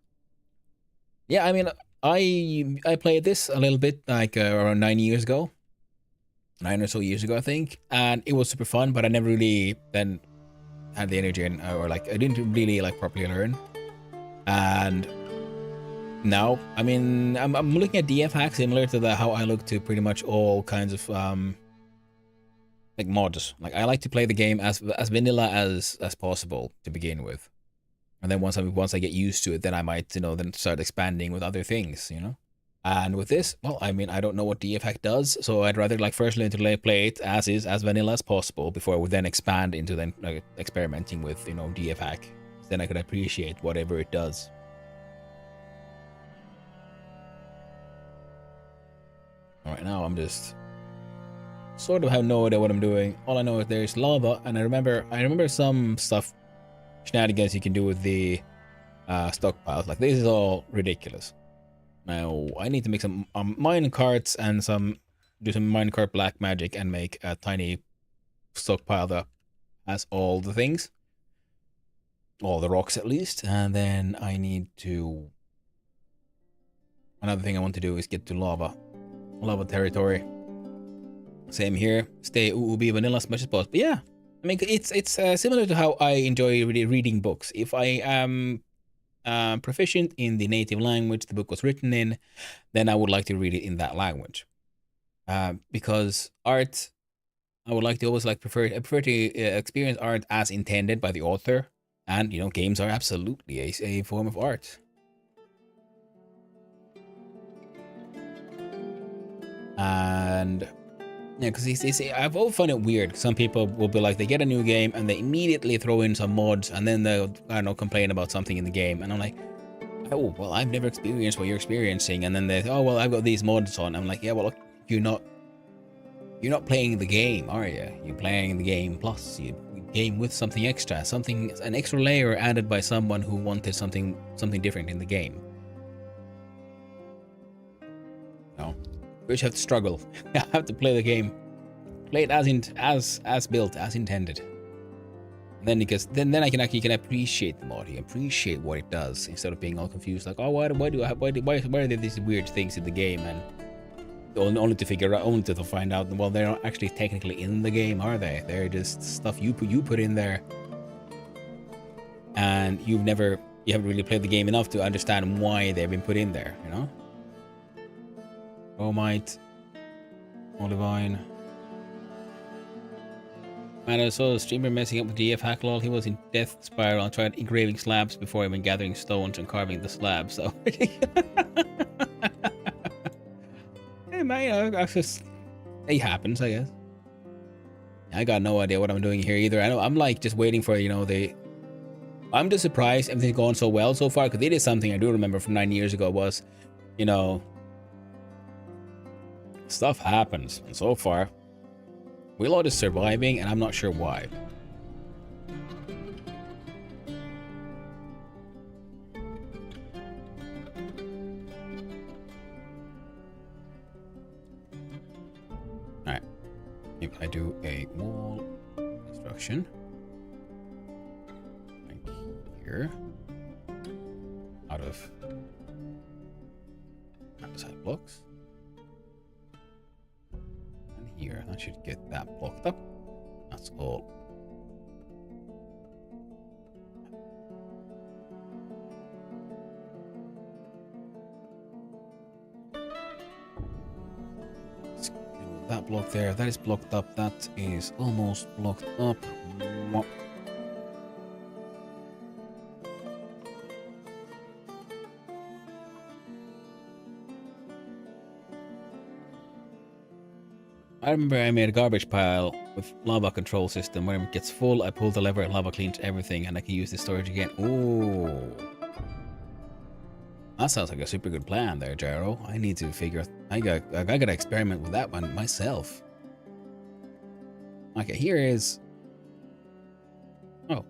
Speaker 1: Yeah, I mean, I played this a little bit like around 9 years ago. 9 or so years ago, I think, and it was super fun, but I never really then had the energy or like I didn't really like properly learn. And now, I mean, I'm looking at DF hack similar to how I look to pretty much all kinds of like mods. Like I like to play the game as vanilla as possible to begin with, and then once I get used to it, then I might then start expanding with other things, And with this, well, I mean, I don't know what DF hack does, so I'd rather like first learn to play it as vanilla as possible before I would then expand into then experimenting with DF hack. Then I could appreciate whatever it does. All right, now I'm just sort of have no idea what I'm doing. All I know is there's lava, and I remember some stuff, shenanigans you can do with the stockpiles. Like this is all ridiculous. Now I need to make some mine carts and do some minecart black magic and make a tiny stockpile that has all the things, all the rocks at least. And then I need to. Another thing I want to do is get to lava territory. Same here. Stay be vanilla as much as possible. But yeah, I mean it's similar to how I enjoy reading books. If I am proficient in the native language the book was written in, then I would like to read it in that language. Because art, I would like to always I prefer to experience art as intended by the author, and games are absolutely a form of art. And yeah, because I've always found it weird. Some people will be like, they get a new game and they immediately throw in some mods, and then they'll, I don't know, complain about something in the game. And I'm like, oh, well, I've never experienced what you're experiencing. And then they, oh, well, I've got these mods on. I'm like, yeah, well, look, you're not playing the game, are you? You're playing the game plus you game with something extra, an extra layer added by someone who wanted something different in the game. No. We just have to struggle. I have to play the game, play it as built, as intended. And then because then I can appreciate the mod, appreciate what it does instead of being all confused. Like, oh, why are there these weird things in the game? And only to find out, well, they're not actually technically in the game, are they? They're just stuff you put in there, and you haven't really played the game enough to understand why they've been put in there, Chromite, Olivine. Man, I saw a streamer messing up with DF hack lol. He was in death spiral and tried engraving slabs before even gathering stones and carving the slabs. So, hey man, it happens, I guess. I got no idea what I'm doing here either. I'm like just waiting for I'm just surprised everything's going so well so far, because it is something I do remember from 9 years ago was, stuff happens, and so far Willow is surviving, and I'm not sure why. Alright, if I do a wall construction right here out of outside blocks. Here, I should get that blocked up. That's all. Let's do that block there. That is blocked up. That is almost blocked up. I remember I made a garbage pile with lava control system. When it gets full, I pull the lever and lava cleans everything, and I can use the storage again. Ooh. That sounds like a super good plan there, Jaro. I need to figure out, I gotta experiment with that one myself. Okay, here is, oh,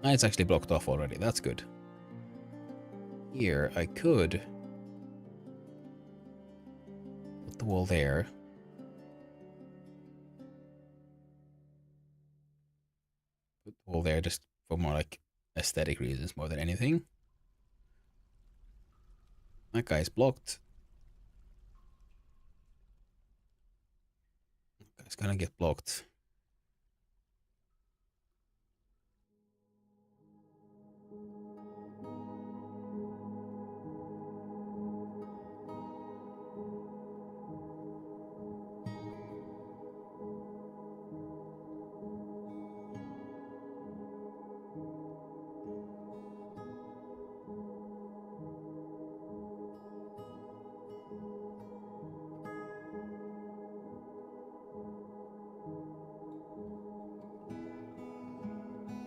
Speaker 1: It's actually blocked off already. That's good. Here, I could put the wall there. Put the wall there just for more like aesthetic reasons more than anything. That guy's blocked. That guy's gonna get blocked.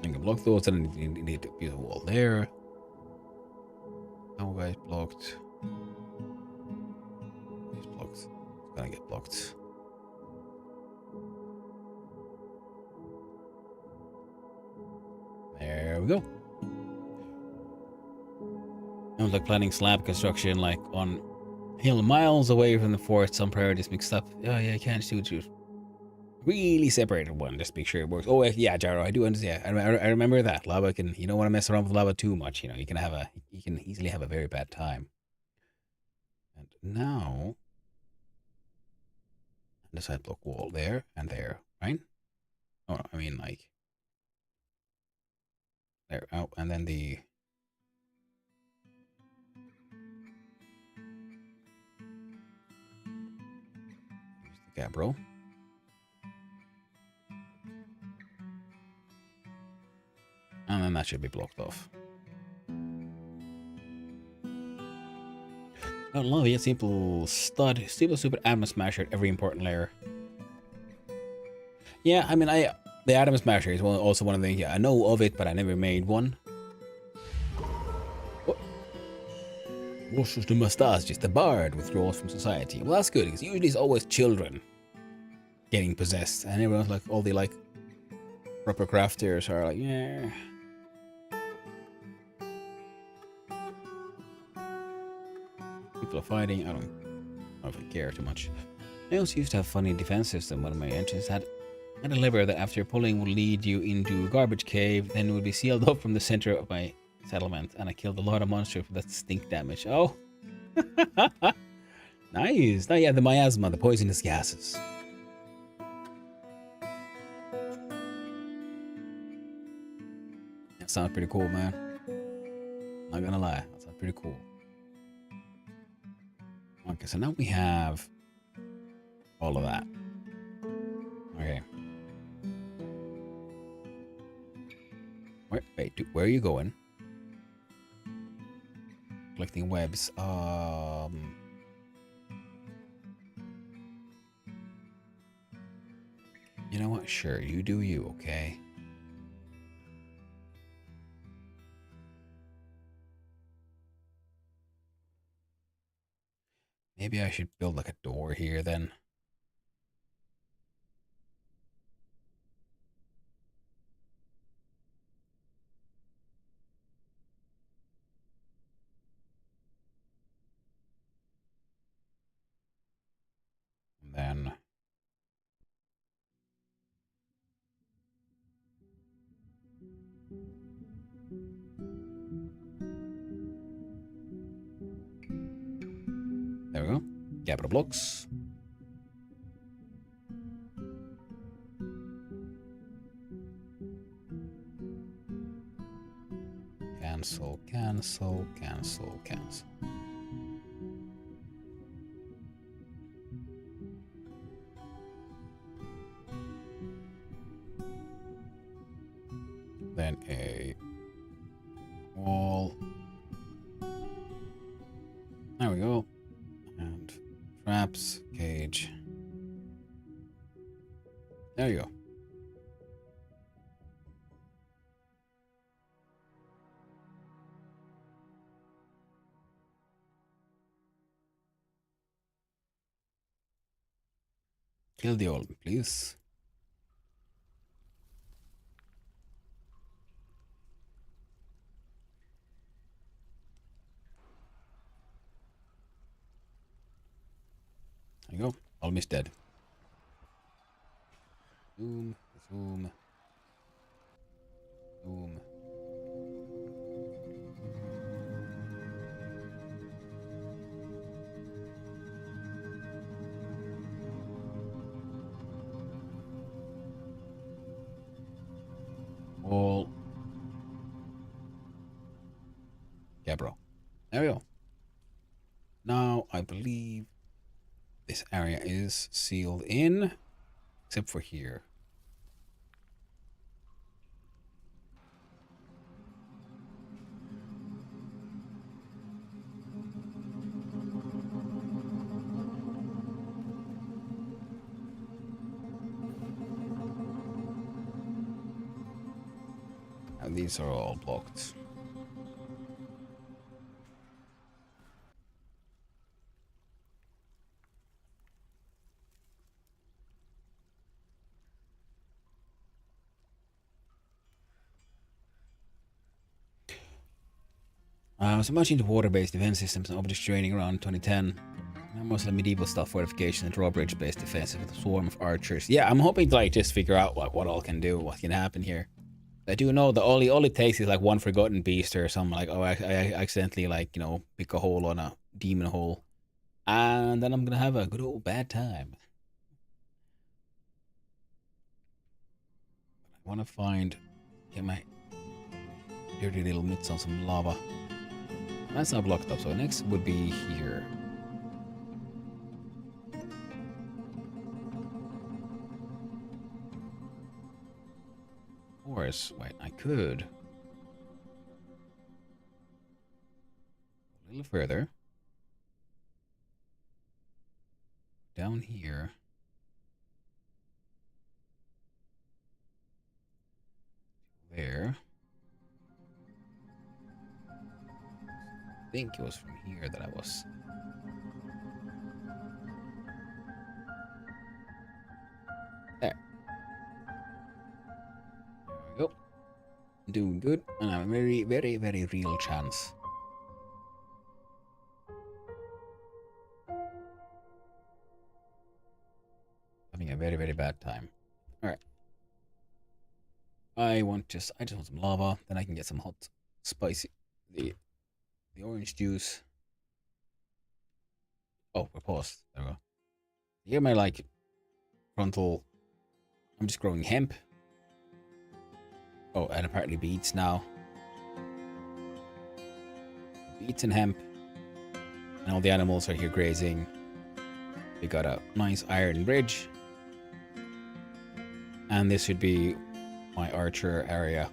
Speaker 1: I can block those, and you need to build a wall there. That guy's blocked. He's blocked. It's gonna get blocked. There we go. I was like planning slab construction like on hill miles away from the fort. Some priorities mixed up. Oh yeah, I can't do it. Really separated one, just make sure it works. Oh yeah, Jaro, I do understand. I remember that lava can. You don't want to mess around with lava too much. You know, you can easily have a very bad time. And now, the side block wall there and there, right? Oh, no, I mean like there. Oh, and then the. Gabbro. And then that should be blocked off. I love it. Simple stud, simple super atom smasher at every important layer. Yeah, I mean, the atom smasher is also one of the. Yeah, I know of it, but I never made one. What's the mustache? Just the bard withdraws from society. Well, that's good because usually it's always children getting possessed, and everyone's like, all the like proper crafters are like, yeah. People are fighting. I don't know if I care too much. I also used to have funny defense system. One of my engines had a lever that after pulling would lead you into a garbage cave, then would be sealed off from the center of my settlement, and I killed a lot of monsters with that stink damage. Oh, nice. Now yeah, the miasma, the poisonous gases. That sounds pretty cool, man. Not gonna lie, that sounds pretty cool. Okay, so now we have all of that. Okay. Wait, where are you going? Collecting webs. You know what? Sure, you do you, okay? Maybe I should build like a door here then. And then there we go. Capital blocks. Cancel, cancel, cancel, cancel. Then a wall. There we go. And traps, cage. There you go. Kill the old, please. we go. Almost dead. Zoom, zoom, zoom. Wall. Yeah, bro. There we go. Now, I believe this area is sealed in, except for here. And these are all blocked. So much into water-based defense systems and object training around 2010. Mostly medieval stuff, fortification and drawbridge-based defense with a swarm of archers. Yeah, I'm hoping to like just figure out what all can do, what can happen here. I do know that all it takes is like one forgotten beast or something like, oh, I accidentally like, you know, pick a hole on a demon hole. And then I'm gonna have a good old bad time. I wanna get my dirty little mitts on some lava. That's not blocked up, so next would be here. Of course, wait, I could. A little further. Down here. There. I think it was from here that I was. There. There we go. Doing good, and I have a very, very, very real chance. Having a very, very bad time. Alright. I just want some lava, then I can get some hot, spicy, the orange juice. Oh, we're paused. There we go. Here my like frontal. I'm just growing hemp. Oh, and apparently beets now. Beets and hemp. And all the animals are here grazing. We got a nice iron bridge. And this should be my archer area.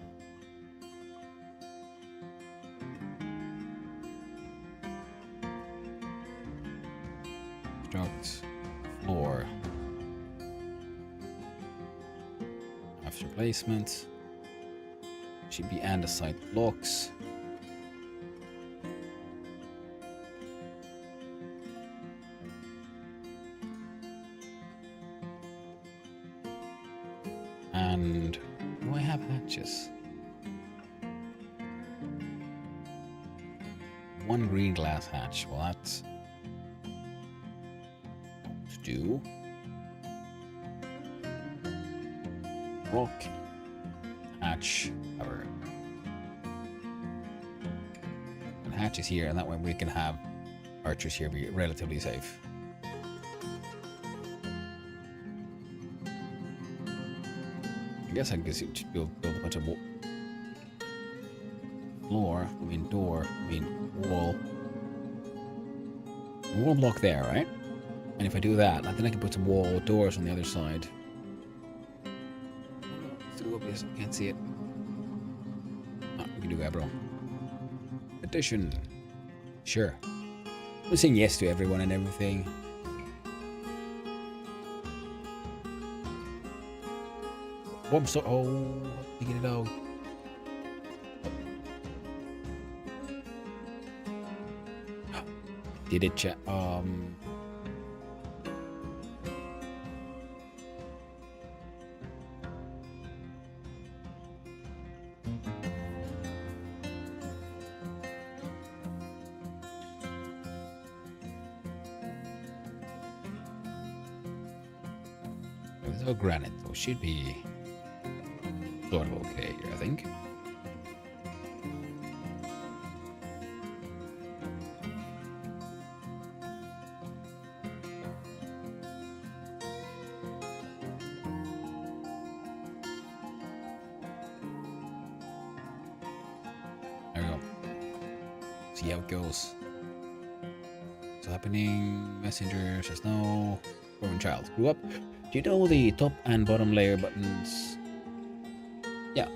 Speaker 1: Construct floor. After placement. Should be andesite blocks. And do I have hatches? One green glass hatch. Well, that's to do. Rock hatch cover. And hatches here, and that way we can have archers here be relatively safe. I guess I can just build a bunch of floor, door, wall. A wall block there, right? And if I do that, then I can put some wall doors on the other side. It's too obvious, I can't see it. Ah, we can do that, bro. Addition. Sure. I'm saying yes to everyone and everything. Oh, I'm so. Oh, taking it out. Did it, chat? it's all granite, so it should be sort of okay here, I think. There we go. See how it goes. What's happening? Messenger says no. Foreign child. Grew up. Do you know the top and bottom layer buttons? Yeah.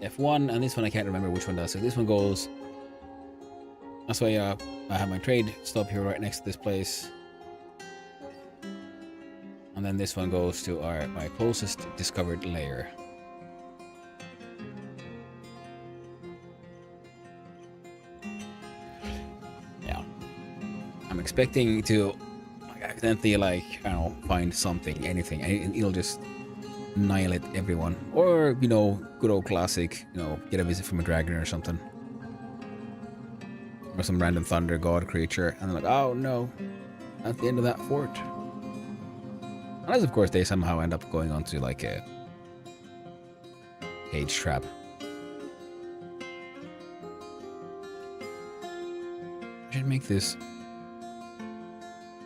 Speaker 1: F1 and this one I can't remember which one does. So this one goes. That's why I have my trade stop here right next to this place. And then this one goes to my closest discovered layer. Yeah. I'm expecting to accidentally, like, I don't know, find something, anything, and it'll just annihilate everyone. Or, you know, good old classic, you know, get a visit from a dragon or something. Or some random thunder god creature, and they're like, oh no, at the end of that fort. Unless, of course, they somehow end up going onto, like, a cage trap. I should make this,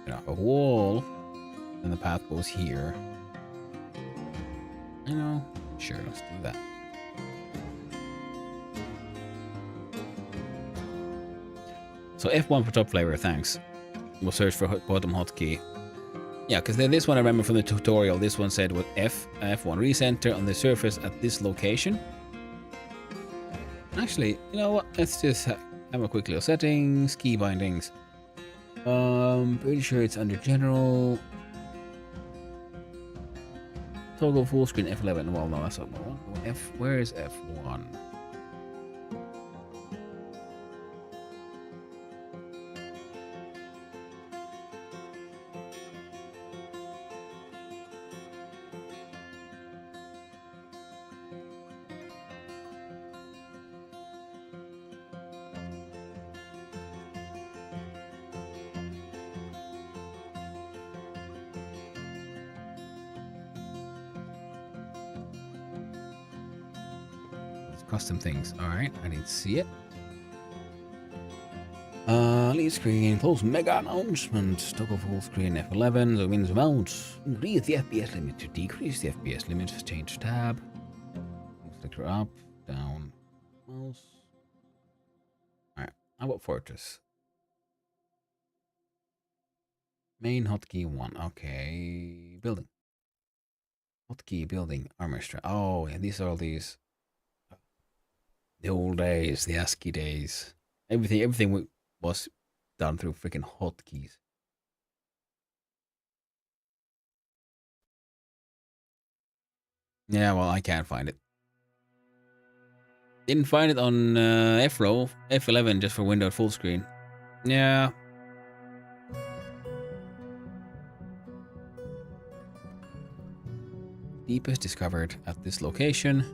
Speaker 1: you know, a wall, and the path goes here. You know, sure, let's do that. So F1 for top flavor, thanks. We'll search for bottom hotkey. Yeah, because then this one I remember from the tutorial. This one said with F1 recenter on the surface at this location. Actually, you know what? Let's just have a quick little settings, key bindings. Pretty sure it's under general. Toggle full screen F11. Well, no, that's not one. Where is F1? Custom things. Alright, I need to see it. Lead screen, close mega announcement. Toggle full screen F11, zoom in, zoom out. Increase the FPS limit to decrease the FPS limit. Change tab. Flicker up, down, mouse. Alright, how about Fortress? Main hotkey 1. Okay, building. Hotkey, building, armor strap. Oh, yeah, these are all these. The old days, the ASCII days. Everything was done through freaking hotkeys. Yeah, well, I can't find it. Didn't find it on F11 just for Windows full screen. Yeah. Deepest discovered at this location.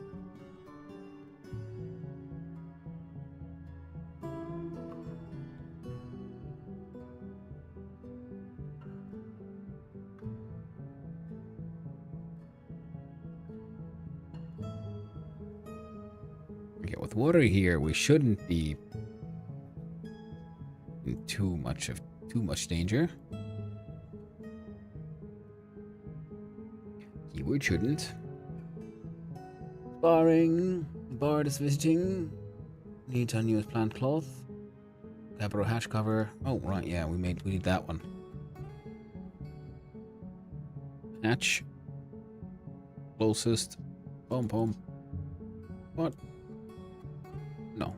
Speaker 1: Okay, with water here, we shouldn't be in too much danger. Keyword shouldn't. Sparring. Bard is visiting. Needs unused plant cloth. Capro hatch cover. Oh right, yeah, we need that one. Hatch. Closest. Boom boom. What? No.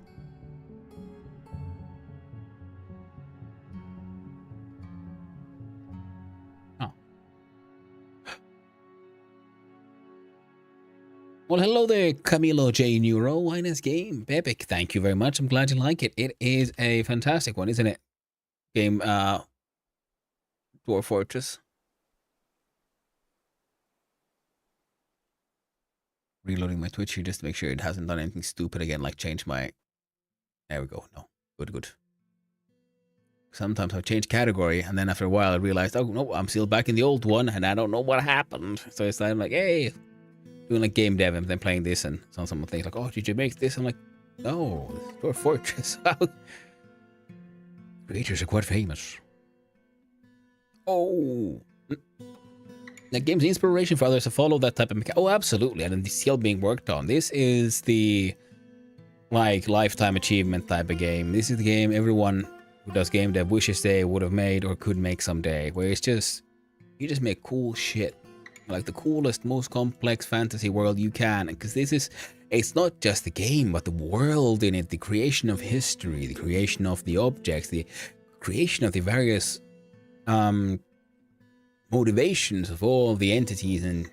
Speaker 1: Oh. Well, hello there, Camilo J. Neuro. Why this game? Epic. Thank you very much. I'm glad you like it. It is a fantastic one, isn't it? Game, Dwarf Fortress. Reloading my Twitch here just to make sure it hasn't done anything stupid again, like change my... There we go. No. Good, good. Sometimes I change category, and then after a while I realized, oh no, I'm still back in the old one, and I don't know what happened. So it's like, hey, doing like game dev and then playing this, and someone thinks like, oh, did you make this? I'm like, no, it's Dwarf Fortress. Creators are quite famous. Oh, the game's inspiration for others to follow that type of mechanic. Oh, absolutely, and it's still being worked on. This is the like lifetime achievement type of game. This is the game everyone who does game dev wishes they would have made or could make someday, where it's just you just make cool shit, like the coolest, most complex fantasy world you can. Because this is, it's not just the game, but the world in it, the creation of history, the creation of the objects, the creation of the various motivations of all the entities and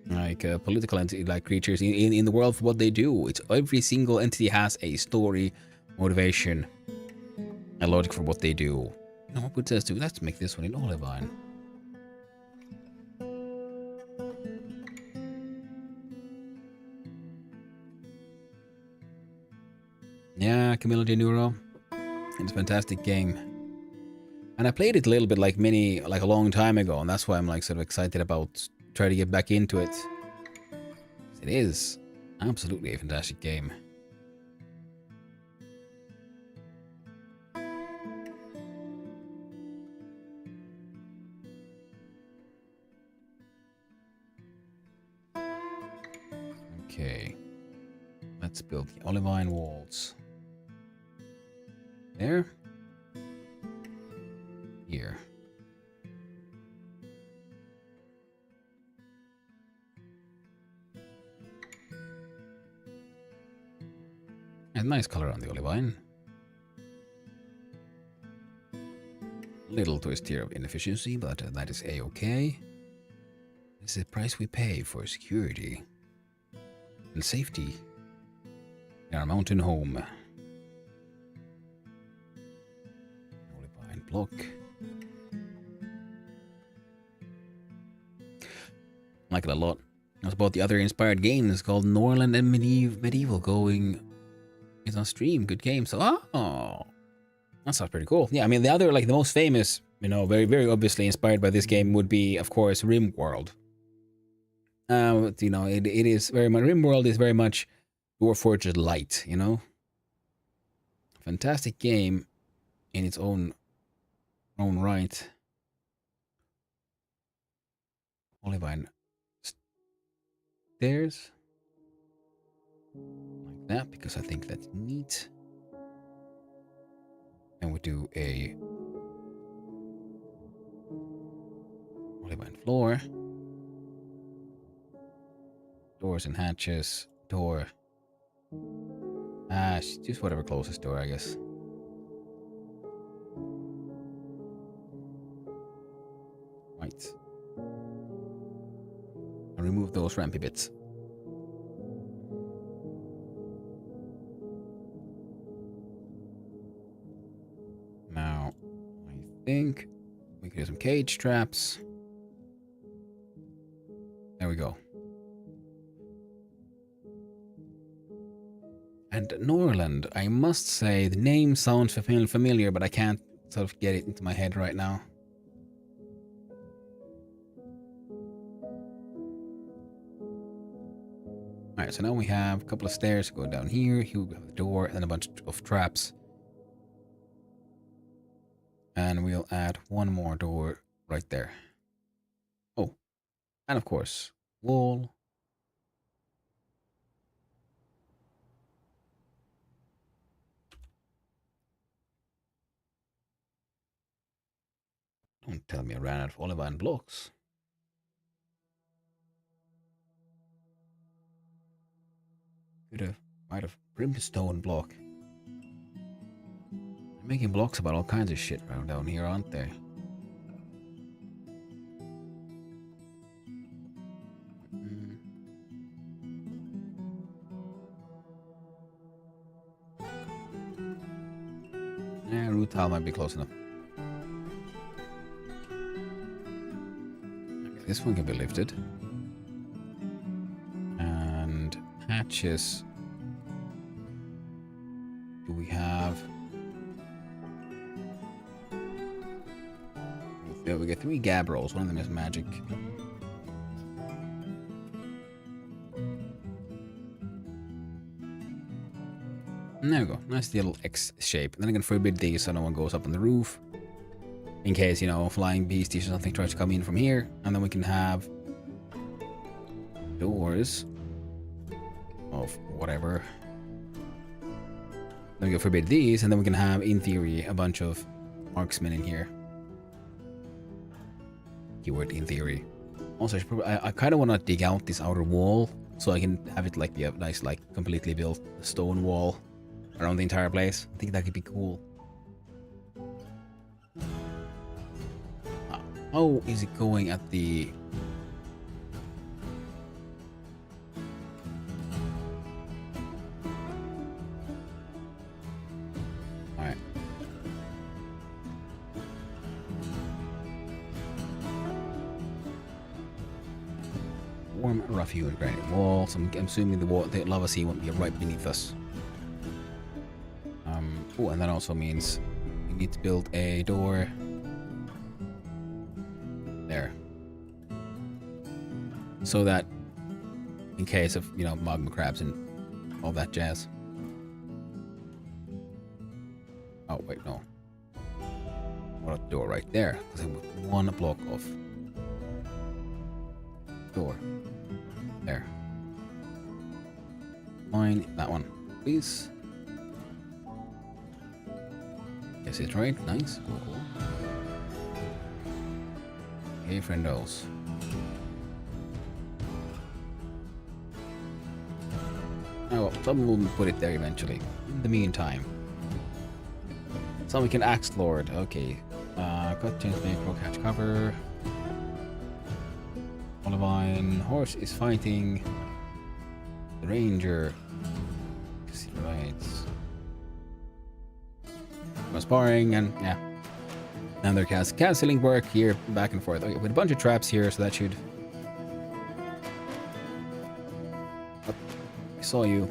Speaker 1: like political entity like creatures in the world for what they do. It's every single entity has a story, motivation, a logic for what they do. You know what would this do? Let's make this one in Olivine. Yeah, Camilo De Niro. It's a fantastic game. And I played it a little bit like a long time ago, and that's why I'm like sort of excited about trying to get back into it. It is absolutely a fantastic game. Okay. Let's build the olivine walls. There. Here. A nice color on the olivine. Little twist here of inefficiency, but that is a-okay. This is the price we pay for security and safety in our mountain home. Olivine block. Like it a lot. That's about the other inspired games called Norland and Medieval going. It's on stream. Good game. So, oh, that sounds pretty cool. Yeah, I mean, the other, like, the most famous, you know, very, very obviously inspired by this game would be, of course, RimWorld. You know, it is very much, RimWorld is very much Dwarf Fortress light, you know? Fantastic game in its own right. Olivine stairs. Like that, because I think that's neat. And we do a olivine floor. Doors and hatches. Door. Just whatever closest door, I guess. Right. And remove those rampy bits. Now, I think we can do some cage traps. There we go. And Norland, I must say, the name sounds familiar, but I can't sort of get it into my head right now. Alright, so now we have a couple of stairs going down here. Here we have the door and a bunch of traps. And we'll add one more door right there. Oh, and of course, wall. Don't tell me I ran out of olivine blocks. Might have brimstone block. They're making blocks about all kinds of shit around down here, aren't they? Yeah, root tile might be close enough. Okay, this one can be lifted. And hatches. Do we have? Yeah, we get 3 gab rolls. One of them is magic. And there we go. Nice little X shape. And then I can forbid these so no one goes up on the roof. In case, you know, flying beasties or something tries to come in from here. And then we can have doors of whatever. Then we can forbid these, and then we can have, in theory, a bunch of marksmen in here. Keyword in theory. Also, I kind of want to dig out this outer wall so I can have it like be a nice, like, completely built stone wall around the entire place. I think that could be cool. How is it going at the... Alright. Warm, rough hewn granite walls. I'm assuming the lava sea won't be right beneath us. Oh, and that also means we need to build a door there, so that in case of, you know, magma crabs and all that jazz. Oh wait, no. What a door right there, because I have one block of door there. Mine, that one, please. Guess it's right. Nice. Cool, cool. Hey, friendos. Oh, well, someone will put it there eventually. In the meantime, so we can axe lord. Okay. Cut, change, make, rock, hatch, cover. Olivine. Horse is fighting the ranger. Right. Was sparring, and yeah. And they're canceling work here, back and forth. Okay, with a bunch of traps here, so that should... Oh, I saw you.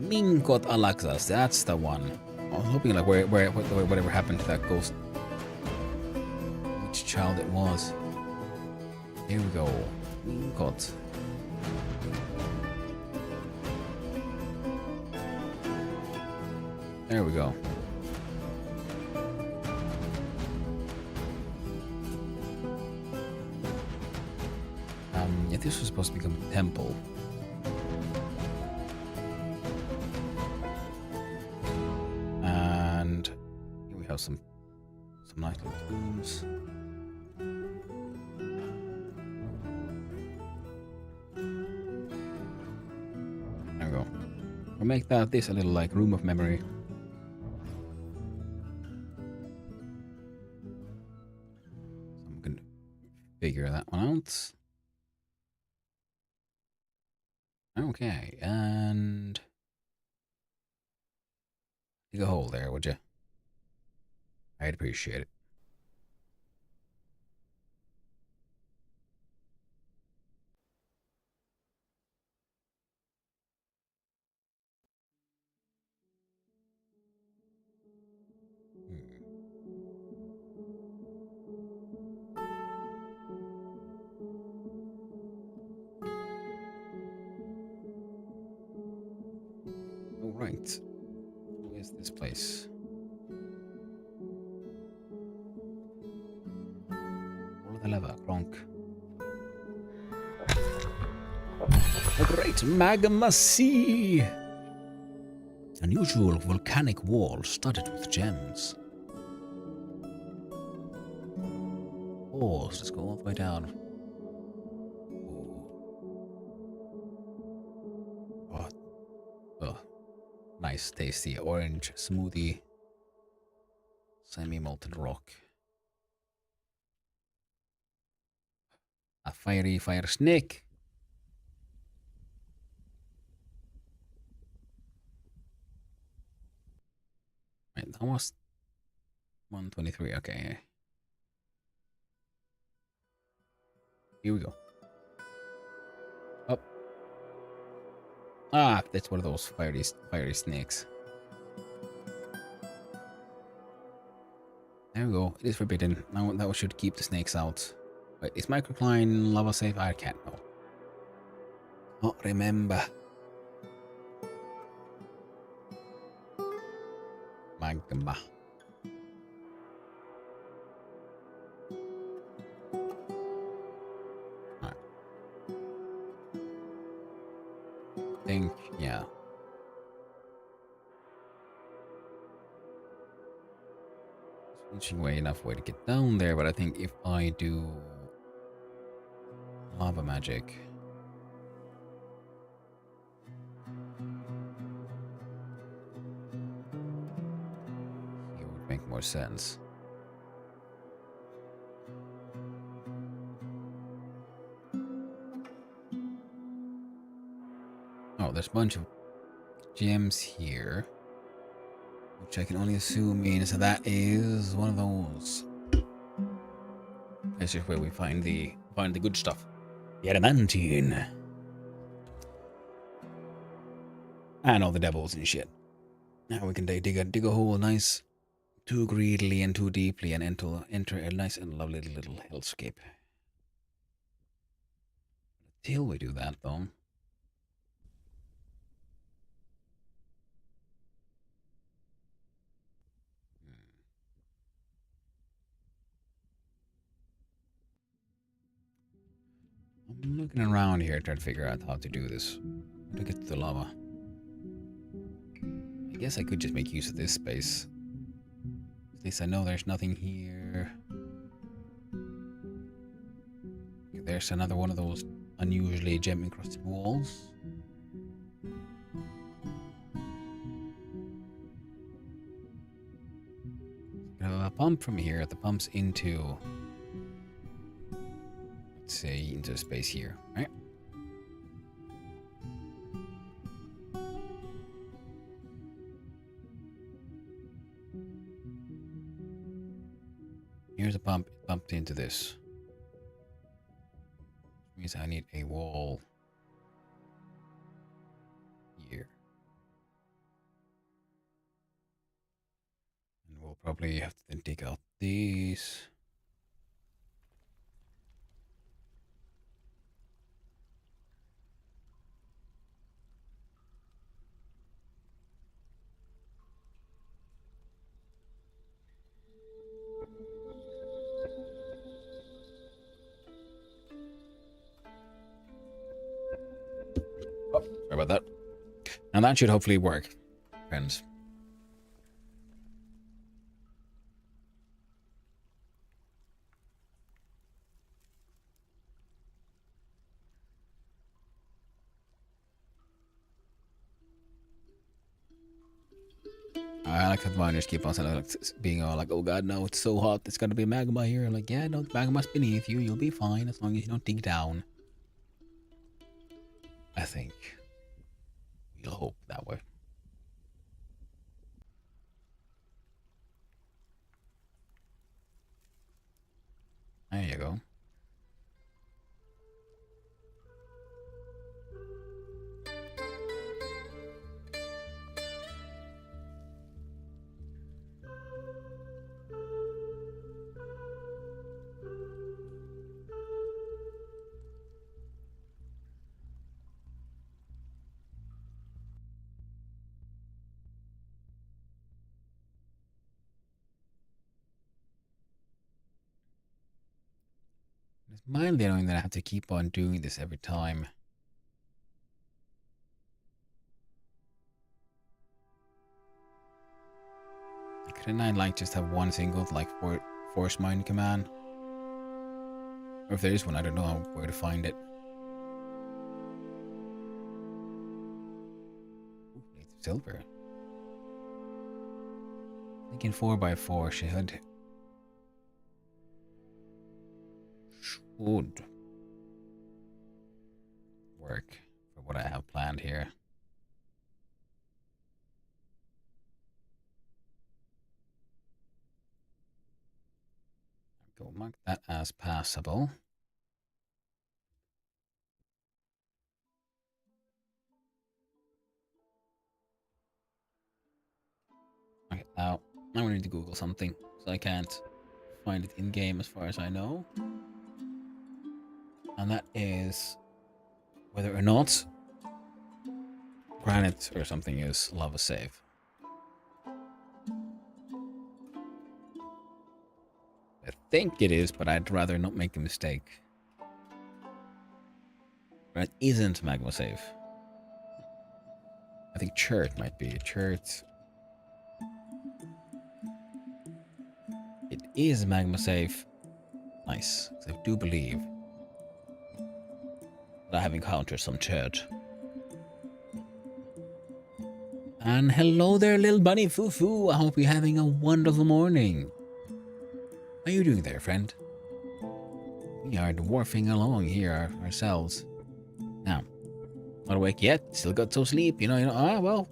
Speaker 1: Minkot Alaxas, that's the one. I was hoping like whatever happened to that ghost. Which child it was. Here we go. Minkot. There we go. Yeah, this was supposed to become a temple. And here we have some nice little tombs. There we go. We'll make this a little like room of memory. I'm gonna figure that one out. Okay, and dig a hole there, would you? I'd appreciate it. All right. Who is this place? Pull the lever, clonk. A great magma sea! Unusual volcanic wall studded with gems. Pause, let's go all the way down. Oh, oh, nice, tasty orange smoothie. Semi-molten rock. A fiery fire snake. Right, that was 123. Okay. Here we go. Up. Ah, that's one of those fiery snakes. There we go. It is forbidden. Now that should keep the snakes out. Wait, is microcline lava safe? I can't know. Oh, remember. Magma. Alright. Think, yeah. Interesting way enough way to get down there, but I think if I do lava magic, it would make more sense. Oh, there's a bunch of gems here, which I can only assume means that is one of those. This is where we find the good stuff. The adamantine. And all the devils and shit. Now we can dig a hole nice too greedily and too deeply and enter a nice and lovely little hellscape. Till we do that though. I'm looking around here trying to figure out how to do this. How to get to the lava. I guess I could just make use of this space. At least I know there's nothing here. There's another one of those unusually gem encrusted walls. A pump from here that pumps into, let's say, into space here, right? Here's a pump, pumped into this. Which means I need a wall here. And we'll probably have to then dig out these. Oh, sorry about that. And that should hopefully work, friends. I like how the miners keep on saying, like, being all like, oh god, no, it's so hot, it's gonna be magma here. I'm like, yeah, no, the magma's beneath you, you'll be fine as long as you don't dig down. I think. We'll hope that way. There you go. It's mildly annoying that I have to keep on doing this every time. Couldn't I like just have one single like force mine command? Or if there is one, I don't know where to find it. Ooh, silver. Thinking 4x4 should work for what I have planned here. Go mark that as passable. Okay, now I need to Google something, so I can't. find it in game as far as I know. And that is whether or not granite or something is lava safe. I think it is, but I'd rather not make a mistake. Granite isn't magma safe. I think chert might be. Chert. It is magma safe. Nice. I do believe that I have encountered some chert. And hello there, little bunny Fufu. I hope you're having a wonderful morning. How are you doing there, friend? We are dwarfing along here ourselves. Now, not awake yet. Still got some sleep. Well.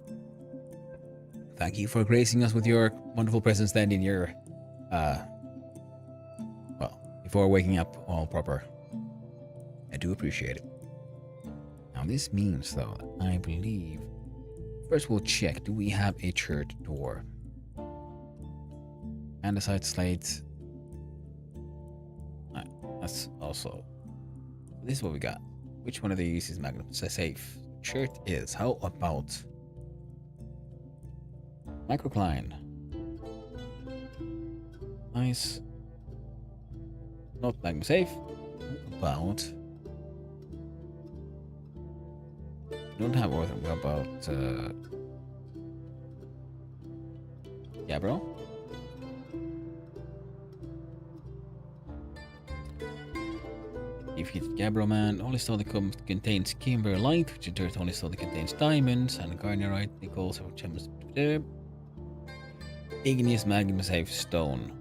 Speaker 1: Thank you for gracing us with your wonderful presence then in your, well, before waking up all proper. I do appreciate it. Now, this means, though, I believe... First, we'll check. Do we have a church door? Andesite slate. Right, that's also... This is what we got. Which one of these is magnet safe? Church is. How about... Microcline. Nice. Not magnet safe. How about... Don't have order. What about yeah, bro? If it's Gabbro man, only stone that contains Kimber Light, which in turn only stone that contains diamonds, and Garnerite, nickels, or gems. Igneous magma safe stone.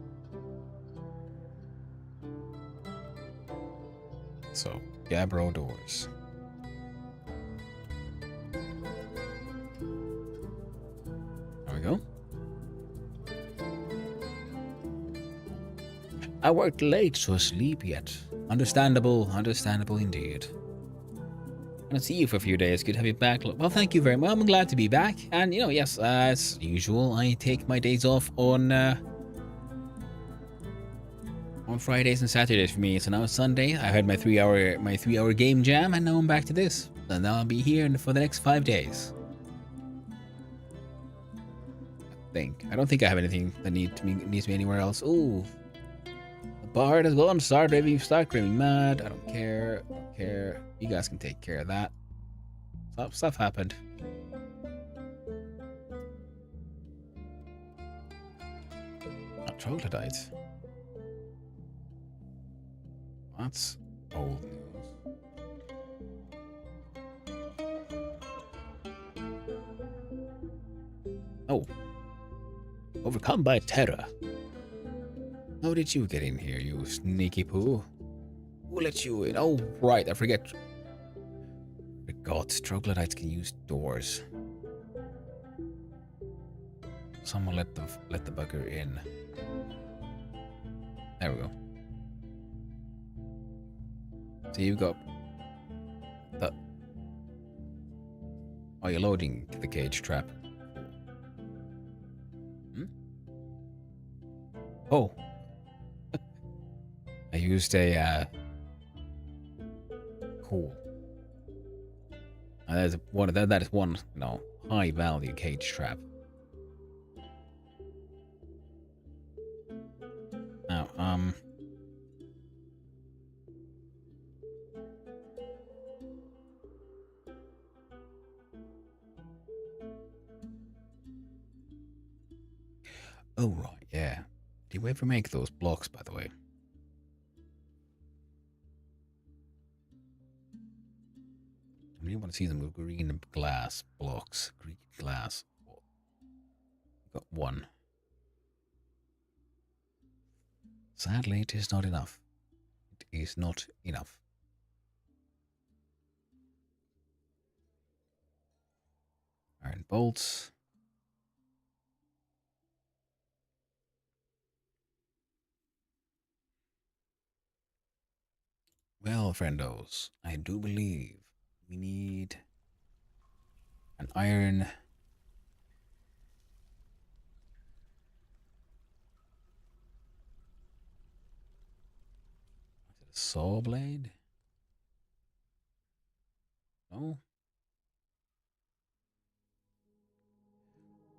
Speaker 1: So, Gabbro doors. Go. I worked late, so asleep yet. Understandable indeed. I don't see you for a few days. Good to have you back. Well, thank you very much. I'm glad to be back. And, yes, as usual, I take my days off on Fridays and Saturdays for me. So now it's Sunday. I had my 3-hour game jam, and now I'm back to this. And now I'll be here for the next 5 days. I don't think I have anything that needs me anywhere else. Ooh. The bard has gone. Start raving mad. I don't care. You guys can take care of that. Stuff happened. Troglodyte. That's old news. Oh. Overcome by terror. How did you get in here, you sneaky poo? Who let you in? Oh, right, I forget. Forgot, troglodytes can use doors. Someone let the bugger in. There we go. So you got the... Are you loading to the cage trap? Oh. I used a cool. That is one, high value cage trap. Now, oh right, yeah. Did we ever make those blocks, by the way? I really want to see them with green glass blocks. Green glass. Got one. Sadly, it is not enough. It is not enough. Iron bolts. Well, friendos, I do believe we need an iron Saw blade? No.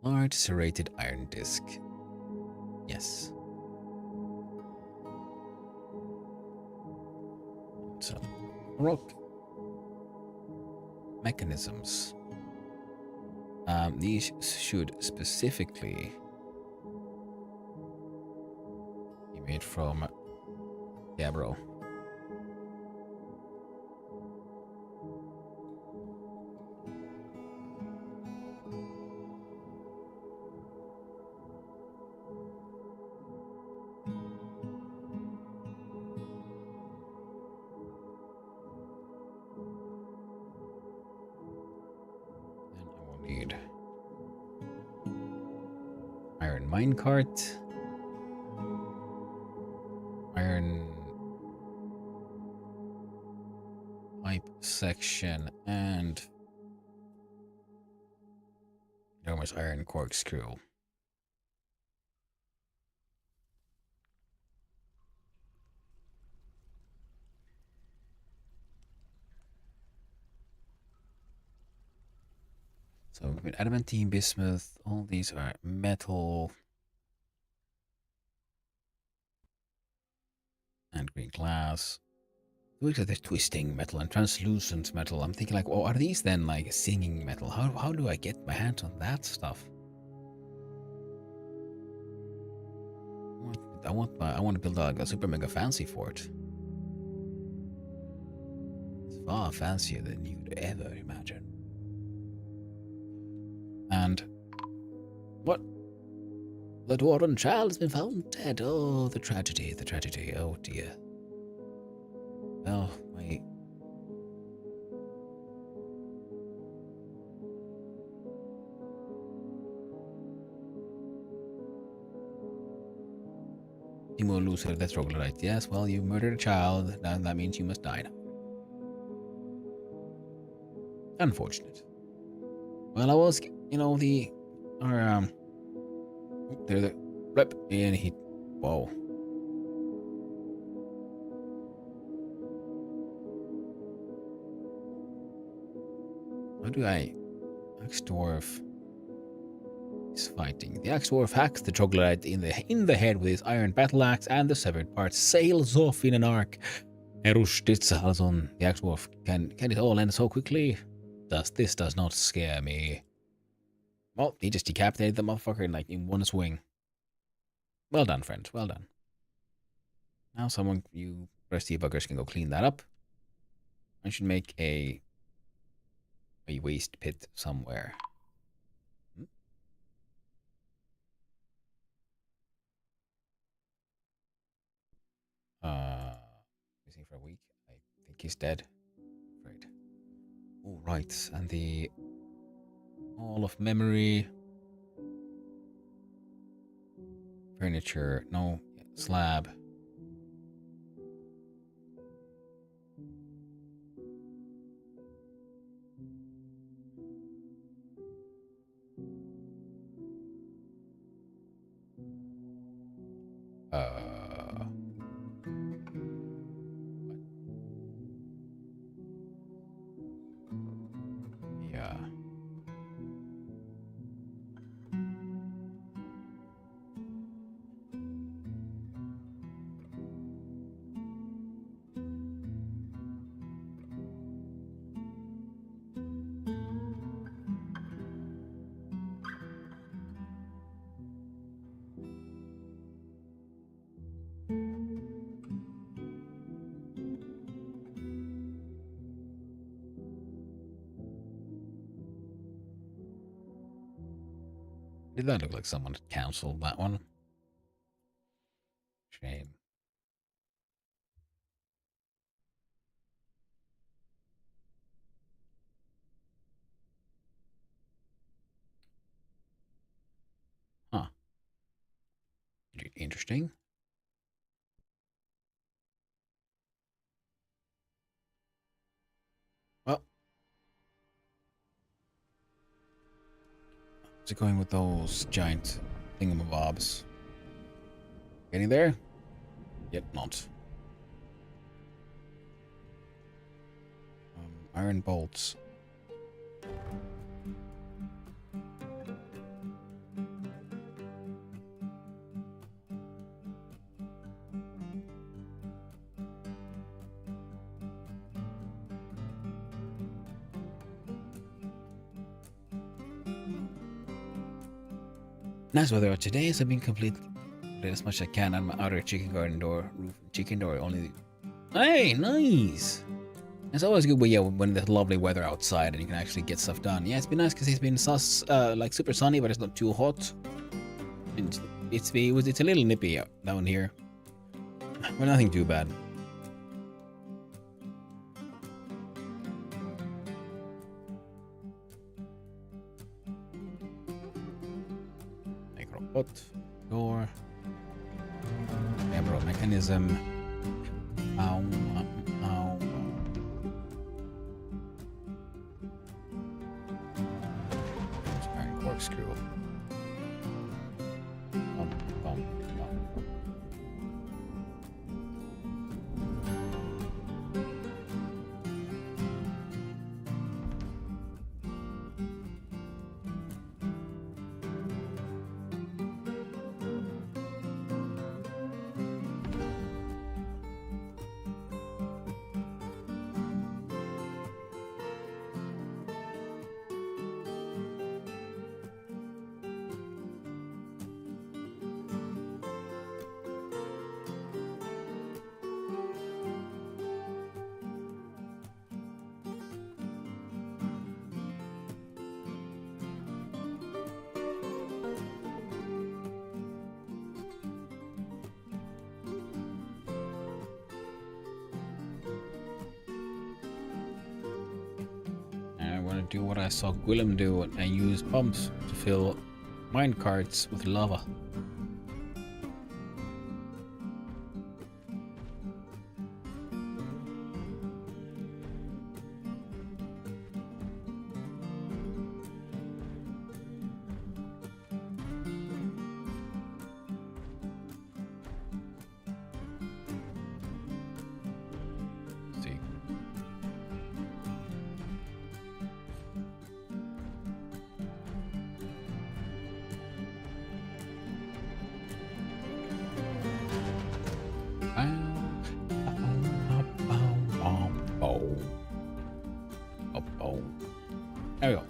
Speaker 1: Large serrated iron disc. Yes. So, rock mechanisms. These should specifically be made from gabbro. Then I will need iron minecart, iron pipe section, and enormous iron corkscrew. So with adamantine, bismuth, all these are metal and green glass. Look at the twisting metal and translucent metal. I'm thinking like, oh, are these then like singing metal? How do I get my hands on that stuff? I want to build a super mega fancy fort. It's far fancier than you'd ever imagine. And what? The dwarven child has been found dead. Oh, the tragedy, the tragedy. Oh dear. Well, my you will lose her death troglodyte. Yes, well, you murdered a child. Now that means you must die now. Unfortunate. Well, I was, there's a blip, and he, whoa. How do I, Axe-dwarf is fighting. The Axe-dwarf hacks the troglodyte in the head with his iron battle axe, and the severed part sails off in an arc. The Axe-dwarf, can it all end so quickly? This does not scare me. Well, he just decapitated the motherfucker in one swing. Well done, friend. Well done. Now you rusty buggers can go clean that up. I should make a waste pit somewhere. Missing for a week. I think he's dead. Right. All right, and the Hall of Memory. Furniture. No. Slab. Yeah. Did that look like someone had cancelled that one? Shame. Huh. Interesting. Well, how's it going with those giant thingamabobs? Getting there? Yet not. Iron bolts. Nice weather out today, so I've been completed as much as I can on my outer chicken garden door, roof, chicken door only. Hey, nice! It's always good when there's lovely weather outside and you can actually get stuff done. Yeah, it's been nice because it's been like super sunny, but it's not too hot. And it's a little nippy out down here, but nothing too bad. Micropot door. Emerald mechanism. Ow, ow. Iron corkscrew. Bum, bum, bum. Do what I saw Gwillem do and use pumps to fill mine carts with lava. There we go.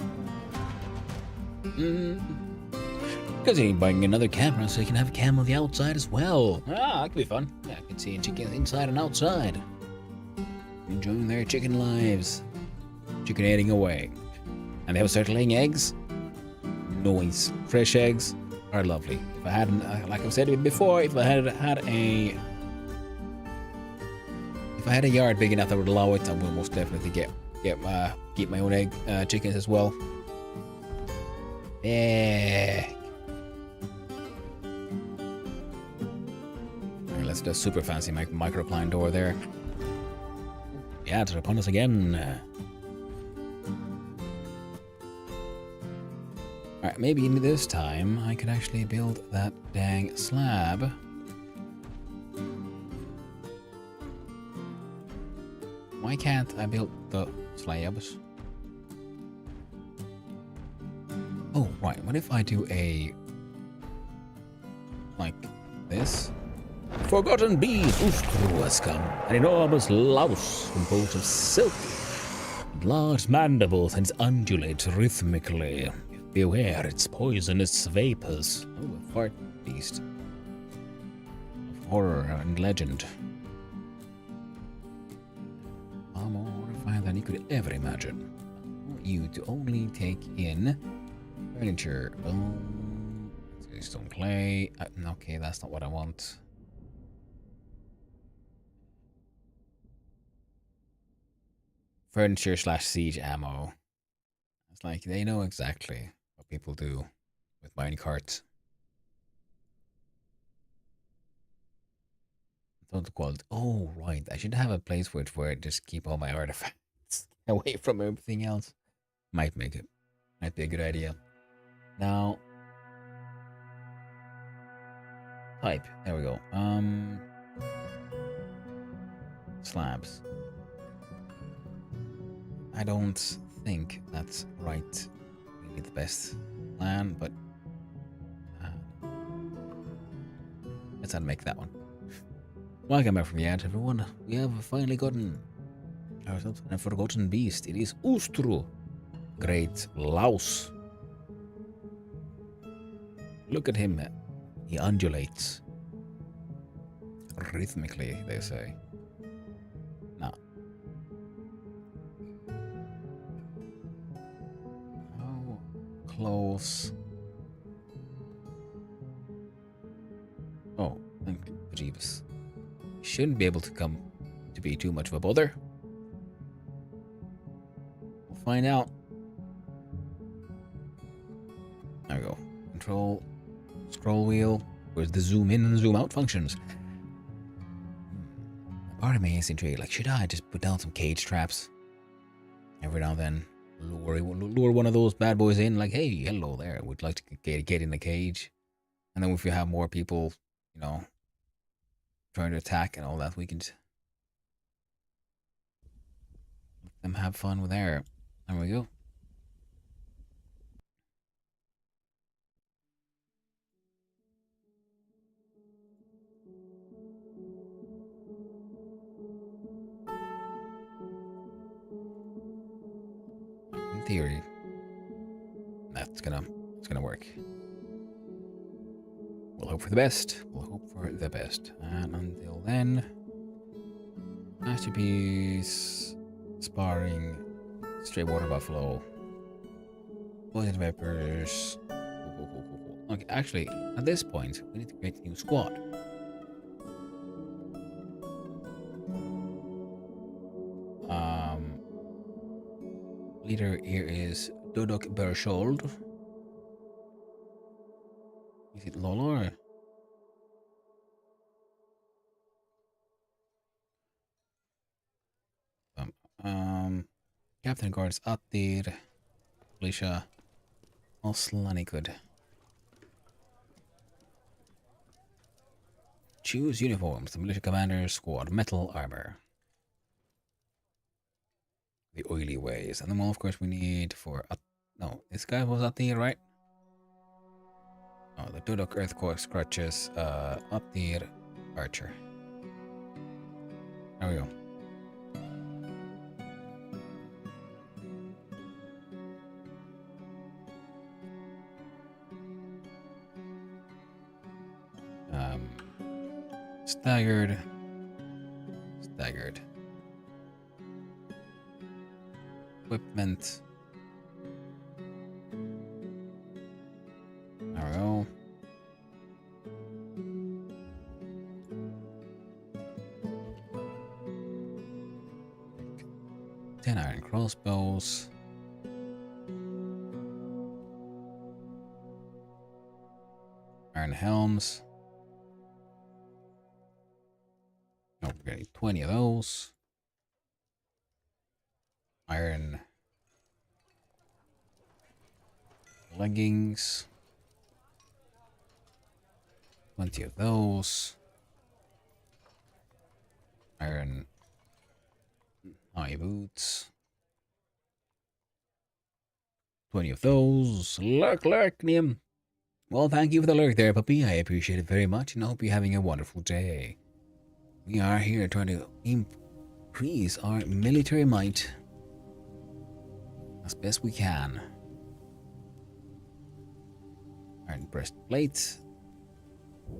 Speaker 1: Because you're buying another camera so you can have a cam on the outside as well. Ah, that could be fun. Yeah, I can see chickens inside and outside. Enjoying their chicken lives. Chickenating away. And they have started laying eggs. Nice. Fresh eggs are lovely. If I had, like I've said before, if I had a yard big enough that would allow it, I would most definitely keep my own egg chickens as well. Yeah. Alright, let's do a super fancy micropline door there. Yeah, it's upon us again. Alright, maybe this time I could actually build that dang slab. Why can't I build the slabs? Oh, right. What if I do a... like this? Forgotten bees, Ustru has come. An enormous louse composed of silk, large mandibles, and undulates rhythmically. Beware its poisonous vapors. Oh, a fart beast. Of horror and legend. Far more refined than you could ever imagine. I want you to only take in furniture. Stone clay. Okay, that's not what I want. Furniture / siege ammo. It's like they know exactly what people do with mine carts. Total quality. Oh, right. I should have a place for it where I just keep all my artifacts away from everything else. Might make it. Might be a good idea. Now, type. There we go. Slabs. I don't think that's right. Really the best plan, but let's not make that one. Welcome back from the ad, everyone. We have finally gotten ourselves a forgotten beast. It is Ustru, great louse. Look at him. He undulates rhythmically, they say. Now, how close? Oh, thank Jeeves. Shouldn't be able to come to be too much of a bother. We'll find out. There we go. Control, scroll wheel. Where's the zoom in and zoom out functions? Part of me is intrigued. Like, should I just put down some cage traps every now and then? Lure one of those bad boys in. Like, hey, hello there. Would like to get in the cage. And then if you have more people, you know, trying to attack and all that, we can let them have fun with there. There we go. In theory, it's gonna work. We'll hope for the best. We'll hope for the best. And until then, masterpiece, sparring, straight water buffalo, poison vapors. Cool. Okay, actually, at this point, we need to create a new squad. Leader here is Dodok Bershold. Is it Lolor? Captain Guards Attir, Alicia, Oslanikud. Choose uniforms. The militia commander squad metal armor. The oily ways, and then of course we need for no, this guy was Attir, right? Oh, the Dudok Earthquake Scratches, Attir Archer. There we go. Staggered. Equipment. There we go. Ten iron crossbows. Iron helms. Oh, we're getting 20 of those. Iron leggings. 20 of those. Iron high boots. 20 of those. Lurk, Niam. Well, thank you for the lurk there, puppy. I appreciate it very much, and I hope you're having a wonderful day. We are here trying to increase our military might as best we can. Iron breastplate.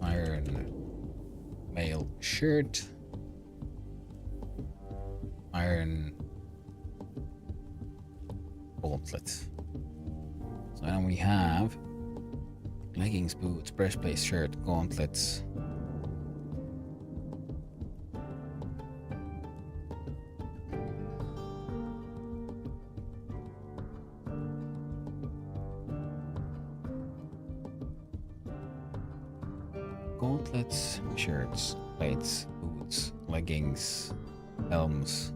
Speaker 1: Iron mail shirt. Iron gauntlet. So now we have leggings, boots, breastplate, shirt, gauntlets. Gauntlets, shirts, plates, boots, leggings, helms.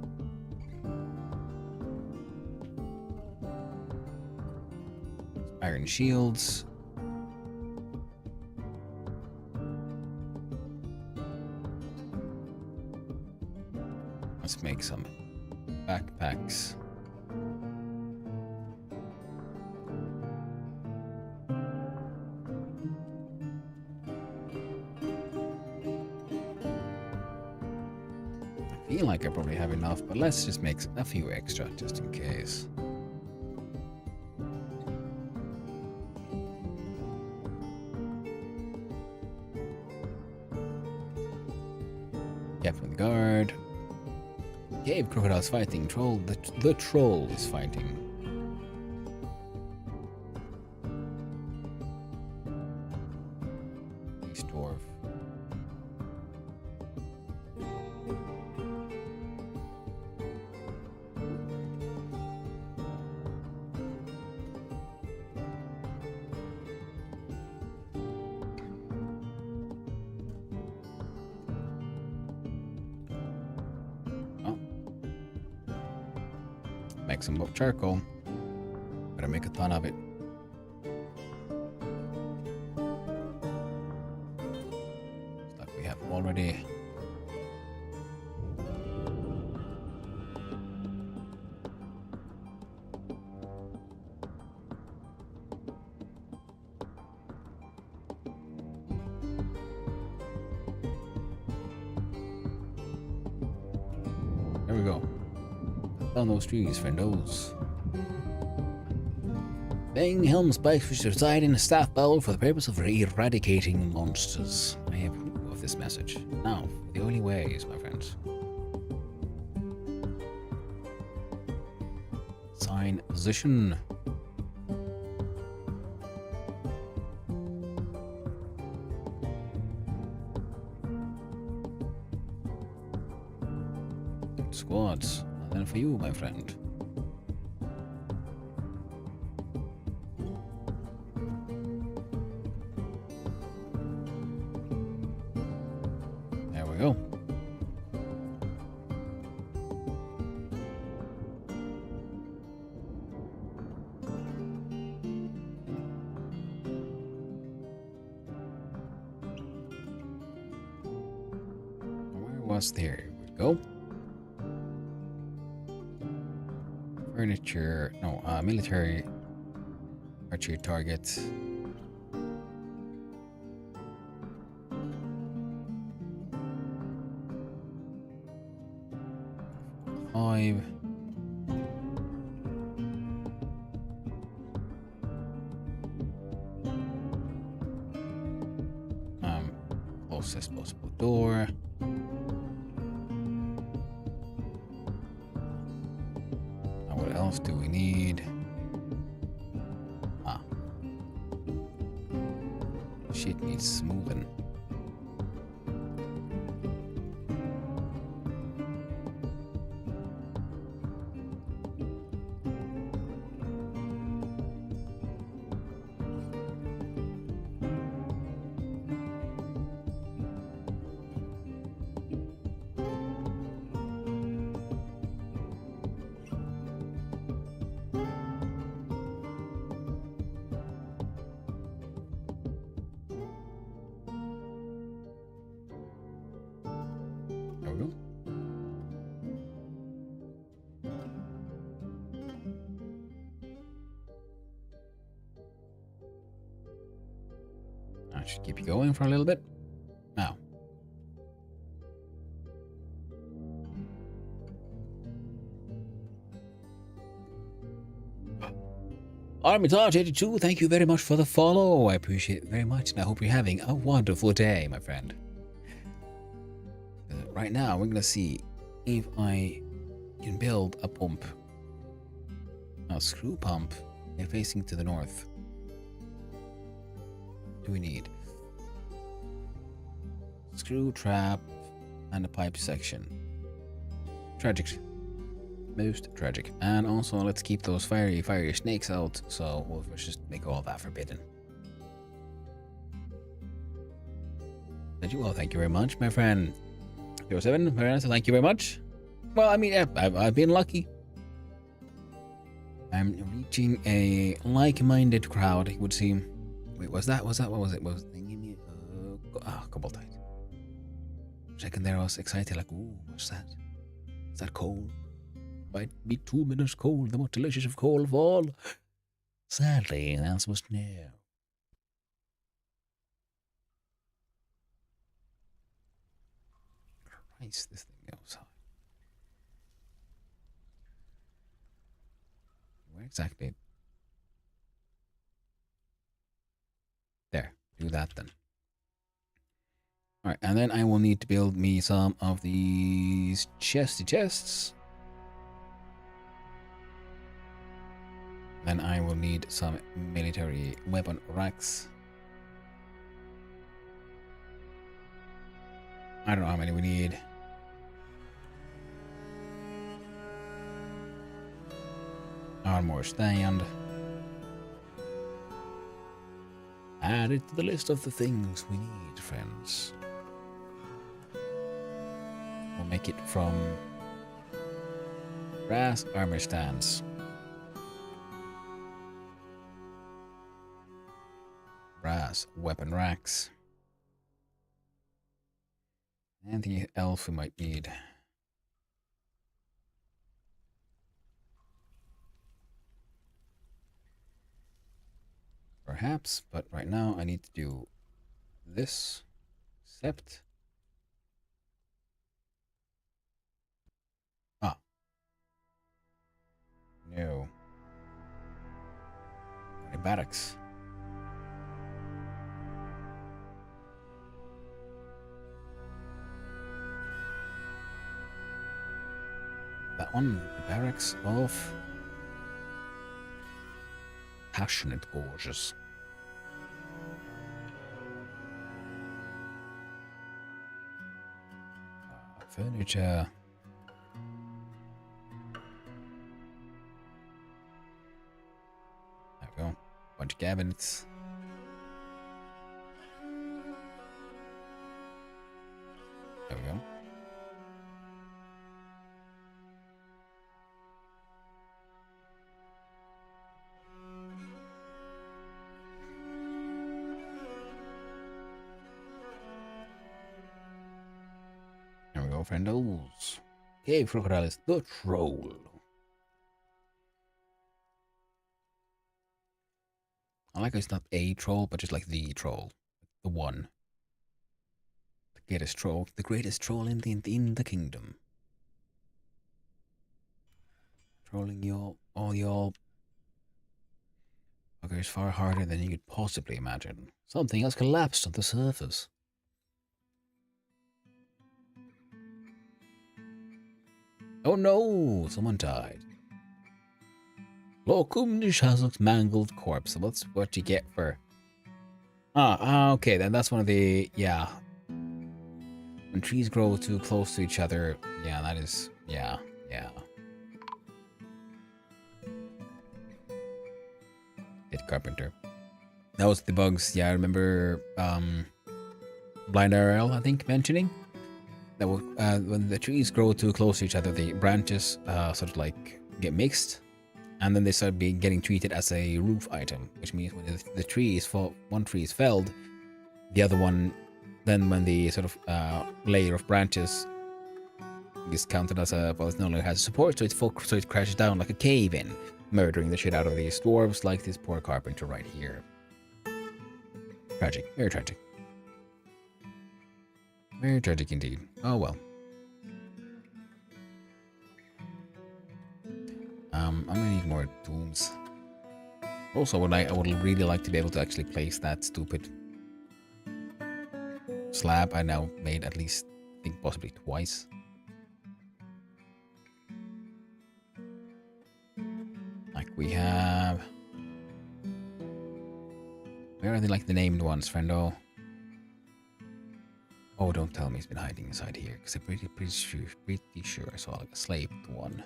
Speaker 1: Iron shields. Let's make some backpacks. feel like I probably have enough, but let's just make a few extra just in case. Captain guard. Cave crocodiles fighting. Troll. The troll is fighting. Dwarf. Make some charcoal. Better make a ton of it. Looks like we have already. There we go. On those trees, friendos. Bang helm spikes which reside in a staff bowl for the purpose of eradicating monsters. I approve of this message. Now, the only ways, my friends. Sign position. Squads. Then for you, my friend. There we go. Where was there? Here we go. Furniture, no, military archery target. Five. Closest possible door. What else do we need? Shit needs smoothing. There we go. I should keep you going for a little bit. Now. Armitage82, thank you very much for the follow. I appreciate it very much, and I hope you're having a wonderful day, my friend. Right now, we're gonna see if I can build a pump. A screw pump and facing to the north. What do we need? Screw trap and a pipe section. Tragic. Most tragic. And also, let's keep those fiery snakes out. So we'll just make all that forbidden. Well, thank you very much, my friend. 07, thank you very much. Well, I mean, I've been lucky. I'm reaching a like-minded crowd, it would seem. Wait, what was it? Was it thinking? Couple times. Second there, I was excited, like, ooh, what's that? Is that coal? Might be 2 minutes cold, the most delicious of coal of all. Sadly, the answer was no. Christ, this thing goes high. Where exactly? There. Do that then. Alright, and then I will need to build me some of these chesty chests. Then I will need some military weapon racks. I don't know how many we need. Armor stand. Add it to the list of the things we need, friends. We'll make it from brass armor stands. Brass weapon racks. Anything else we might need? Perhaps, but right now I need to do this. Sept. Ah. No. Only barracks. That one, the barracks of passionate gorgeous. Furniture. There we go. Bunch of cabinets. There we go. There we go, friendos. Cave crocodile is the troll. I like how it's not a troll, but just like the troll. The one. The greatest troll. The greatest troll in the kingdom. Trolling all y'all buggers far harder than you could possibly imagine. Something has collapsed on the surface. Oh no! Someone died. Locum Shazok's mangled corpse. What's what you get for... okay, then that's one of the... Yeah. When trees grow too close to each other, yeah, that is... Yeah. Dead carpenter. That was the bugs, yeah, I remember Blind RL, I think, mentioning. That when the trees grow too close to each other, the branches sort of like get mixed, and then they start getting treated as a roof item, which means when the tree is one tree is felled, the other one, then when the sort of layer of branches is counted as a, well, it no longer has support, so it crashes down like a cave in, murdering the shit out of these dwarves, like this poor carpenter right here. Tragic, very tragic. Very tragic indeed. Oh well. I'm gonna need more tombs. Also, I would really like to be able to actually place that stupid slab I now made at least, I think, possibly twice. Like we have... Where are they, like the named ones, friendo? Oh, don't tell me he's been hiding inside here, because I'm pretty sure I saw like a slaved one.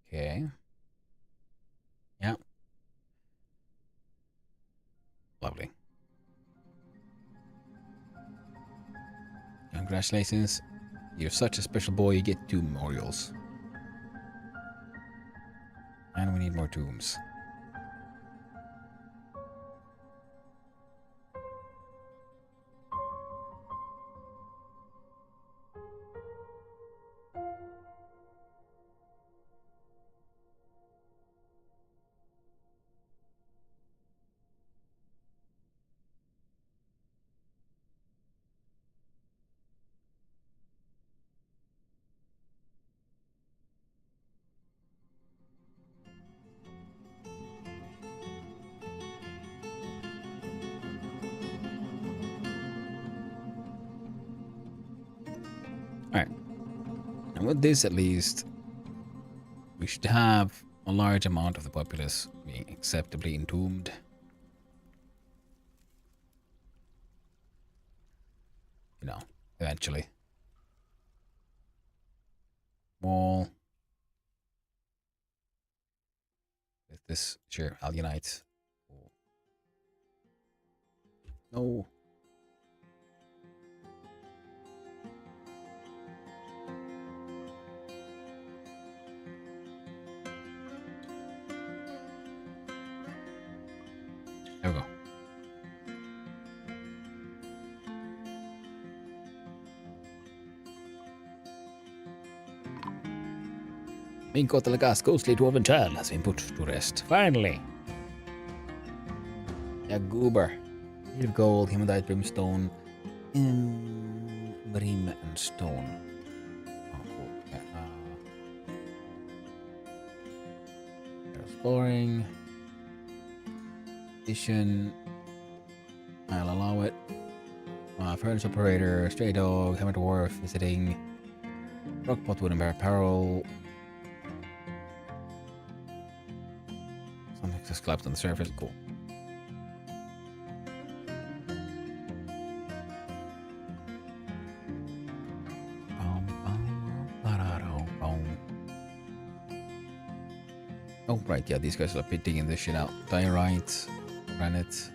Speaker 1: Okay. Yeah. Lovely. Congratulations. You're such a special boy, you get 2 memorials. And we need more tombs. Alright. And with this, at least, we should have a large amount of the populace being acceptably entombed. You know, eventually. Wall. With this, sure, I'll unite. No. There we go. Minko Telegas ghostly dwarven child has been put to rest. Finally! Yeah, goober. Heat of gold, hematite, brimstone, brim and stone. Oh, cool. Exploring. Addition. I'll allow it. Furnace operator, stray dog, hammer dwarf, visiting. Rockpot, wooden bear apparel. Something just collapsed on the surface. Cool. Oh, right, yeah, these guys are digging this shit out. Diorite, granite,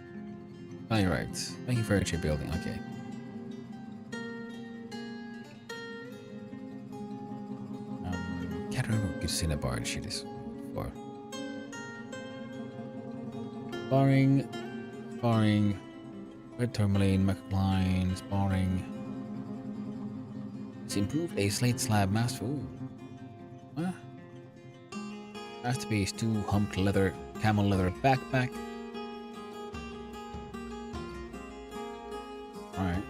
Speaker 1: diorite. Thank you for your building, okay. Can't remember what good cinnabar shit is for. Sparring, red tourmaline, McLean, sparring. It's improved a slate slab master. Ooh. Huh? Masterpiece 2 humped leather, camel leather backpack. Alright.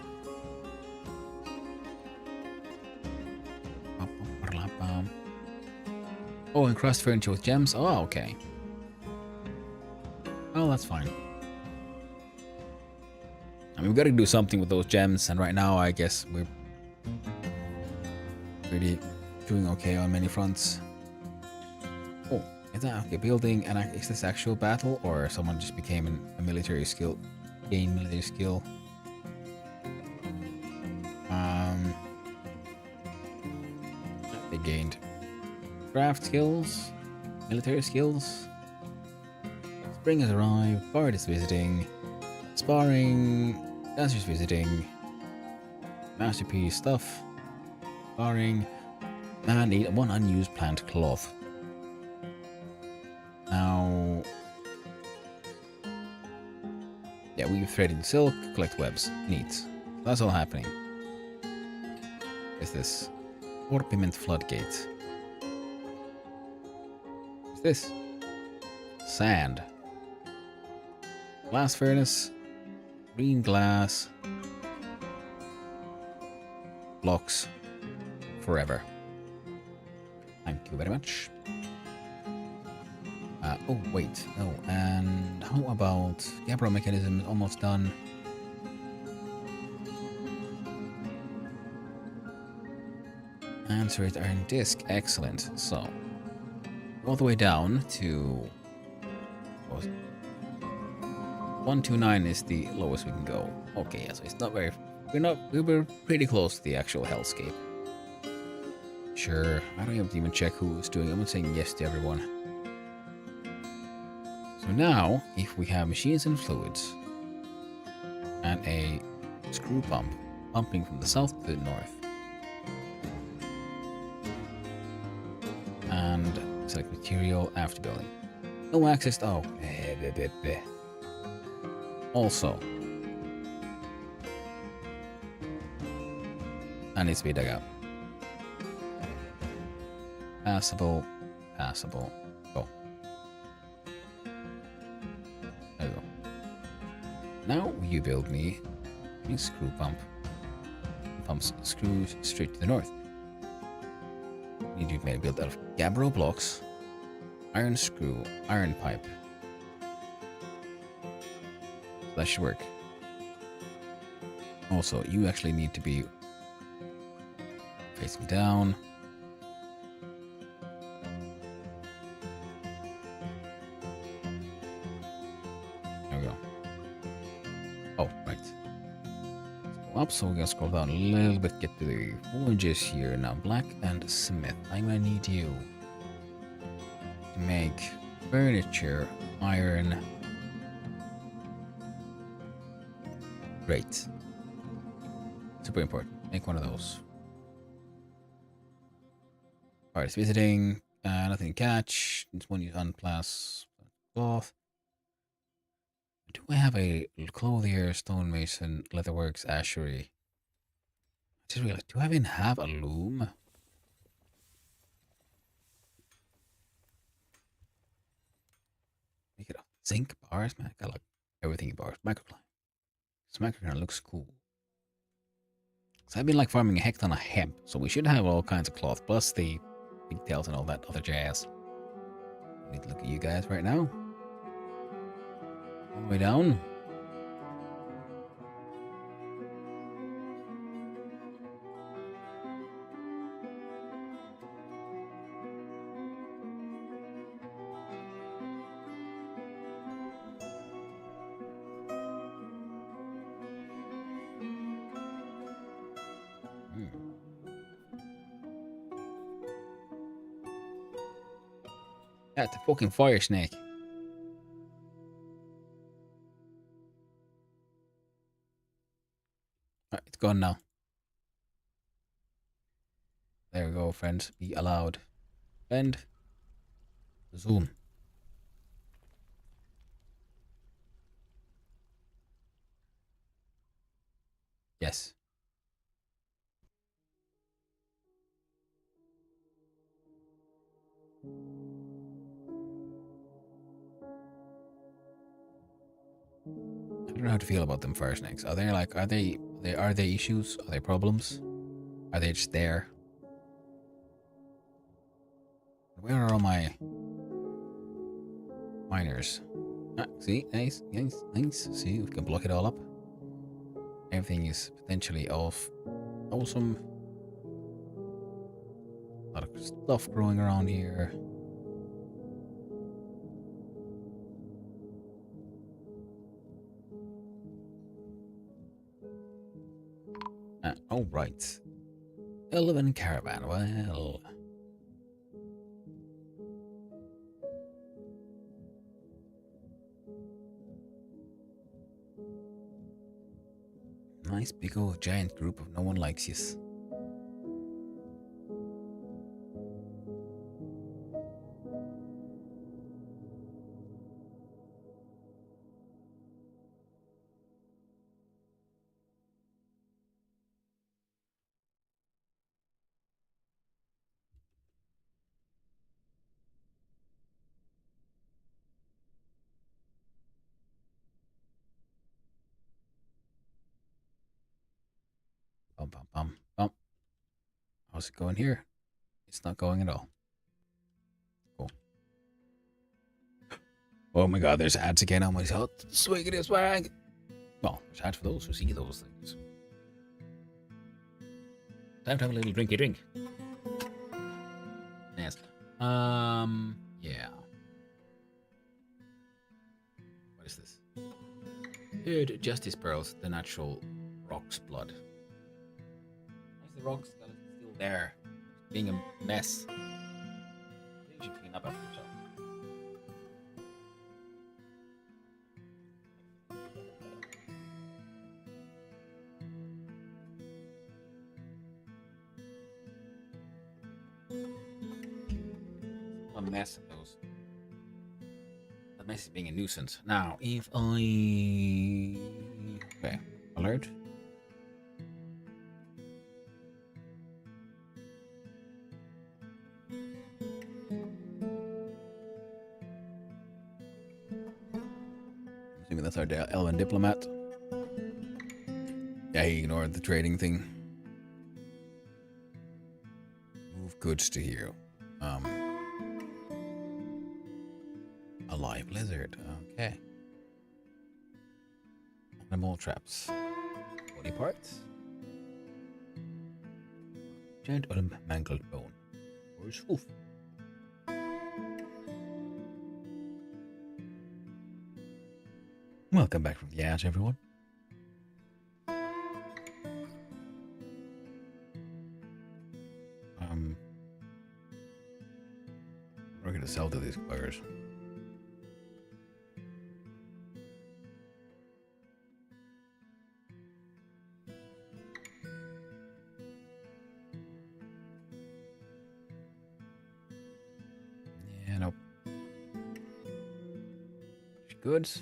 Speaker 1: Oh, and crossed furniture with gems. Oh, okay. Oh, that's fine. I mean, we gotta do something with those gems, and right now, I guess we're really doing okay on many fronts. Oh, is that okay? Building, and is this actual battle, or someone just became a military skill? Gain military skill. They gained craft skills, military skills. Spring has arrived. Bard is visiting. Sparring. Dancers visiting. Masterpiece stuff. Sparring. Man, need one unused plant cloth. Now, yeah, we've threaded silk, collect webs. Neat. That's all happening. Is this Orpiment Floodgate? What's this? Sand. Glass furnace. Green glass. Blocks. Forever. Thank you very much. Oh, wait. No. And how about Gabbro mechanism almost done? Answer it iron disc. Excellent. So, all the way down to... what was it? 129 is the lowest we can go. Okay, yeah, so it's not very... We were pretty close to the actual hellscape. Sure. I don't have to even check who's doing it. I'm saying yes to everyone. So now, if we have machines and fluids, and a screw pump pumping from the south to the north, and select material after building. No access. Oh, also, that needs to be dug out. Passable, passable. Go. There we go. Now you build me a screw pump. Pumps screws straight to the north. Need to be built out of gabbro blocks, iron screw, iron pipe. That should work. Also, you actually need to be Facing down. There we go. Oh, right. Go up, so we're gonna scroll down a little bit, get to the forges here. Now, Black and Smith. I'm gonna need you to make furniture, iron. Great. Super important. Make one of those. Alright, it's visiting. Nothing to catch. It's one use on plus cloth. Do I have a clothier, stonemason, leatherworks, ashery? I just realized, do I even have a loom? Make it up. Zinc bars, man. I got like everything in bars. Microclimb. This microclimb looks cool. So I've been like farming a heck ton of hemp, so we should have all kinds of cloth, plus the pigtails and all that other jazz. Need to look at you guys right now. All the way down. Yeah, it's a fucking fire snake. Alright, it's gone now. There we go, friends. Be allowed. And zoom. Yes. I don't know how to feel about them fire snakes. Are they like, are they issues? Are they problems? Are they just there? Where are all my miners? Ah, see, nice, nice, nice. See, we can block it all up. Everything is potentially off. Awesome. A lot of stuff growing around here. Oh, right. Elven caravan. Well, nice big old giant group of no one likes yous. Bum bum bum bum. How's it going here? It's not going at all. Cool. Oh my god, there's ads again on my hot swiggity swag. Well, there's ads for those who see those things. Time to have a little drinky drink. Yes. Yeah. What is this? Good Justice Pearls, the natural rock's blood. Why is the rock skeleton still there? Being a mess. You should clean up after yourself. A mess of those. The mess is being a nuisance. Now, if I... Okay, alert. Assuming that's our Elven diplomat. Yeah, he ignored the trading thing. Move goods to here. A live lizard. Okay. Animal traps. Body parts. Giant mangled bone. Or his hoof. Welcome back from the edge, everyone. We're gonna sell to these buggers. Yeah, nope. Goods.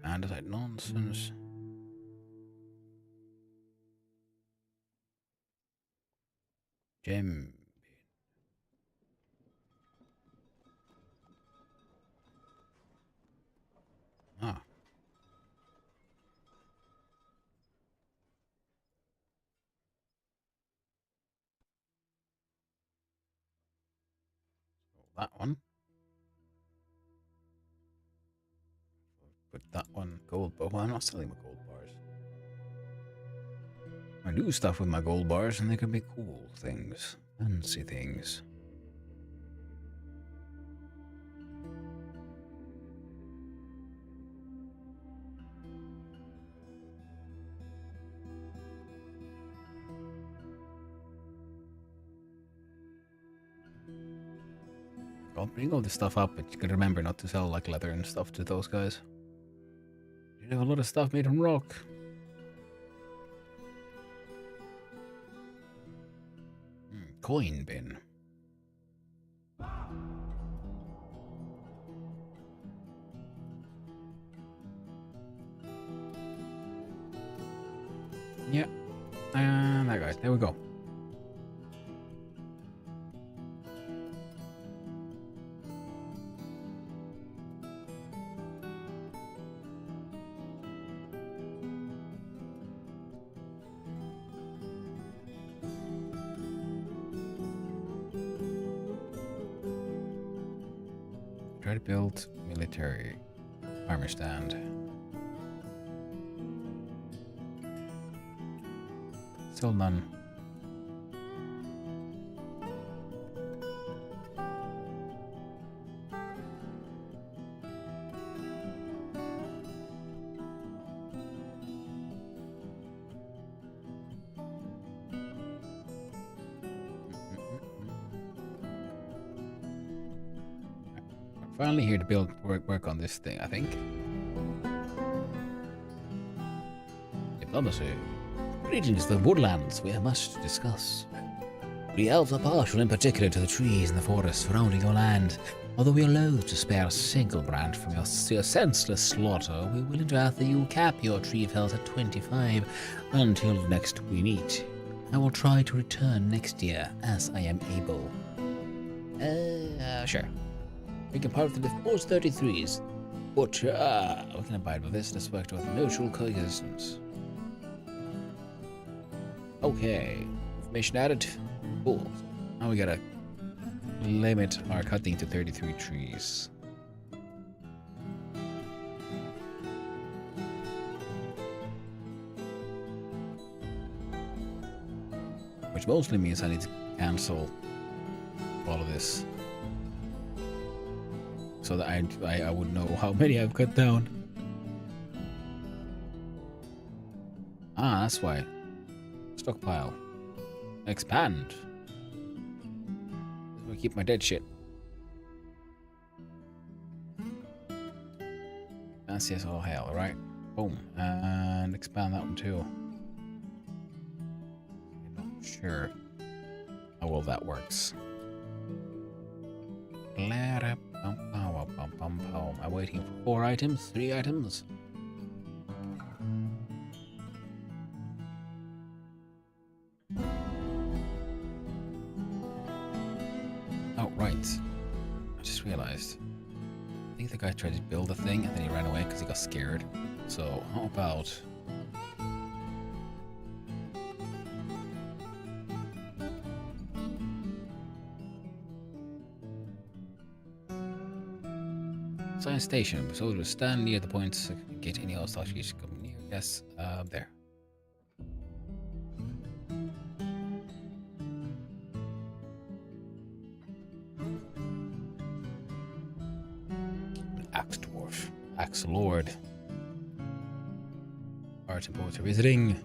Speaker 1: Andesite nonsense. Gem. Ah. That one. Put that one gold, but well, I'm not selling my gold bars. I do stuff with my gold bars, and they can be cool things, fancy things. I'll bring all this stuff up, but you gotta remember not to sell like leather and stuff to those guys. You have a lot of stuff made from rock. Coin bin. Yeah. And that guy. There we go. Try to build military armor stand. Still none. Finally here to build work on this thing, I think. Diplomacy.
Speaker 4: Greetings to the woodlands. We have much to discuss. We elves are partial in particular to the trees and the forests surrounding your land. Although we are loath to spare a single branch from your senseless slaughter, we will ask that you cap your tree fells at 25 until next we meet. I will try to return next year as I am able. Sure. We can part with the force 33s. But, we can abide with this. Let's work towards mutual coexistence. Okay. Information added. Cool. Now we gotta limit our cutting to 33 trees. Which mostly means I need to cancel all of this. So that I would know how many I've cut down. Ah, that's why. Stockpile. Expand. I'm gonna keep my dead shit. Fancy as all hell, right? Boom. And expand that one too. I'm not sure how well that works. I'm waiting for 4 items, 3 items.
Speaker 1: Right. I just realized. I think the guy tried to build a thing and then he ran away because he got scared. So how about... Science station. So we'll stand near the points. Get any hostages coming near. Yes, there. Axe dwarf. Axe lord. Arts and poets are visiting.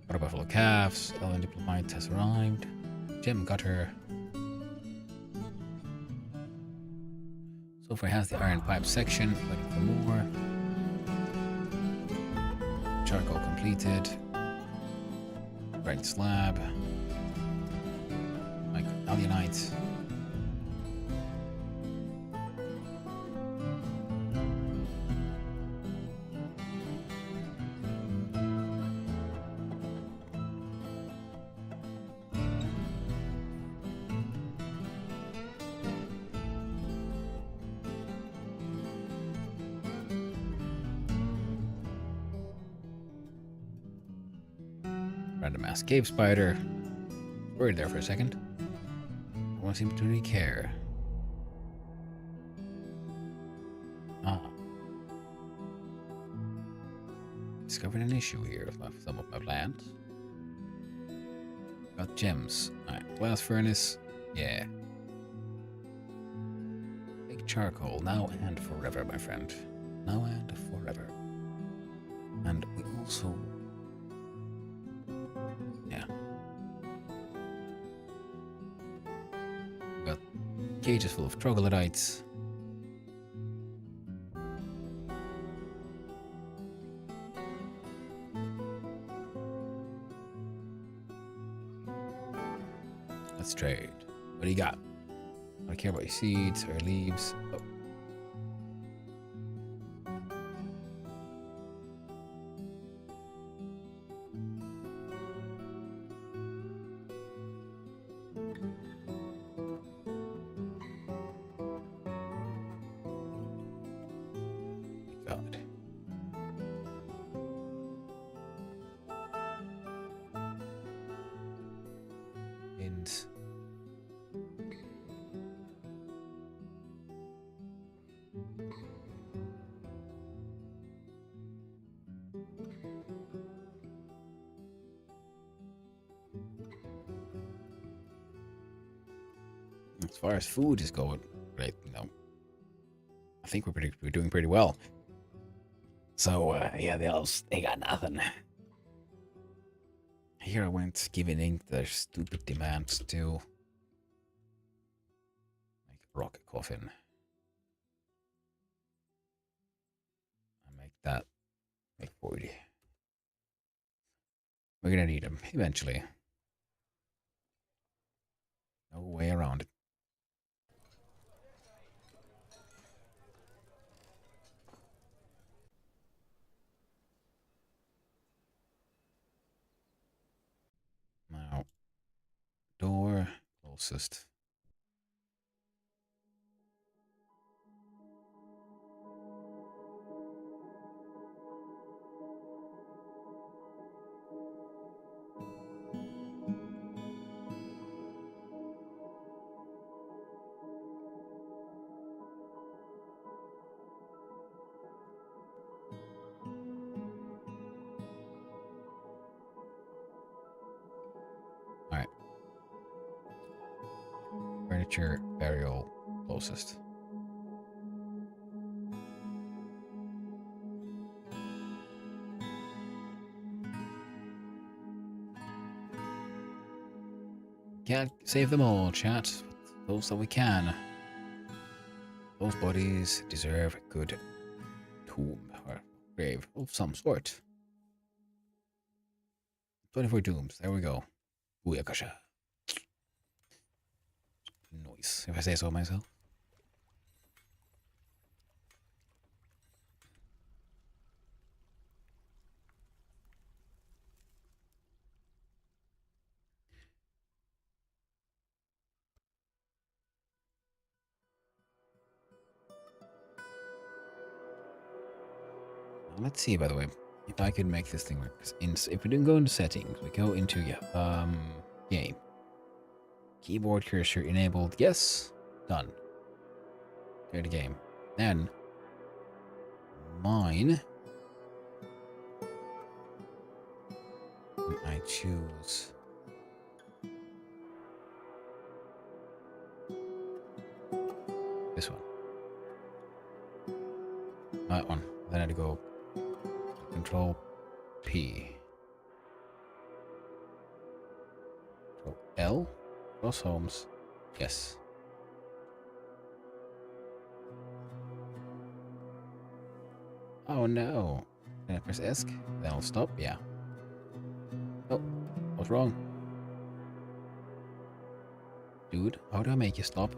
Speaker 1: Water buffalo calves. Elven diplomat has arrived. Jim got her. So far has the iron pipe section. Waiting for more. Charcoal completed. Right slab. Like alienite. Random ass cave spider. Worried there for a second. No one seems to really care. Ah. Discovered an issue here with some of my plants. Got gems. Alright, glass furnace. Yeah. Make charcoal now and forever, my friend. Now and forever. And we also... yeah. Got cages full of troglodytes. Let's trade. What do you got? I don't care about your seeds or leaves. Oh. God. And as far as food is going, right, I think we're doing pretty well. So yeah, the elves, they got nothing. Here I went giving in their stupid demands to make a rocket coffin. I make that, make 40. We're gonna need them eventually. No way around it. Now, door closest. All right. Furniture, burial, closest. Can't save them all, chat. But those that we can. Those bodies deserve a good tomb or grave of some sort. 24 dooms. There we go. Booyakasha. Nice, if I say so myself.
Speaker 4: Let's see, by the way, if I can make this thing work. 'Cause if we didn't go into settings, we go into game. Keyboard cursor enabled. Yes. Done. Clear the game. Then mine. I choose this one. That one. Then I had to go Control P. Control L. Cross homes. Yes. Oh no. Can I press ESC? Then I'll stop. Yeah. Oh, what's wrong? Dude, how do I make you stop?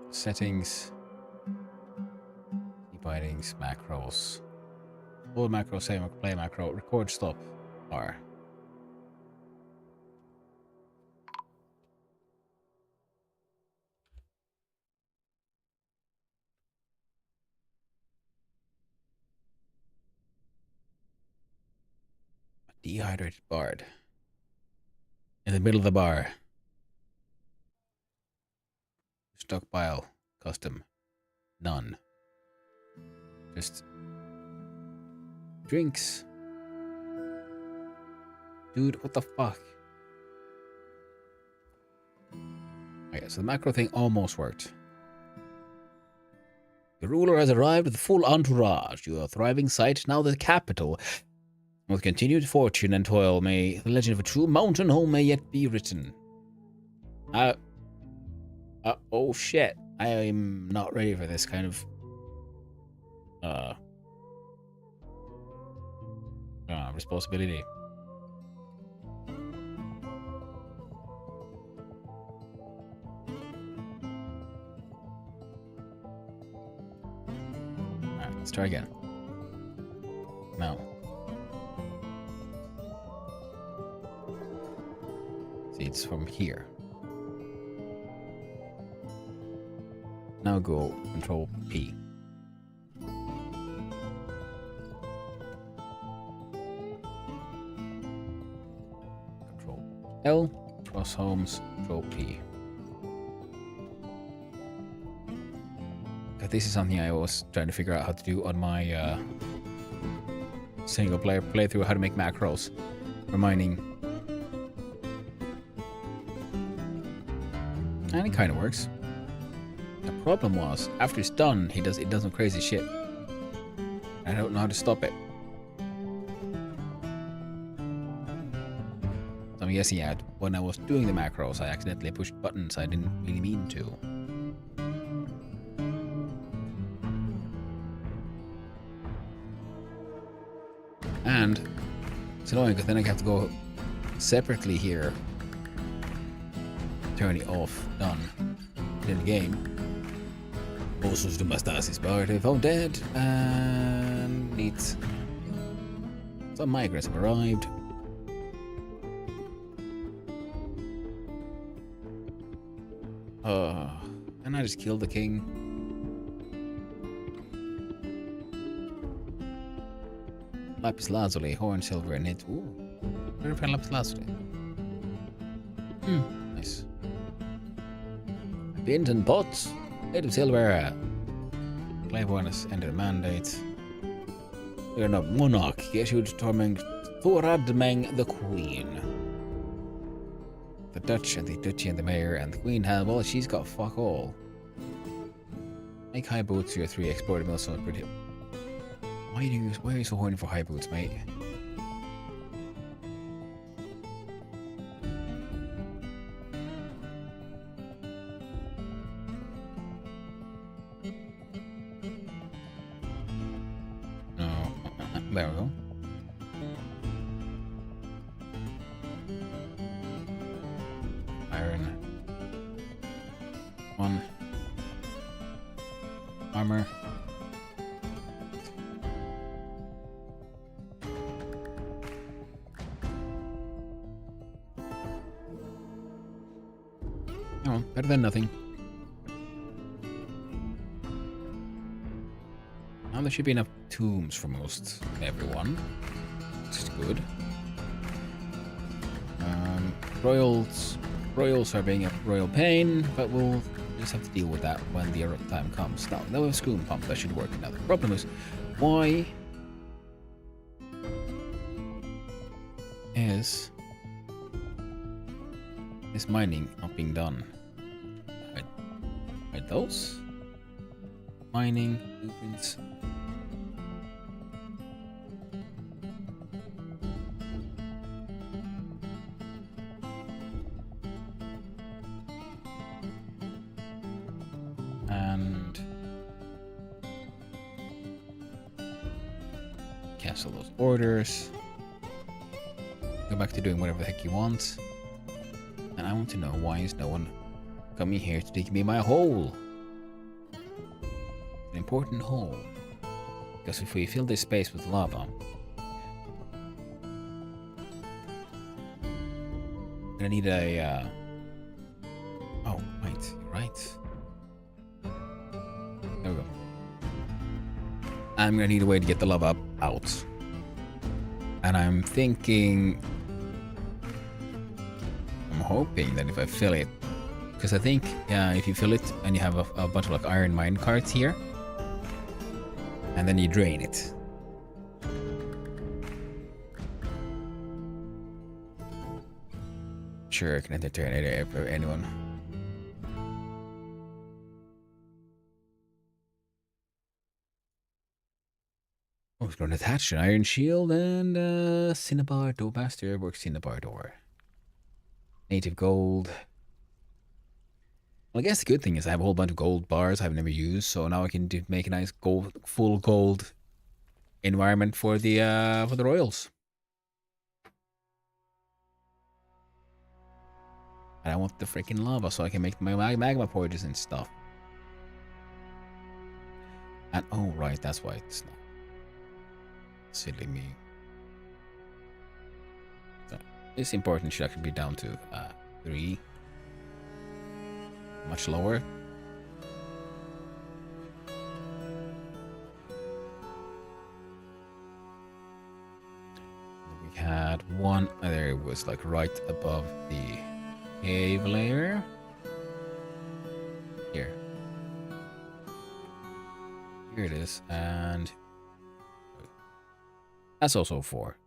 Speaker 4: Settings. Key bindings, macros. Hold macro, save macro, play macro, record, stop, R. Dehydrated bard. In the middle of the bar. Stockpile. Custom. None. Just drinks. Dude, what the fuck? Okay, so the macro thing almost worked. The ruler has arrived with a full entourage. Your thriving site, now the capital. With continued fortune and toil, may the legend of a true mountain home may yet be written. Oh shit. I am not ready for this kind of responsibility. Alright, let's try again. No. See, it's from here. Now go Control P. Control L. Cross homes. Control P. This is something I was trying to figure out how to do on my single player playthrough, how to make macros for mining. And it kind of works. The problem was, after it's done, it does some crazy shit. I don't know how to stop it. So I'm guessing, yeah, when I was doing the macros, I accidentally pushed buttons I didn't really mean to. And it's annoying because then I have to go separately here. Turn it off, done. In the game. Also, the Mastasis party found dead, and needs. Some migrants have arrived. And I just killed the king. Lapis lazuli, horn, silver, and it. Ooh, where did I find lapis lazuli? Nice. Bins and pots, made of silver. Claiborne's ended mandate. We're not monarch, issued to torment Thoradmeng the Queen. The Dutch and the Duchy and the Mayor and the Queen have, well, she's got fuck all. Make high boots to your 3 exported mills on pretty. Why are you so horny for high boots, mate? No, there we go. Iron. 1. Armor.
Speaker 1: better than nothing. Now there should be enough tombs for most everyone, which is good. Royals are being a royal pain, but we'll just have to deal with that when the time comes. Now, we have a screw pump that should work. Now the problem is, why is this mining not being done? Are those mining blueprints? And cancel those orders. Go back to doing whatever the heck you want. And I want to know, why is no one coming here to dig me my hole? An important hole. Because if we fill this space with lava, I'm gonna need a oh wait, you're right. There we go. I'm gonna need a way to get the lava out. And I'm thinking, I'm hoping that if I fill it, because I think if you fill it and you have a bunch of like iron mine carts here, and then you drain it. Sure, I can entertain anyone. Oh, it's going to attach an iron shield and cinnabar door. Master works cinnabar door. Native gold. Well, I guess the good thing is I have a whole bunch of gold bars I've never used, so now I can make a nice gold, full gold environment for the royals. And I want the freaking lava so I can make my magma porridges and stuff. And oh right, that's why it's not. Silly me. So this important should actually be down to 3. Much lower. We had one there, it was like right above the cave layer. Here. Here it is, and that's also 4.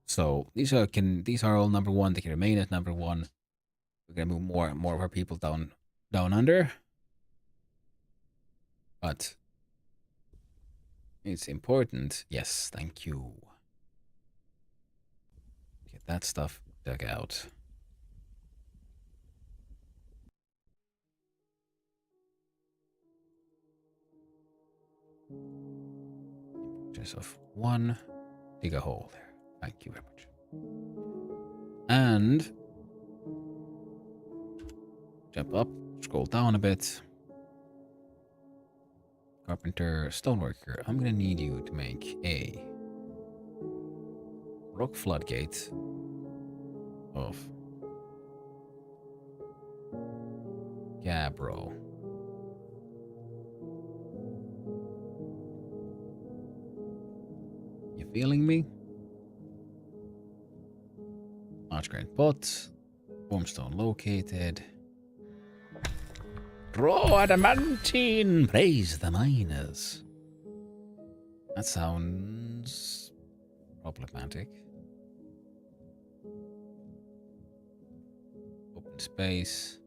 Speaker 1: So these are all number 1. They can remain at number 1. We're gonna move more and more of our people down under. But it's important. Yes, thank you. Get that stuff dug out. Just of 1. Dig a hole there. Thank you very much. And jump up, scroll down a bit. Carpenter, stoneworker, I'm gonna need you to make a rock floodgate of gabbro. You feeling me? Large granite pot. Warmstone located. Raw adamantine! Praise the miners. That sounds problematic. Open space.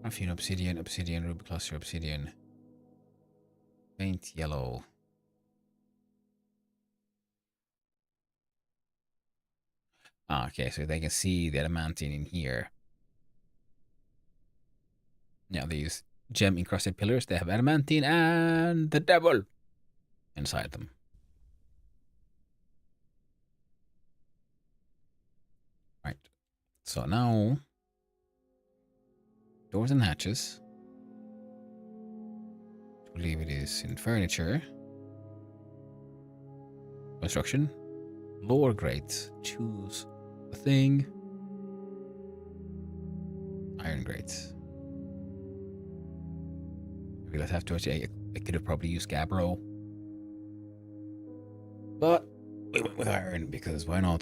Speaker 1: Graphene, obsidian, ruby cluster, obsidian. Faint yellow. Okay, so they can see the adamantine in here. Now these gem encrusted pillars, they have adamantine and the devil inside them. Right. So now doors and hatches. I believe it is in furniture. Construction. Lower grades. Choose a thing. Iron grades. I realize after I could have probably used Gabbro. But we went with iron because why not?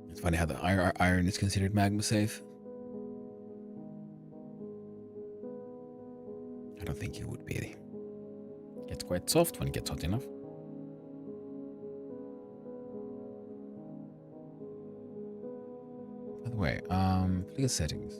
Speaker 1: It's funny how the iron is considered magma safe. I don't think it would be. It gets quite soft when it gets hot enough. By the way, look at settings.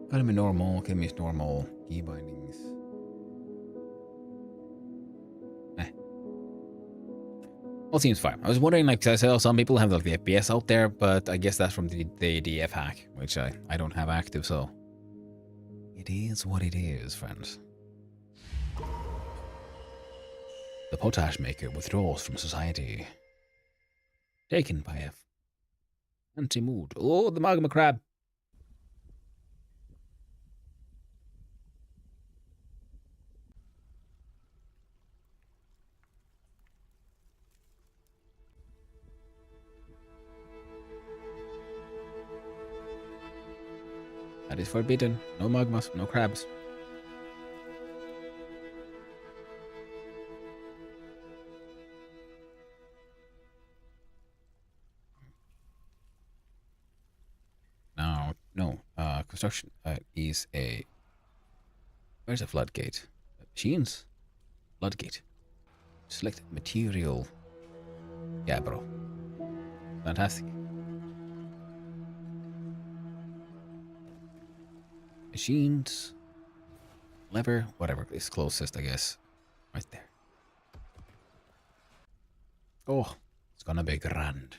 Speaker 1: Academy normal, Academy is normal, key bindings. All seems fine. I was wondering, like, I saw some people have like the FPS out there, but I guess that's from the DF hack, which I don't have active, so it is what it is, friends. The potash maker withdraws from society. Taken by a anti-mood. Oh, the magma crab. That is forbidden. No magmas, no crabs. No. Construction is a... Where's a floodgate? Machines? Floodgate. Select material. Yeah, bro. Fantastic. Machines. Lever. Whatever is closest, I guess. Right there. Oh, it's gonna be grand.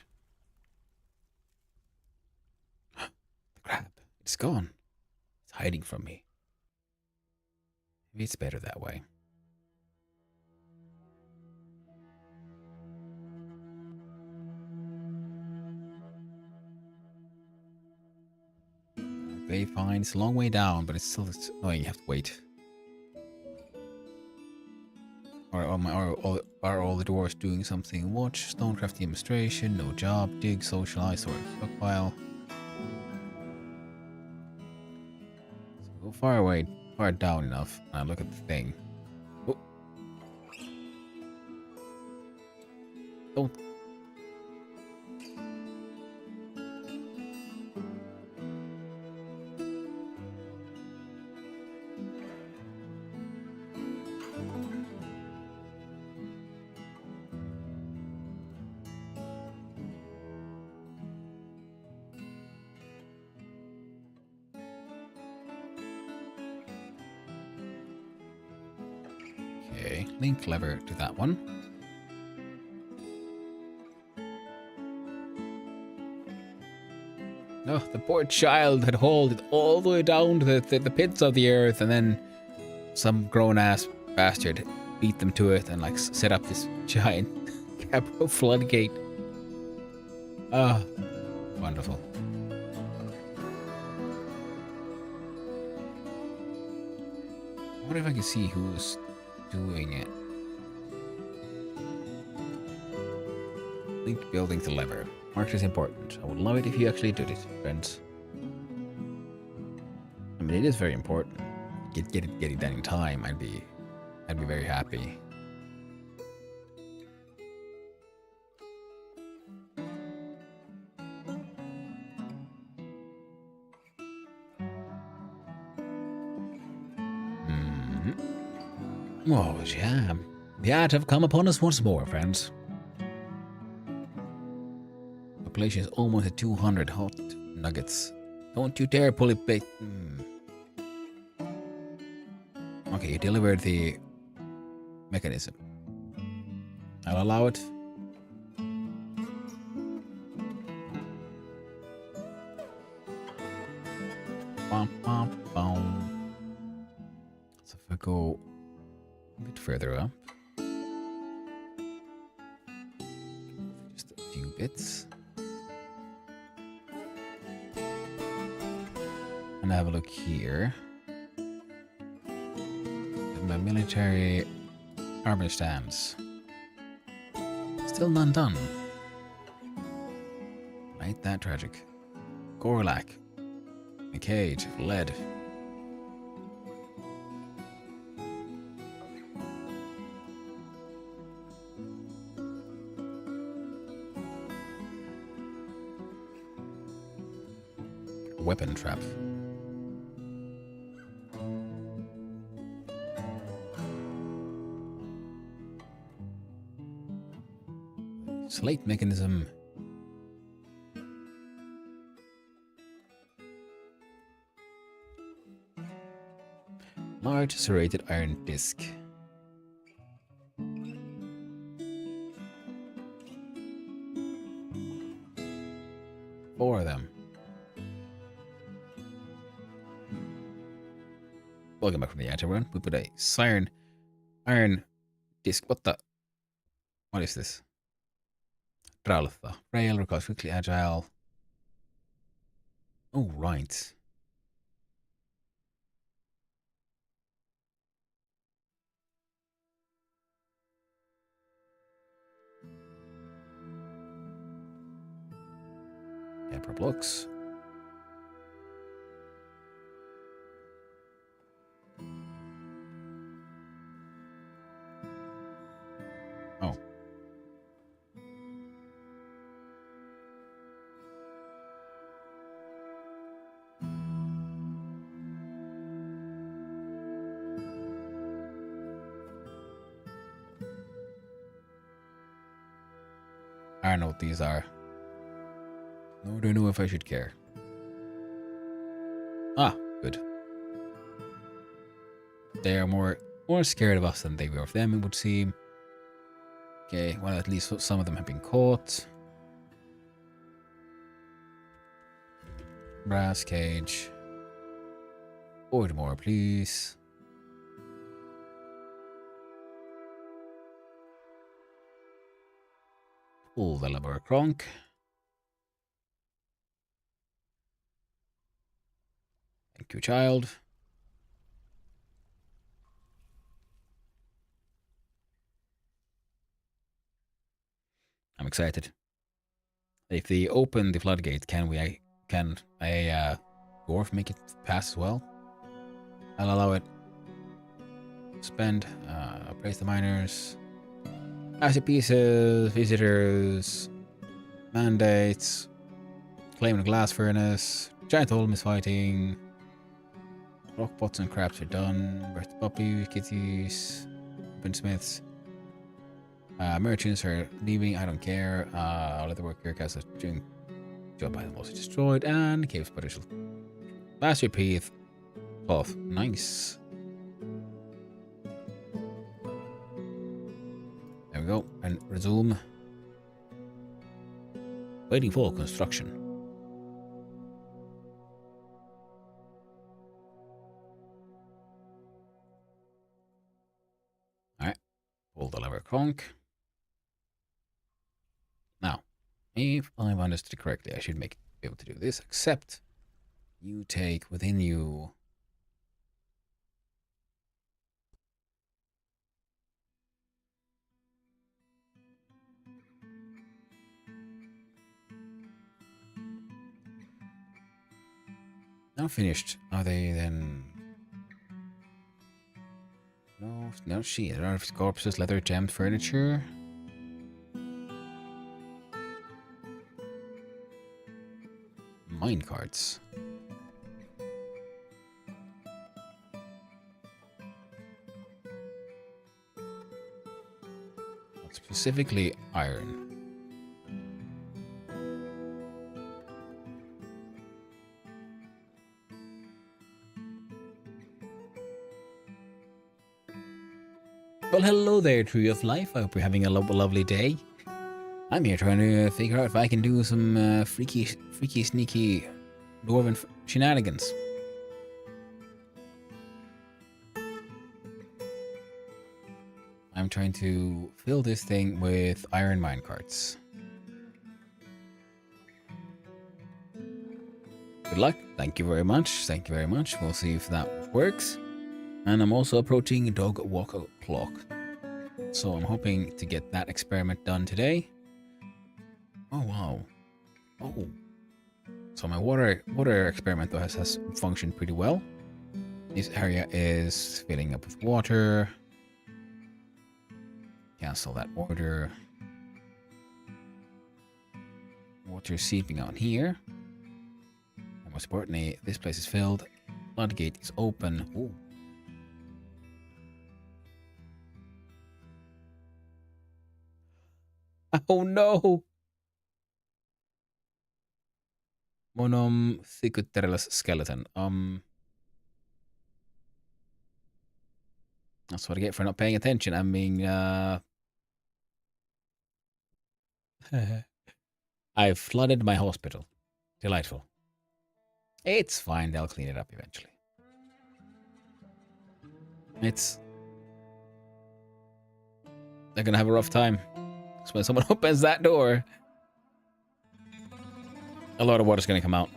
Speaker 1: The crab. It's gone. It's hiding from me. Maybe it's better that way. Okay, fine. It's a long way down, but it's annoying. You have to wait. Are all the dwarves doing something? Watch, stonecraft demonstration, no job, dig, socialize, or stockpile. So go far away, far down enough, and I look at the thing. Oh. Don't. Okay, link lever to that one. Oh, the poor child had hauled it all the way down to the pits of the earth, and then some grown-ass bastard beat them to it and like set up this giant Capro floodgate. Ah, wonderful. I wonder if I can see who's doing it. Link building to lever. Marked as important. I would love it if you actually did it, friends. I mean, it is very important. Get it done in time. I'd be very happy. Oh, yeah. The art have come upon us once more, friends. Population is almost at 200 hot nuggets. Don't you dare pull it back. Okay, you delivered the mechanism. I'll allow it. Bum, bum, bum. So if I go a bit further up.
Speaker 4: bits. And have a look here. My military armor stands. Still none done. Ain't that tragic. Gorlak. A cage of lead. Weapon trap. Slate mechanism. Large serrated iron disc. Four of them. Welcome back from the edge, everyone. We put a iron disc. What is this? Traltha. Rail requires quickly agile. Oh, right. Emperor blocks. Oh. I don't know what these are. Nor do I know if I should care. Ah, good. They are more scared of us than they were of them, it would seem. Okay, well, at least some of them have been caught. Brass cage. Order more, please. Pull the lever cronk. Thank you, child. I'm excited. If they open the floodgate, can a dwarf make it pass as well? I'll allow it. Spend, praise the miners. Acid pieces, visitors, mandates, claim the glass furnace, giant hole misfighting, rock pots and crabs are done, birth puppy, kitties, smiths. Merchants are leaving, I don't care. Leather worker cast a job by the most destroyed, and caves potential. Last repeat. 12. Nice. There we go. And resume. Waiting for construction. Alright. Pull the lever cronk. Now, if I've understood correctly, I should be able to do this, except you take within you now finished. Are they then? No, no shit. There are corpses, leather, jammed furniture. Mine carts. Not specifically iron. Well, hello there, Tree of Life. I hope you're having a lovely day. I'm here trying to figure out if I can do some freaky, sneaky dwarven shenanigans. I'm trying to fill this thing with iron minecarts.
Speaker 1: Good luck. Thank you very much. Thank you very much. We'll see if that works. And I'm also approaching dog walker clock. So I'm hoping to get that experiment done today. Oh, wow. Oh. So my water experiment though has functioned pretty well. This area is filling up with water. Cancel that order. Water seeping out here. And most importantly, this place is filled. Floodgate is open. Ooh. Oh no! Monom Thicutterellus skeleton. That's what I get for not paying attention. I mean, I've flooded my hospital. Delightful. It's fine. They'll clean it up eventually. They're gonna have a rough time. So when someone opens that door, a lot of water's gonna come out.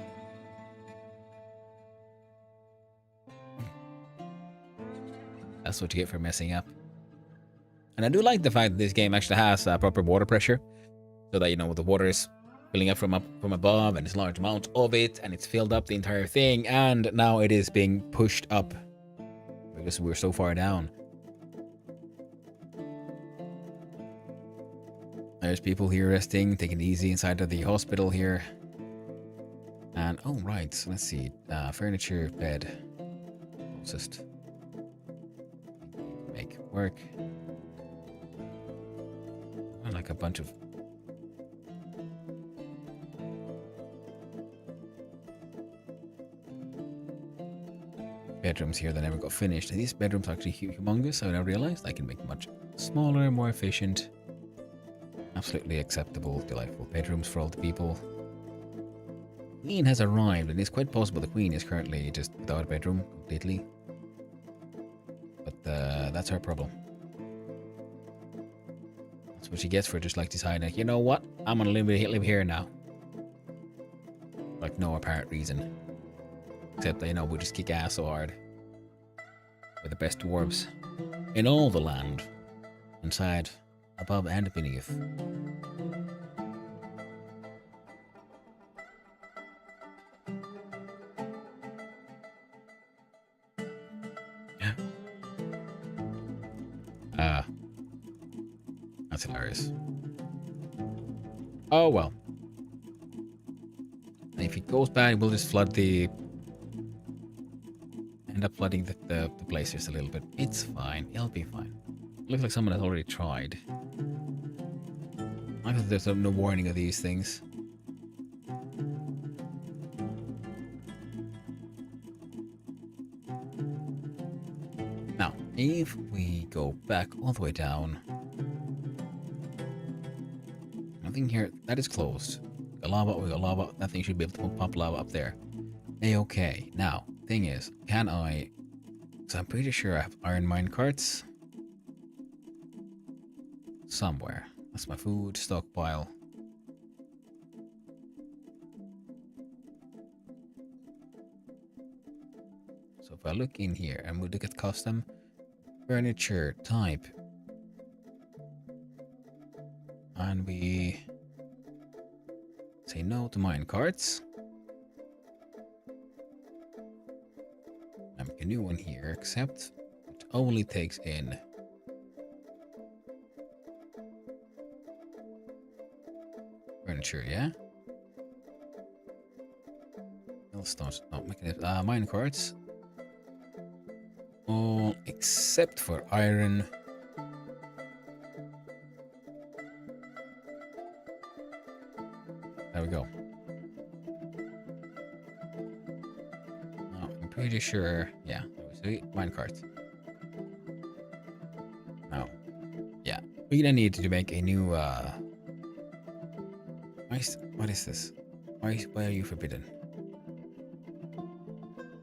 Speaker 1: That's what you get for messing up. And I do like the fact that this game actually has proper water pressure, so that, you know, the water is filling up from above, and it's a large amount of it, and it's filled up the entire thing, and now it is being pushed up because we're so far down. There's people here resting, taking it easy inside of the hospital here. And, oh, right, so let's see. Furniture, bed, closest. Make it work. I like a bunch of... bedrooms here that never got finished. And these bedrooms are actually humongous. I realized I can make much smaller, more efficient. Absolutely acceptable, delightful bedrooms for all the people. Queen has arrived, and it's quite possible the Queen is currently just without a bedroom completely. But that's her problem. That's what she gets for just like deciding, like, you know what? I'm gonna live here now. Like, no apparent reason. Except that, you know, we just kick ass so hard. We're the best dwarves in all the land. Inside, above, and beneath. That's hilarious. Oh well. And if it goes bad, we'll just flood the... end up flooding the place just a little bit. It's fine. It'll be fine. Looks like someone has already tried. I thought there's no warning of these things. Now, if we go back all the way down... nothing here. That is closed. We got lava. That thing should be able to pump lava up there. A-okay. Now, thing is, can I... so I'm pretty sure I have iron mine carts. Somewhere. That's my food stockpile. So if I look in here and we look at custom furniture type, and we say no to mine carts, I make a new one here, except it only takes in furniture, yeah? Let's start not making it mine carts. All except for iron. There we go. Now, I'm pretty sure, yeah, see, mine carts. Now, yeah, we're gonna need to make a new what is this? Why are you forbidden?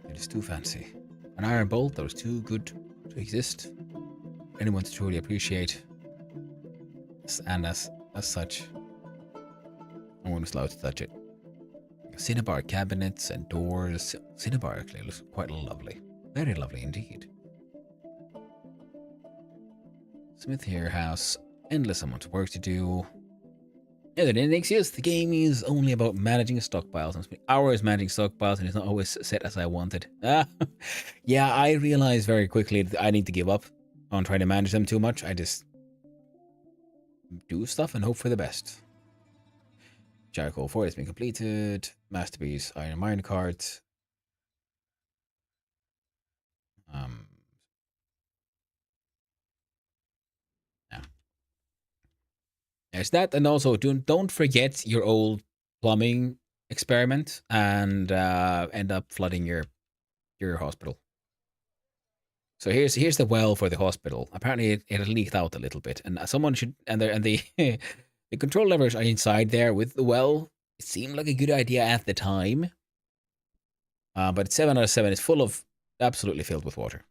Speaker 1: It is too fancy. An iron bolt that was too good to exist. Anyone to truly appreciate. And as such, no one was allowed to touch it. cinnabar cabinets and doors. Cinnabar actually looks quite lovely. Very lovely indeed. Smith here house. Endless amount of work to do. Yeah, the index, yes, the game is only about managing stockpiles. I'm spending hours managing stockpiles and it's not always set as I wanted. Yeah, I realized very quickly that I need to give up on trying to manage them too much. I just do stuff and hope for the best. Charcoal Fort has been completed. Masterpiece Iron Mine Cart. Yeah. There's that, and also don't forget your old plumbing experiment and end up flooding your hospital. So here's the well for the hospital. Apparently it leaked out a little bit, and someone should and the the control levers are inside there with the well. It seemed like a good idea at the time, but 7 out of 7 is absolutely filled with water,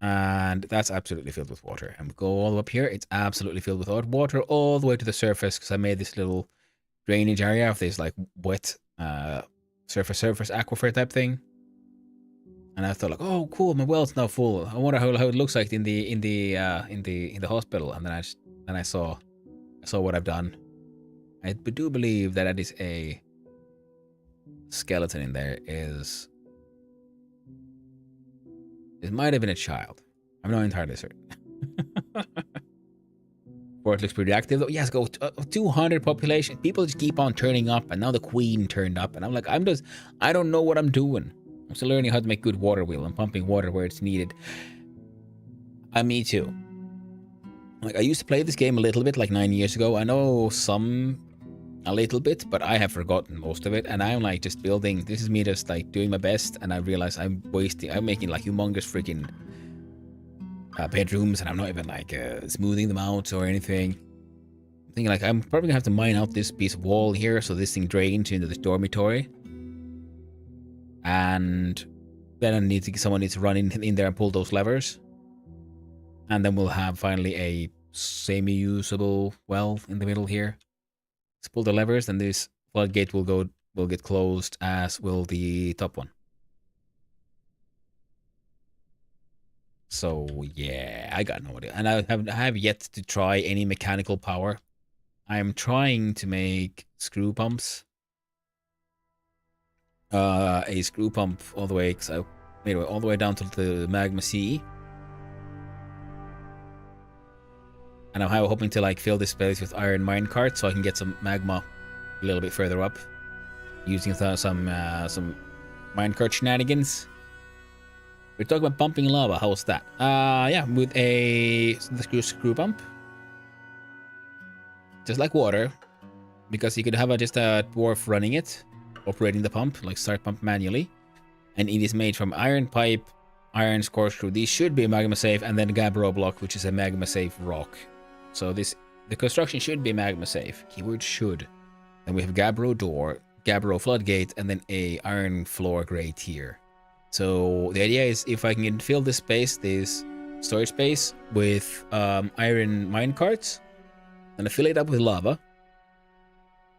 Speaker 1: and that's absolutely filled with water. And go all up here, it's absolutely filled with water all the way to the surface because I made this little drainage area of this like wet surface aquifer type thing. And I thought like, oh cool, my well's now full. I wonder how it looks like in the hospital. And then I saw what I've done. I do believe that is a skeleton in there. It might have been a child. I'm not entirely certain. Fort looks pretty active though. Yes, go 200 population. People just keep on turning up, and now the queen turned up, and I'm like, I don't know what I'm doing. I'm still learning how to make good water wheel and pumping water where it's needed. Me too. Like I used to play this game a little bit like 9 years ago. I know a little bit, but I have forgotten most of it. And I'm like just building. This is me just like doing my best, and I realize I'm making like humongous freaking bedrooms, and I'm not even like smoothing them out or anything. I'm thinking like I'm probably gonna have to mine out this piece of wall here so this thing drains into this dormitory. And then someone needs to run in there and pull those levers. And then we'll have finally a semi-usable well in the middle here. Let's pull the levers, and this floodgate will get closed, as will the top one. So yeah, I got no idea. And I have yet to try any mechanical power. I am trying to make screw pumps. A screw pump all the way, so anyway, all the way down to the magma sea. And I'm hoping to like fill this space with iron minecart so I can get some magma a little bit further up using some minecart shenanigans. We're talking about pumping lava. How's that? Yeah, with the screw pump, just like water, because you could have just a dwarf running it, operating the pump, like start pump manually, and it is made from iron pipe, iron corkscrew. These should be magma safe, and then gabbro block, which is a magma safe rock. So the construction should be magma safe. Keyword should. Then we have gabbro door, gabbro floodgate, and then a iron floor grate here. So the idea is if I can fill this storage space with iron mine carts, then I fill it up with lava.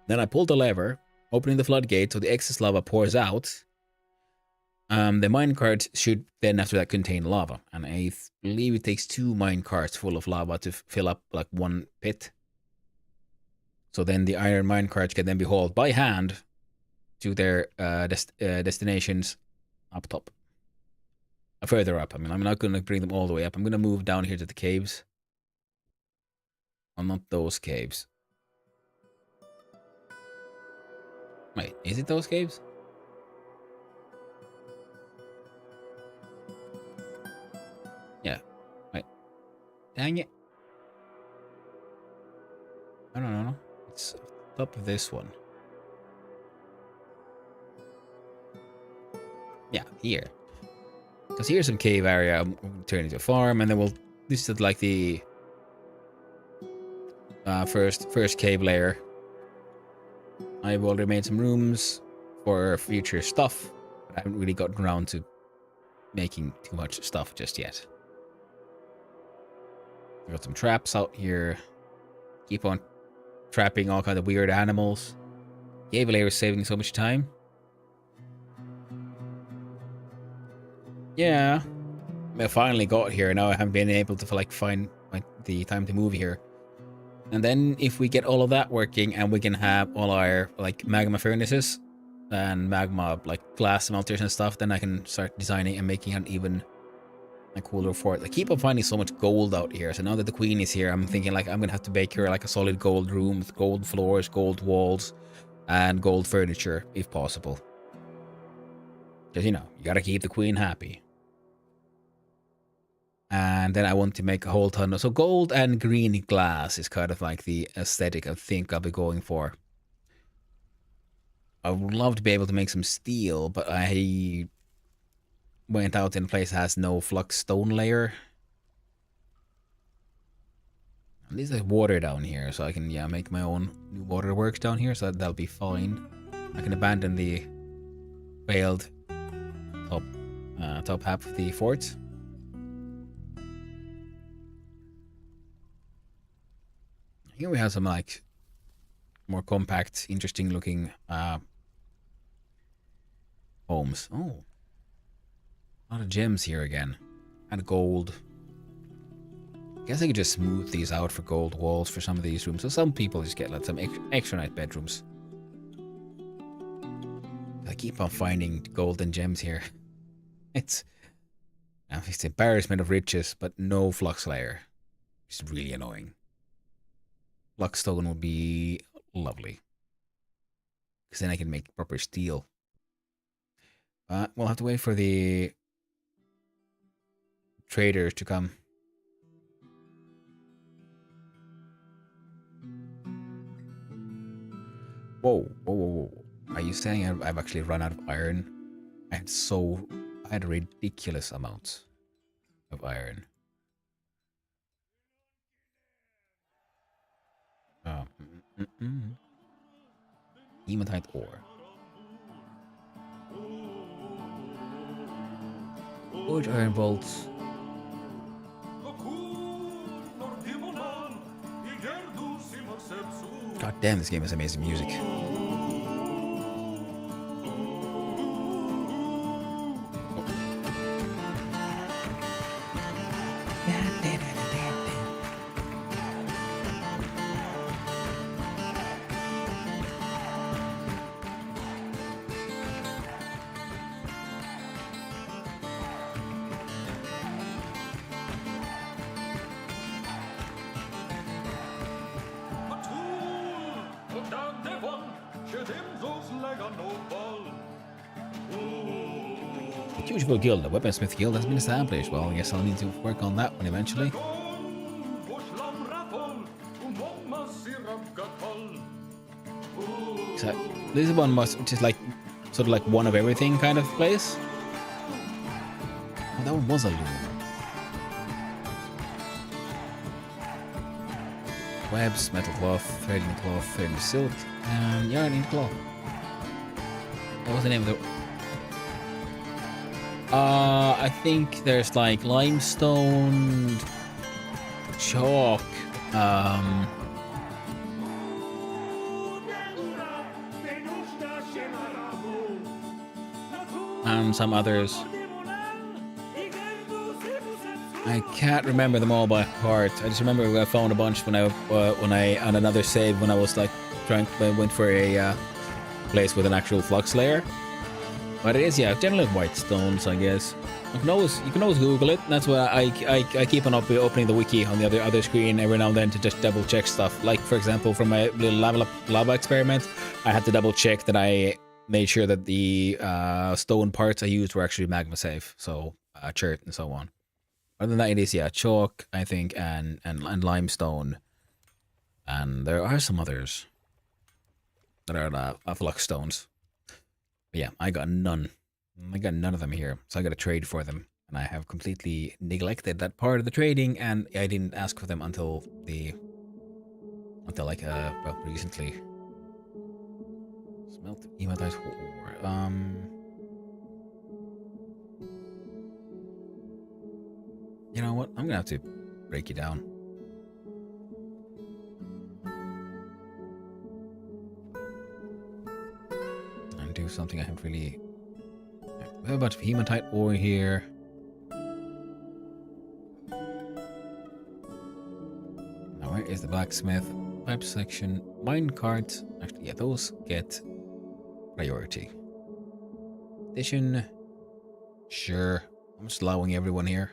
Speaker 1: Then I pull the lever, opening the floodgate so the excess lava pours out. The minecart should then after that contain lava, and I believe it takes 2 minecarts full of lava to fill up like 1 pit. So then the iron minecarts can then be hauled by hand to their destinations up top. Further up. I mean, I'm not going to bring them all the way up. I'm going to move down here to the caves. Well, not those caves. Wait, is it those caves? Yeah. Wait. Dang it. No. It's top of this one. Yeah, here. Because here's some cave area. I'm turning into a farm, and then this is like the first cave layer. I've already made some rooms for future stuff, but I haven't really gotten around to making too much stuff just yet. I got some traps out here. Keep on trapping all kind of weird animals. Gave layer was saving so much time. Yeah. I finally got here. Now I haven't been able to like find the time to move here. And then if we get all of that working and we can have all our like magma furnaces and magma like glass smelters and stuff, then I can start designing and making an even a cooler fort. I keep on finding so much gold out here. So now that the queen is here, I'm thinking like I'm gonna have to make her like a solid gold room with gold floors, gold walls, and gold furniture if possible. Because you know, you gotta keep the queen happy. And then I want to make a whole ton of... So gold and green glass is kind of like the aesthetic I think I'll be going for. I would love to be able to make some steel, but I went out in a place that has no flux stone layer. At least there's water down here, so I can make my own new waterworks down here, so that'll be fine. I can abandon the failed top half of the fort. Here we have some like more compact, interesting looking homes. Oh, a lot of gems here again, and gold. I guess I could just smooth these out for gold walls for some of these rooms. So some people just get like some extra nice bedrooms. I keep on finding gold and gems here. It's embarrassment of riches, but no flux layer. It's really annoying. Flux stone would be lovely. Because then I can make proper steel. We'll have to wait for the traders to come. Whoa, whoa, whoa, whoa. Are you saying I've actually run out of iron? I had ridiculous amounts of iron. Hematite ore. Forge iron bolts. God damn, this game has amazing music. Beautiful guild, the weaponsmith guild has been established. Well, I guess I'll need to work on that one eventually. So, this one must just like sort of like one of everything kind of place. Oh, that one was a loom. Webs, metal cloth, threading silk, and yarn cloth. What was the name of the... I think there's like limestone, chalk, and some others. I can't remember them all by heart. I just remember I found a bunch when I on another save when I was like went for a place with an actual flux layer. But it is, yeah, generally white stones, I guess. You can always Google it. That's why I keep on opening the wiki on the other screen every now and then to just double check stuff. Like for example, from my little lava experiment, I had to double check that I made sure that the stone parts I used were actually magma safe, so chert and so on. Other than that, it is chalk, I think, and limestone, and there are some others that are flux stones. But yeah, I got none. I got none of them here, so I got to trade for them, and I have completely neglected that part of the trading, and I didn't ask for them until well, recently. Smelt hematite ore. You know what? I'm gonna have to break you down.
Speaker 4: do something I haven't really... We have a bunch of hematite ore here. Now, where is the blacksmith? Pipe section. Mine carts. Actually, yeah, those get priority. Addition. Sure. I'm just allowing everyone here.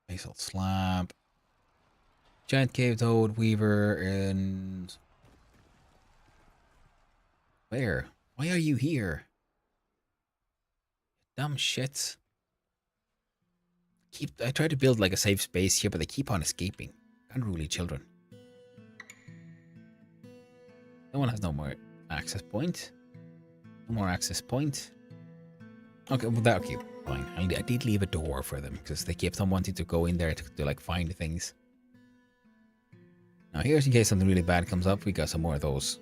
Speaker 4: Basalt slab. Giant cave toad, weaver, and... Where? Why are you here? Dumb shits. I try to build like a safe space here, but they keep on escaping. Unruly children. No one has no more access point. No more access point. Okay, well that'll keep fine. I did leave a door for them because they kept on wanting to go in there to like find things. Now here's in case something really bad comes up. We got some more of those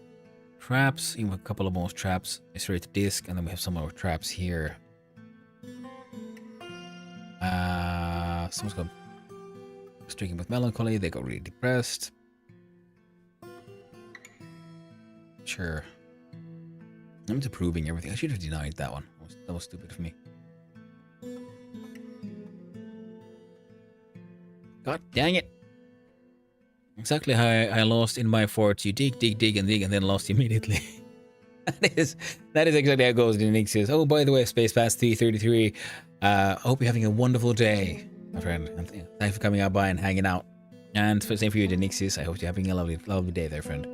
Speaker 4: traps. Even a couple of more traps. Straight to disc, and then we have some more traps here. Someone's got stricken with melancholy. They got really depressed. Sure. I'm approving everything. I should have denied that one. That was stupid of me. God dang it. Exactly how I lost in my forts. You dig, and then lost immediately. that is exactly how it goes in Nixius. Oh, by the way, Space Pass 333. I hope you're having a wonderful day, my friend. And thanks for coming out by and hanging out. And same for you, Nixius. I hope you're having a lovely day there, friend.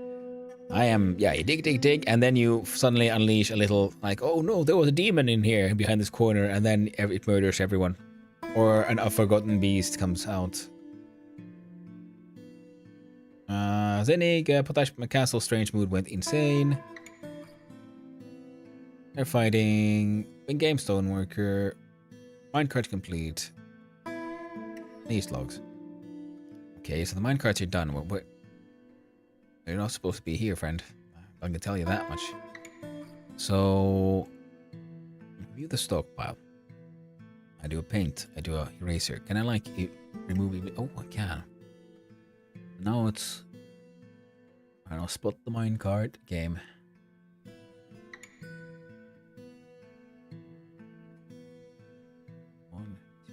Speaker 4: I am, yeah, you dig, and then you suddenly unleash a little, like, oh no, there was a demon in here behind this corner, and then it murders everyone. Or a forgotten beast comes out. Zenig, Potash Castle, strange mood went insane. They're fighting. In-game stoneworker. Minecart complete. These logs. Okay, so the minecarts are done. What? They're not supposed to be here, friend. I can tell you that much. So, view the stockpile. I do a paint. I do a eraser. Can I like remove it? Oh, I can. Now it's... I don't know, spot the minecart game. One, two.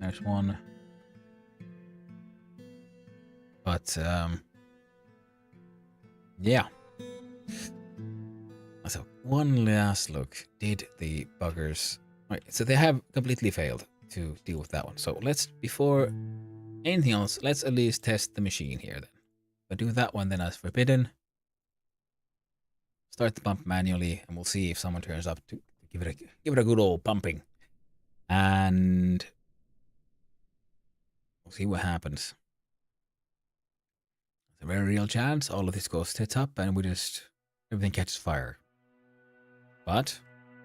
Speaker 4: There's one. But, yeah. So, one last look. Did the buggers... Right, so they have completely failed to deal with that one. So let's, before anything else, let's at least test the machine here then. But do that one then as forbidden. Start the pump manually, and we'll see if someone turns up to give it a good old pumping. And we'll see what happens. There's a very real chance all of this goes tits up and everything catches fire. But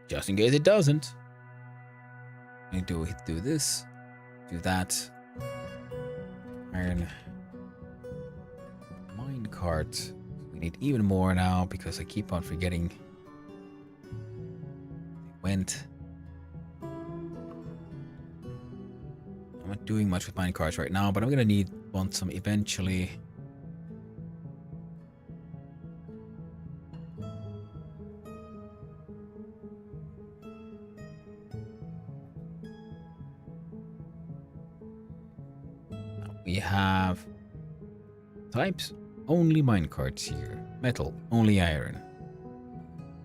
Speaker 4: just in case it doesn't, we do this, do that. Iron minecart. We need even more now because I keep on forgetting. It went. I'm not doing much with minecarts right now, but I'm gonna want some eventually. We have types only minecarts here. Metal only iron.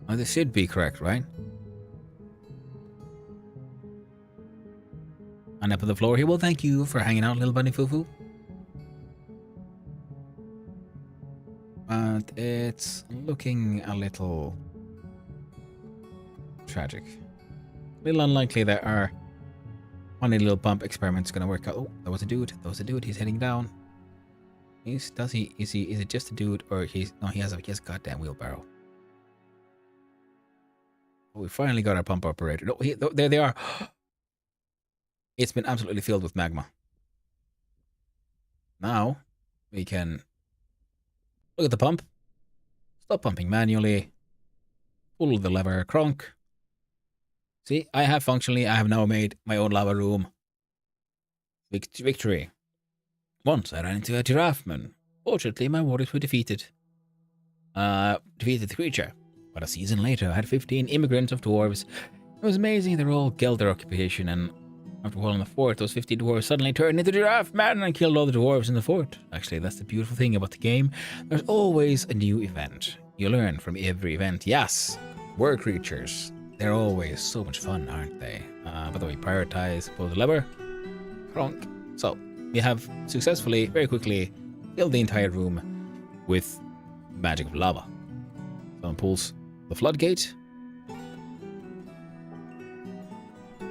Speaker 4: Oh, this should be correct, right? And up on the floor here. Well, thank you for hanging out, little bunny foo-foo. But it's looking a little tragic. A little unlikely that our funny little pump experiment's gonna work out. Oh, there was a dude. He's heading down. Is it just a dude, or he has a goddamn wheelbarrow. Oh, we finally got our pump operator. No, there they are.
Speaker 1: it's been absolutely filled with magma. Now we can look at the pump. Stop pumping manually. Pull the lever, cronk. See, I have now made my own lava room. Victory. Once I ran into a giraffe man. Fortunately, my warriors were defeated. Defeated the creature. But a season later, I had 15 immigrants of dwarves. It was amazing. They were all killed their occupation, and after falling the fort, those 50 dwarves suddenly turned into giraffe man and killed all the dwarves in the fort. Actually, that's the beautiful thing about the game. There's always a new event. You learn from every event. Yes, were creatures. They're always so much fun, aren't they? By the way, prioritize, pull the lever, cronk. So, we have successfully, very quickly, filled the entire room with magic of lava. Someone pulls the floodgate,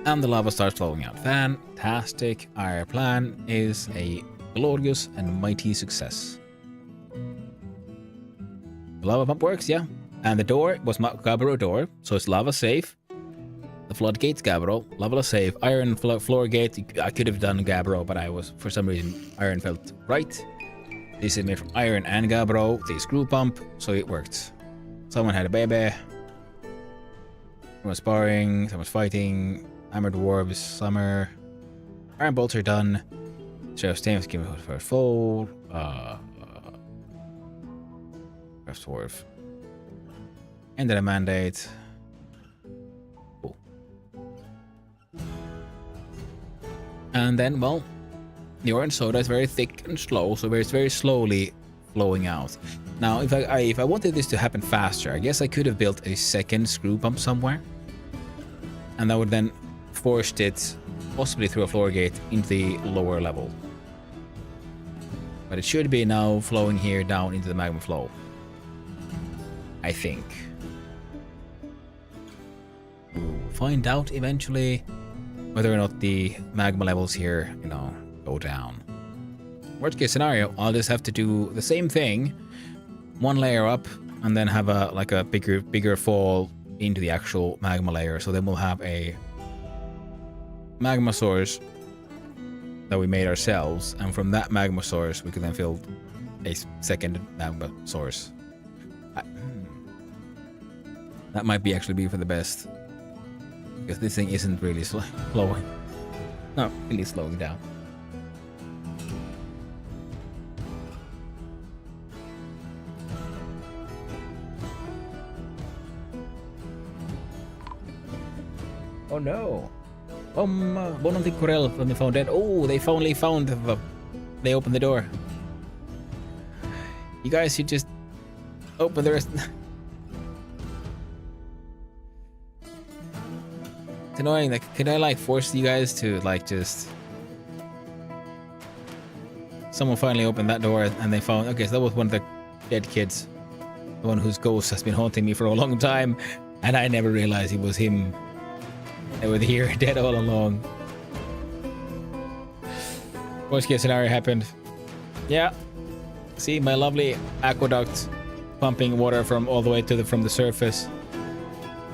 Speaker 1: and the lava starts flowing out. Fantastic. Our plan is a glorious and mighty success. The lava pump works, yeah. And the door was Gabbro door, so it's lava safe. The floodgate's Gabbro, lava safe. Iron floor gate, I could have done Gabbro, but for some reason, iron felt right. This is made from iron and Gabbro, the screw pump, so it worked. Someone had a baby. Someone was sparring, someone was fighting. Hammer dwarves, summer. Iron bolts are done. Sheriff Stames give it for a fold. First dwarf. Ended a mandate. Cool. And then, well, the orange soda is very thick and slow, so it's very slowly flowing out. Now, if I wanted this to happen faster, I guess I could have built a second screw pump somewhere, and that would then forced it possibly through a floor gate into the lower level. But it should be now flowing here down into the magma flow, I think. We'll find out eventually whether or not the magma levels here, go down. Worst case scenario, I'll just have to do the same thing, one layer up, and then have a bigger fall into the actual magma layer. So then we'll have a magma source that we made ourselves, and from that magma source we can then fill a second magma source. That might actually be for the best, because this thing isn't really slowing. Not really slowing down. Oh no. One of the Corel when they found dead. Oh, they finally found they opened the door. You guys should just open the rest. It's annoying. Like, can I force you guys to just? Someone finally opened that door and they found. Okay, so that was one of the dead kids, the one whose ghost has been haunting me for a long time, and I never realized it was him. They were here, dead all along. Worst case scenario happened. Yeah. See, my lovely aqueduct pumping water from all the way from the surface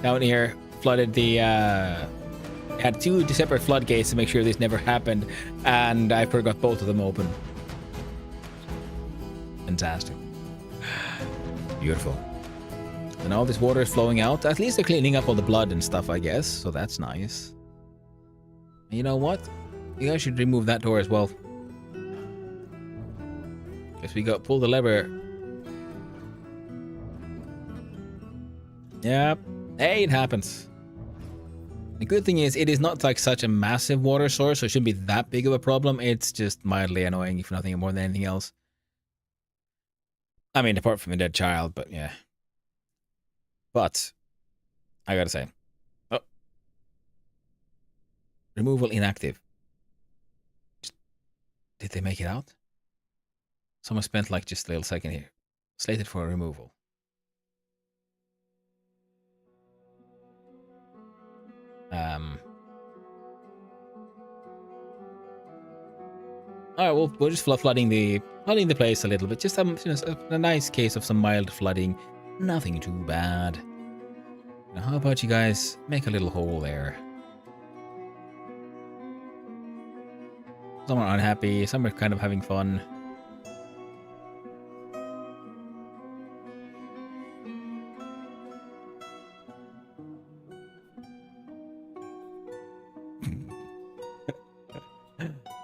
Speaker 1: down here flooded the. Had two separate floodgates to make sure this never happened, and I forgot both of them open. Fantastic. Beautiful. And all this water is flowing out. At least they're cleaning up all the blood and stuff, I guess. So that's nice. And you know what? You guys should remove that door as well. Guess we pull the lever. Yep. Hey, it happens. The good thing is it is not like such a massive water source, so it shouldn't be that big of a problem. It's just mildly annoying, if nothing more than anything else. I mean, apart from a dead child, but yeah. But, I gotta say. Oh. Removal inactive. Did they make it out? Someone spent just a little second here. Slated for removal. Alright, we're just flooding the place a little bit. Just a nice case of some mild flooding. Nothing too bad. Now, how about you guys make a little hole there? Some are unhappy, some are kind of having fun.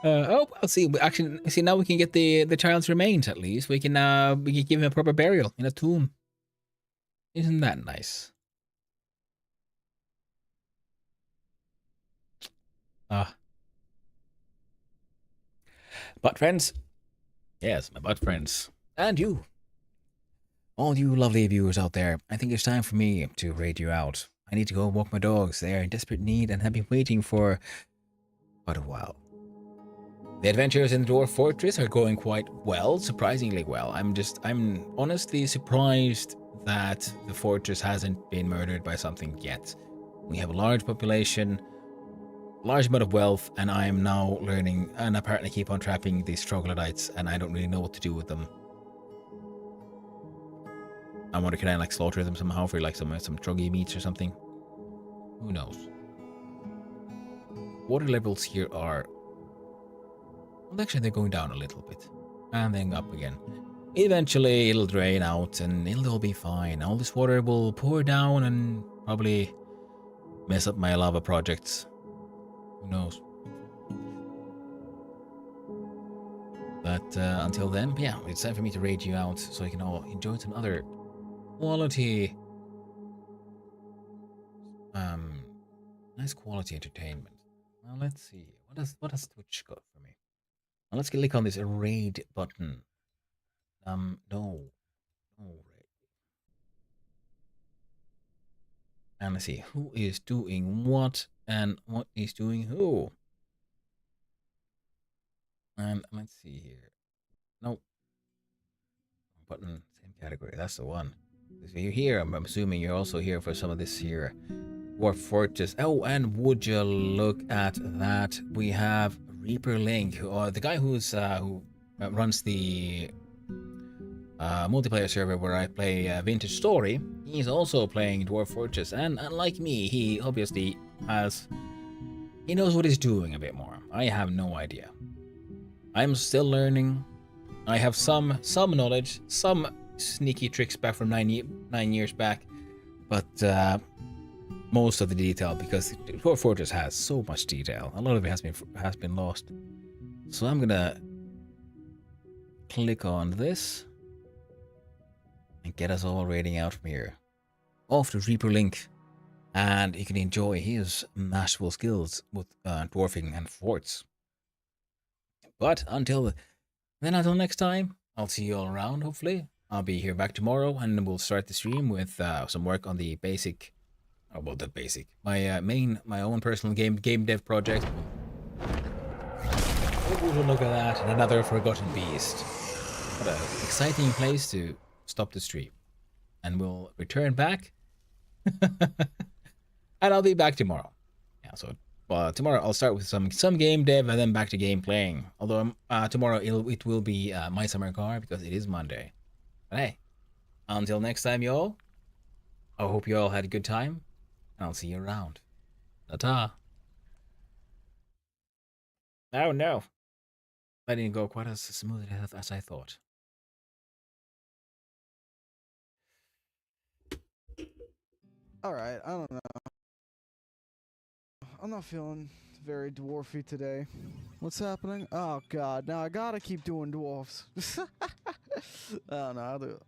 Speaker 1: Oh, well, see, actually, see, now we can get the child's remains. At least we can give him a proper burial in a tomb. Isn't that nice? Ah, butt friends. Yes, my butt friends, and you, all you lovely viewers out there. I think it's time for me to raid you out. I need to go walk my dogs. They are in desperate need and have been waiting for quite a while. The adventures in the Dwarf Fortress are going quite well, surprisingly well. I'm honestly surprised that the fortress hasn't been murdered by something yet. We have a large population, large amount of wealth, and I am now learning and apparently keep on trapping these troglodytes, and I don't really know what to do with them. I wonder, can I like slaughter them somehow for like some troggy meats or something? Who knows? Water levels here are... Well, actually, they're going down a little bit. And then up again. Eventually, it'll drain out and it'll all be fine. All this water will pour down and probably mess up my lava projects. Who knows? But until then, yeah, it's time for me to raid you out so you can all enjoy some other quality... nice quality entertainment. Well, let's see. What has Twitch got for me? Well, let's click on this raid button. No raid. And let's see who is doing what and what is doing who. And let's see here. No button, same category. That's the one. So you're here. I'm assuming you're also here for some of this here. Dwarf Fortress. Oh, and would you look at that? We have Reaper Link, the guy who runs the multiplayer server where I play Vintage Story. He's also playing Dwarf Fortress, and unlike me, he obviously he knows what he's doing a bit more. I have no idea. I'm still learning. I have some knowledge, some sneaky tricks back from 9 years back, but most of the detail, because Dwarf Fortress has so much detail. A lot of it has been lost. So I'm gonna click on this and get us all raiding out from here. Off to Reaper Link, and you can enjoy his masterful skills with dwarfing and forts. But until next time, I'll see you all around. Hopefully, I'll be here back tomorrow, and we'll start the stream with some work on the basic. About the basic, my own personal game dev project. Oh, look at that, and another forgotten beast. What an exciting place to stop the stream. And we'll return back. And I'll be back tomorrow. Yeah, so tomorrow I'll start with some game dev and then back to game playing. Although tomorrow it will be my summer car because it is Monday. But hey, until next time, y'all. I hope you all had a good time. I'll see you around. Ta-ta. Oh no. That didn't go quite as smooth as I thought.
Speaker 5: Alright, I don't know. I'm not feeling very dwarfy today. What's happening? Oh god, now I gotta keep doing dwarfs. I don't know.